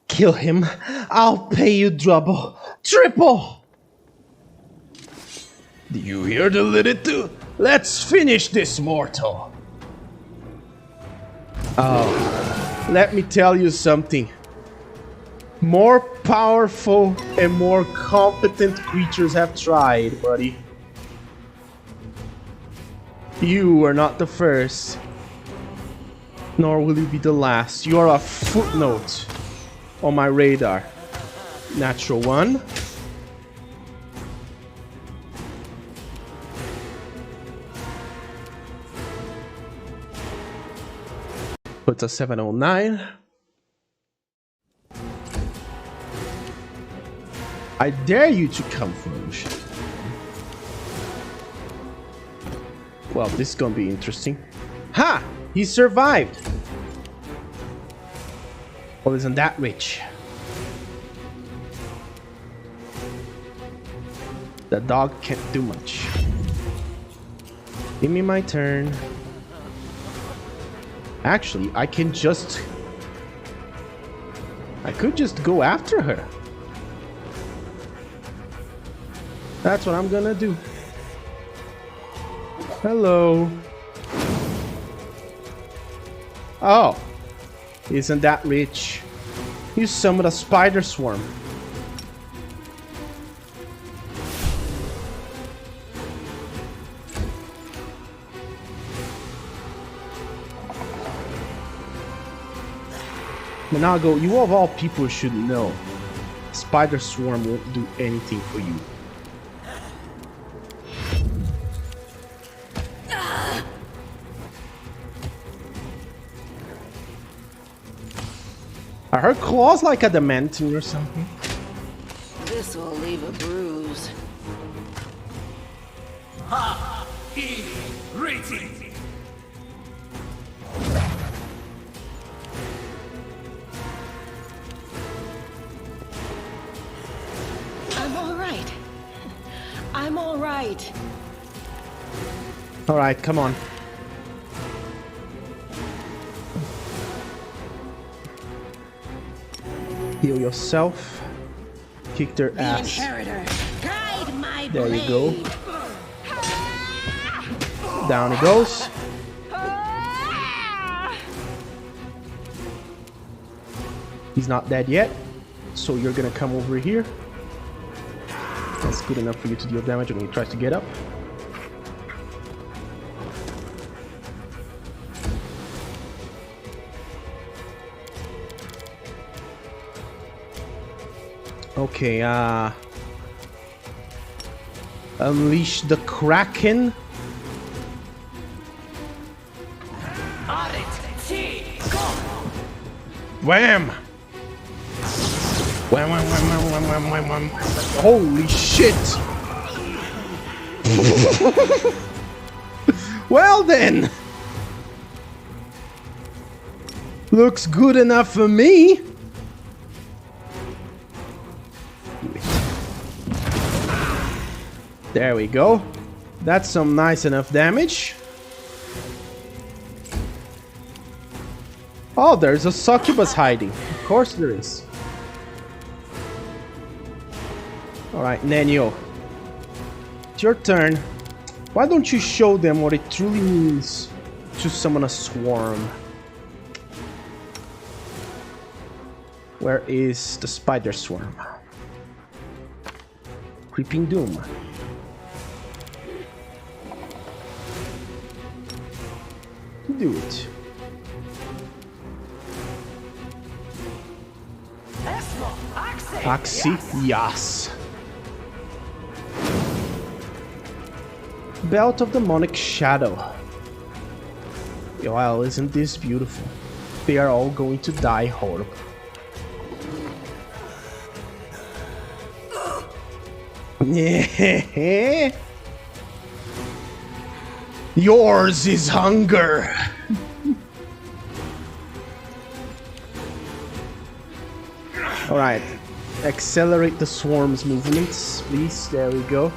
Kill him. I'll pay you double, triple! Do you hear the little? Let's finish this, mortal. Oh, let me tell you something. More powerful and more competent creatures have tried, buddy. You are not the first, nor will you be the last. You are a footnote on my radar. Natural 1. Puts a 709. I dare you to come first. Well, this is gonna be interesting. Ha! He survived! Well, isn't that rich? The dog can't do much. Give me my turn. Actually, I could just go after her. That's what I'm gonna do. Hello. Oh. Isn't that rich? You summoned a spider swarm. Minagho, you of all people should know. Spider swarm won't do anything for you. Are her claws like adamantine or something? This will leave a bruise. Ha! E rating. I'm all right. I'm all right. All right, come on. Heal yourself. Kick their ass. Inheritor, guide my There you go. blade. Down he goes. He's not dead yet, so you're gonna come over here. That's good enough for you to deal damage when he tries to get up. Okay, unleash the Kraken. Wham! Wham, wham, wham, wham, wham, wham, wham, wham. Holy shit! Well then! Looks good enough for me! There we go. That's some nice enough damage. Oh, there's a succubus hiding. Of course there is. Alright, Nenio. It's your turn. Why don't you show them what it truly means to summon a swarm? Where is the spider swarm? Creeping Doom. Do it. Axi, yes. Belt of Demonic Shadow. Well, isn't this beautiful? They are all going to die horrible. Yeah. Yours is hunger. All right, accelerate the swarm's movements, please. There we go.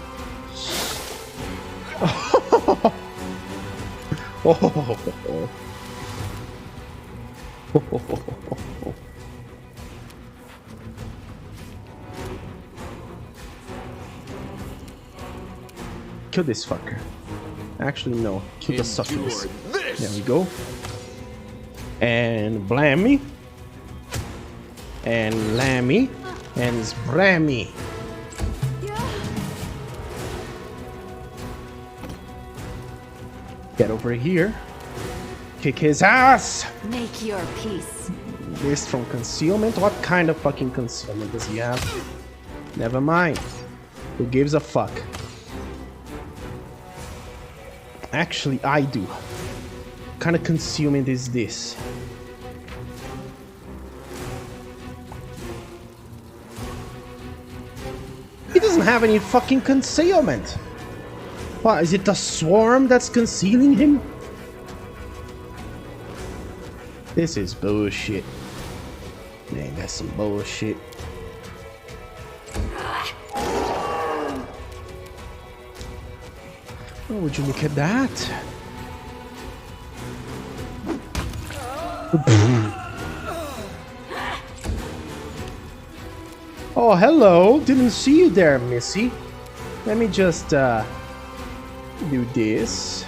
Kill this fucker. Actually, no. Kill the succubus. There we go. And blammy. And lammy. And sprammy. Get over here. Kick his ass! Make your peace. This from concealment? What kind of fucking concealment does he have? Never mind. Who gives a fuck? Actually, I do. What kind of concealment is this? doesn't have any fucking concealment. What, is it the swarm that's concealing him? This is bullshit. Man, that's some bullshit. Oh, would you look at that? Oh, hello. Didn't see you there, Missy. Let me just do this.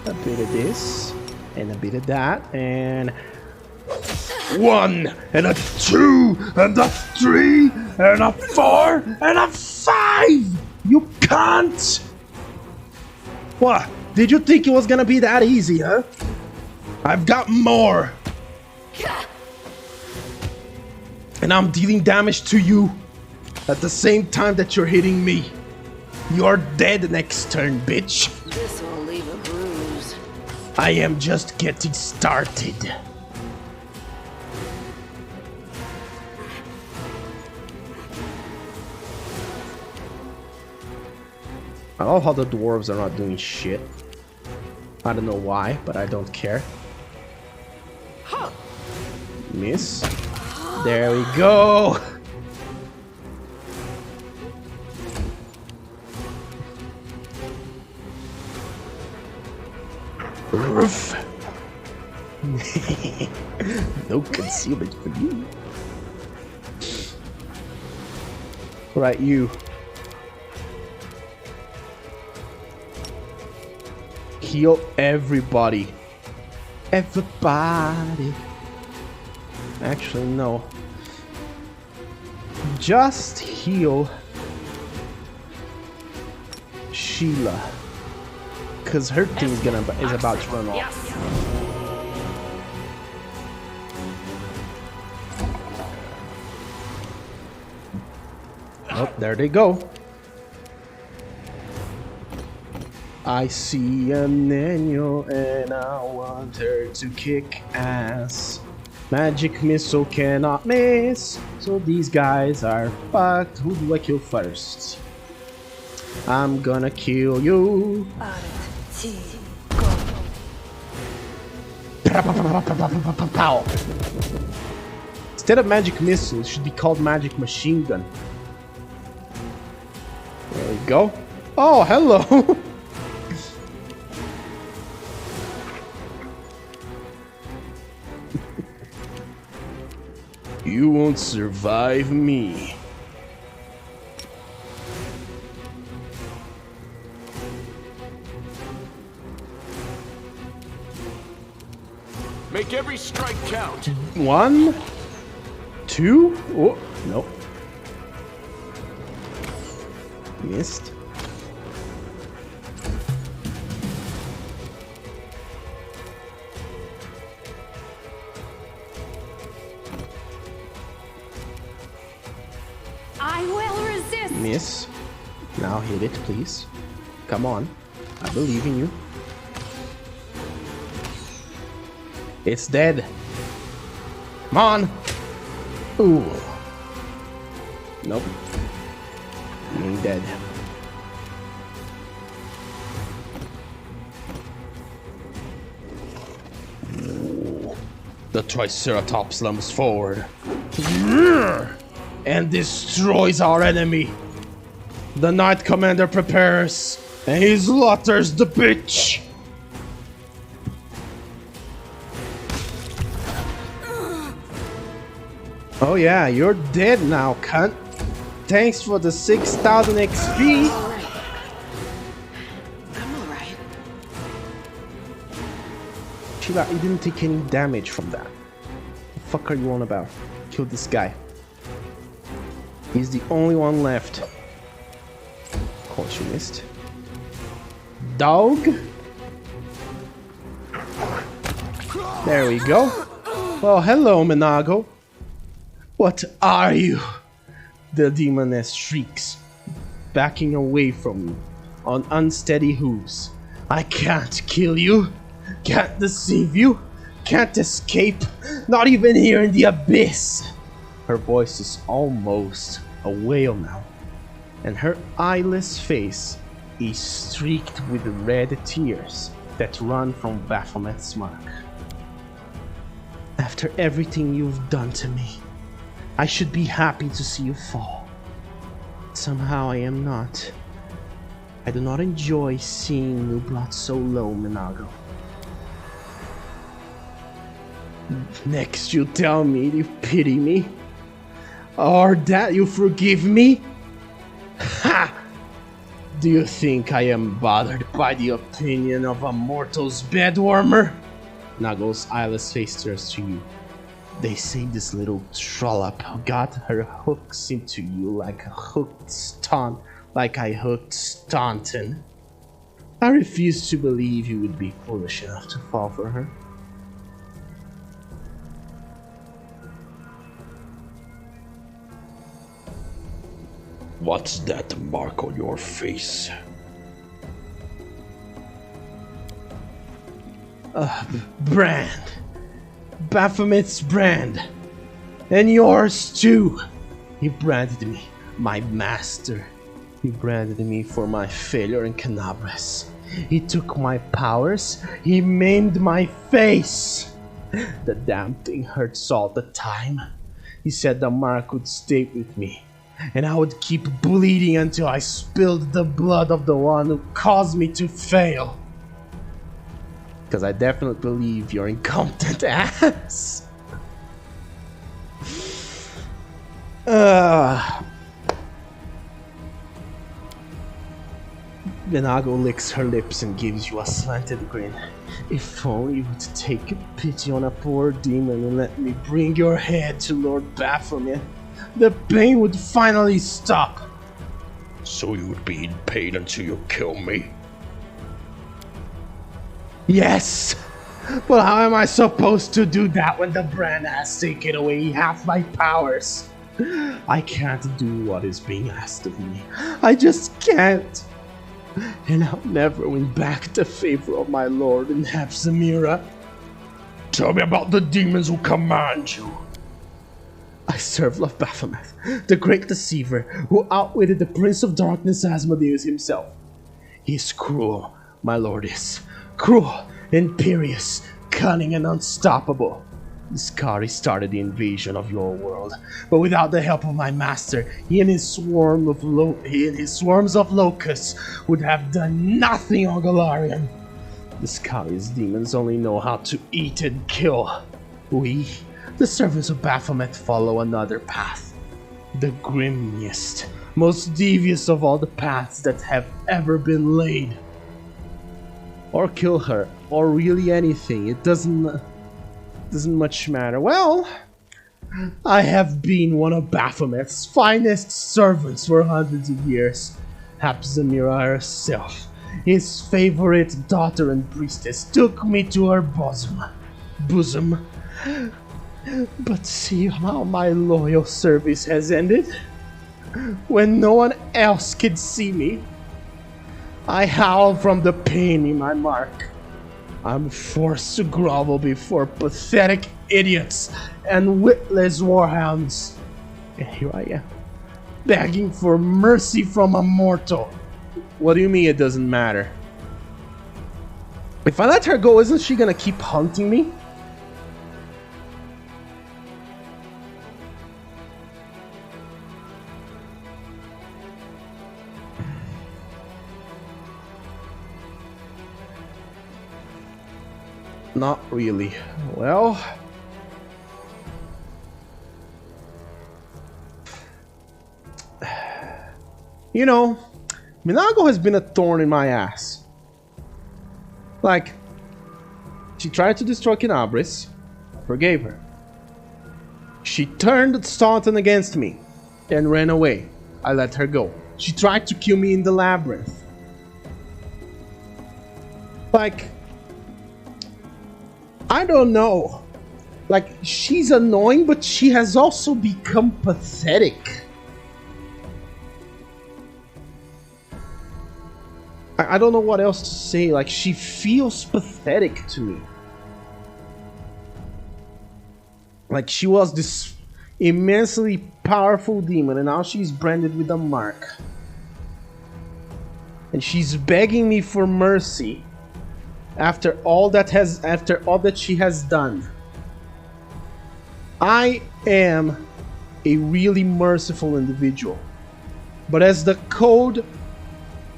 A bit of this and a bit of that, and 1 and a 2 and a 3 and a 4 and a 5. You can't. What? Did you think it was gonna be that easy, huh? I've got more. And I'm dealing damage to you at the same time that you're hitting me. You're dead next turn, bitch. This'll leave a bruise. I am just getting started. I love how the dwarves are not doing shit. I don't know why, but I don't care. Miss. There we go. Roof. No concealment for you. Right, you. Heal everybody. Everybody. Actually, no. Just heal Sheila, cause her team is about to run off. Oh, there they go. I see an Enyo and I want her to kick ass. Magic missile cannot miss, so these guys are fucked. Who do I kill first? I'm gonna kill you. Instead of magic missile, it should be called magic machine gun. There we go. Oh, hello. You won't survive me. Make every strike count. 1, 2. Oh, nope. Missed. I will resist. Miss. Now hit it, please. Come on. I believe in you. It's dead. Come on. Ooh. Nope. You ain't dead. Ooh. The Triceratops lumps forward and destroys our enemy. The Knight Commander prepares and he slaughters the bitch. Oh yeah, you're dead now, cunt. Thanks for the 6,000 XP. I'm alright. Sheila, you didn't take any damage from that. The fuck are you on about? Kill this guy. He's the only one left. Of course you missed. Dog. There we go. Well, hello, Minagho. What are you? The demoness shrieks, backing away from you on unsteady hooves. I can't kill you, can't deceive you, can't escape, not even here in the abyss. Her voice is almost a wail now, and her eyeless face is streaked with red tears that run from Baphomet's mark. After everything you've done to me, I should be happy to see you fall. Somehow I am not. I do not enjoy seeing you brought so low, Minagho. Next you tell me you pity me, or that you forgive me? Ha! Do you think I am bothered by the opinion of a mortal's bedwarmer? Minagho's eyeless face turns to you. They say this little trollop got her hooks into you like I hooked Staunton. I refuse to believe you would be foolish enough to fall for her. What's that mark on your face? Brand. Baphomet's brand. And yours too. He branded me, my master. He branded me for my failure in Canabras. He took my powers. He maimed my face. The damn thing hurts all the time. He said the mark would stay with me, and I would keep bleeding until I spilled the blood of the one who caused me to fail. Because I definitely believe you're incompetent ass. Minagho licks her lips and gives you a slanted grin. If only you would take pity on a poor demon and let me bring your head to Lord Baphomet, the pain would finally stop. So you would be in pain until you kill me? Yes! But how am I supposed to do that when the brand has taken away half my powers? I can't do what is being asked of me. I just can't. And I'll never win back the favor of my lord in Hapsamira. Tell me about the demons who command you. I serve Lord Baphomet, the great deceiver who outwitted the Prince of Darkness Asmodeus himself. He is cruel, my lord is. Cruel, imperious, cunning, and unstoppable. Skari started the invasion of your world, but without the help of my master, he and his swarms of locusts would have done nothing on Galarian. The Skari's demons only know how to eat and kill. We, the servants of Baphomet, follow another path. The grimmiest, most devious of all the paths that have ever been laid. Or kill her, or really anything. It doesn't much matter. Well, I have been one of Baphomet's finest servants for hundreds of years. Hapsamira herself, his favorite daughter and priestess, took me to her bosom. But see how my loyal service has ended. When no one else could see me, I howl from the pain in my mark. I'm forced to grovel before pathetic idiots and witless warhounds. And here I am, begging for mercy from a mortal. What do you mean it doesn't matter? If I let her go, isn't she gonna keep hunting me? Not really. Well, you know, Minagho has been a thorn in my ass. Like, she tried to destroy Canabras, forgave her. She turned Staunton against me and ran away. I let her go. She tried to kill me in the labyrinth. Like, I don't know. Like, she's annoying, but she has also become pathetic. I don't know what else to say. Like, she feels pathetic to me. Like, she was this immensely powerful demon, and now she's branded with a mark. And she's begging me for mercy after all that she has done. I am a really merciful individual, but as the code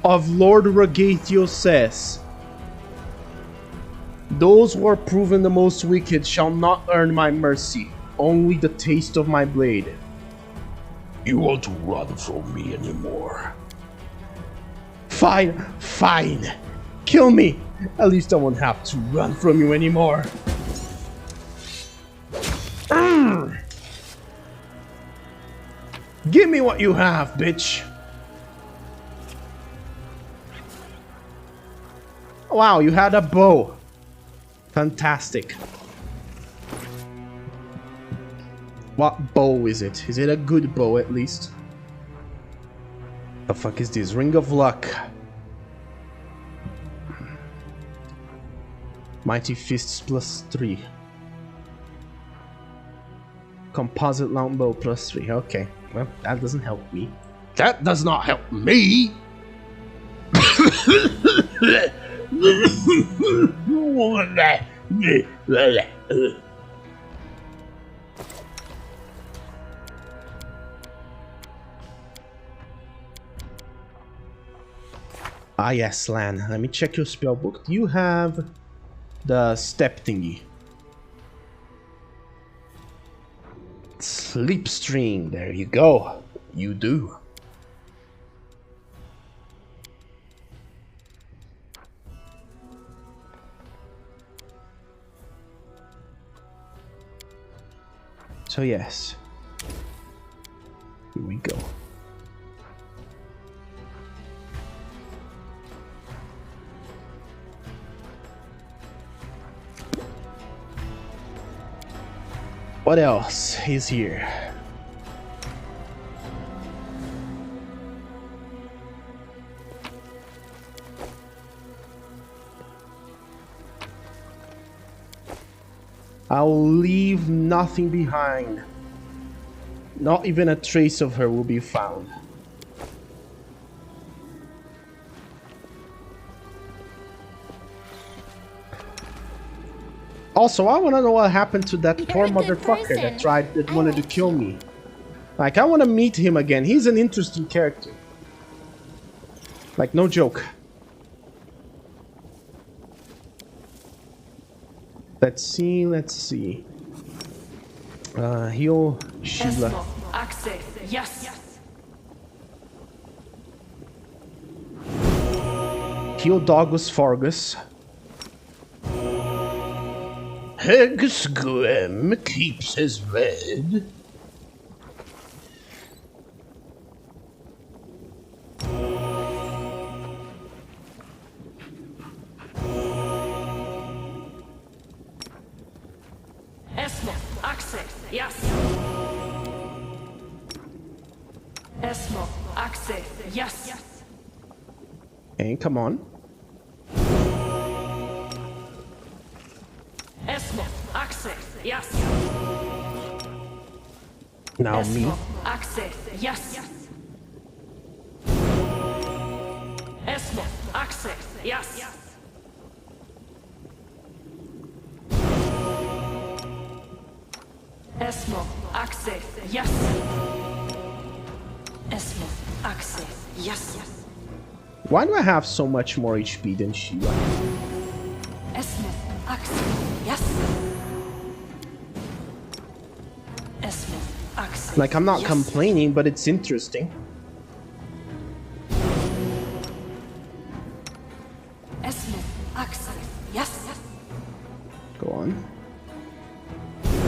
of Lord Rogatio says, those who are proven the most wicked shall not earn my mercy, only the taste of my blade. You won't run from me anymore. Fine, fine. Kill me. At least I won't have to run from you anymore. Give me what you have, bitch. Wow, you had a bow. Fantastic. What bow is it? Is it a good bow at least? The fuck is this? Ring of Luck. Mighty Fists +3. Composite longbow +3. Okay, well, that doesn't help me. That does not help me! Ah yes, Lan. Let me check your spellbook. Do you have the step thingy? Slipstream. There you go. You do. So yes. Here we go. What else is here? I'll leave nothing behind. Not even a trace of her will be found. Also, I want to know what happened to that poor motherfucker that wanted to kill me. Like, I want to meet him again. He's an interesting character. Like, no joke. Let's see. Heal Sheila. Heal Dogus Fargus. Hegsgrim keeps his bed. Esmo, access, yes. Esmo, access, yes. Okay, come on. Esmo, access, yes. Now Esmo, me. access, yes. Esmo, access, yes. Esmo, access, yes. Esmo, access, yes. Why do I have so much more HP than Sheila? Esmo, access, yes. Esmo, access. Like, I'm not yes. complaining, but it's interesting. Esmo, access, yes. Go on.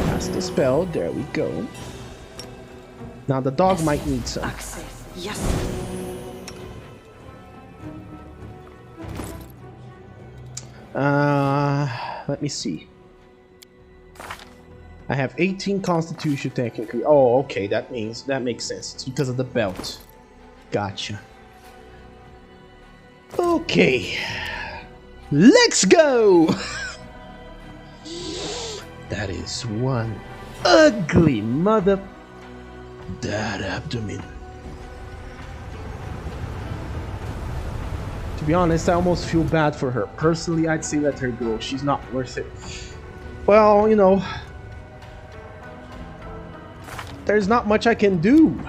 Cast the spell. There we go. Now the dog Esmo, might need some. Access, yes. Let me see. I have 18 constitution technically. Oh, okay, that makes sense. It's because of the belt. Gotcha. Okay. Let's go! That is one ugly That abdomen. To be honest, I almost feel bad for her. Personally, I'd say let her go. She's not worth it. Well, you know, there's not much I can do.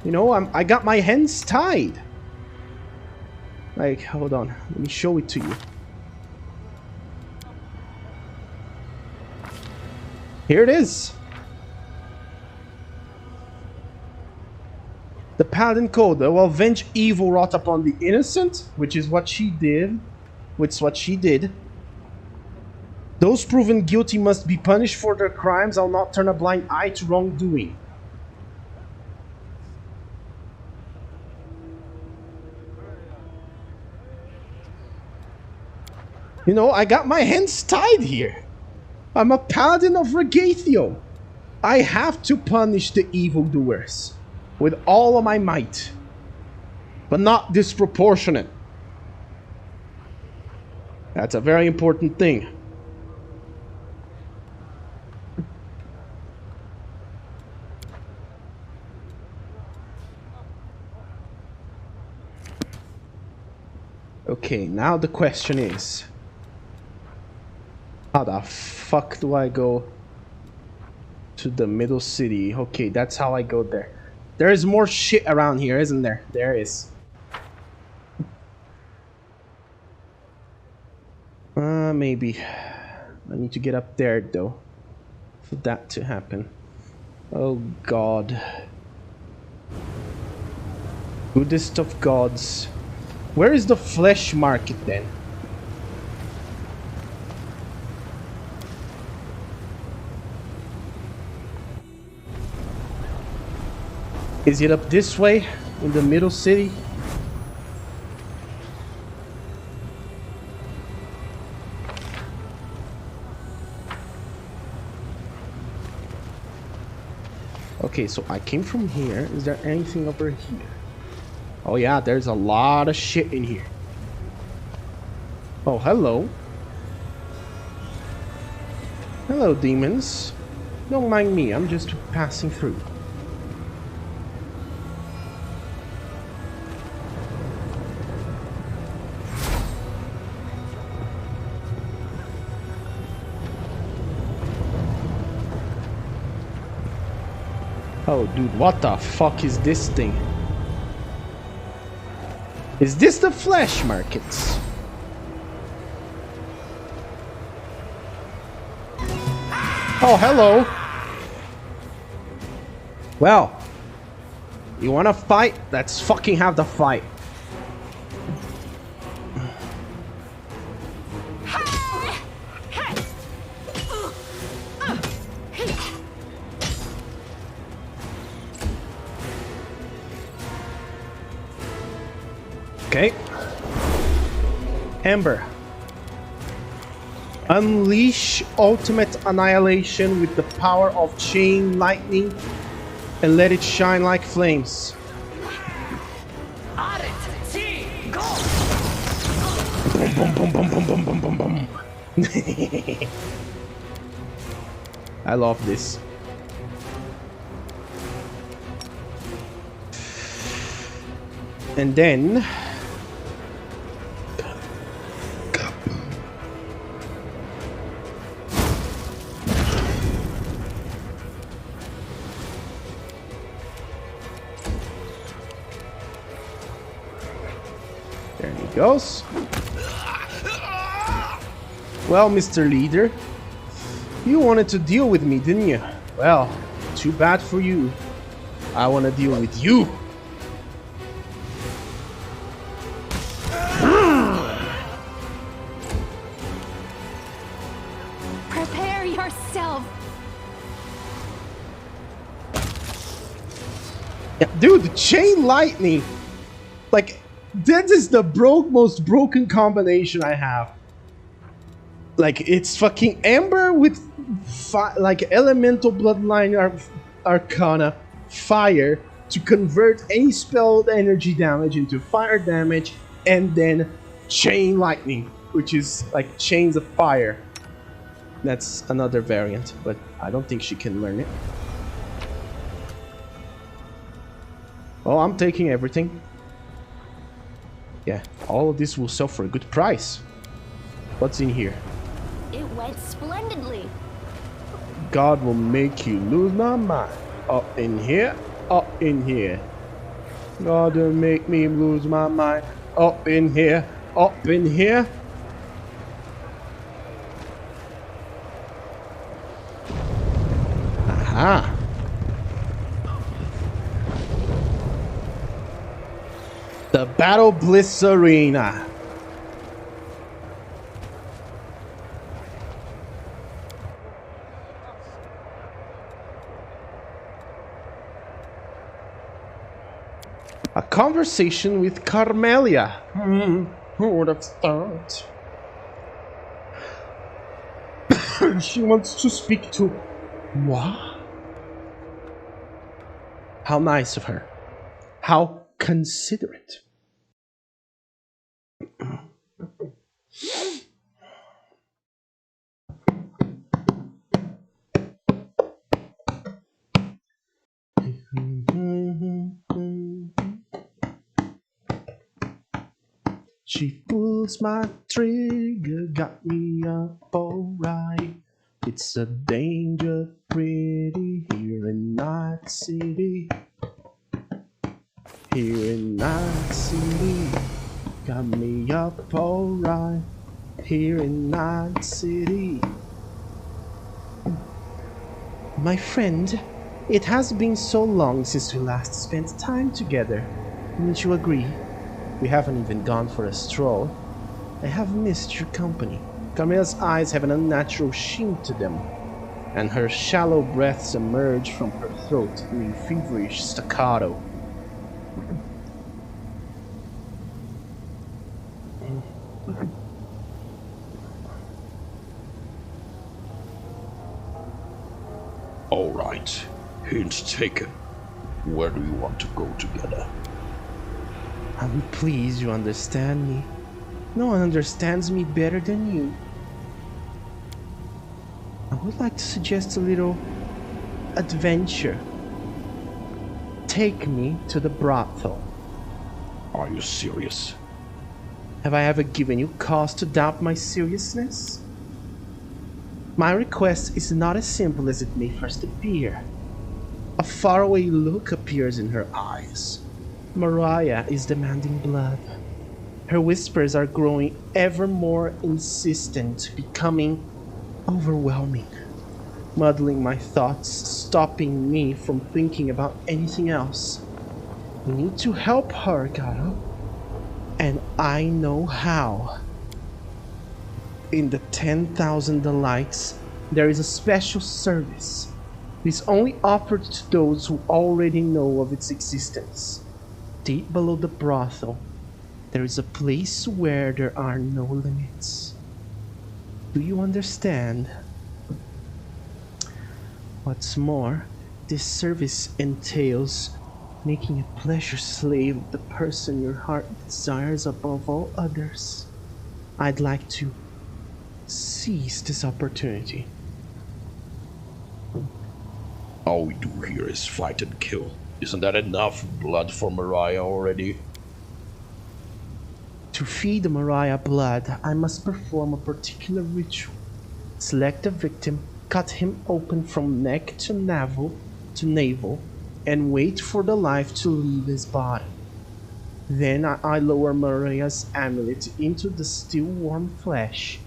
You know, I got my hands tied. Like, hold on. Let me show it to you. Here it is. The Paladin Code will avenge evil wrought upon the innocent, which is what she did. Those proven guilty must be punished for their crimes. I'll not turn a blind eye to wrongdoing. You know, I got my hands tied here. I'm a Paladin of Regatio. I have to punish the evildoers with all of my might, but not disproportionate. That's a very important thing. Okay, now the question is, how the fuck do I go to the middle city? Okay, that's how I go there. There is more shit around here, isn't there? There is. Maybe. I need to get up there, though, for that to happen. Oh, God. Goodest of gods. Where is the flesh market, then? Is it up this way, in the middle city? Okay, so I came from here. Is there anything over here? Oh yeah, there's a lot of shit in here. Oh, hello. Hello, demons. Don't mind me, I'm just passing through. Oh, dude, what the fuck is this thing? Is this the flesh markets? Oh, hello. Well, you wanna fight? Let's fucking have the fight. Okay. Amber. Unleash ultimate annihilation with the power of chain lightning and let it shine like flames. Boom, boom, boom, boom, boom, boom, boom, boom. I love this. And then there he goes. Well, Mr. Leader, you wanted to deal with me, didn't you? Well, too bad for you. I want to deal with you. Prepare yourself. Yeah, dude, the chain lightning. Like, this is the most broken combination I have. Like, it's fucking Amber with like elemental bloodline arcana fire to convert any spelled energy damage into fire damage, and then chain lightning, which is like chains of fire. That's another variant, but I don't think she can learn it. Oh, I'm taking everything. Yeah, all of this will sell for a good price. What's in here? It went splendidly. God will make you lose my mind. Up in here, up in here. God will make me lose my mind. Up in here, up in here. Aha. The Battle Bliss Arena. A conversation with Carmelia. Who would have thought? She wants to speak to moi. How nice of her. How considerate. She pulls my trigger, got me up alright. It's a danger pretty here in Night City. Here in Night City, got me up alright. Here in Night City. My friend, it has been so long since we last spent time together. Wouldn't you agree? We haven't even gone for a stroll. I have missed your company. Carmela's eyes have an unnatural sheen to them, and her shallow breaths emerge from her throat in a feverish staccato. All right, hint taken. Where do you want to go together? I'm pleased you understand me. No one understands me better than you. I would like to suggest a little adventure. Take me to the brothel. Are you serious? Have I ever given you cause to doubt my seriousness? My request is not as simple as it may first appear. A faraway look appears in her eyes. Mariah is demanding blood. Her whispers are growing ever more insistent, becoming overwhelming, muddling my thoughts, stopping me from thinking about anything else. We need to help her, Garo, and I know how. In the 10,000 Delights, there is a special service. It is only offered to those who already know of its existence. Deep below the brothel, there is a place where there are no limits. Do you understand? What's more, this service entails making a pleasure slave of the person your heart desires above all others. I'd like to seize this opportunity. All we do here is fight and kill. Isn't that enough blood for Mariah already? To feed Mariah blood, I must perform a particular ritual. Select a victim, cut him open from neck to navel, and wait for the life to leave his body. Then I lower Mariah's amulet into the still warm flesh,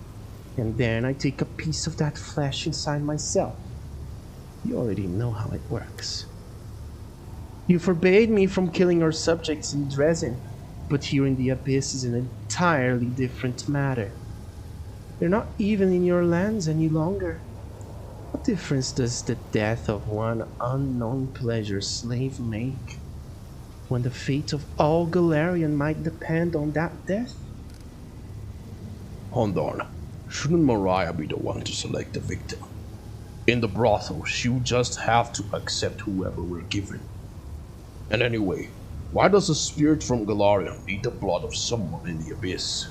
and then I take a piece of that flesh inside myself. You already know how it works. You forbade me from killing your subjects in Darrazand, but here in the Abyss is an entirely different matter. They're not even in your lands any longer. What difference does the death of one unknown pleasure slave make, when the fate of all Galarian might depend on that death? Hold on. Shouldn't Mariah be the one to select the victim? In the brothel, she'll just have to accept whoever we're given. And anyway, why does a spirit from Galarian need the blood of someone in the Abyss?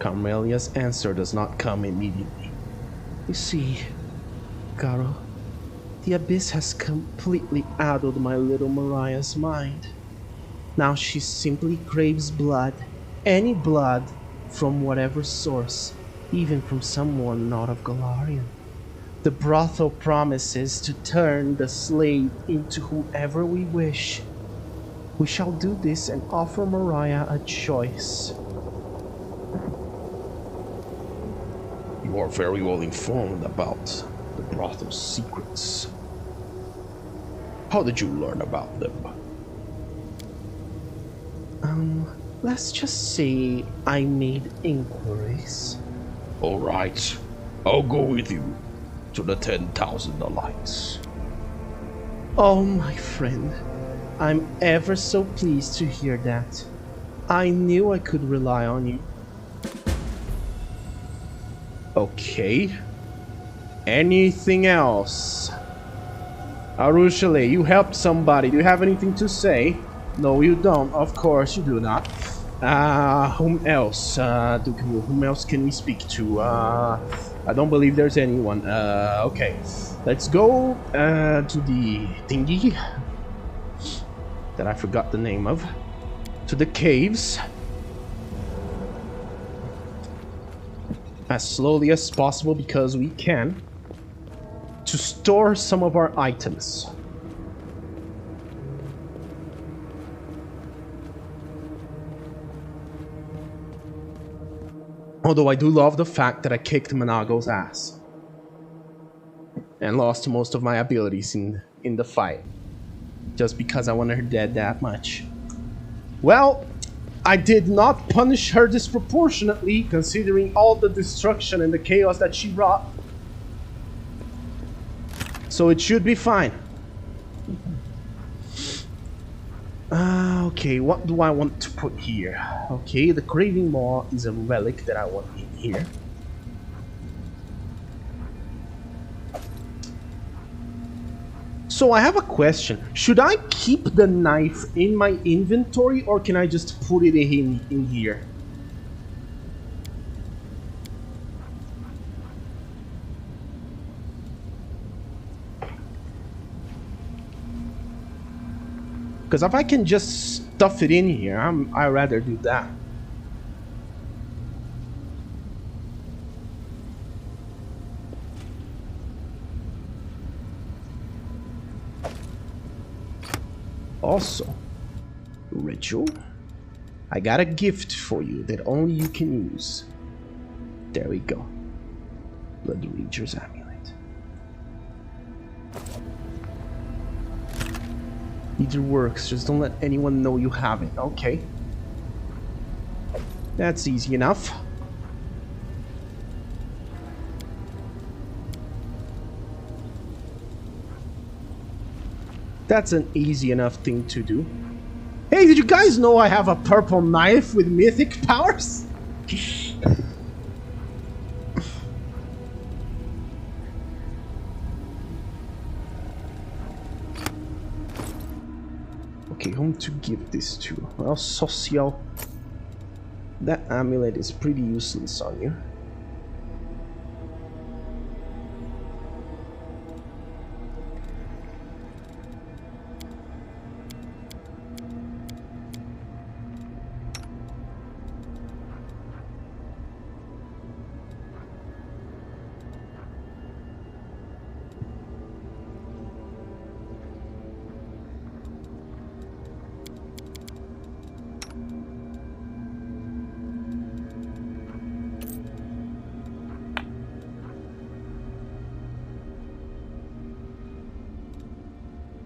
Carmelia's answer does not come immediately. You see, Garo, The abyss has completely addled my little Mariah's mind. Now she simply craves blood, any blood, from whatever source, even from someone not of Galarian. The brothel promises to turn the slave into whomever we wish. We shall do this and offer Mariah a choice. You are very well informed about the brothel's secrets. How did you learn about them? Let's just say I made inquiries. Alright, I'll go with you to the 10,000 Alliance. Oh, my friend, I'm ever so pleased to hear that. I knew I could rely on you. Okay. Anything else? Arushale, you helped somebody. Do you have anything to say? No, you don't. Of course you do not. Whom else? Whom else can we speak to? I don't believe there's anyone. Okay. Let's go to the thingy that I forgot the name of. To the caves. As slowly as possible because we can. To store some of our items. Although I do love the fact that I kicked Minagho's ass. And lost most of my abilities in the fight. Just because I wanted her dead that much. Well, I did not punish her disproportionately, considering all the destruction and the chaos that she wrought. So it should be fine. Okay, what do I want to put here? Okay, the Craving Maw is a relic that I want in here. So I have a question. Should I keep the knife in my inventory or can I just put it in here? Because if I can just stuff it in here, I'd rather do that. Also, ritual. I got a gift for you that only you can use. There we go. Blood Reacher's Amulet. Either works, just don't let anyone know you have it. Okay. That's easy enough. That's an easy enough thing to do. Hey, did you guys know I have a purple knife with mythic powers? Okay, whom to give this to? Well, Social. That amulet is pretty useless on you.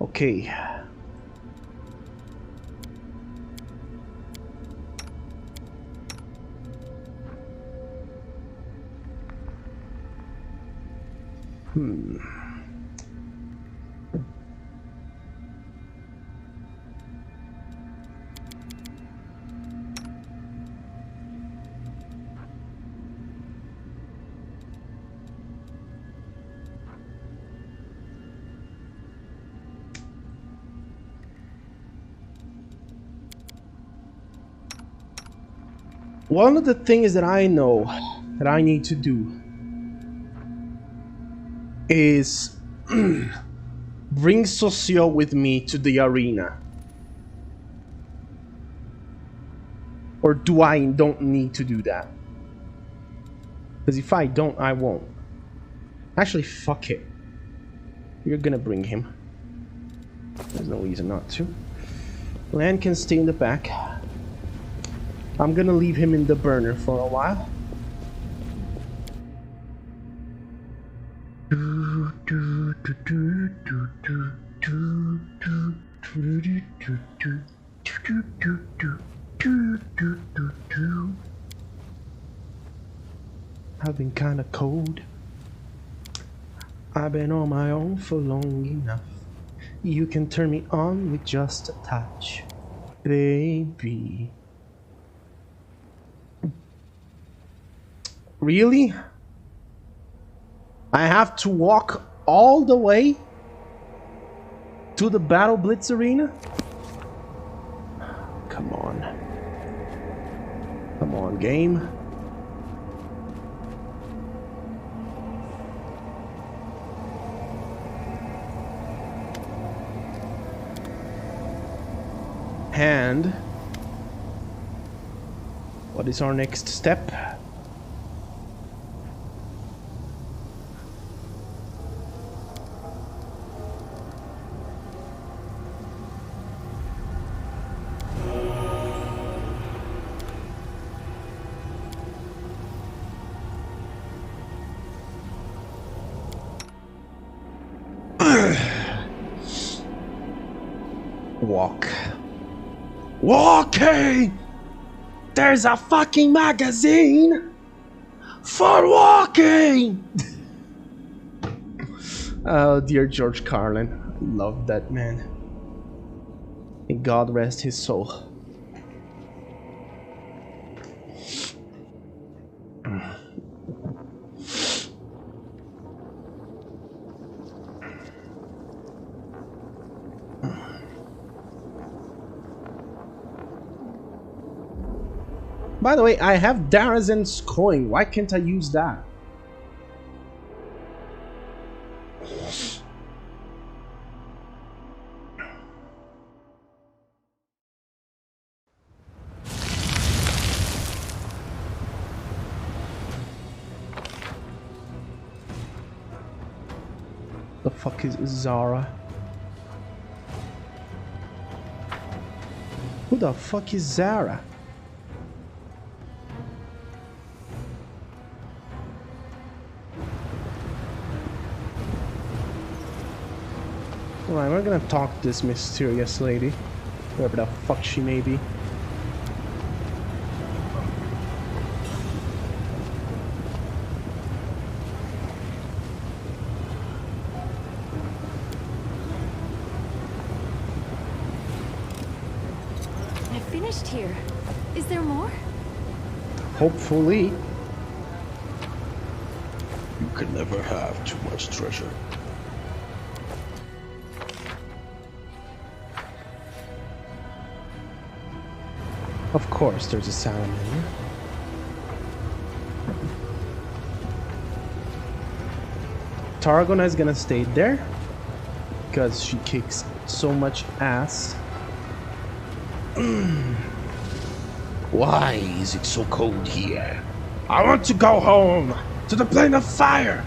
Okay. One of the things that I know that I need to do is bring Socio with me to the arena. Or do I don't need to do that? Because if I don't, I won't. Actually, fuck it. You're gonna bring him. There's no reason not to. Lan can stay in the back. I'm gonna leave him in the burner for a while. I've been kinda cold. I've been on my own for long enough. You can turn me on with just a touch, baby. Really? I have to walk all the way to the Battle Blitz arena? Come on. Come on, game. And what is our next step? Walk. Walking! There's a fucking magazine for walking! Oh, dear George Carlin. I love that man. May God rest his soul. By the way, I have Darrazand's coin. Why can't I use that? The fuck is Zara? Who the fuck is Zara? Alright, we're gonna talk to this mysterious lady. Whoever the fuck she may be. I finished here. Is there more? Hopefully. You can never have too much treasure. Of course, there's a salamander. Tarragona is gonna stay there because she kicks so much ass. Why is it so cold here? I want to go home to the plane of fire.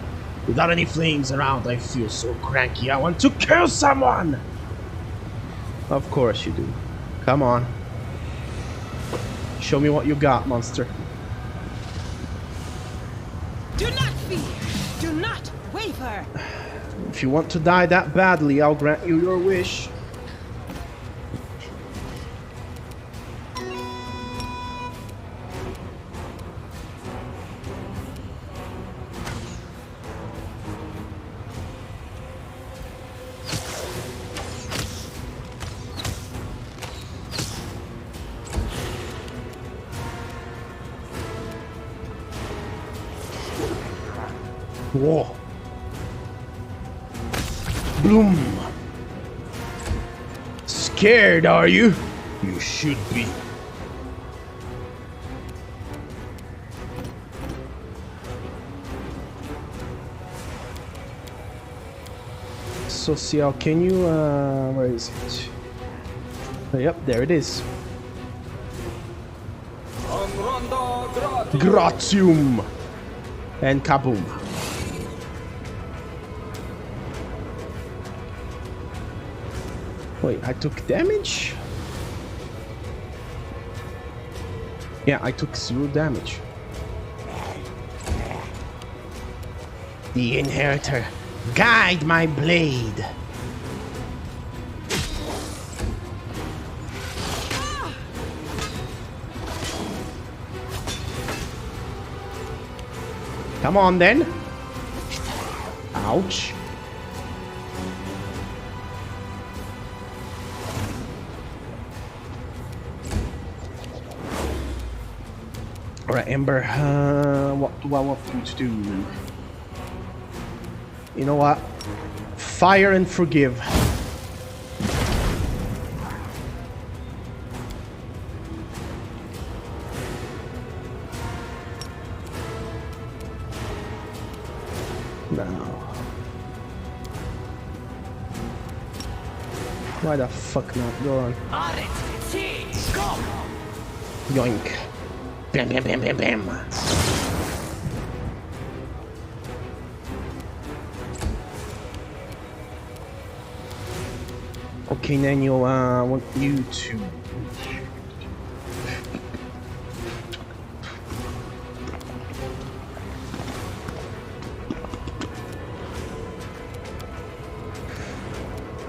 Without any flames around, I feel so cranky. I want to kill someone. Of course you do. Come on. Show me what you got, monster. Do not fear. Do not waver. If you want to die that badly, I'll grant you your wish. Whoa. Bloom. Scared, are you? You should be. Social, can you, where is it? Oh, yep, there it is. Gratium! And kaboom. Wait, I took damage? Yeah, I took 0 damage. The Inheritor, guide my blade! Come on then! Ouch! Alright, Ember, what do I want you to do? You know what? Fire and forgive. No. Why the fuck not? Go on. Yoink. Bam, bam, bam, bam, bam. Okay, Daniel, I want you to...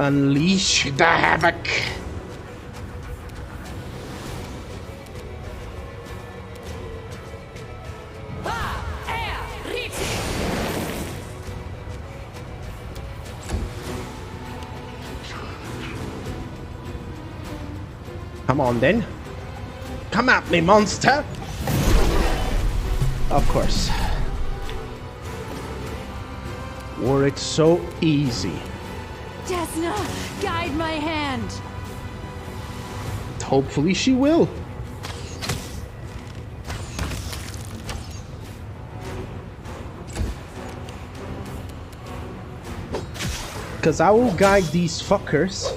unleash the havoc. Come on then. Come at me, monster! Of course. Were it so easy? Desna, guide my hand. Hopefully she will. Because I will guide these fuckers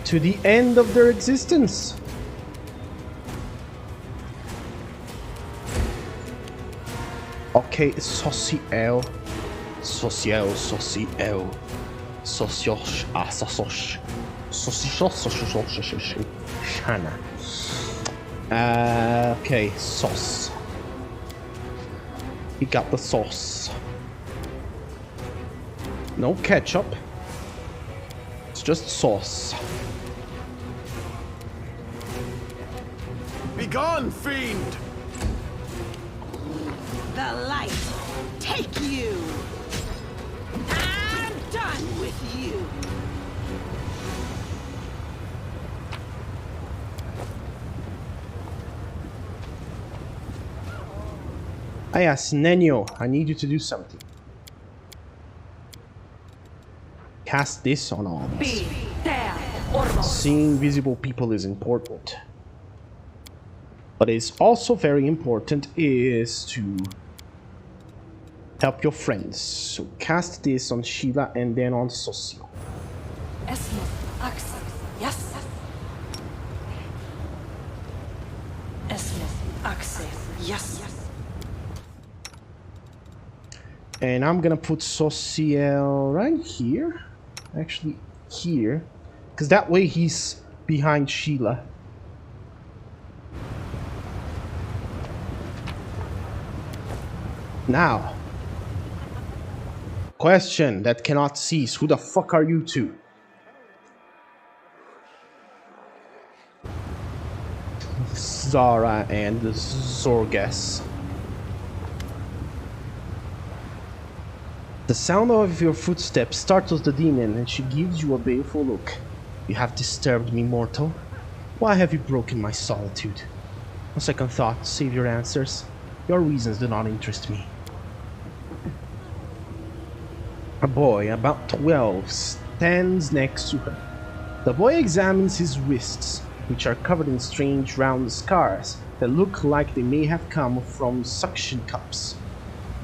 to the end of their existence. Okay, social. Social. Socios. Sosos. Sosos. Shana. Okay, sauce. We got the sauce. No ketchup. It's just sauce. Be gone, fiend! The light, take you! I'm done with you! I asked Nenio, I need you to do something. Cast this on all of us. Seeing visible people is important. But it's also very important is to help your friends. So cast this on Sheila and then on Socio. Yes. Yes. And I'm gonna put Social right here. Actually, here. Because that way he's behind Sheila. Now. Question that cannot cease. Who the fuck are you two? Zara and Zorgas. The sound of your footsteps startles the demon and she gives you a baleful look. You have disturbed me, mortal. Why have you broken my solitude? On second thought, save your answers. Your reasons do not interest me. A boy, about 12, stands next to her. The boy examines his wrists, which are covered in strange round scars that look like they may have come from suction cups.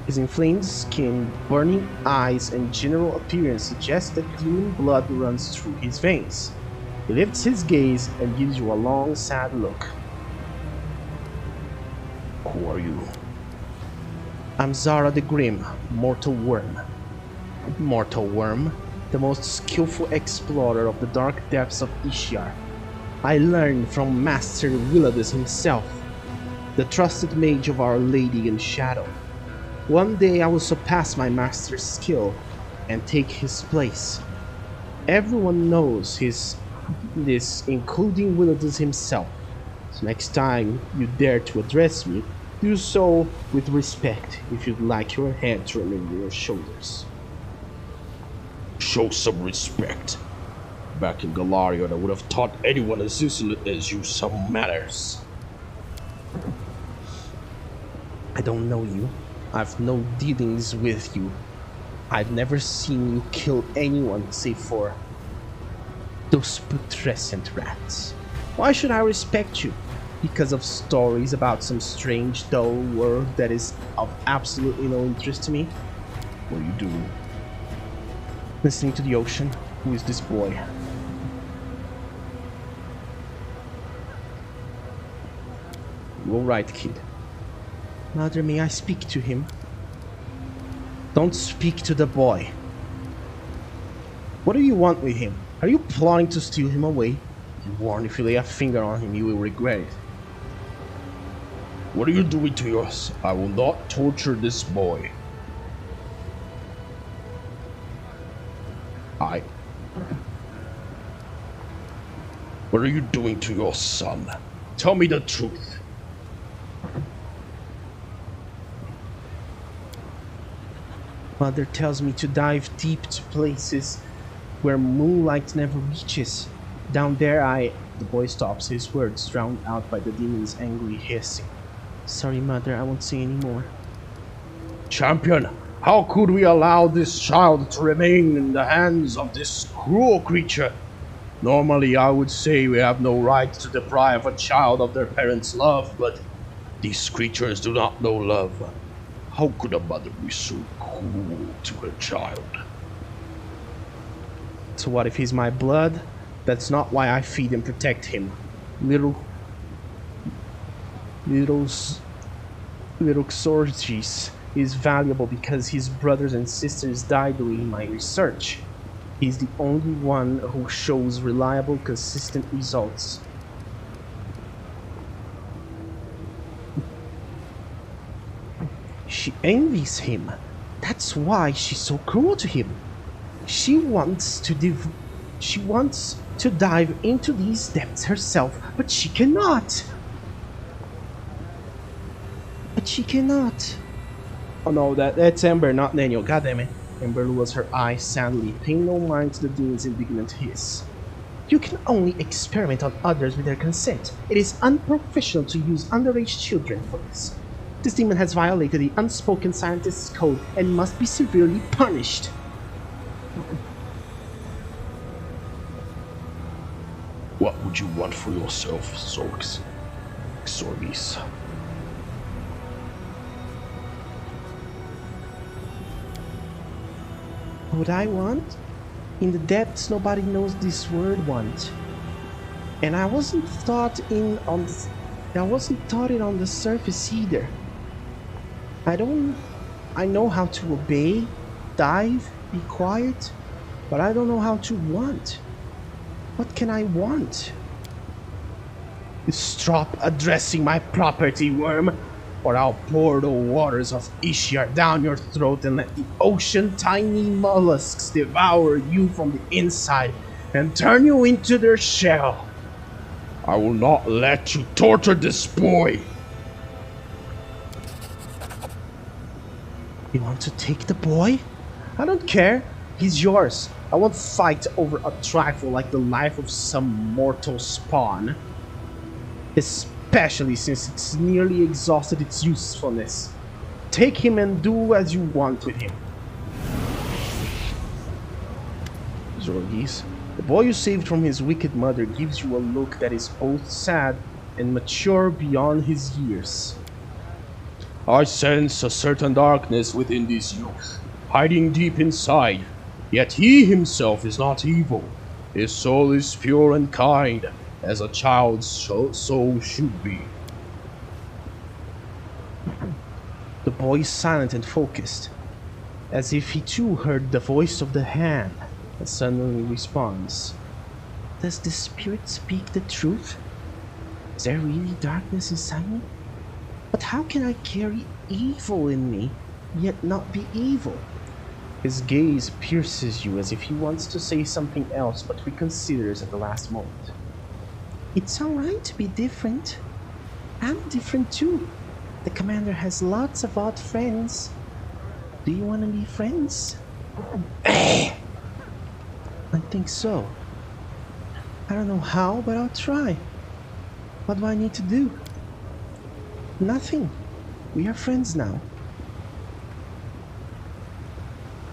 His inflamed skin, burning eyes, and general appearance suggest that demon blood runs through his veins. He lifts his gaze and gives you a long, sad look. Who are you? I'm Zara the Grim, Mortal Worm. Mortal Worm, the most skillful explorer of the dark depths of Ishtar. I learned from Master Willadus himself, the trusted mage of Our Lady in Shadow. One day I will surpass my master's skill and take his place. Everyone knows this, including Willadus himself. So next time you dare to address me, do so with respect if you'd like your head to remain on your shoulders. Show some respect. Back in Galarion, I would have taught anyone as insolent as you some manners. I don't know you. I've no dealings with you. I've never seen you kill anyone save for those putrescent rats. Why should I respect you? Because of stories about some strange, dull world that is of absolutely no interest to me? What are you doing? Listening to the ocean. Who is this boy? You all right, kid? Mother, may I speak to him? Don't speak to the boy. What do you want with him? Are you plotting to steal him away? You warned if you lay a finger on him, you will regret it. What are you doing to us? I will not torture this boy. What are you doing to your son? Tell me the truth. Mother tells me to dive deep to places where moonlight never reaches. Down there The boy stops, his words drowned out by the demon's angry hissing. Sorry, Mother, I won't say any more. Champion, how could we allow this child to remain in the hands of this cruel creature? Normally, I would say we have no right to deprive a child of their parents' love, but these creatures do not know love. How could a mother be so cruel to her child? So what if he's my blood? That's not why I feed and protect him. Little Xorges is valuable because his brothers and sisters died during my research. He's the only one who shows reliable, consistent results. She envies him. That's why she's so cruel to him. She wants to dive into these depths herself, but she cannot. Oh no, that's Ember, not Daniel. God damn it. Ember lowers her eyes sadly, paying no mind to the demon's indignant hiss. You can only experiment on others with their consent. It is unprofessional to use underage children for this. This demon has violated the unspoken scientist's code and must be severely punished. What would you want for yourself, Xorges? What I want? In the depths, nobody knows this word want. And I wasn't taught it on the surface either. I know how to obey, dive, be quiet, but I don't know how to want. What can I want? Stop addressing my property, worm, or I'll pour the waters of Ishtar down your throat and let the ocean tiny mollusks devour you from the inside and turn you into their shell. I will not let you torture this boy. You want to take the boy? I don't care. He's yours. I won't fight over a trifle like the life of some mortal spawn. Especially since it's nearly exhausted its usefulness. Take him and do as you want with him. Xorges, the boy you saved from his wicked mother gives you a look that is both sad and mature beyond his years. I sense a certain darkness within this youth, hiding deep inside. Yet he himself is not evil. His soul is pure and kind, as a child's soul should be. The boy is silent and focused, as if he too heard the voice of the hand, and suddenly responds. Does the spirit speak the truth? Is there really darkness inside me? But how can I carry evil in me, yet not be evil? His gaze pierces you as if he wants to say something else but reconsiders at the last moment. It's alright to be different. I'm different too. The commander has lots of odd friends. Do you want to be friends? I think so. I don't know how, but I'll try. What do I need to do? Nothing. We are friends now.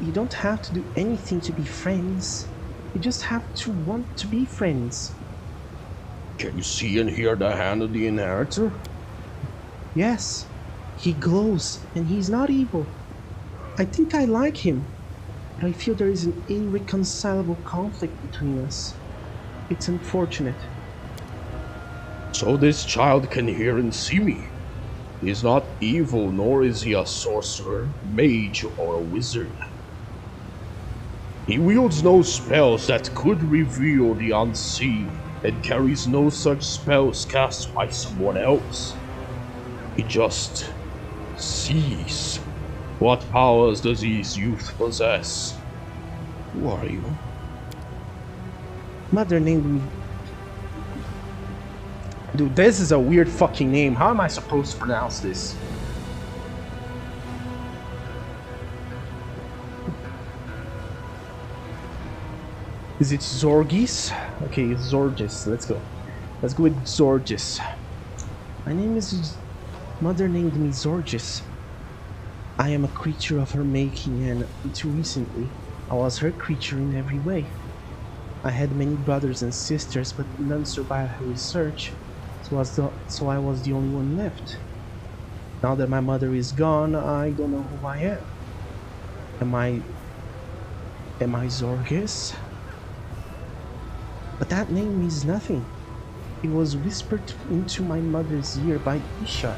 You don't have to do anything to be friends. You just have to want to be friends. Can you see and hear the hand of the inheritor? Yes. He glows, and he's not evil. I think I like him, but I feel there is an irreconcilable conflict between us. It's unfortunate. So this child can hear and see me. He is not evil, nor is he a sorcerer, mage, or a wizard. He wields no spells that could reveal the unseen, and carries no such spells cast by someone else. He just sees. What powers does his youth possess? Who are you? Mother named me. Dude, this is a weird fucking name. How am I supposed to pronounce this? Is it Zorgis? Okay, Zorgis. Let's go. Let's go with Zorgis. My name is... Mother named me Zorgis. I am a creature of her making, and until recently, I was her creature in every way. I had many brothers and sisters, but none survived her research, so I was the only one left. Now that my mother is gone, I don't know who I am. Am I Zorgis? But that name means nothing. It was whispered into my mother's ear by Ishar.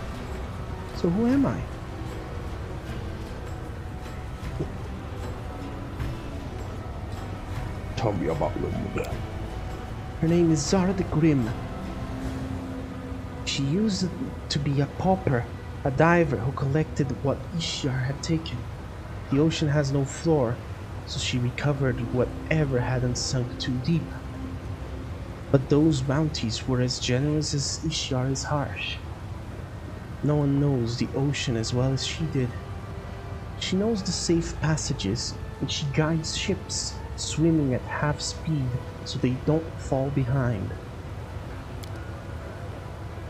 So who am I? Tell me about your mother. Her name is Zara the Grim. She used to be a pauper, a diver who collected what Ishar had taken. The ocean has no floor, so she recovered whatever hadn't sunk too deep. But those bounties were as generous as Ishar is harsh. No one knows the ocean as well as she did. She knows the safe passages, and she guides ships, swimming at half speed so they don't fall behind.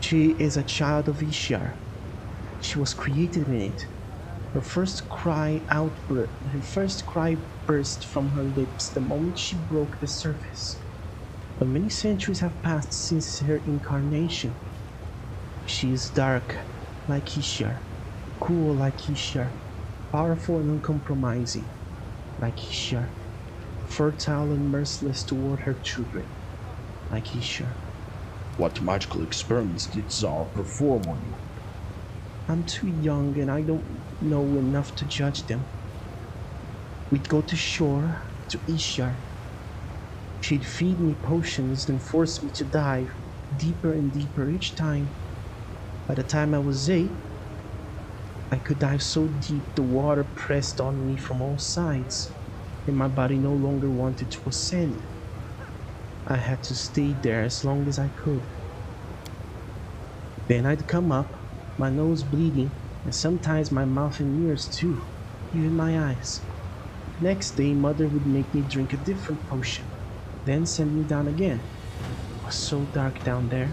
She is a child of Ishar. She was created in it. Her first cry burst from her lips the moment she broke the surface. But many centuries have passed since her incarnation. She is dark, like Ishar, cool like Ishar, powerful and uncompromising, like Ishar, fertile and merciless toward her children, like Ishar. What magical experiments did Zara perform on you? I'm too young and I don't know enough to judge them. We'd go to shore, to Ishar. She'd feed me potions, then force me to dive deeper and deeper each time. By the time I was 8, I could dive so deep the water pressed on me from all sides, and my body no longer wanted to ascend. I had to stay there as long as I could. Then I'd come up, my nose bleeding, and sometimes my mouth and ears too, even my eyes. Next day, Mother would make me drink a different potion, then send me down again. It was so dark down there.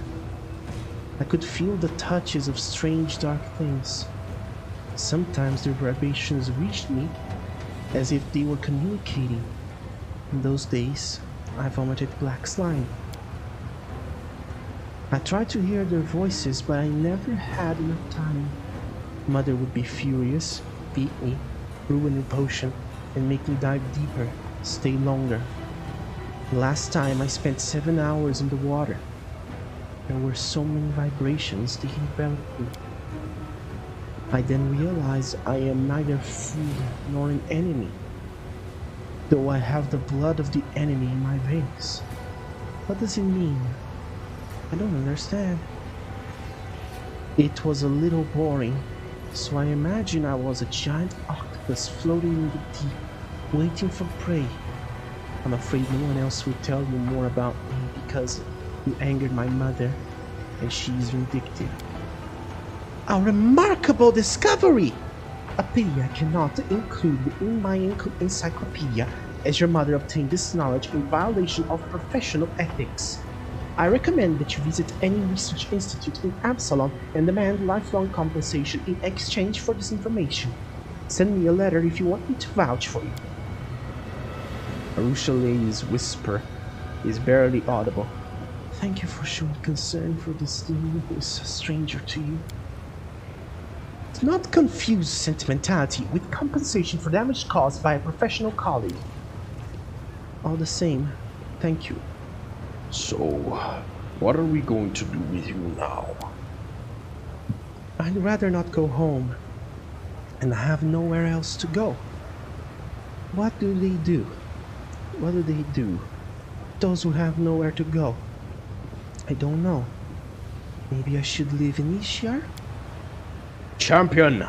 I could feel the touches of strange dark things. Sometimes their vibrations reached me, as if they were communicating. In those days, I vomited black slime. I tried to hear their voices, but I never had enough time. Mother would be furious, beat me, ruin the potion, and make me dive deeper, stay longer. Last time I spent 7 hours in the water. There were so many vibrations they enveloped me. I then realized I am neither food nor an enemy, though I have the blood of the enemy in my veins. What does it mean? I don't understand. It was a little boring, so I imagine I was a giant octopus floating in the deep, waiting for prey. I'm afraid no one else will tell you more about me because you angered my mother, and she is vindictive. A remarkable discovery! A pity I cannot include in my encyclopedia, as your mother obtained this knowledge in violation of professional ethics. I recommend that you visit any research institute in Absalom and demand lifelong compensation in exchange for this information. Send me a letter if you want me to vouch for you. Arushale's whisper is barely audible. Thank you for showing concern for this thing who is a stranger to you. Do not confuse sentimentality with compensation for damage caused by a professional colleague. All the same, thank you. So, what are we going to do with you now? I'd rather not go home, and I have nowhere else to go. What do they do? What do they do? Those who have nowhere to go. I don't know. Maybe I should live in Ishiar? Champion,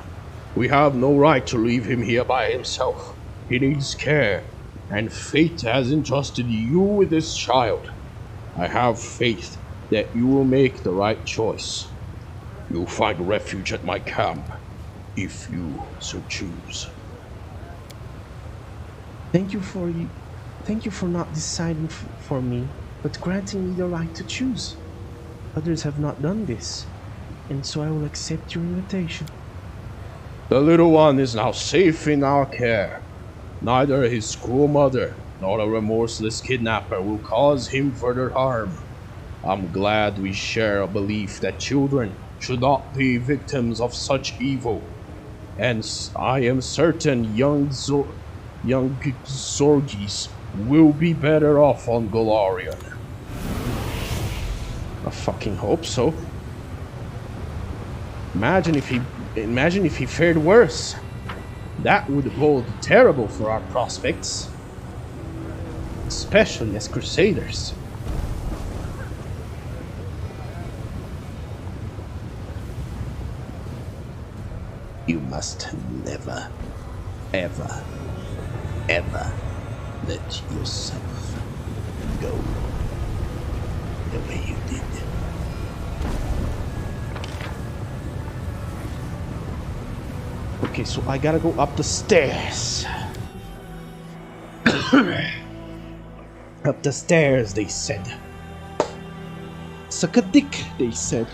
we have no right to leave him here by himself. He needs care, and fate has entrusted you with this child. I have faith that you will make the right choice. You'll find refuge at my camp, if you so choose. Thank you for not deciding for me, but granting me the right to choose. Others have not done this, and so I will accept your invitation. The little one is now safe in our care. Neither his cruel mother nor a remorseless kidnapper will cause him further harm. I'm glad we share a belief that children should not be victims of such evil, and I am certain young Zorgis will be better off on Golarion. I fucking hope so. Imagine if he fared worse. That would bode terrible for our prospects, especially as crusaders. You must never, ever, ever let yourself go the way you did. Okay, so I gotta go up the stairs. Up the stairs, they said. Suck a dick, they said.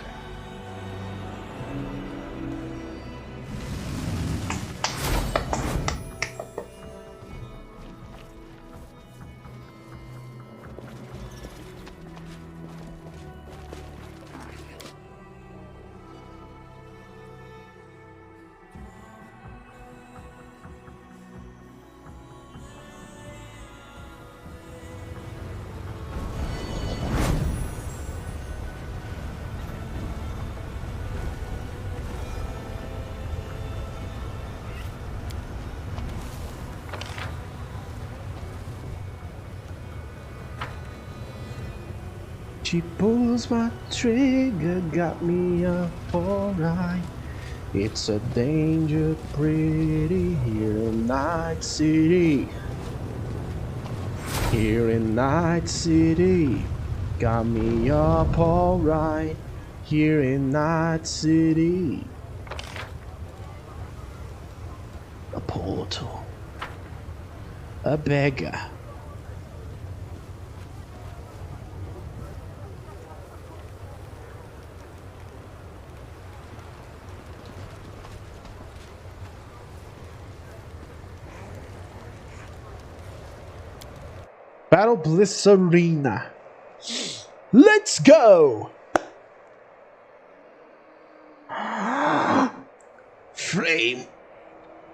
She pulls my trigger, got me up alright. It's a danger pretty here in Night City. Here in Night City, got me up alright. Here in Night City. A portal. A beggar. Battle Bliss Arena. Let's go! frame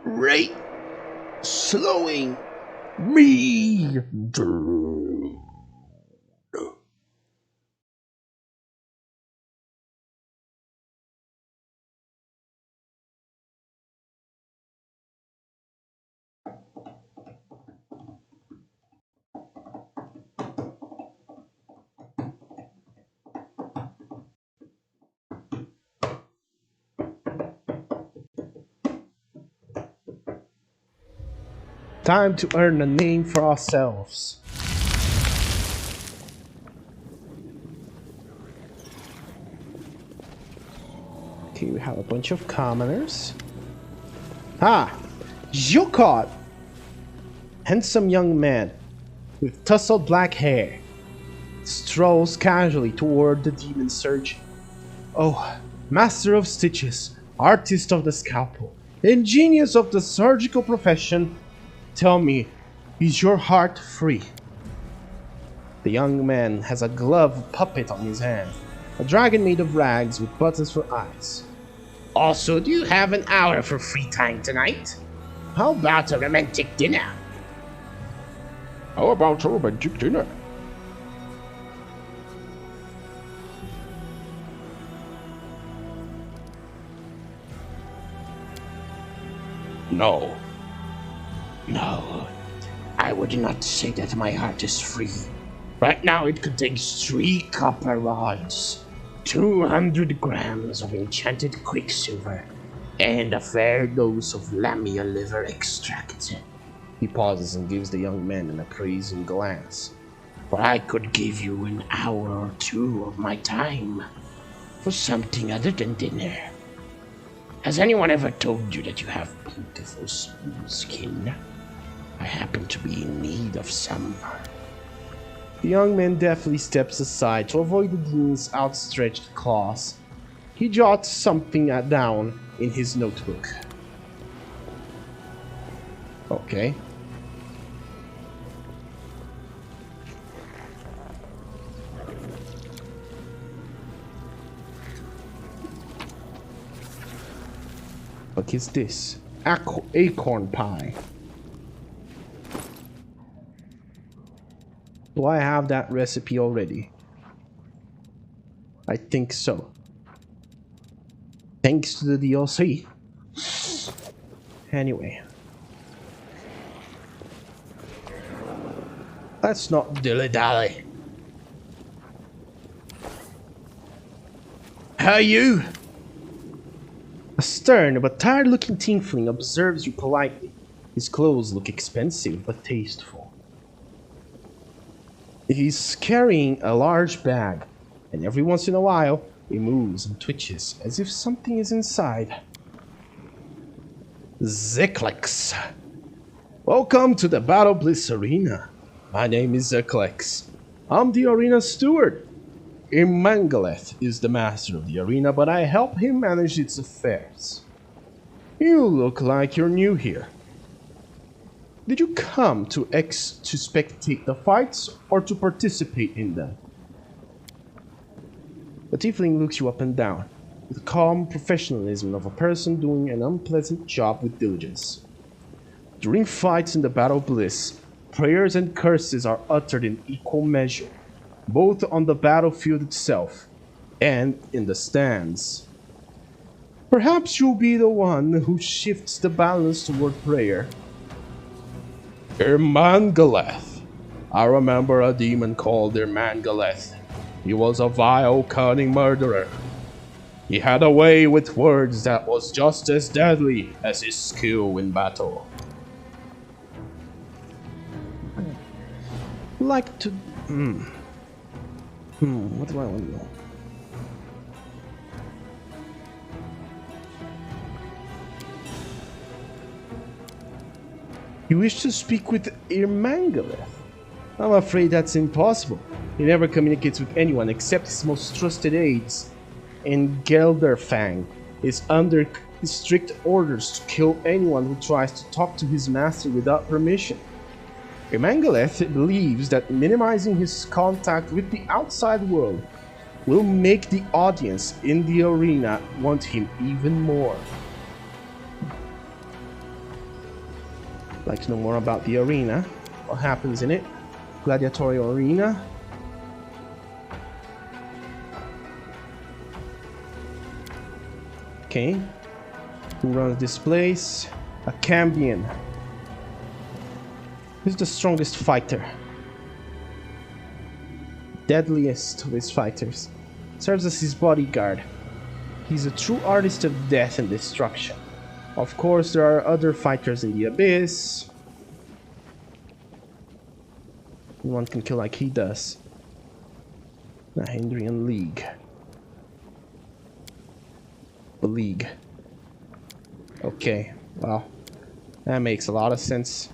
rate slowing me down. Time to earn a name for ourselves. Okay, we have a bunch of commoners. Ah! Jokot! Handsome young man with tousled black hair strolls casually toward the demon surgeon. Oh, master of stitches, artist of the scalpel, and genius of the surgical profession, tell me, is your heart free? The young man has a glove puppet on his hand, a dragon made of rags with buttons for eyes. Also, do you have an hour for free time tonight? How about a romantic dinner? How about a romantic dinner? No. No. I would not say that my heart is free. Right now it contains 3 copper rods, 200 grams of enchanted quicksilver, and a fair dose of lamia liver extract. He pauses and gives the young man an appraising glance. But I could give you an hour or 2 of my time for something other than dinner. Has anyone ever told you that you have beautiful smooth skin? I happen to be in need of some. The young man deftly steps aside to avoid the demon's outstretched claws. He jots something down in his notebook. Okay. What is this? Acorn pie. Do I have that recipe already? I think so. Thanks to the DLC. Anyway. Let's not dilly-dally. How you? A stern but tired-looking tiefling observes you politely. His clothes look expensive but tasteful. He's carrying a large bag, and every once in a while, he moves and twitches as if something is inside. Zeklex. Welcome to the Battle Bliss Arena. My name is Zeklex. I'm the arena steward. Irmangaleth is the master of the arena, but I help him manage its affairs. You look like you're new here. Did you come to spectate the fights or to participate in them? The tiefling looks you up and down, with the calm professionalism of a person doing an unpleasant job with diligence. During fights in the Battle Bliss, prayers and curses are uttered in equal measure, both on the battlefield itself and in the stands. Perhaps you'll be the one who shifts the balance toward prayer. Irmangaleth. I remember a demon called Irmangaleth. He was a vile, cunning murderer. He had a way with words that was just as deadly as his skill in battle. Like to... what do I want to know? You wish to speak with Irmangaleth? I'm afraid that's impossible. He never communicates with anyone except his most trusted aides. And Gelderfang is under his strict orders to kill anyone who tries to talk to his master without permission. Irmangaleth believes that minimizing his contact with the outside world will make the audience in the arena want him even more. like to know more about the arena. What happens in it? Gladiatorial arena. Okay. Who runs this place? A Cambion. Who's the strongest fighter? Deadliest of his fighters. Serves as his bodyguard. He's a true artist of death and destruction. Of course, there are other fighters in the Abyss. One can kill like he does. The Hindrian League. The League. Okay, well, that makes a lot of sense.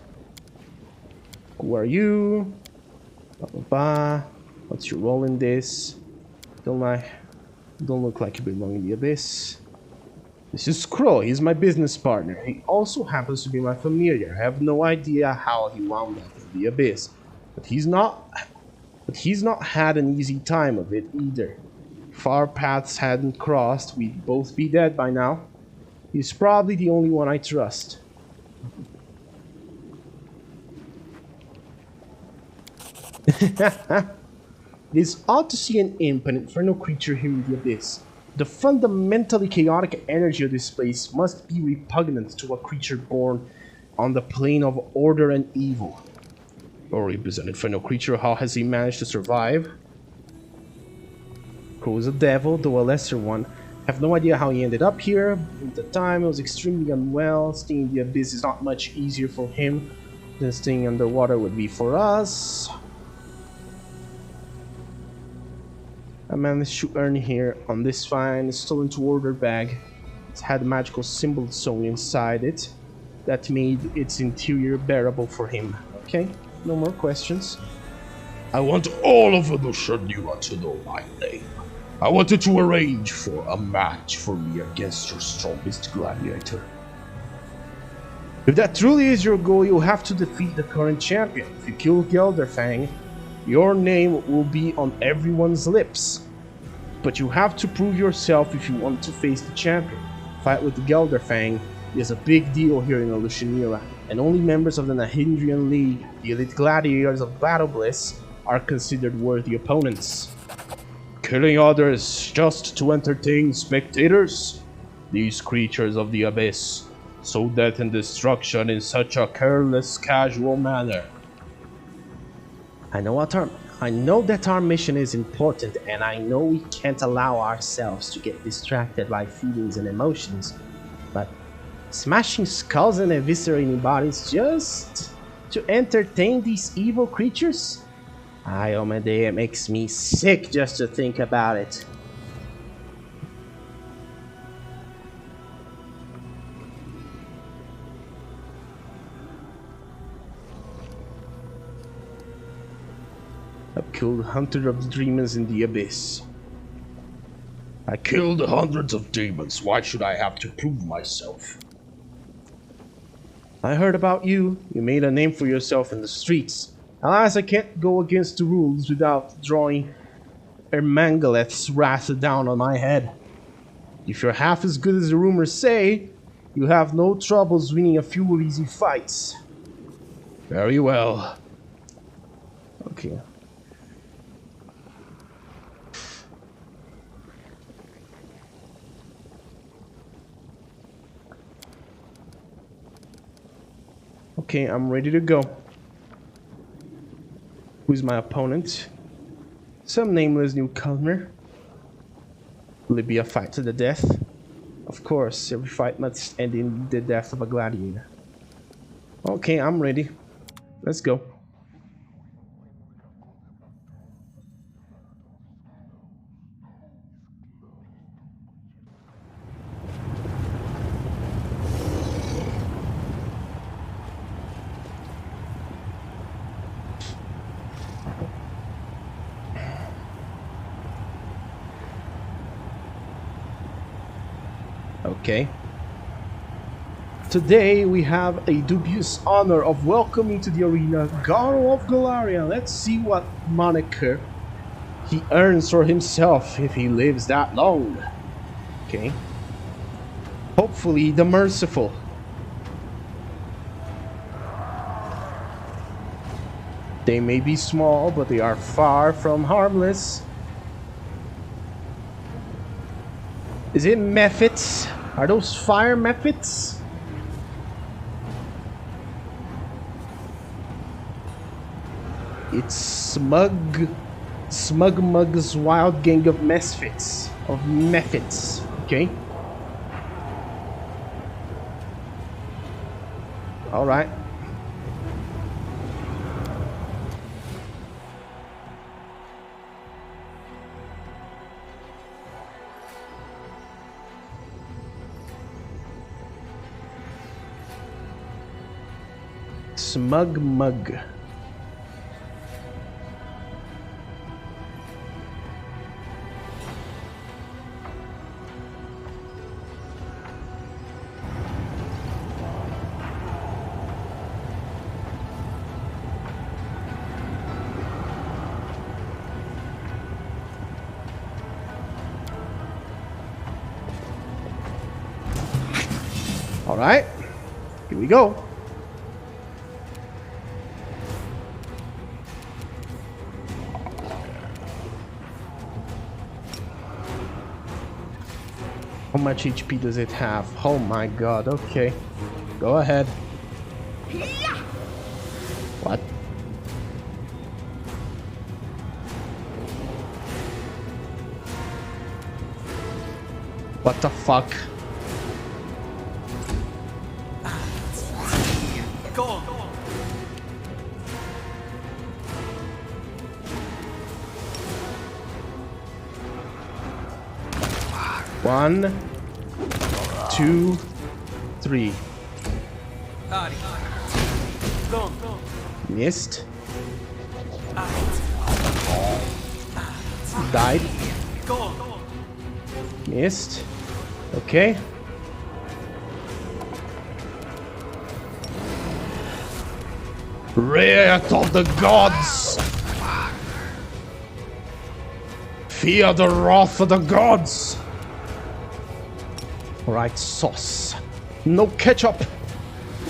Who are you? Blah, blah, blah. What's your role in this? Don't look like you belong in the Abyss. This is Crow. He's my business partner. He also happens to be my familiar. I have no idea how he wound up in the Abyss, but he's not had an easy time of it either. If our paths hadn't crossed, we'd both be dead by now. He's probably the only one I trust. It is odd to see an imp, an infernal creature here in the Abyss. The fundamentally chaotic energy of this place must be repugnant to a creature born on the plane of order and evil. Or is an infernal creature, how has he managed to survive? Crow is a devil, though a lesser one. Have no idea how he ended up here. At the time, he was extremely unwell. Staying in the Abyss is not much easier for him than staying underwater would be for us. I managed to earn here on this fine stolen to order bag. It had a magical symbol sewn inside it that made its interior bearable for him. Okay, no more questions. I want all of the Shadira to know my name. I wanted to arrange for a match for me against your strongest gladiator. If that truly is your goal, you'll have to defeat the current champion. If you kill Gelderfang, your name will be on everyone's lips. But you have to prove yourself if you want to face the champion. Fight with Gelderfang is a big deal here in Alushanila, and only members of the Nahindrian League, the elite gladiators of Battle Bliss, are considered worthy opponents. Killing others just to entertain spectators? These creatures of the Abyss sow death and destruction in such a careless, casual manner. I know that our mission is important, and I know we can't allow ourselves to get distracted by feelings and emotions, but smashing skulls and eviscerating bodies just to entertain these evil creatures? It makes me sick just to think about it. I've killed hundreds of demons in the Abyss. I killed hundreds of demons. Why should I have to prove myself? I heard about you. You made a name for yourself in the streets. Alas, I can't go against the rules without drawing Ermangaleth's wrath down on my head. If you're half as good as the rumors say, you have no troubles winning a few easy fights. Very well. Okay. Okay, I'm ready to go. Who's my opponent? Some nameless newcomer. Will it be a fight to the death? Of course, every fight must end in the death of a gladiator. Okay, I'm ready. Let's go. Okay. Today we have a dubious honor of welcoming to the arena Garo of Galaria. Let's see what moniker he earns for himself if he lives that long. Okay. Hopefully the Merciful. They may be small, but they are far from harmless. Is it mephits? Are those fire mephits? It's Smug Mug's wild gang of misfits. Of mephits. Okay. Alright. Smug Mug. All right, here we go. How much HP does it have? Oh my god, okay. Go ahead. What? What the fuck? Go on. One, two, three. Missed. Died. Missed. Okay. Wrath of the gods! Fear the wrath of the gods! Alright, sauce. No ketchup!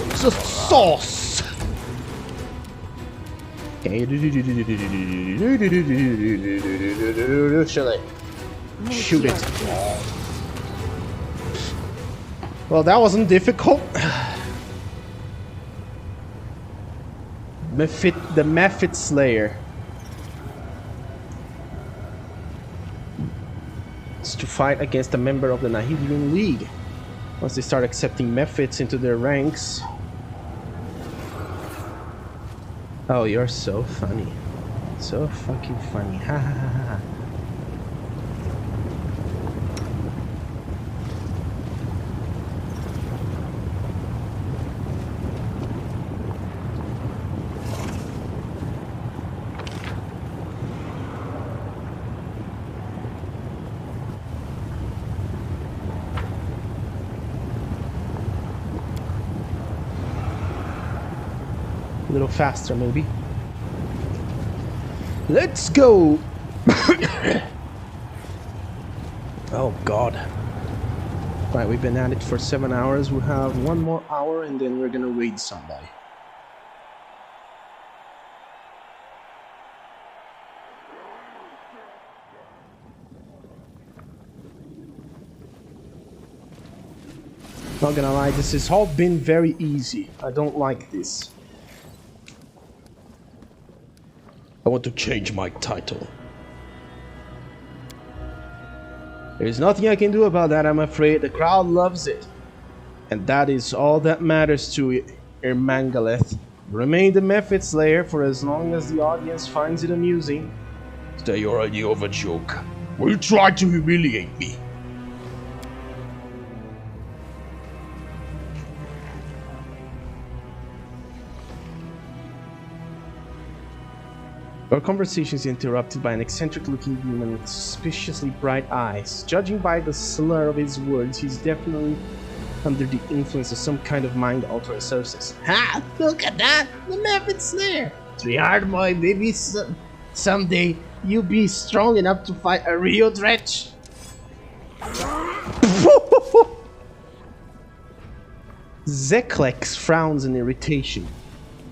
Just sauce! Okay. Shoot it. Well, that wasn't difficult. The Mephit Slayer. It's to fight against a member of the Nahidrian League. Once they start accepting Mephits into their ranks. Oh, you're so funny. So fucking funny. Ha ha ha ha. A little faster, maybe. Let's go! Oh god. Right, we've been at it for 7 hours. We have 1 more hour and then we're gonna raid somebody. Not gonna lie, this has all been very easy. I don't like this. I want to change my title. There's nothing I can do about that, I'm afraid. The crowd loves it. And that is all that matters to Ermangaleth. Remain the Mephit Slayer for as long as the audience finds it amusing. Stay already of a joke. Will you try to humiliate me? Our conversation is interrupted by an eccentric-looking demon with suspiciously bright eyes. Judging by the slur of his words, he's definitely under the influence of some kind of mind-altering substance. Ha! Look at that! The Mephit Slayer! 3 hard boy, maybe someday you'll be strong enough to fight a real dredge. Zeklex frowns in irritation.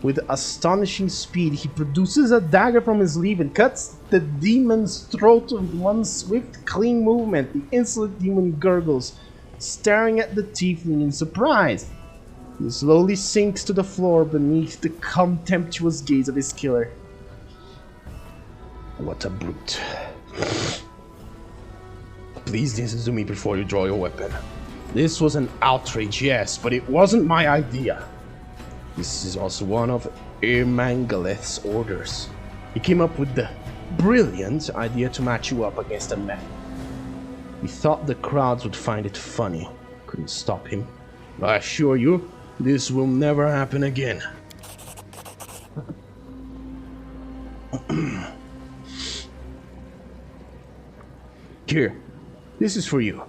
With astonishing speed, he produces a dagger from his sleeve and cuts the demon's throat with one swift, clean movement. The insolent demon gurgles, staring at the tiefling in surprise. He slowly sinks to the floor beneath the contemptuous gaze of his killer. What a brute. Please listen to me before you draw your weapon. This was an outrage, yes, but it wasn't my idea. This is also one of Irmangaleth's orders. He came up with the brilliant idea to match you up against a man. He thought the crowds would find it funny. Couldn't stop him. I assure you, this will never happen again. Here, this is for you.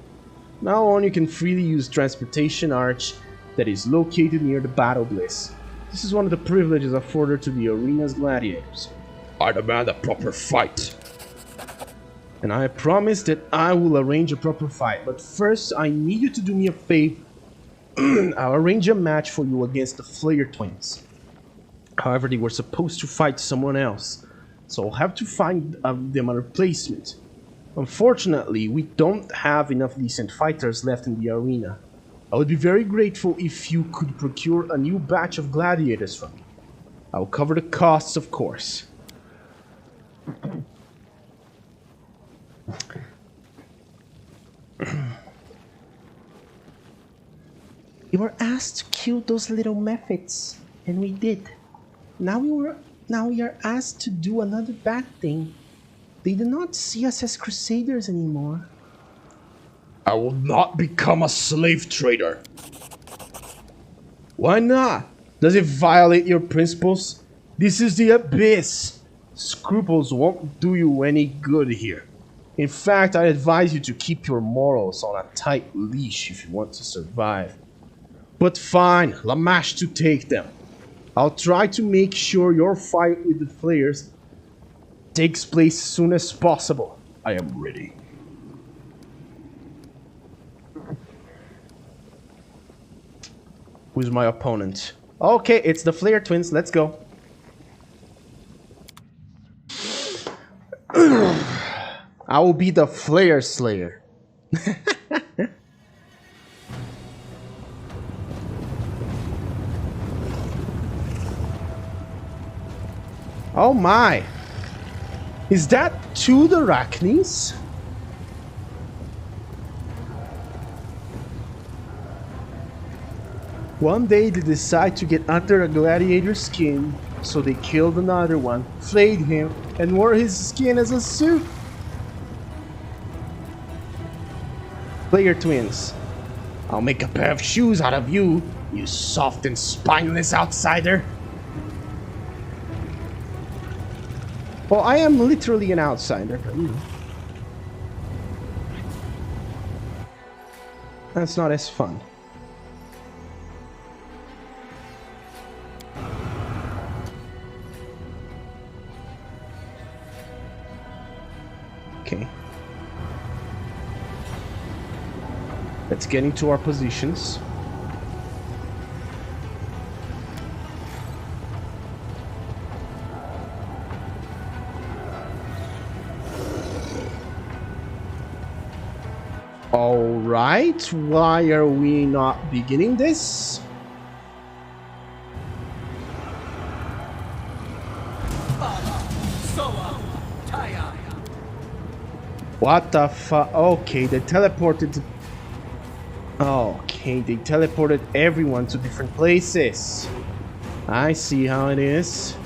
Now on, you can freely use transportation arch that is located near the Battle Bliss. This is one of the privileges afforded to the arena's gladiators. I demand a proper fight. And I promise that I will arrange a proper fight, but first I need you to do me a favor. I'll arrange a match for you against the Flair twins. However, they were supposed to fight someone else, so I'll have to find them a replacement. Unfortunately, we don't have enough decent fighters left in the arena. I would be very grateful if you could procure a new batch of gladiators from me. I'll cover the costs, of course. You were asked to kill those little mephits, and we did. Now we are asked to do another bad thing. They do not see us as crusaders anymore. I will not become a slave trader. Why not? Does it violate your principles? This is the Abyss. Scruples won't do you any good here. In fact, I advise you to keep your morals on a tight leash if you want to survive. But fine, Lamash to take them. I'll try to make sure your fight with the Flayers takes place as soon as possible. I am ready. Who's my opponent? Okay, it's the Flair twins. Let's go. I will be the Flair Slayer. Oh my! Is that two Darachnes? One day they decide to get under a gladiator's skin, so they killed another one, flayed him, and wore his skin as a suit. Player twins, I'll make a pair of shoes out of you, you soft and spineless outsider. Well, I am literally an outsider, but you know. That's not as fun. Okay. Let's get into our positions. Alright, why are we not beginning this? What the fuck? Okay, they teleported. Okay, they teleported everyone to different places. I see how it is.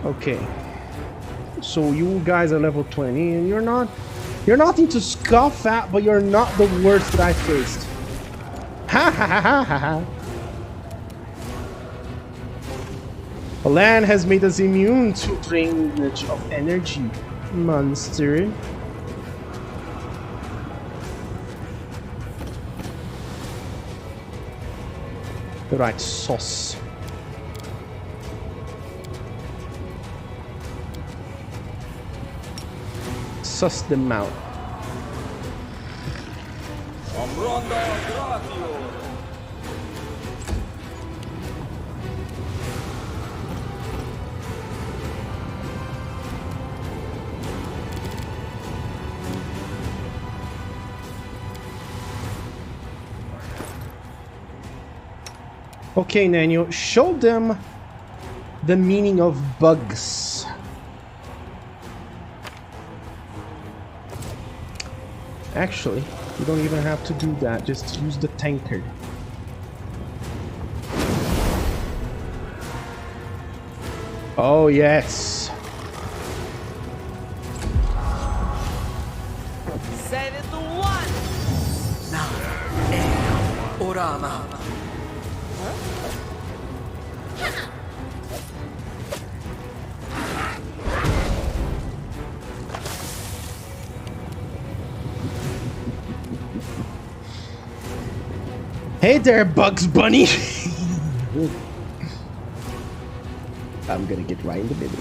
Okay, so you guys are level 20 and you're nothing to scoff at, but you're not the worst that I faced. Ha ha ha ha ha ha. The land has made us immune to drainage of energy, monster. Right, sauce. Suss them out. Okay, Nanyo, show them the meaning of bugs. Actually, you don't even have to do that, just use the tankard. Oh, yes. Set it to one. Orama. Hey there, Bugs Bunny! I'm gonna get right in the middle.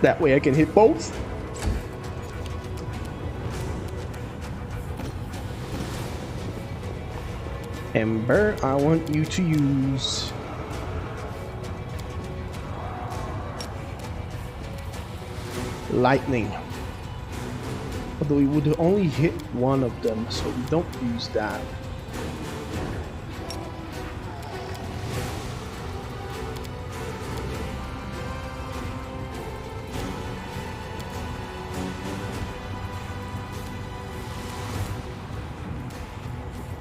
That way I can hit both. Ember, I want you to use... lightning. Although we would only hit one of them, so we don't use that.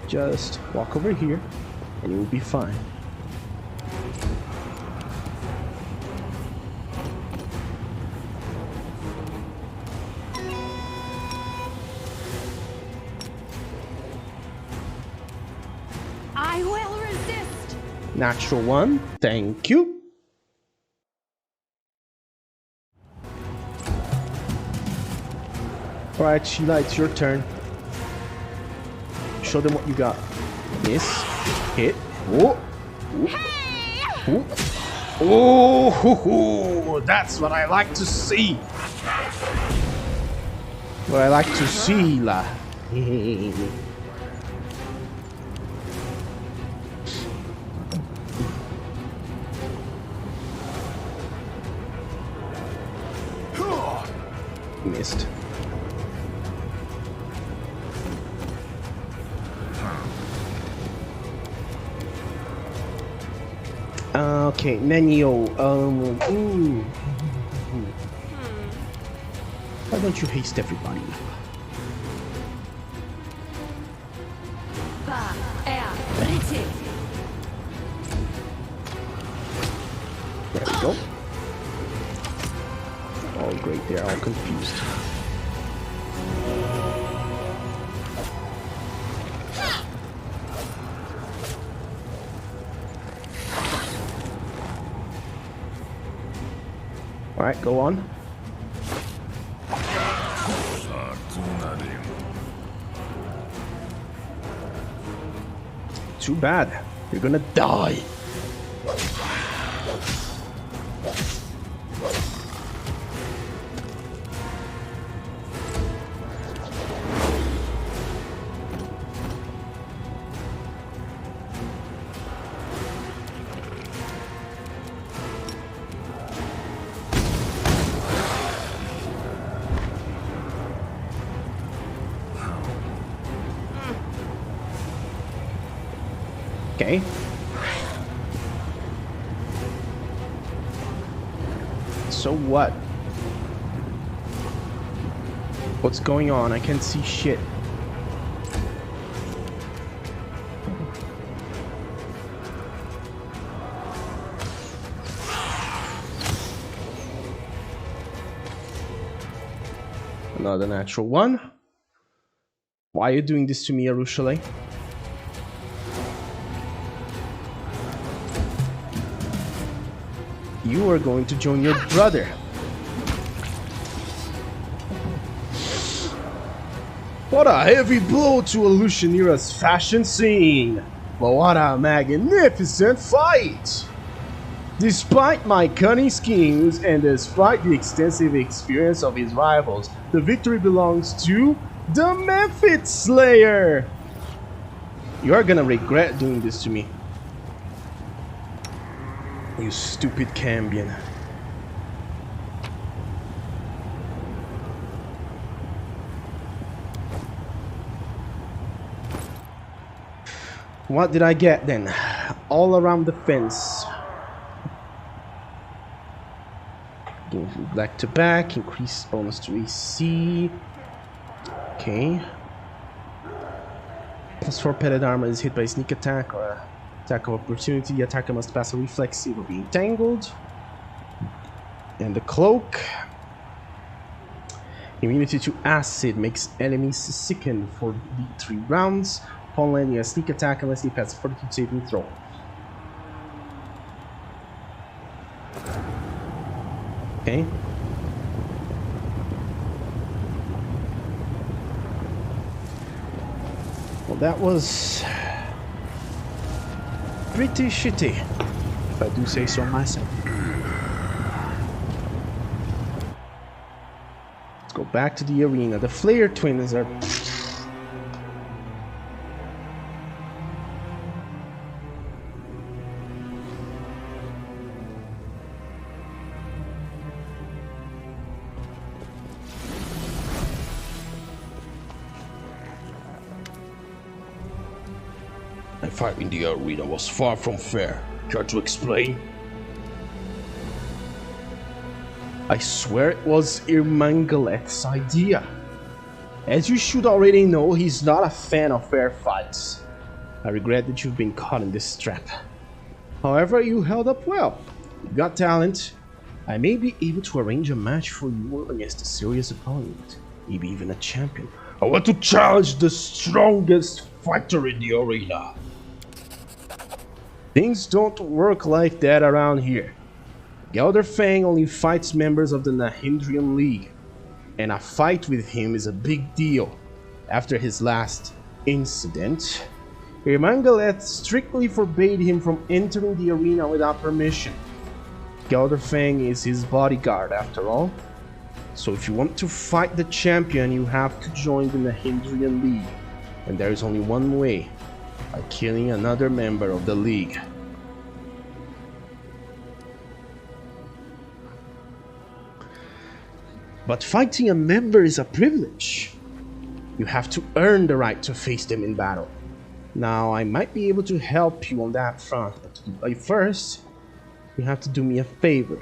Just walk over here and you'll be fine. I will resist. Natural one, thank you. Alright, Sheila, it's your turn. Show them what you got. Miss. Hit. Oh. Ooh. Oh, hoo, hoo. That's what I like to see. What I like to see, la. Missed. Okay, Nenio, why don't you haste everybody? There we go. Oh great, they're all confused. Alright, go on. Too bad. You're gonna die. Okay. So what? What's going on? I can't see shit. Another natural one. Why are you doing this to me, Arushale? You are going to join your brother. What a heavy blow to Lucianira's fashion scene! But what a magnificent fight! Despite my cunning schemes and despite the extensive experience of his rivals, the victory belongs to the Mephit Slayer! You are gonna regret doing this to me. You stupid Cambion. What did I get then? All around the fence. Back to back, increase bonus to AC. Okay. +4 padded armor is hit by sneak attack or attack of opportunity. The attacker must pass a reflex save or be entangled. And the cloak. Immunity to acid makes enemies sickened for 3 rounds. Upon landing a sneak attack unless he passes a fortitude saving throw. Okay. Well, that was pretty shitty, if I do say so myself. Let's go back to the arena. The Flare twins are... The fight in the arena was far from fair. Care to explain? I swear it was Irmangalet's idea. As you should already know, he's not a fan of fair fights. I regret that you've been caught in this trap. However, you held up well. You got talent. I may be able to arrange a match for you against a serious opponent. Maybe even a champion. I want to challenge the strongest fighter in the arena. Things don't work like that around here. Gelderfang only fights members of the Nahindrian League, and a fight with him is a big deal. After his last incident, Irmangalet strictly forbade him from entering the arena without permission. Gelderfang is his bodyguard after all, so if you want to fight the champion, you have to join the Nahindrian League, and there is only one way. By killing another member of the League. But fighting a member is a privilege. You have to earn the right to face them in battle. Now, I might be able to help you on that front, but first, you have to do me a favor.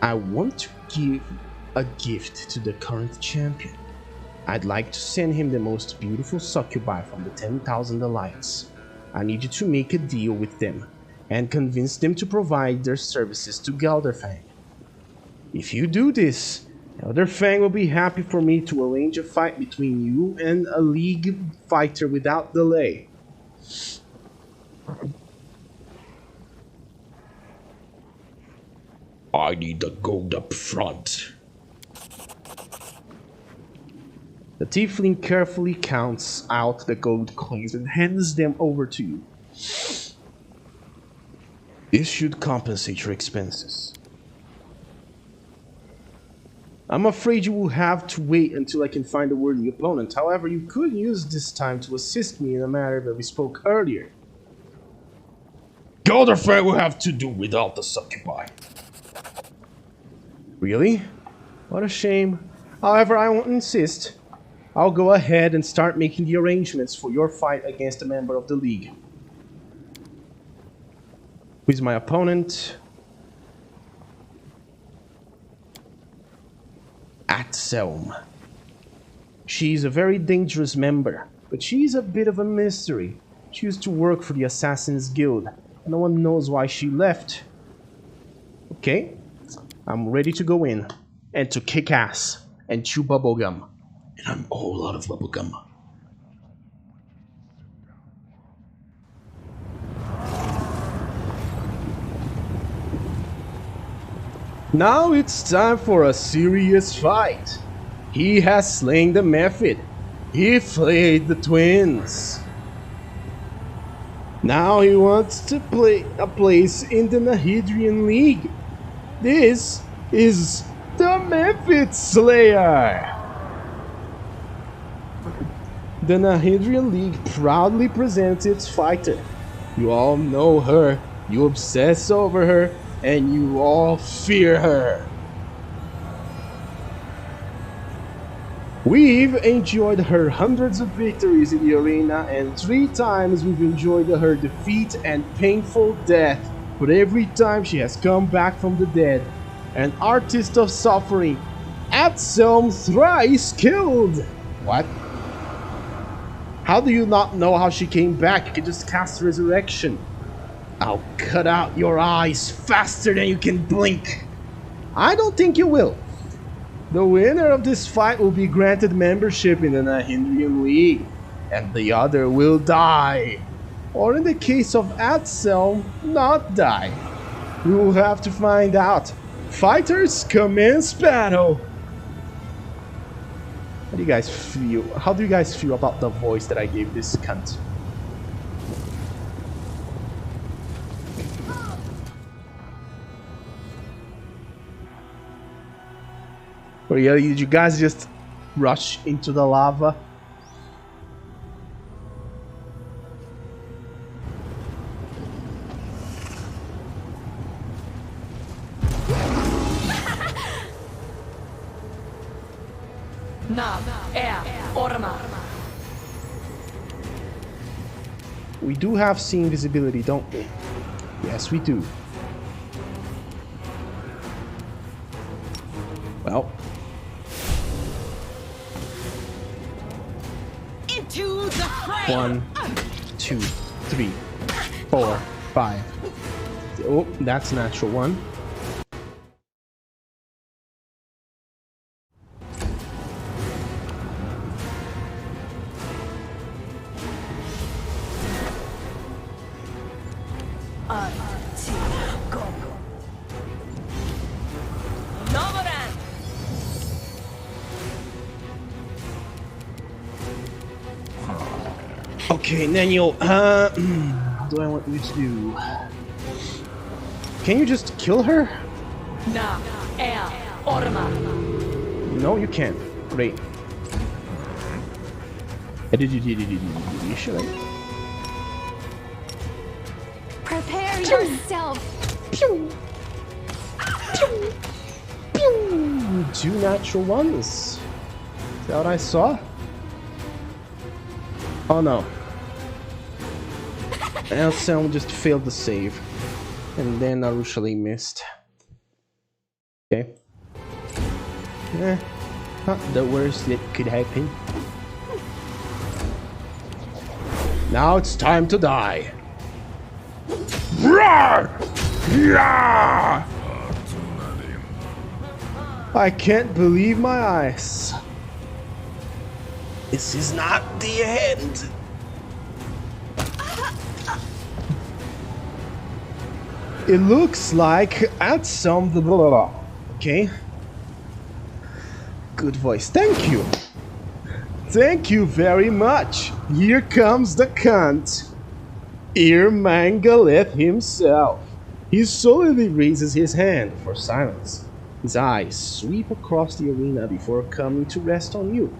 I want to give a gift to the current champion. I'd like to send him the most beautiful succubi from the 10,000 Alliance. I need you to make a deal with them and convince them to provide their services to Gelderfang. If you do this, Gelderfang will be happy for me to arrange a fight between you and a League fighter without delay. I need the gold up front. The tiefling carefully counts out the gold coins and hands them over to you. This should compensate your expenses. I'm afraid you will have to wait until I can find a worthy opponent. However, you could use this time to assist me in a matter that we spoke earlier. Gelderfang will have to do without the succubi. Really? What a shame. However, I won't insist. I'll go ahead and start making the arrangements for your fight against a member of the League. Who is my opponent? Atselm. She's a very dangerous member, but she's a bit of a mystery. She used to work for the Assassin's Guild. No one knows why she left. Okay, I'm ready to go in and to kick ass and chew bubblegum. And I'm all out of bubblegum. Now it's time for a serious fight. He has slain the Mephit. He flayed the twins. Now he wants to play a place in the Nahedrian League. This is the Mephit Slayer. The Nahedrian League proudly presents its fighter. You all know her, you obsess over her, and you all fear her. We've enjoyed her hundreds of victories in the arena, and 3 times we've enjoyed her defeat and painful death. But every time she has come back from the dead, an artist of suffering, Atselm thrice killed. What? How do you not know how she came back? You can just cast Resurrection. I'll cut out your eyes faster than you can blink. I don't think you will. The winner of this fight will be granted membership in the Nahedrian League, and the other will die. Or in the case of Atselm, not die. We will have to find out. Fighters, commence battle! How do you guys feel? How do you guys feel about the voice that I gave this cunt? Or yeah, did you guys just rush into the lava? We do have sea invisibility, don't we? Yes, we do. Well. Into the fray. 1, 2, 3, 4, 5. Oh, that's natural 1. Okay, Nenio, what do I want you to do? Can you just kill her? No, you can't. Great. Should I? Prepare yourself. Pew! Pew! Pew! 2 natural 1s. Is that what I saw? Oh no. Atselm just failed the save. And then Arushale missed. Okay. Not the worst that could happen. Now it's time to die. Roar! Yeah! I can't believe my eyes. This is not the end. It looks like Atselm the blah blah blah. Okay. Good voice. Thank you. Thank you very much. Here comes the cunt. Mangaleth himself. He solidly raises his hand for silence. His eyes sweep across the arena before coming to rest on you.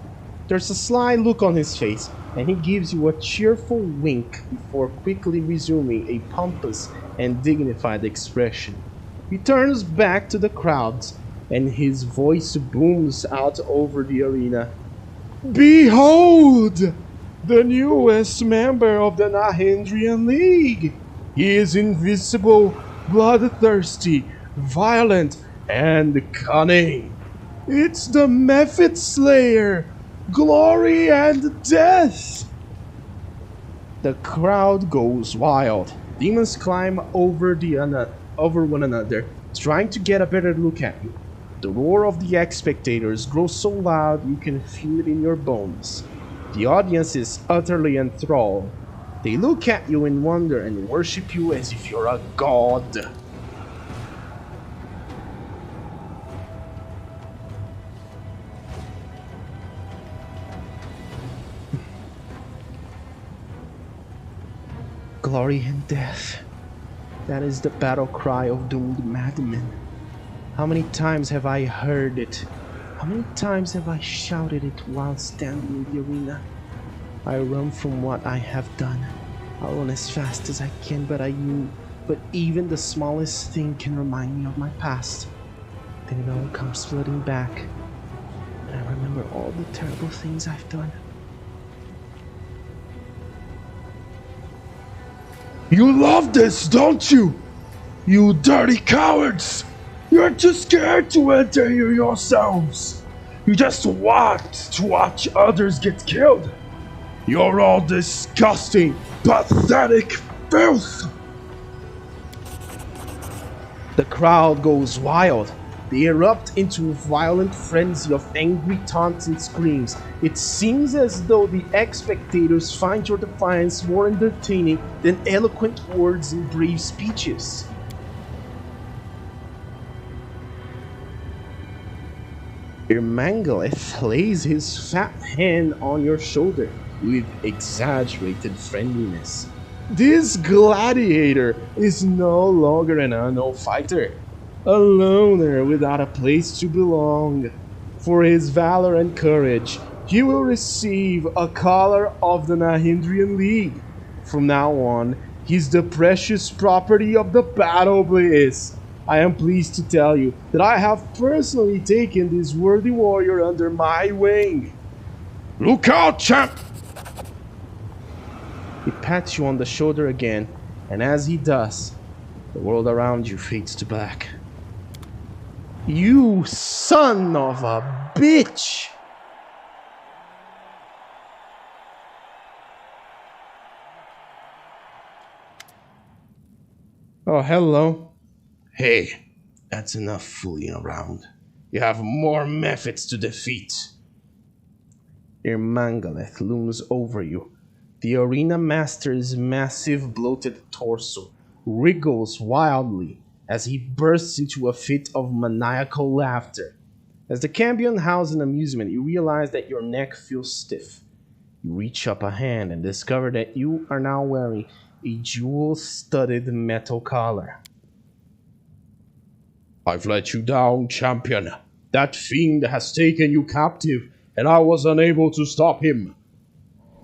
There's a sly look on his face, and he gives you a cheerful wink before quickly resuming a pompous and dignified expression. He turns back to the crowds, and his voice booms out over the arena. Behold! The newest member of the Nahedrian League! He is invisible, bloodthirsty, violent, and cunning. It's the Mephit Slayer! Glory and death! The crowd goes wild. Demons climb over one another, trying to get a better look at you. The roar of the spectators grows so loud you can feel it in your bones. The audience is utterly enthralled. They look at you in wonder and worship you as if you're a god. glory and death. That is the battle cry of doomed madmen. How many times have I heard it? How many times have I shouted it while standing in the arena? I run from what I have done. I'll run as fast as I can, but even the smallest thing can remind me of my past. Then it all comes flooding back. And I remember all the terrible things I've done. You love this, don't you? You dirty cowards! You're too scared to enter here yourselves. You just want to watch others get killed. You're all disgusting, pathetic filth! The crowd goes wild. They erupt into a violent frenzy of angry taunts and screams. It seems as though the spectators find your defiance more entertaining than eloquent words and brave speeches. Ermangaleth lays his fat hand on your shoulder with exaggerated friendliness. This gladiator is no longer an unknown fighter, a loner without a place to belong. For his valor and courage, he will receive a collar of the Nahindrian League. From now on, he's the precious property of the Battle Bliss. I am pleased to tell you that I have personally taken this worthy warrior under my wing. Look out, champ! He pats you on the shoulder again, and as he does, the world around you fades to black. You son of a bitch! Oh, hello. Hey, that's enough fooling around. You have more methods to defeat. Ermangaleth looms over you. The arena master's massive bloated torso wriggles wildly as he bursts into a fit of maniacal laughter. As the Cambion house an amusement, you realize that your neck feels stiff. You reach up a hand and discover that you are now wearing a jewel-studded metal collar. I've let you down, champion. That fiend has taken you captive, and I was unable to stop him.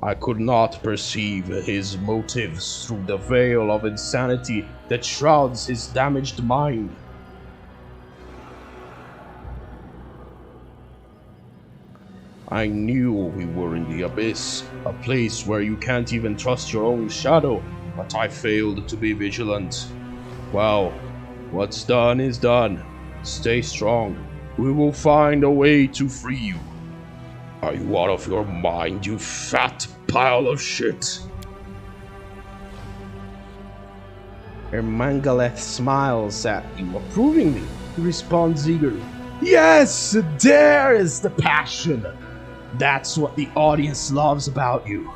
I could not perceive his motives through the veil of insanity that shrouds his damaged mind. I knew we were in the abyss, a place where you can't even trust your own shadow, but I failed to be vigilant. Well, what's done is done. Stay strong. We will find a way to free you. Are you out of your mind, you fat pile of shit? Ermangaleth smiles at you approvingly. He responds eagerly. Yes, there is the passion. That's what the audience loves about you.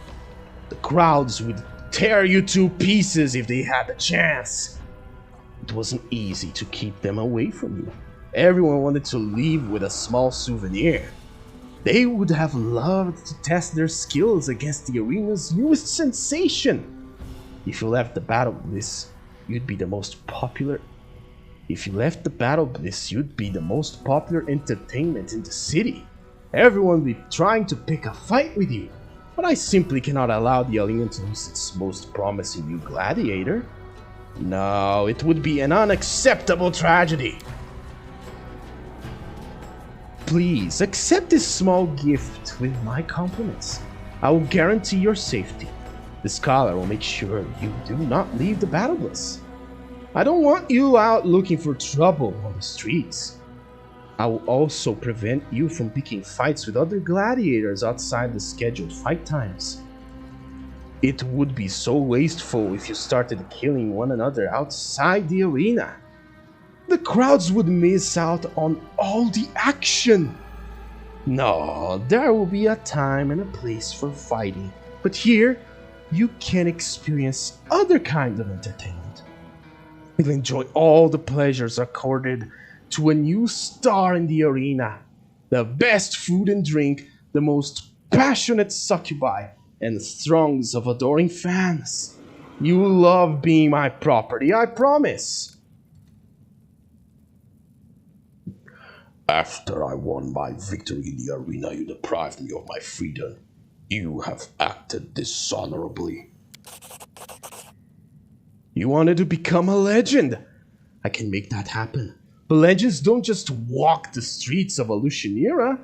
The crowds would tear you to pieces if they had the chance. It wasn't easy to keep them away from you. Everyone wanted to leave with a small souvenir. They would have loved to test their skills against the arena's newest sensation. If you left the Battle Bliss, you'd be the most popular entertainment in the city. Everyone would be trying to pick a fight with you. But I simply cannot allow the arena to lose its most promising new gladiator. No, it would be an unacceptable tragedy. Please, accept this small gift with my compliments. I will guarantee your safety. The scholar will make sure you do not leave the Battle Bliss. I don't want you out looking for trouble on the streets. I will also prevent you from picking fights with other gladiators outside the scheduled fight times. It would be so wasteful if you started killing one another outside the arena. The crowds would miss out on all the action. No, there will be a time and a place for fighting, but here you can experience other kinds of entertainment. You'll enjoy all the pleasures accorded to a new star in the arena, the best food and drink, the most passionate succubi, and throngs of adoring fans. You love being my property, I promise. After I won my victory in the arena, you deprived me of my freedom. You have acted dishonorably. You wanted to become a legend. I can make that happen. But legends don't just walk the streets of Alushanira.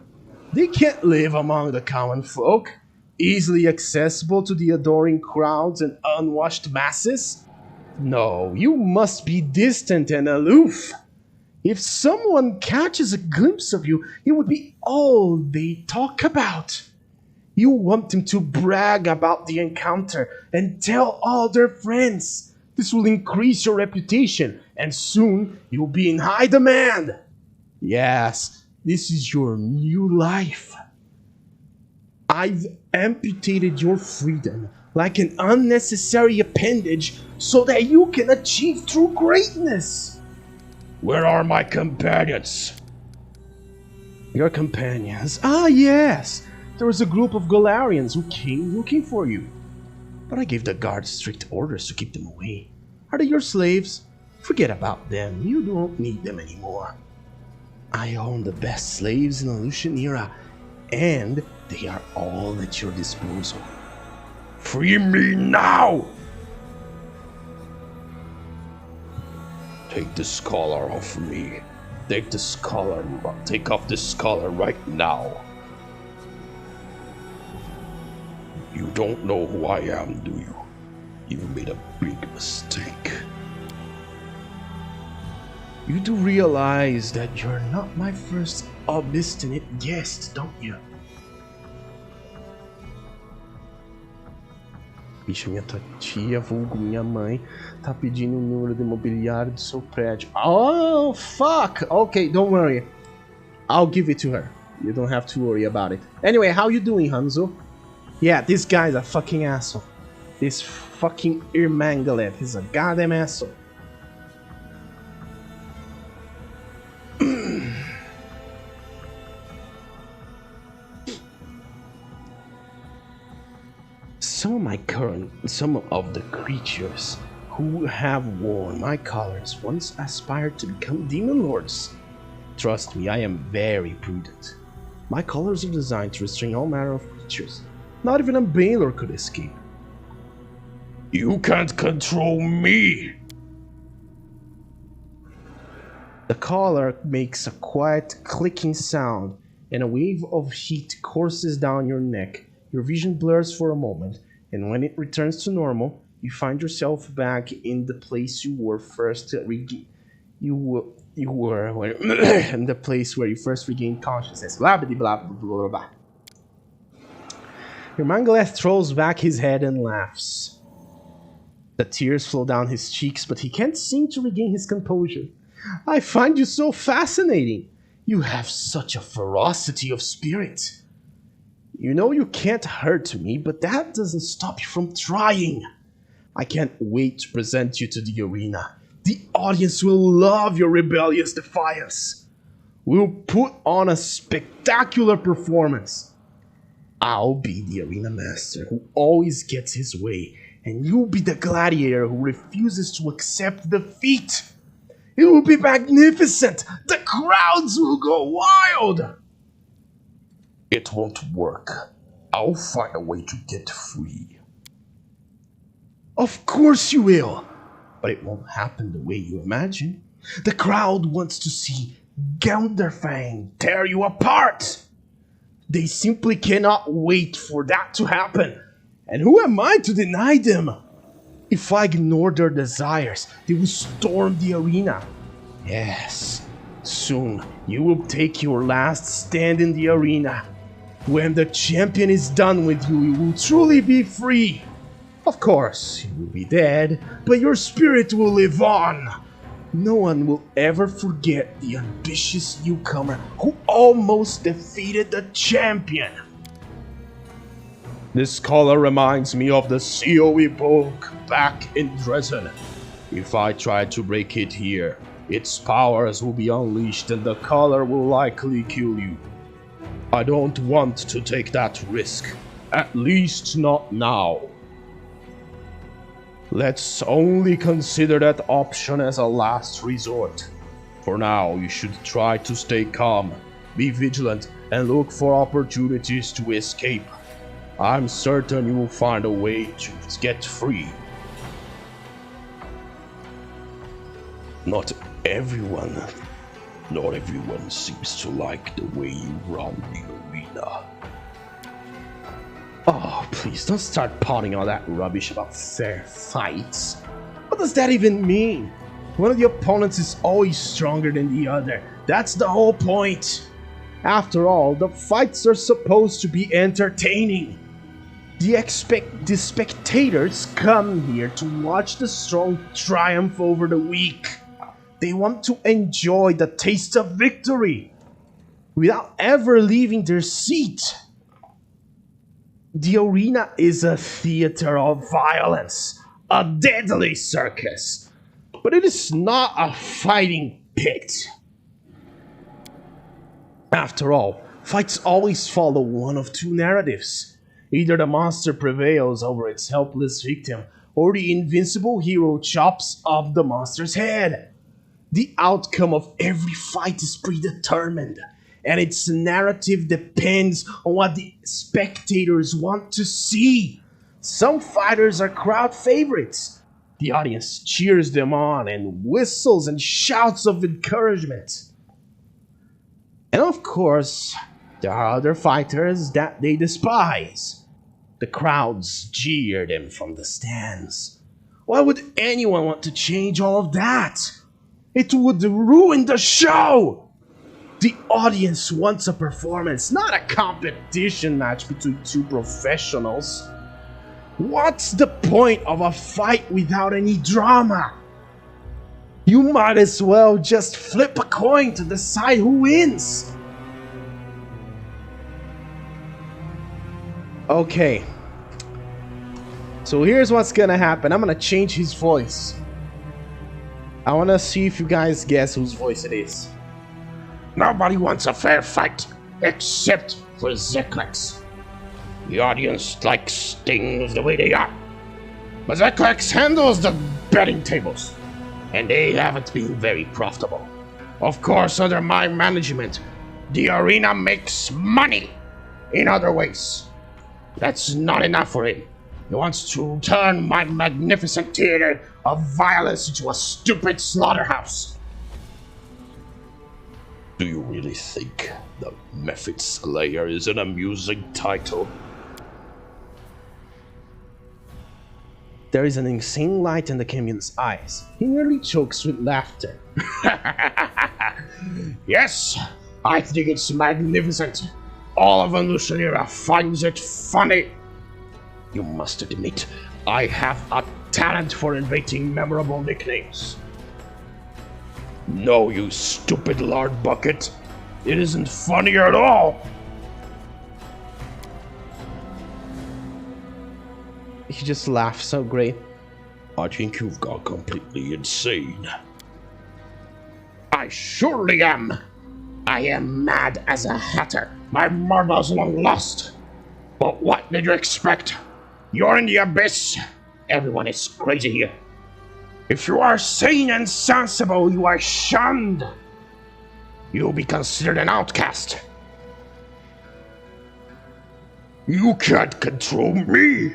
They can't live among the common folk, easily accessible to the adoring crowds and unwashed masses. No, you must be distant and aloof. If someone catches a glimpse of you, it would be all they talk about. You want them to brag about the encounter and tell all their friends. This will increase your reputation, and soon you'll be in high demand. Yes, this is your new life. I've amputated your freedom like an unnecessary appendage so that you can achieve true greatness. Where are my companions? Your companions? Ah, yes. There was a group of Galarians who came looking for you. But I gave the guards strict orders to keep them away. Are they your slaves? Forget about them. You don't need them anymore. I own the best slaves in Alushanira, and they are all at your disposal. Free me now! Take this collar off me. Take off this collar right now. You don't know who I am, do you? You've made a big mistake. You do realize that you're not my first obstinate guest, don't you? Bicho, minha tia, vulgo minha mãe, tá pedindo o número de imobiliário do seu prédio. Oh, fuck! Okay, don't worry. I'll give it to her. You don't have to worry about it. Anyway, how you doing, Hanzo? Yeah, this guy's a fucking asshole. This fucking Irmangalev, he's a goddamn asshole. Some of the creatures who have worn my colors once aspired to become demon lords. Trust me, I am very prudent. My colors are designed to restrain all manner of creatures. Not even a Baylor could escape. You can't control me! The collar makes a quiet clicking sound, and a wave of heat courses down your neck. Your vision blurs for a moment, and when it returns to normal, you find yourself back in the place you were first in the place where you first regained consciousness. Blah blah blah blah blah blah. Your Mangalath throws back his head and laughs. The tears flow down his cheeks, but he can't seem to regain his composure. I find you so fascinating. You have such a ferocity of spirit. You know you can't hurt me, but that doesn't stop you from trying. I can't wait to present you to the arena. The audience will love your rebellious defiance. We'll put on a spectacular performance. I'll be the arena master who always gets his way, and you'll be the gladiator who refuses to accept defeat. It will be magnificent. The crowds will go wild. It won't work. I'll find a way to get free. Of course you will. But it won't happen the way you imagine. The crowd wants to see Gelderfang tear you apart. They simply cannot wait for that to happen. And who am I to deny them? If I ignore their desires, they will storm the arena. Yes, soon you will take your last stand in the arena. When the champion is done with you, you will truly be free. Of course, you will be dead, but your spirit will live on. No one will ever forget the ambitious newcomer who almost defeated the champion. This collar reminds me of the seal we broke back in Darrazand. If I try to break it here, its powers will be unleashed and the collar will likely kill you. I don't want to take that risk. At least not now. Let's only consider that option as a last resort. For now, you should try to stay calm, be vigilant, and look for opportunities to escape. I'm certain you will find a way to get free. Not everyone seems to like the way you run the arena. Oh, please don't start pouting all that rubbish about fair fights. What does that even mean? One of the opponents is always stronger than the other. That's the whole point. After all, the fights are supposed to be entertaining. The spectators come here to watch the strong triumph over the weak. They want to enjoy the taste of victory without ever leaving their seat. The arena is a theater of violence, a deadly circus, but it is not a fighting pit. After all, fights always follow one of two narratives. Either the monster prevails over its helpless victim, or the invincible hero chops off the monster's head. The outcome of every fight is predetermined, and its narrative depends on what the spectators want to see. Some fighters are crowd favorites. The audience cheers them on and whistles and shouts of encouragement. And of course, there are other fighters that they despise. The crowds jeer them from the stands. Why would anyone want to change all of that? It would ruin the show! The audience wants a performance, not a competition match between two professionals. What's the point of a fight without any drama? You might as well just flip a coin to decide who wins. Okay. So here's what's gonna happen. I'm gonna change his voice. I wanna see if you guys guess whose voice it is. Nobody wants a fair fight, except for Zeklex. The audience likes things the way they are. But Zeklex handles the betting tables, and they haven't been very profitable. Of course, under my management, the arena makes money in other ways. That's not enough for him. He wants to turn my magnificent theater of violence into a stupid slaughterhouse. Do you really think the Mephit Slayer is an amusing title? There is an insane light in the Camian's eyes. He nearly chokes with laughter. Yes, I think it's magnificent. All of Anushirira finds it funny. You must admit, I have a talent for inventing memorable nicknames. No, you stupid lard bucket. It isn't funny at all. He just laughs so great. I think you've gone completely insane. I surely am. I am mad as a hatter. My marbles long lost. But what did you expect? You're in the abyss. Everyone is crazy here. If you are sane and sensible, you are shunned. You'll be considered an outcast. You can't control me.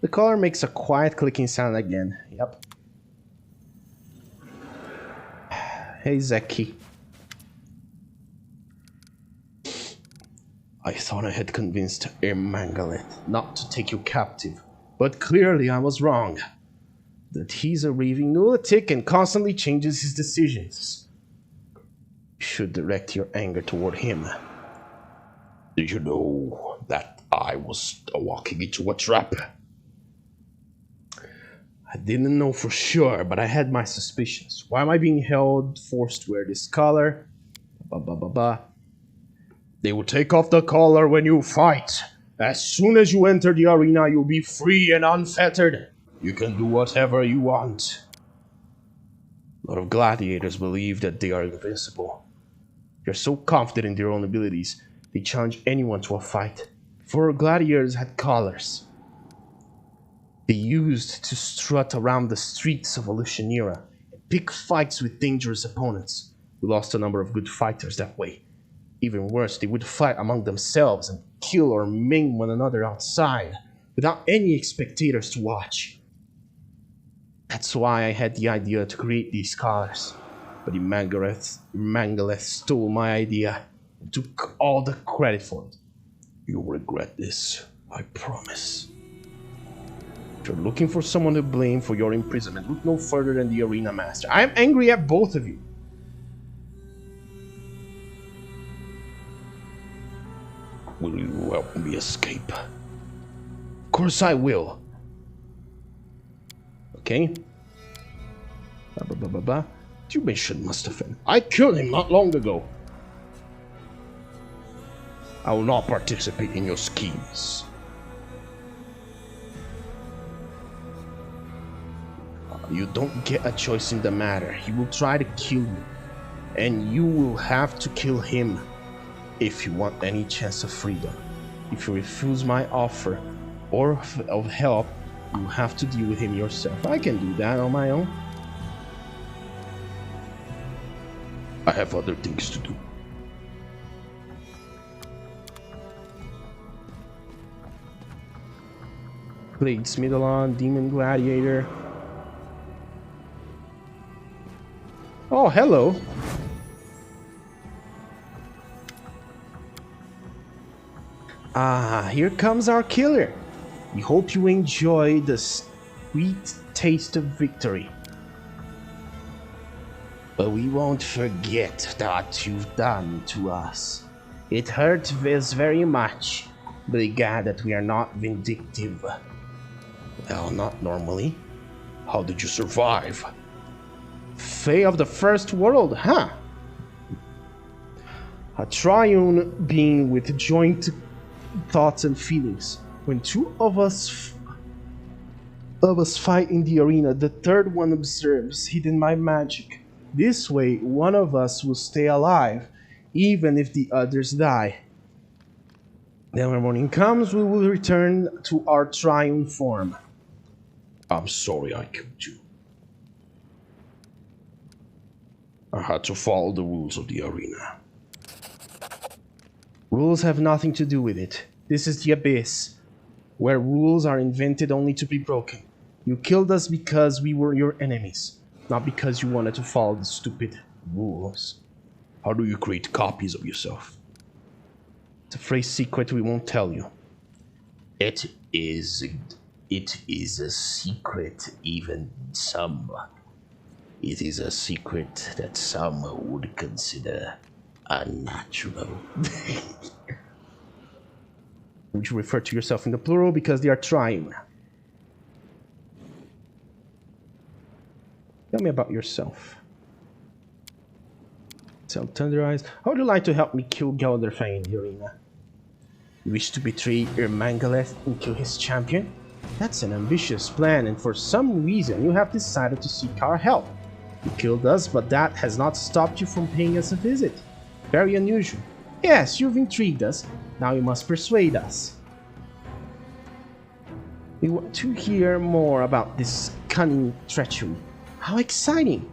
The caller makes a quiet clicking sound again. Yep. Hey, Zeki. I thought I had convinced Ermangalet not to take you captive, but clearly I was wrong. That he's a raving lunatic and constantly changes his decisions. You should direct your anger toward him. Did you know that I was walking into a trap? I didn't know for sure, but I had my suspicions. Why am I being held, forced to wear this collar? They will take off the collar when you fight. As soon as you enter the arena, you'll be free and unfettered. You can do whatever you want. A lot of gladiators believe that they are invincible. They're so confident in their own abilities, they challenge anyone to a fight. Before gladiators had collars. they used to strut around the streets of Elutionera and pick fights with dangerous opponents. We lost a number of good fighters that way. Even worse, they would fight among themselves and kill or maim one another outside, without any spectators to watch. That's why I had the idea to create these cars. But Mangaleth stole my idea and took all the credit for it. You'll regret this, I promise. If you're looking for someone to blame for your imprisonment, look no further than the Arena Master. I am angry at both of you. Will you help me escape? Of course I will. Okay. You mentioned Mustafan. I killed him not long ago. I will not participate in your schemes. You don't get a choice in the matter. He will try to kill you. And you will have to kill him if you want any chance of freedom. If you refuse my offer or of help, you have to deal with him yourself. I can do that on my own. I have other things to do. Blade Smidalon, Demon Gladiator. Oh, hello. Ah, here comes our killer. We hope you enjoy the sweet taste of victory. But we won't forget what you've done to us. It hurt us very much, but glad that we are not vindictive. Well, not normally. How did you survive? Fae of the First World, huh? A triune being with joint thoughts and feelings. When two of us fight in the arena, the third one observes, hidden by magic. This way, one of us will stay alive, even if the others die. Then when morning comes, we will return to our triune form. I'm sorry I killed you. I had to follow the rules of the arena. Rules have nothing to do with it. This is the Abyss, where rules are invented only to be broken. You killed us because we were your enemies, not because you wanted to follow the stupid rules. How do you create copies of yourself? It's a phrase secret we won't tell you. It is a secret even some. It is a secret that some would consider unnatural. Would you refer to yourself in the plural because they are triune? Tell me about yourself. Tell Thunder Eyes. How would you like to help me kill Gelderfang in the arena? You wish to betray Mangaleth and kill his champion? That's an ambitious plan, and for some reason you have decided to seek our help. You killed us, but that has not stopped you from paying us a visit. Very unusual. Yes, you've intrigued us. Now you must persuade us. We want to hear more about this cunning treachery. How exciting!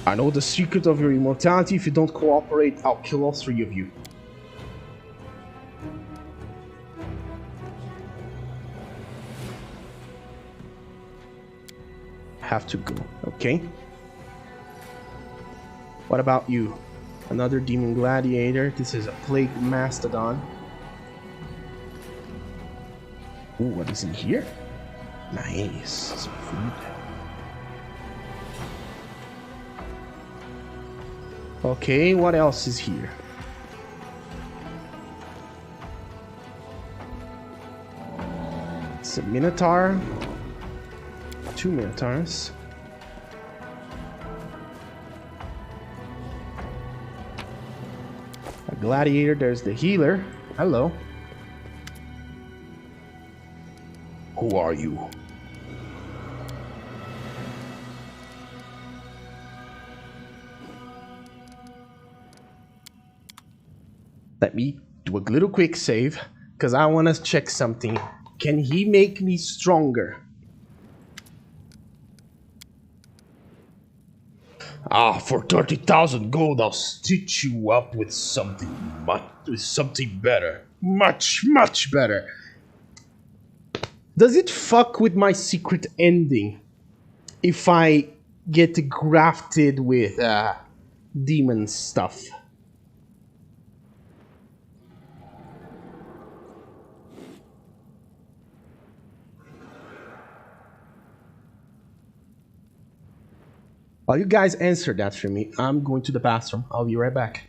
I know the secret of your immortality. If you don't cooperate, I'll kill all three of you. Have to go, okay? What about you? Another demon gladiator. This is a plague mastodon. Ooh, what is in here? Nice. Some food. Okay, what else is here? It's a minotaur. 2 minotaurs. A gladiator, there's the healer. Hello. Who are you? Let me do a little quick save, because I want to check something. Can he make me stronger? Ah, for 30,000 gold, I'll stitch you up with something better. Much better. Does it fuck with my secret ending if I get grafted with demon stuff? While you guys answer that for me, I'm going to the bathroom. I'll be right back.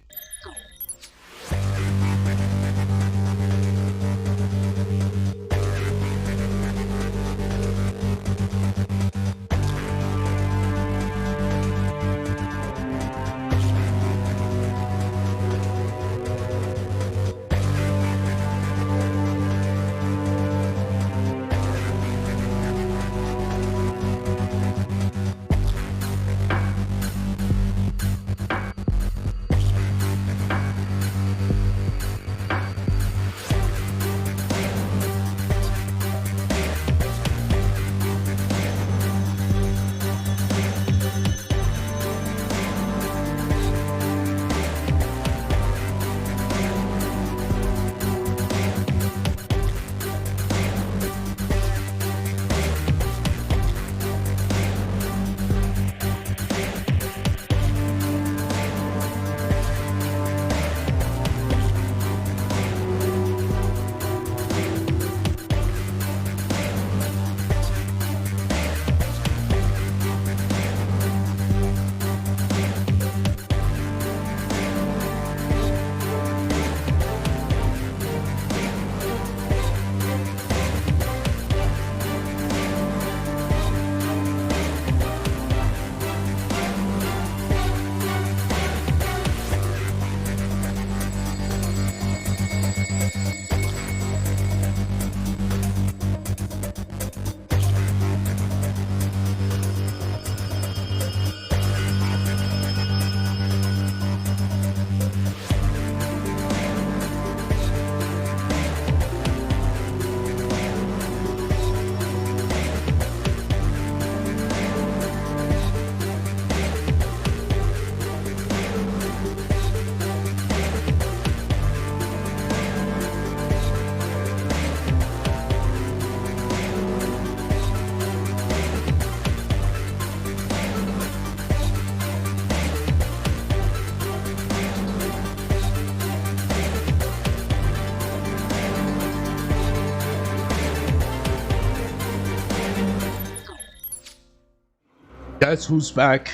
Guess who's back?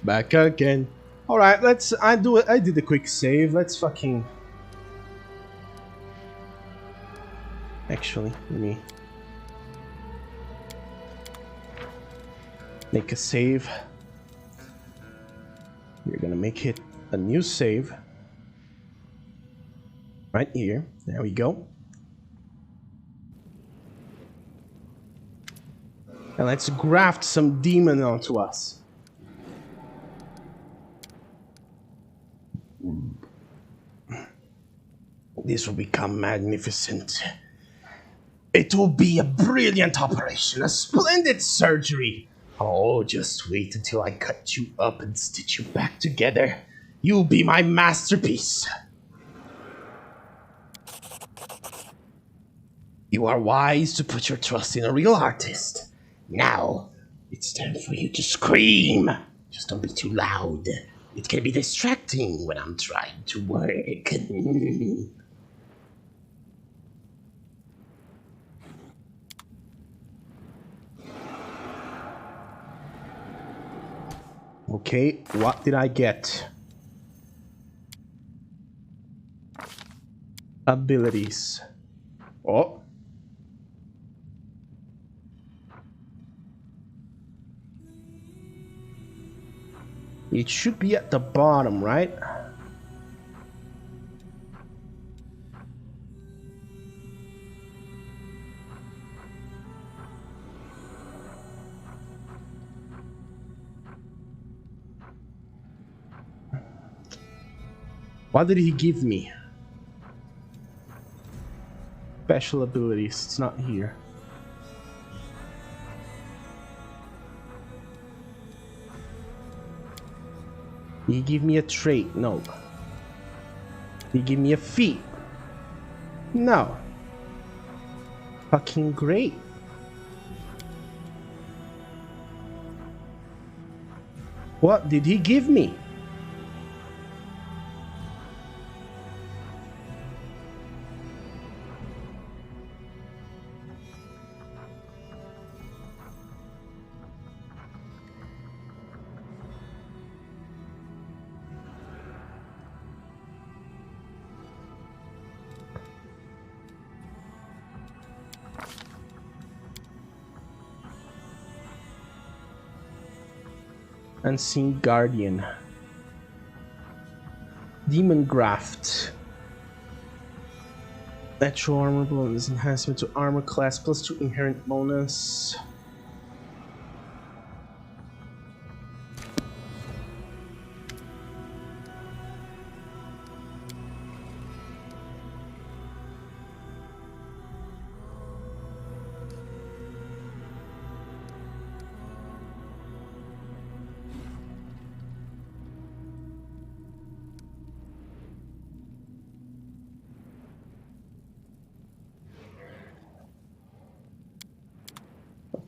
Back again. All right, let's. I did a quick save. Let's fucking. Actually, let me make a save. We're gonna make it a new save. Right here. There we go. And let's graft some demon onto us. This will become magnificent. It will be a brilliant operation, a splendid surgery. Oh, just wait until I cut you up and stitch you back together. You'll be my masterpiece. You are wise to put your trust in a real artist. Now, it's time for you to scream. Just don't be too loud. It can be distracting when I'm trying to work. Okay, what did I get? Abilities. Oh. It should be at the bottom, right? What did he give me? special abilities. It's not here. You give me a trait? No. You give me a feat? No. Fucking great. What did he give me? Unseen Guardian. Demon Graft. Natural armor bonus. Enhancement to armor class plus 2 inherent bonus.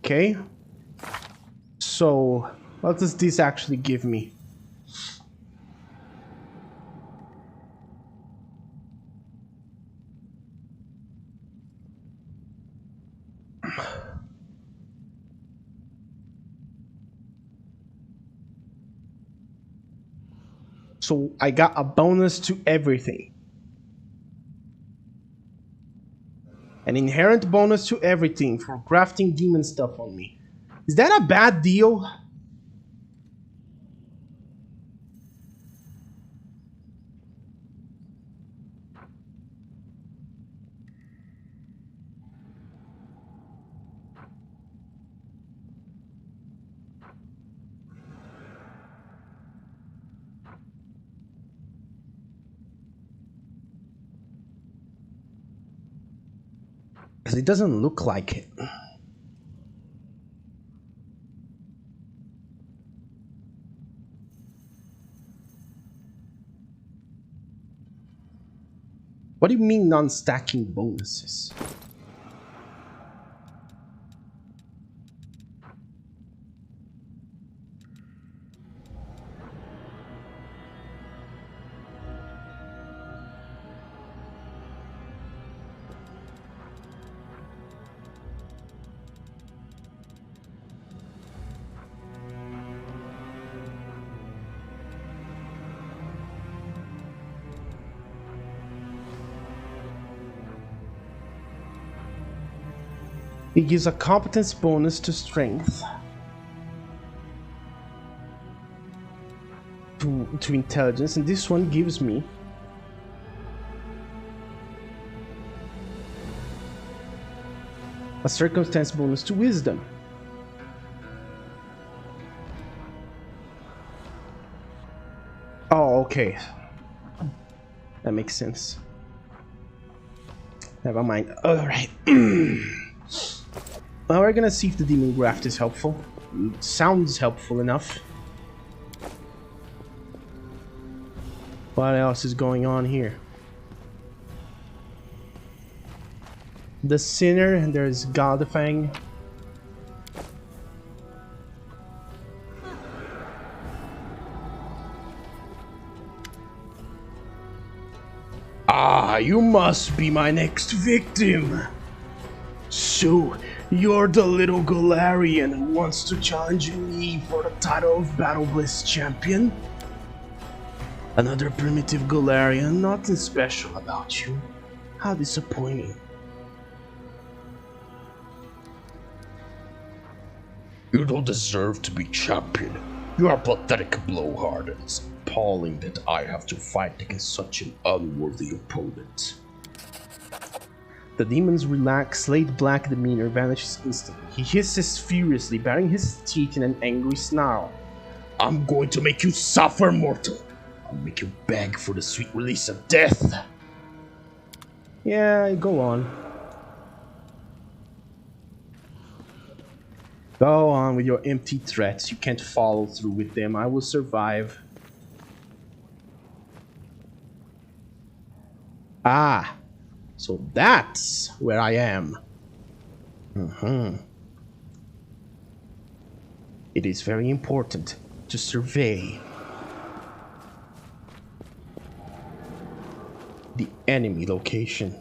Okay, so what does this actually give me? So I got a bonus to everything. An inherent bonus to everything for grafting demon stuff on me. Is that a bad deal? Because it doesn't look like it. What do you mean non-stacking bonuses? It gives a competence bonus to strength, to intelligence, and this one gives me a circumstance bonus to wisdom. Oh, okay. That makes sense. Never mind. Alright. Well, we're gonna see if the demon graft is helpful. It sounds helpful enough. What else is going on here? The sinner, and there's Godfang. Ah, you must be my next victim. So, you're the little Galarian who wants to challenge me for the title of Battle Bliss champion? Another primitive Galarian, nothing special about you. How disappointing. You don't deserve to be champion. You are pathetic blowhard, and it's appalling that I have to fight against such an unworthy opponent. The demon's relaxed, slate-black demeanor vanishes instantly. He hisses furiously, baring his teeth in an angry snarl. I'm going to make you suffer, mortal. I'll make you beg for the sweet release of death. Yeah, go on. Go on with your empty threats. You can't follow through with them. I will survive. Ah, so that's where I am. It is very important to survey the enemy location.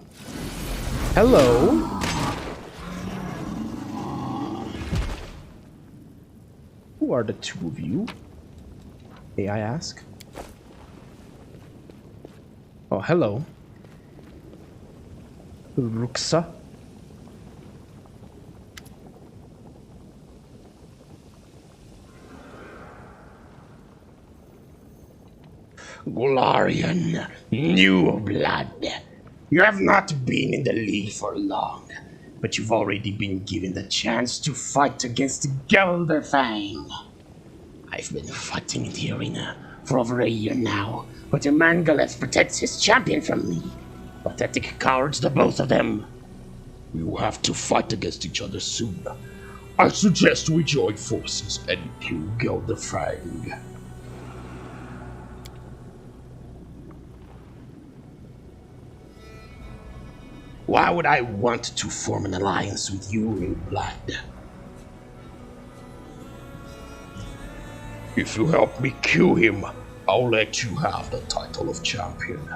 Hello? Who are the two of you? May I ask? Oh, hello. Ruxa. Glorian, new blood. You have not been in the league for long, but you've already been given the chance to fight against Gelderfang. I've been fighting in the arena for over a year now, but Mangaleth protects his champion from me. Pathetic cowards, the both of them. We will have to fight against each other soon. I suggest we join forces and kill Gelderfang. Why would I want to form an alliance with you, New Blood? If you help me kill him, I'll let you have the title of champion.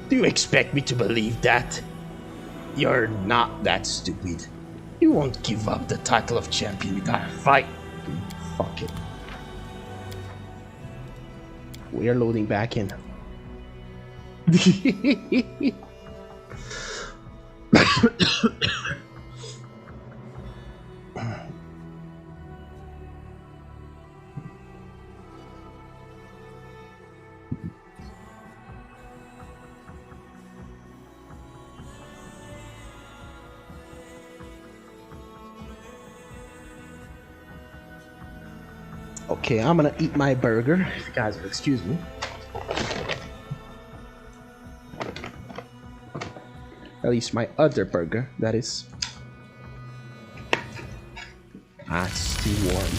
Do you expect me to believe that? You're not that stupid. You won't give up the title of champion without a fight. Fuck it. We are loading back in. Okay, I'm gonna eat my burger. If you guys will excuse me. At least my other burger, that is. Ah, it's still warm.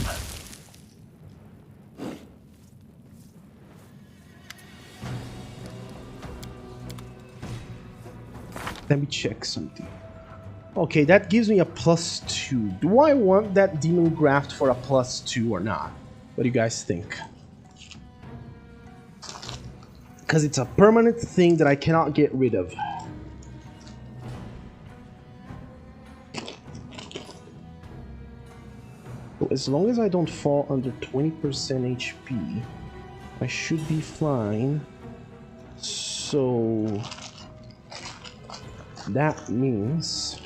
Let me check something. Okay, that gives me a +2. Do I want that demon graft for a +2 or not? What do you guys think? Because it's a permanent thing that I cannot get rid of. So as long as I don't fall under 20% HP, I should be fine. So that means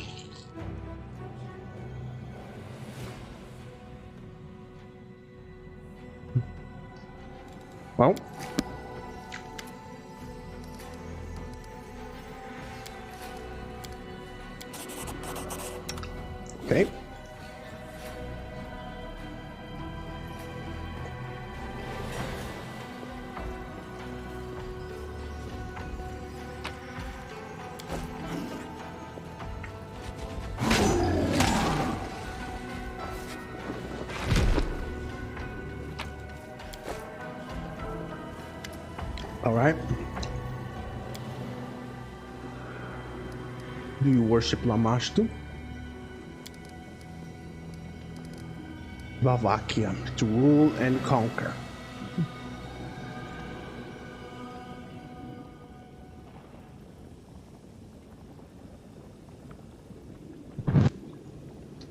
well, okay. All right. Do you worship Lamashtu? Bavakia, to rule and conquer.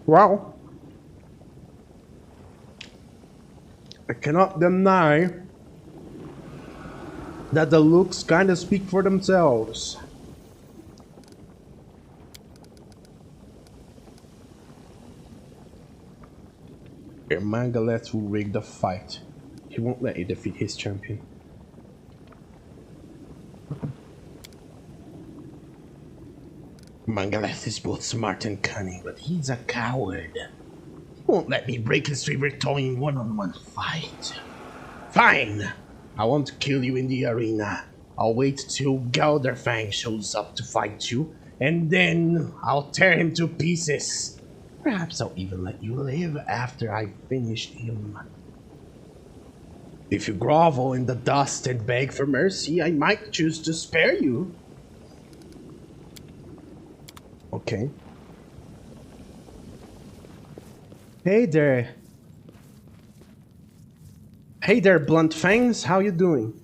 Well, I cannot deny that the looks kind of speak for themselves. Mangaleth will rig the fight. He won't let you defeat his champion. Mangaleth is both smart and cunning, but he's a coward. He won't let me break his favorite toy in one-on-one fight. Fine! I won't kill you in the arena, I'll wait till Gelderfang shows up to fight you, and then I'll tear him to pieces. Perhaps I'll even let you live after I've finished him. If you grovel in the dust and beg for mercy, I might choose to spare you. Okay. Hey there. Hey there, Blunt Fangs. How you doing?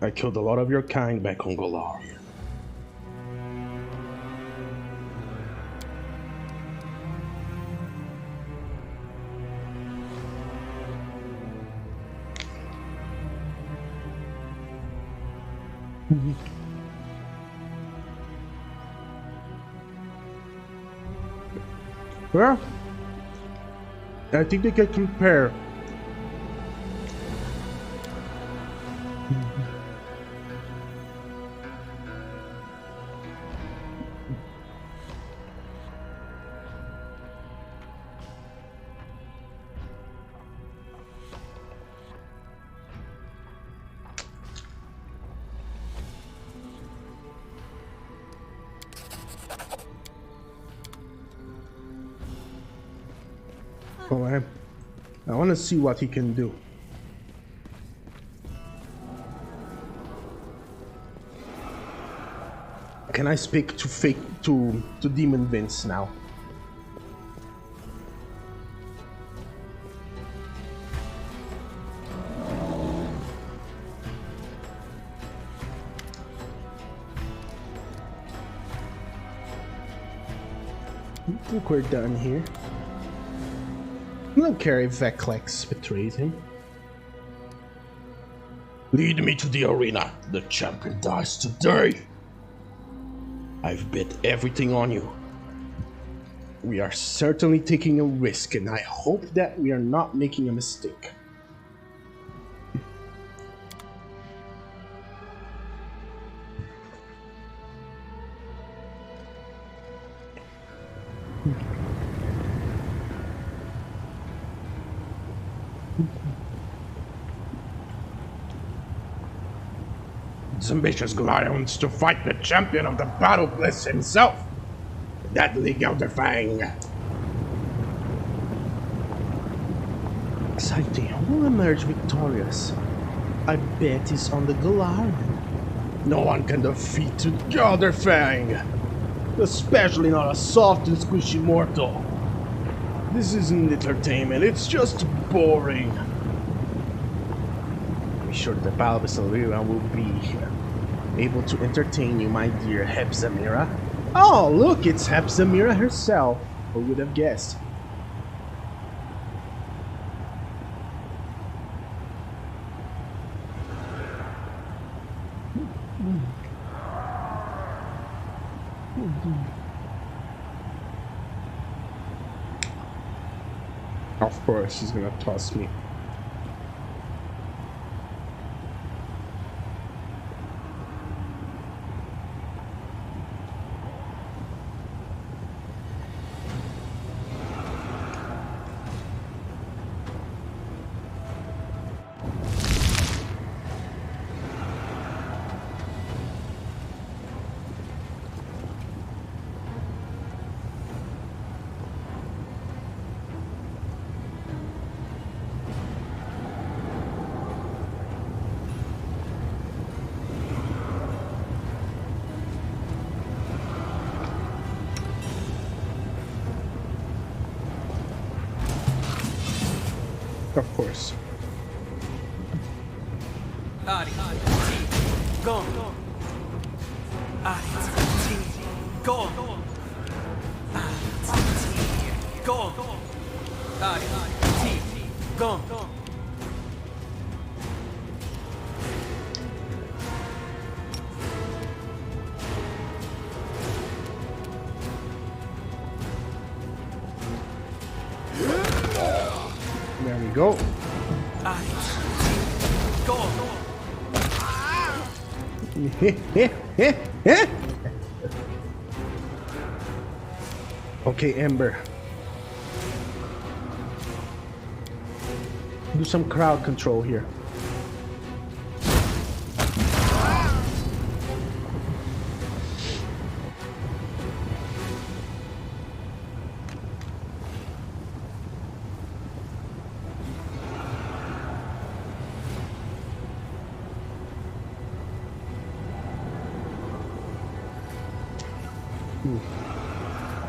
I killed a lot of your kind back on Golarion. Well, I think they can compare. Oh, I want to see what he can do. Can I speak to Demon Vince now? I think we're done here. I don't care if Veclex betrays him. Lead me to the arena. The champion dies today. I've bet everything on you. We are certainly taking a risk, and I hope that we are not making a mistake. This ambitious Goliath wants to fight the champion of the Battle Bliss himself, Deadly Gelderfang. Exciting. Who will emerge victorious? I bet it's on the Galarian. No one can defeat Gelderfang, especially not a soft and squishy mortal. This isn't entertainment, it's just boring. Be sure that the Battle of Silveria will be able to entertain you, my dear Hepzamira. Oh, look, it's Hepzamira herself. Who would have guessed? Of course, she's gonna toss me. Of course. Go. Go. Go. Go. There we go. Go. Okay, Ember. Do some crowd control here.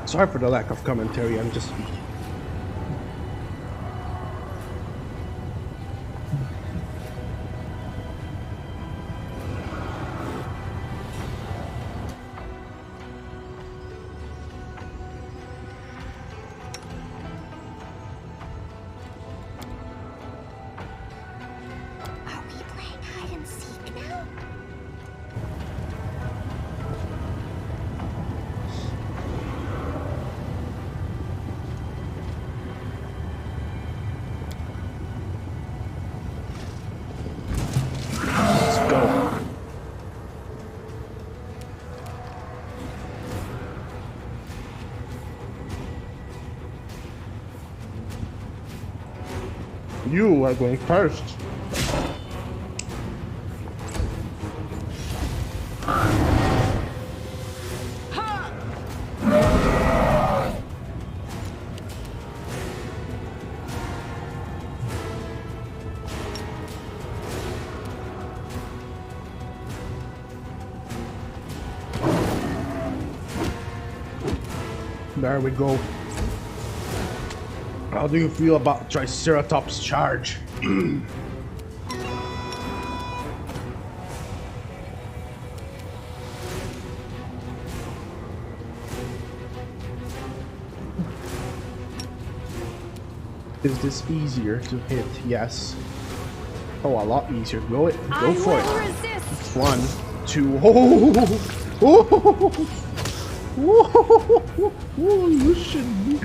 Sorry for the lack of commentary, I'm just... Are we playing hide and seek now? Let's go. You are going first. There we go. How do you feel about Triceratops charge? Is this easier to hit? Yes. Oh, a lot easier. Go for it. Resist. 1, 2. Oh! You should be.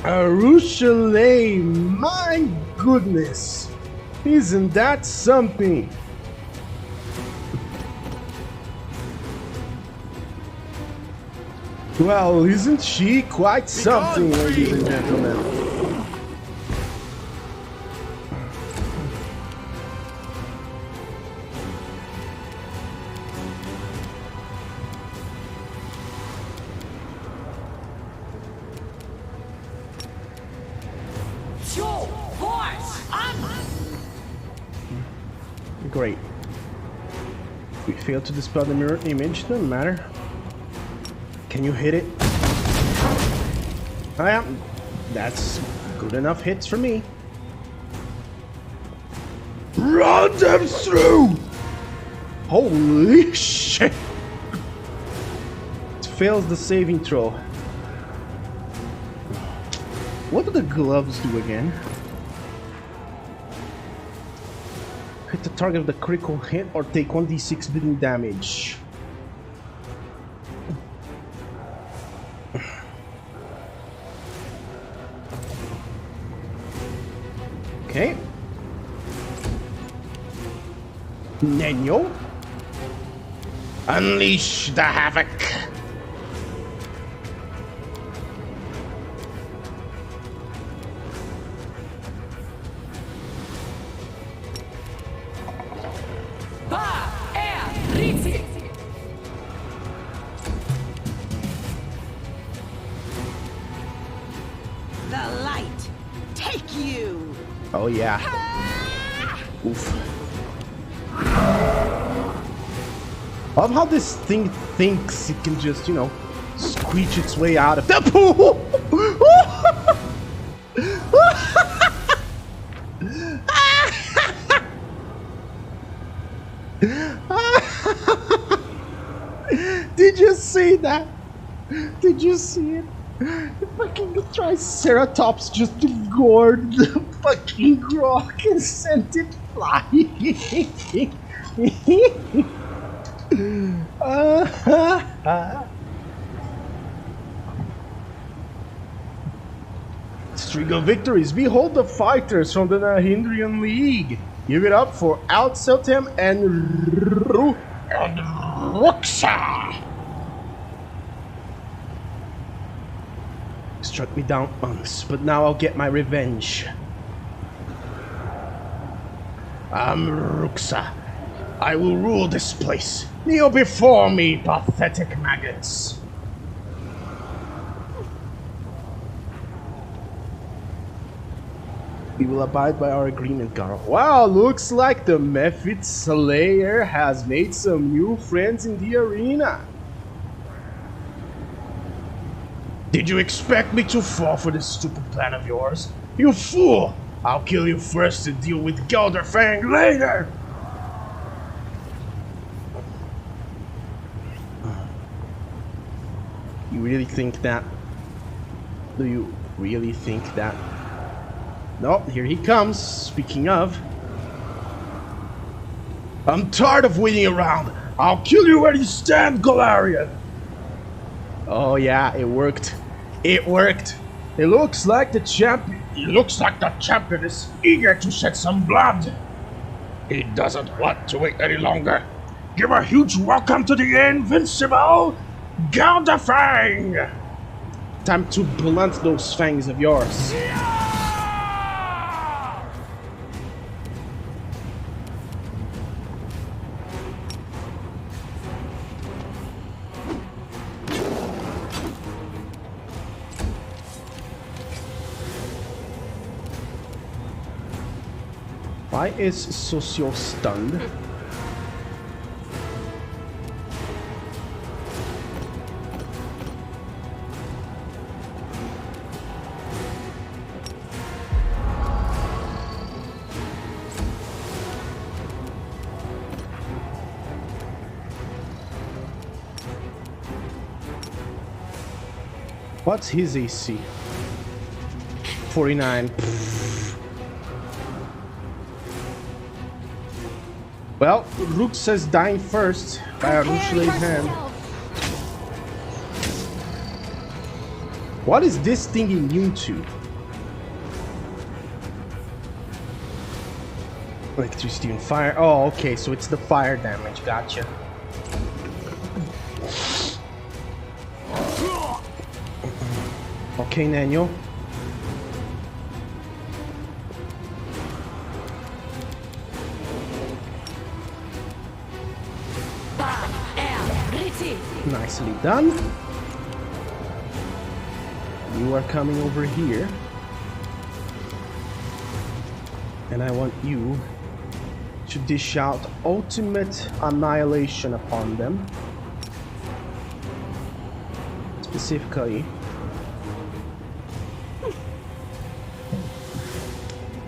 Oh, Rochelle, my goodness, isn't that something? Well, isn't she quite something, ladies and gentlemen? Great. We failed to dispel the mirror image, doesn't matter. Can you hit it? Oh yeah, that's good enough hits for me. Run them through! Holy shit! It fails the saving throw. What do the gloves do again? Hit the target with a critical hit or take 1d6 bleeding damage. Okay. Nenyo. Unleash the havoc. The light. Take you. Oh yeah. Oof. I love how this thing thinks it can just, you know, squeeze its way out of the pool. Did you see that? Did you see it? The fucking Triceratops just gored the fucking rock and sent it flying. String of victories. Behold the fighters from the Nahindrian League. Give it up for Altsotem and Ruxa. Struck me down once, but now I'll get my revenge. I'm Ruxa. I will rule this place. Kneel before me, pathetic maggots. We will abide by our agreement, Garl. Wow, looks like the Mephit Slayer has made some new friends in the arena. Did you expect me to fall for this stupid plan of yours? You fool! I'll kill you first and deal with Gelderfang later! You really think that? Do you really think that? No, here he comes. Speaking of. I'm tired of waiting around. I'll kill you where you stand, Golarion! Oh yeah, it worked. It worked. It looks like the champion. It looks like the champion is eager to shed some blood. He doesn't want to wait any longer. Give a huge welcome to the invincible Gelderfang! Time to blunt those fangs of yours. Why is Socio stunned? What's his AC? 49. Well, Rook says dying first by a Rushlei's hand. What is this thing immune to? Electricity and fire. Oh, okay, so it's the fire damage. Gotcha. Okay, Naniel. Nicely done. You are coming over here. And I want you to dish out ultimate annihilation upon them. Specifically,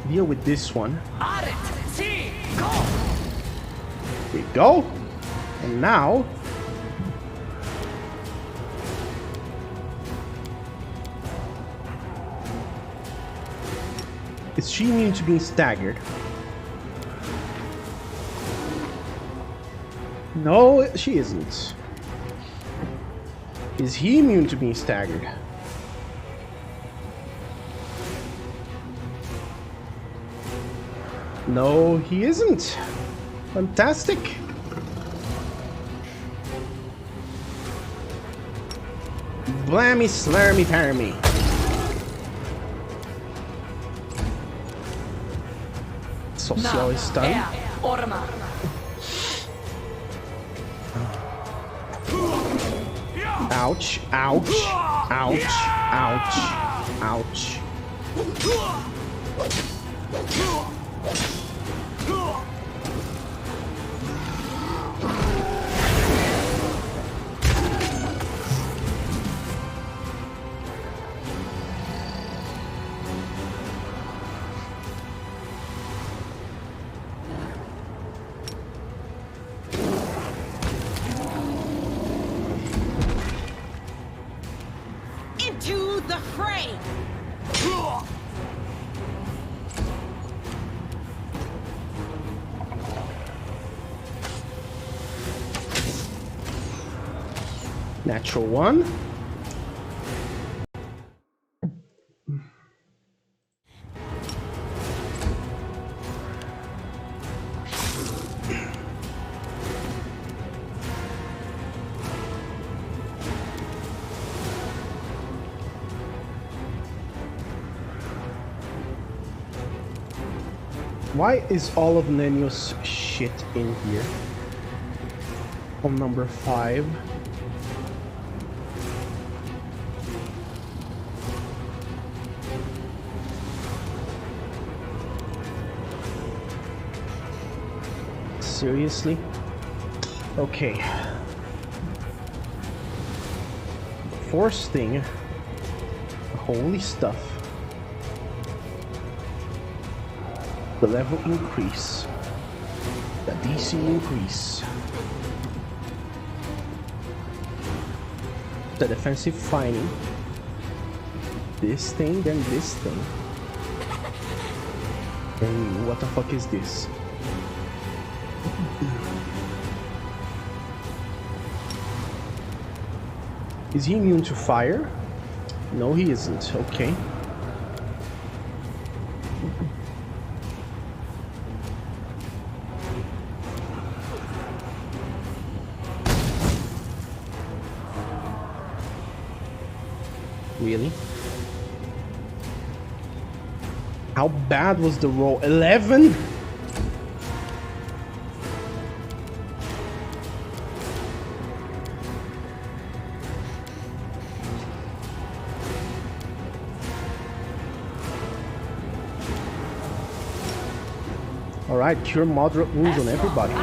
deal with this one. Here we go. And now is she immune to being staggered? No, she isn't. Is he immune to being staggered? No, he isn't. Fantastic. Blammy, slarmy, parmy. Socio is stunned. Ouch, ouch, ouch, ouch, ouch. Into the fray! Natural one. Why is all of Nenio's shit in here? On number 5. Seriously? Okay. Force thing. Holy stuff. The level increase. The DC increase. The defensive fighting. This thing, then this thing. And what the fuck is this? Is he immune to fire? No, he isn't. Okay. Really? How bad was the roll? 11? Alright, cure moderate wounds on everybody.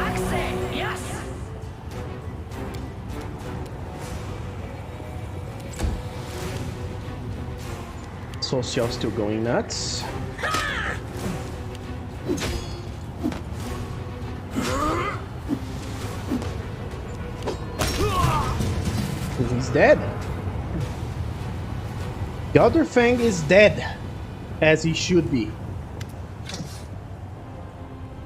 Yes. Social still going nuts. He's dead. The other Fang is dead, as he should be.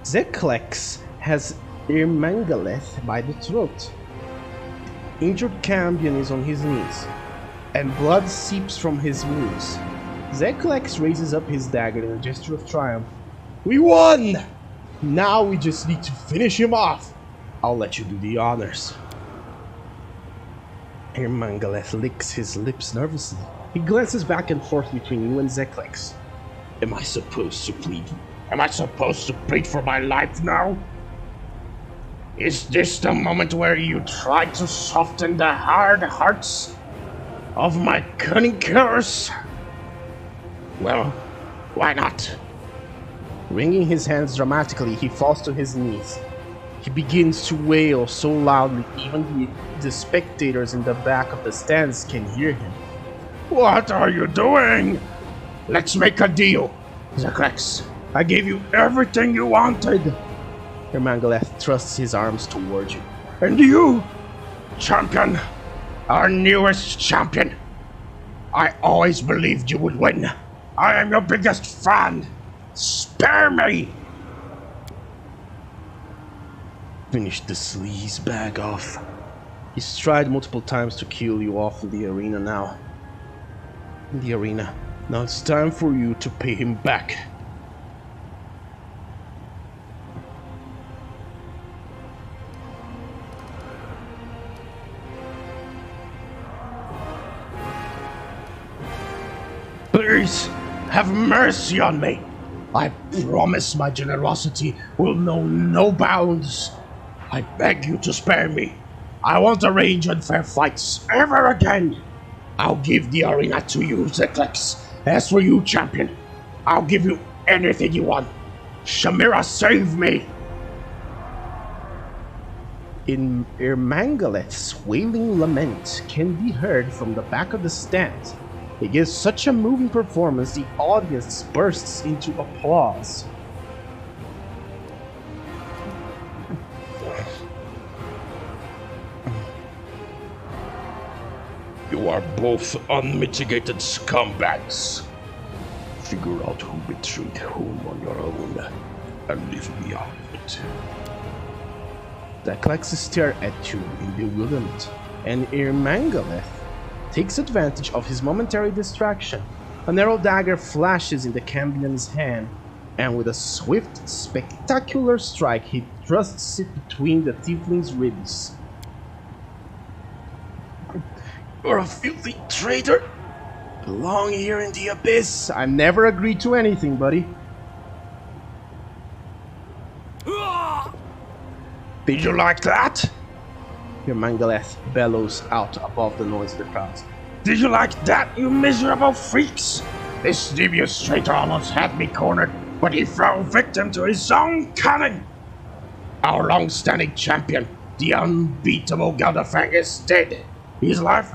Zeklex has Irmangaleth by the throat. Injured Cambion is on his knees, and blood seeps from his wounds. Zeklex raises up his dagger in a gesture of triumph. We won! Now we just need to finish him off. I'll let you do the honors. Irmangaleth licks his lips nervously. He glances back and forth between you and Zeklex. Am I supposed to plead? Am I supposed to plead for my life now? Is this the moment where you try to soften the hard hearts of my cunning killers? Well, why not? Wringing his hands dramatically, he falls to his knees. He begins to wail so loudly even the spectators in the back of the stands can hear him. What are you doing? Let's make a deal, Zeklex. I gave you everything you wanted. Irmangaleth thrusts his arms toward you. And you, champion, our newest champion. I always believed you would win. I am your biggest fan. Spare me! Finish the sleaze bag off. He's tried multiple times to kill you off in the arena now. Now it's time for you to pay him back. Please, have mercy on me. I promise my generosity will know no bounds. I beg you to spare me. I won't arrange unfair fights ever again. I'll give the arena to you, Zeklex. As for you, champion, I'll give you anything you want. Shamira, save me! In Irmangaleth's wailing lament can be heard from the back of the stand. He gives such a moving performance, the audience bursts into applause. You are both unmitigated scumbags. Figure out who betrayed whom on your own, and leave me out of it. Zeklex stares at you in bewilderment, and Irmangaleth takes advantage of his momentary distraction. A narrow dagger flashes in the Cambion's hand, and with a swift, spectacular strike, he thrusts it between the tiefling's ribs. You're a filthy traitor! Belong here in the abyss! I never agreed to anything, buddy. Did you like that? Your Mangaleth bellows out above the noise of the crowds. Did you like that, you miserable freaks? This devious traitor almost had me cornered, but he fell victim to his own cunning. Our long-standing champion, the unbeatable Gelderfang, is dead. His life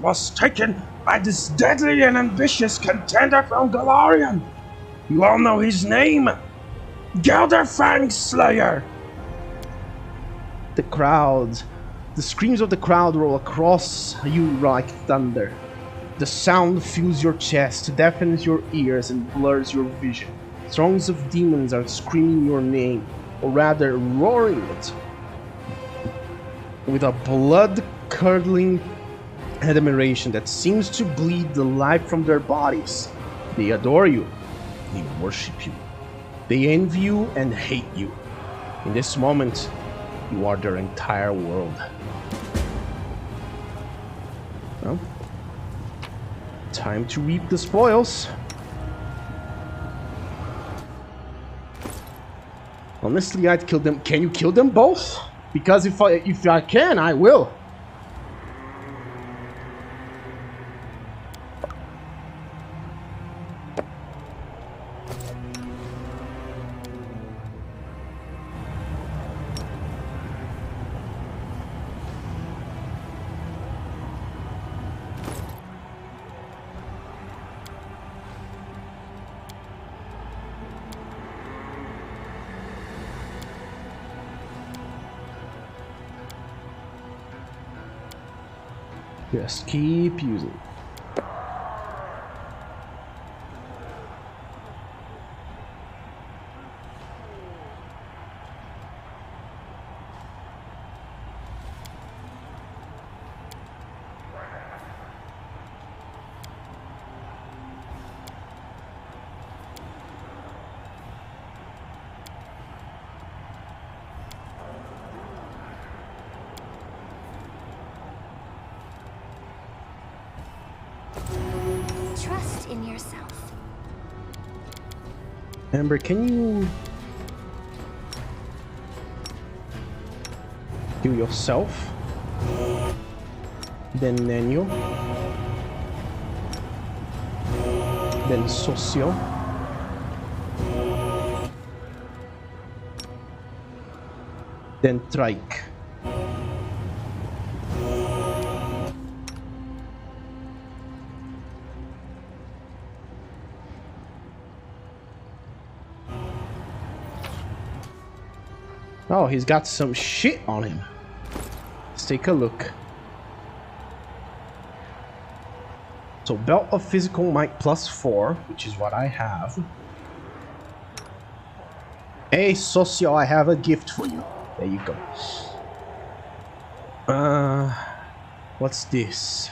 was taken by this deadly and ambitious contender from Galarian. You all know his name, Gelderfang Slayer. The screams of the crowd roll across you like thunder. The sound fills your chest, deafens your ears, and blurs your vision. Throngs of demons are screaming your name, or rather roaring it, with a blood-curdling admiration that seems to bleed the life from their bodies. They adore you. They worship you. They envy you and hate you. In this moment, you are their entire world. Well, time to reap the spoils. Honestly, I'd kill them. Can you kill them both? Because if I can, I will. Just keep using. Trust in yourself. Amber, can you do yourself? Then Nenyo. Then Socio. Then Trike. Oh, he's got some shit on him. Let's take a look. So, Belt of Physical Might +4, which is what I have. Hey, Socio, I have a gift for you. There you go. What's this?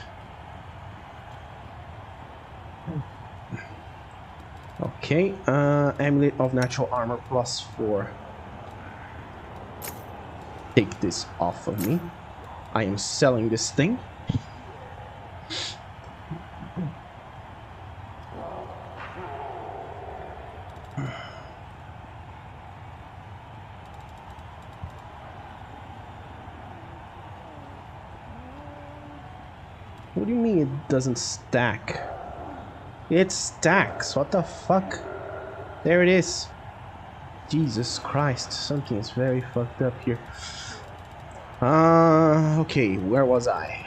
Okay, Amulet of Natural Armor +4. Take this off of me. I am selling this thing. What do you mean it doesn't stack? It stacks. What the fuck? There it is. Jesus Christ, something is very fucked up here. Okay, where was I?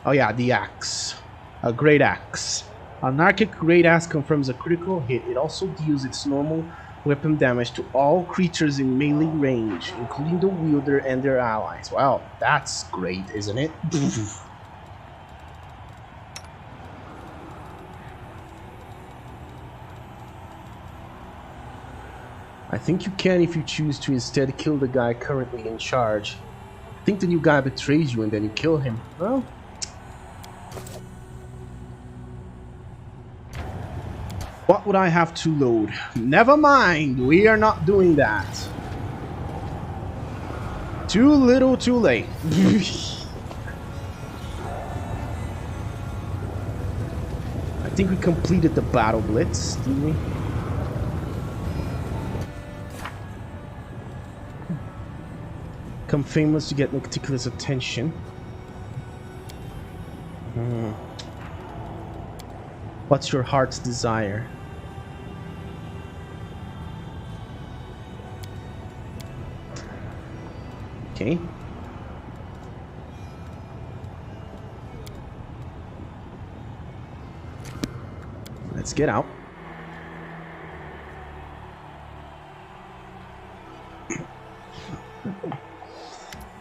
Oh yeah, the axe. A great axe. Anarchic great axe confirms a critical hit. It also deals its normal weapon damage to all creatures in melee range, including the wielder and their allies. Well, that's great, isn't it? I think you can if you choose to instead kill the guy currently in charge. I think the new guy betrays you and then you kill him. Well, what would I have to load? Never mind, we are not doing that. Too little, too late. I think we completed the battle blitz, didn't we? Become famous to get Nocticula's attention. What's your heart's desire? Okay. Let's get out.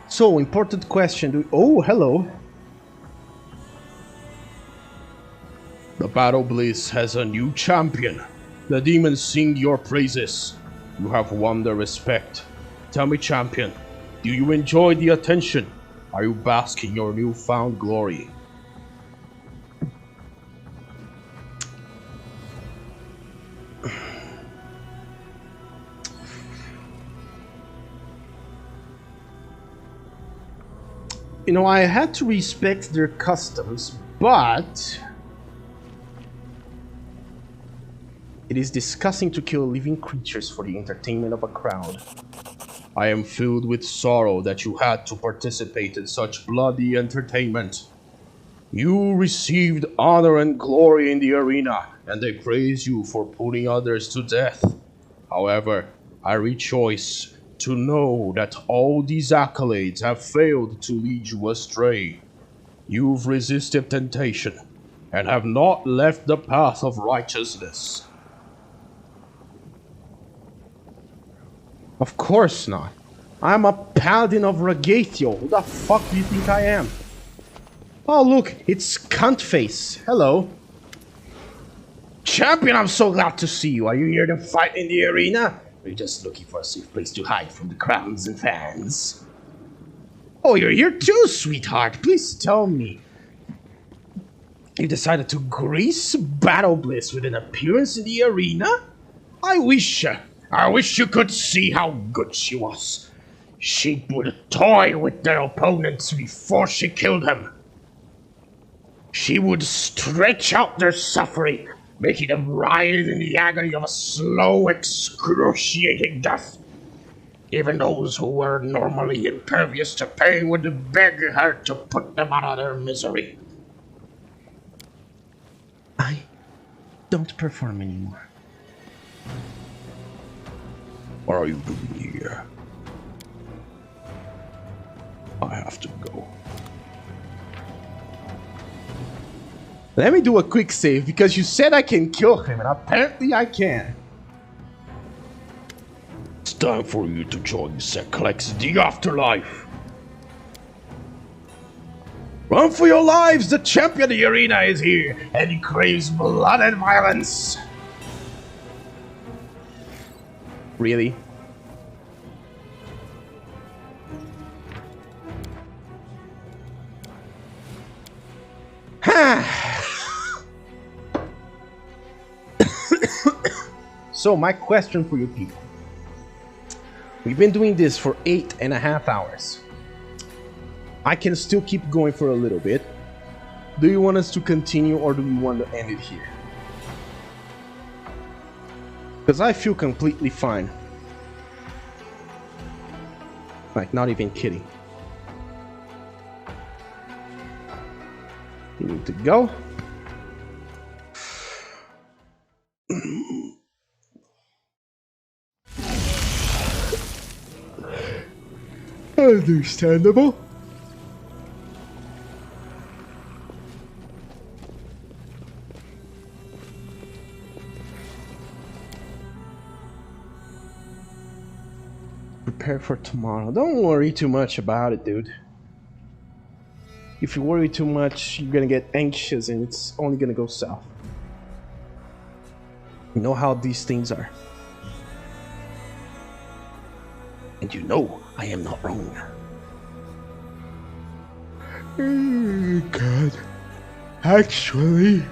So, important question. Oh, hello. The Battle Bliss has a new champion. The demons sing your praises. You have won their respect. Tell me, champion, do you enjoy the attention? Are you basking in your newfound glory? You know, I had to respect their customs, but it is disgusting to kill living creatures for the entertainment of a crowd. I am filled with sorrow that you had to participate in such bloody entertainment. You received honor and glory in the arena, and they praise you for putting others to death. However, I rejoice to know that all these accolades have failed to lead you astray. You've resisted temptation, and have not left the path of righteousness. Of course not. I'm a paladin of Ragatio. Who the fuck do you think I am? Oh look, it's Cuntface. Hello. Champion, I'm so glad to see you. Are you here to fight in the arena? Or are you just looking for a safe place to hide from the crowds and fans? Oh, you're here too, sweetheart. Please tell me. You decided to grace Battle Bliss with an appearance in the arena? I wish you could see how good she was. She would toy with their opponents before she killed them. She would stretch out their suffering, making them writhe in the agony of a slow, excruciating death. Even those who were normally impervious to pain would beg her to put them out of their misery. I don't perform anymore. What are you doing here? I have to go. Let me do a quick save, because you said I can kill him, and apparently I can. It's time for you to join Seklex the Afterlife. Run for your lives! The champion of the arena is here, and he craves blood and violence. Really? So, my question for you people. We've been doing this for 8.5 hours. I can still keep going for a little bit. Do you want us to continue, or do we want to end it here? Because I feel completely fine. Like, not even kidding. You need to go. Understandable. Prepare for tomorrow. Don't worry too much about it, dude. If you worry too much, you're gonna get anxious and it's only gonna go south. You know how these things are. And you know I am not wrong. God. Actually,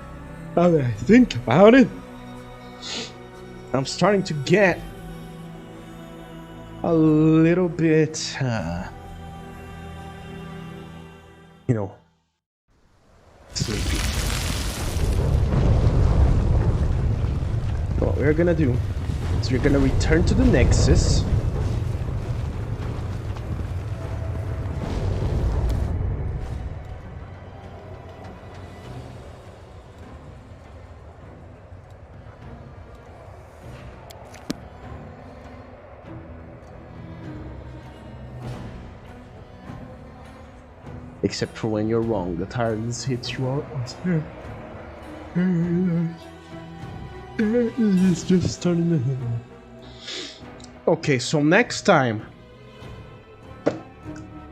now that I think about it, I'm starting to get a little bit, you know, sleepy. What we're gonna do is we're gonna return to the Nexus. Except for when you're wrong, the tiredness hits you all. It's just starting to hit me. Okay, so next time,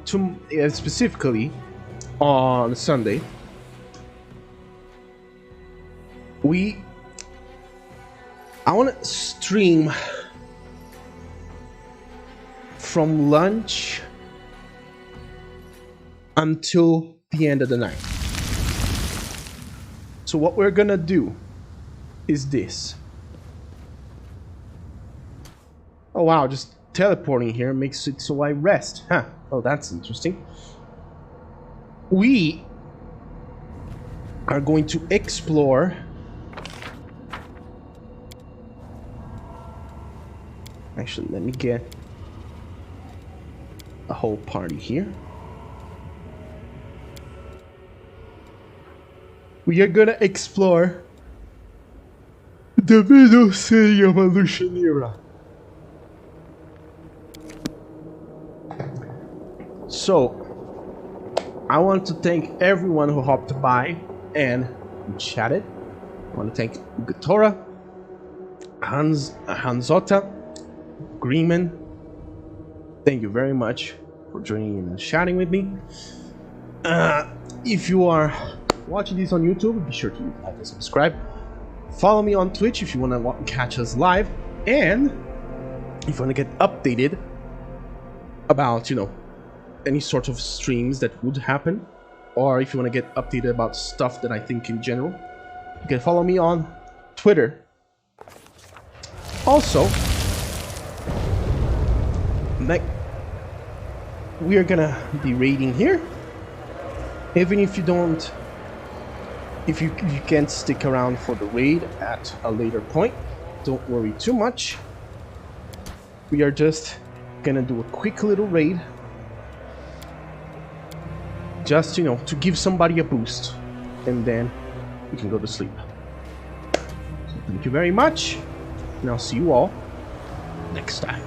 specifically on Sunday, I want to stream from lunch until the end of the night. So what we're gonna do is this. Oh wow, just teleporting here makes it so I rest. Huh. Oh, that's interesting. We are going to explore actually, let me get a whole party here. We are gonna explore the middle city of Alushanira. So, I want to thank everyone who hopped by and chatted. I want to thank Gatora, Hanzota, Greenman. Thank you very much for joining in and chatting with me. If you are watching this on YouTube, be sure to like and subscribe. Follow me on Twitch if you want to catch us live, and if you want to get updated about, any sort of streams that would happen, or if you want to get updated about stuff that I think in general, you can follow me on Twitter. Also, we are gonna be raiding here. Even if you don't, if you can't stick around for the raid at a later point, don't worry too much. We are just gonna do a quick little raid, just to give somebody a boost, and then we can go to sleep. So thank you very much, and I'll see you all next time.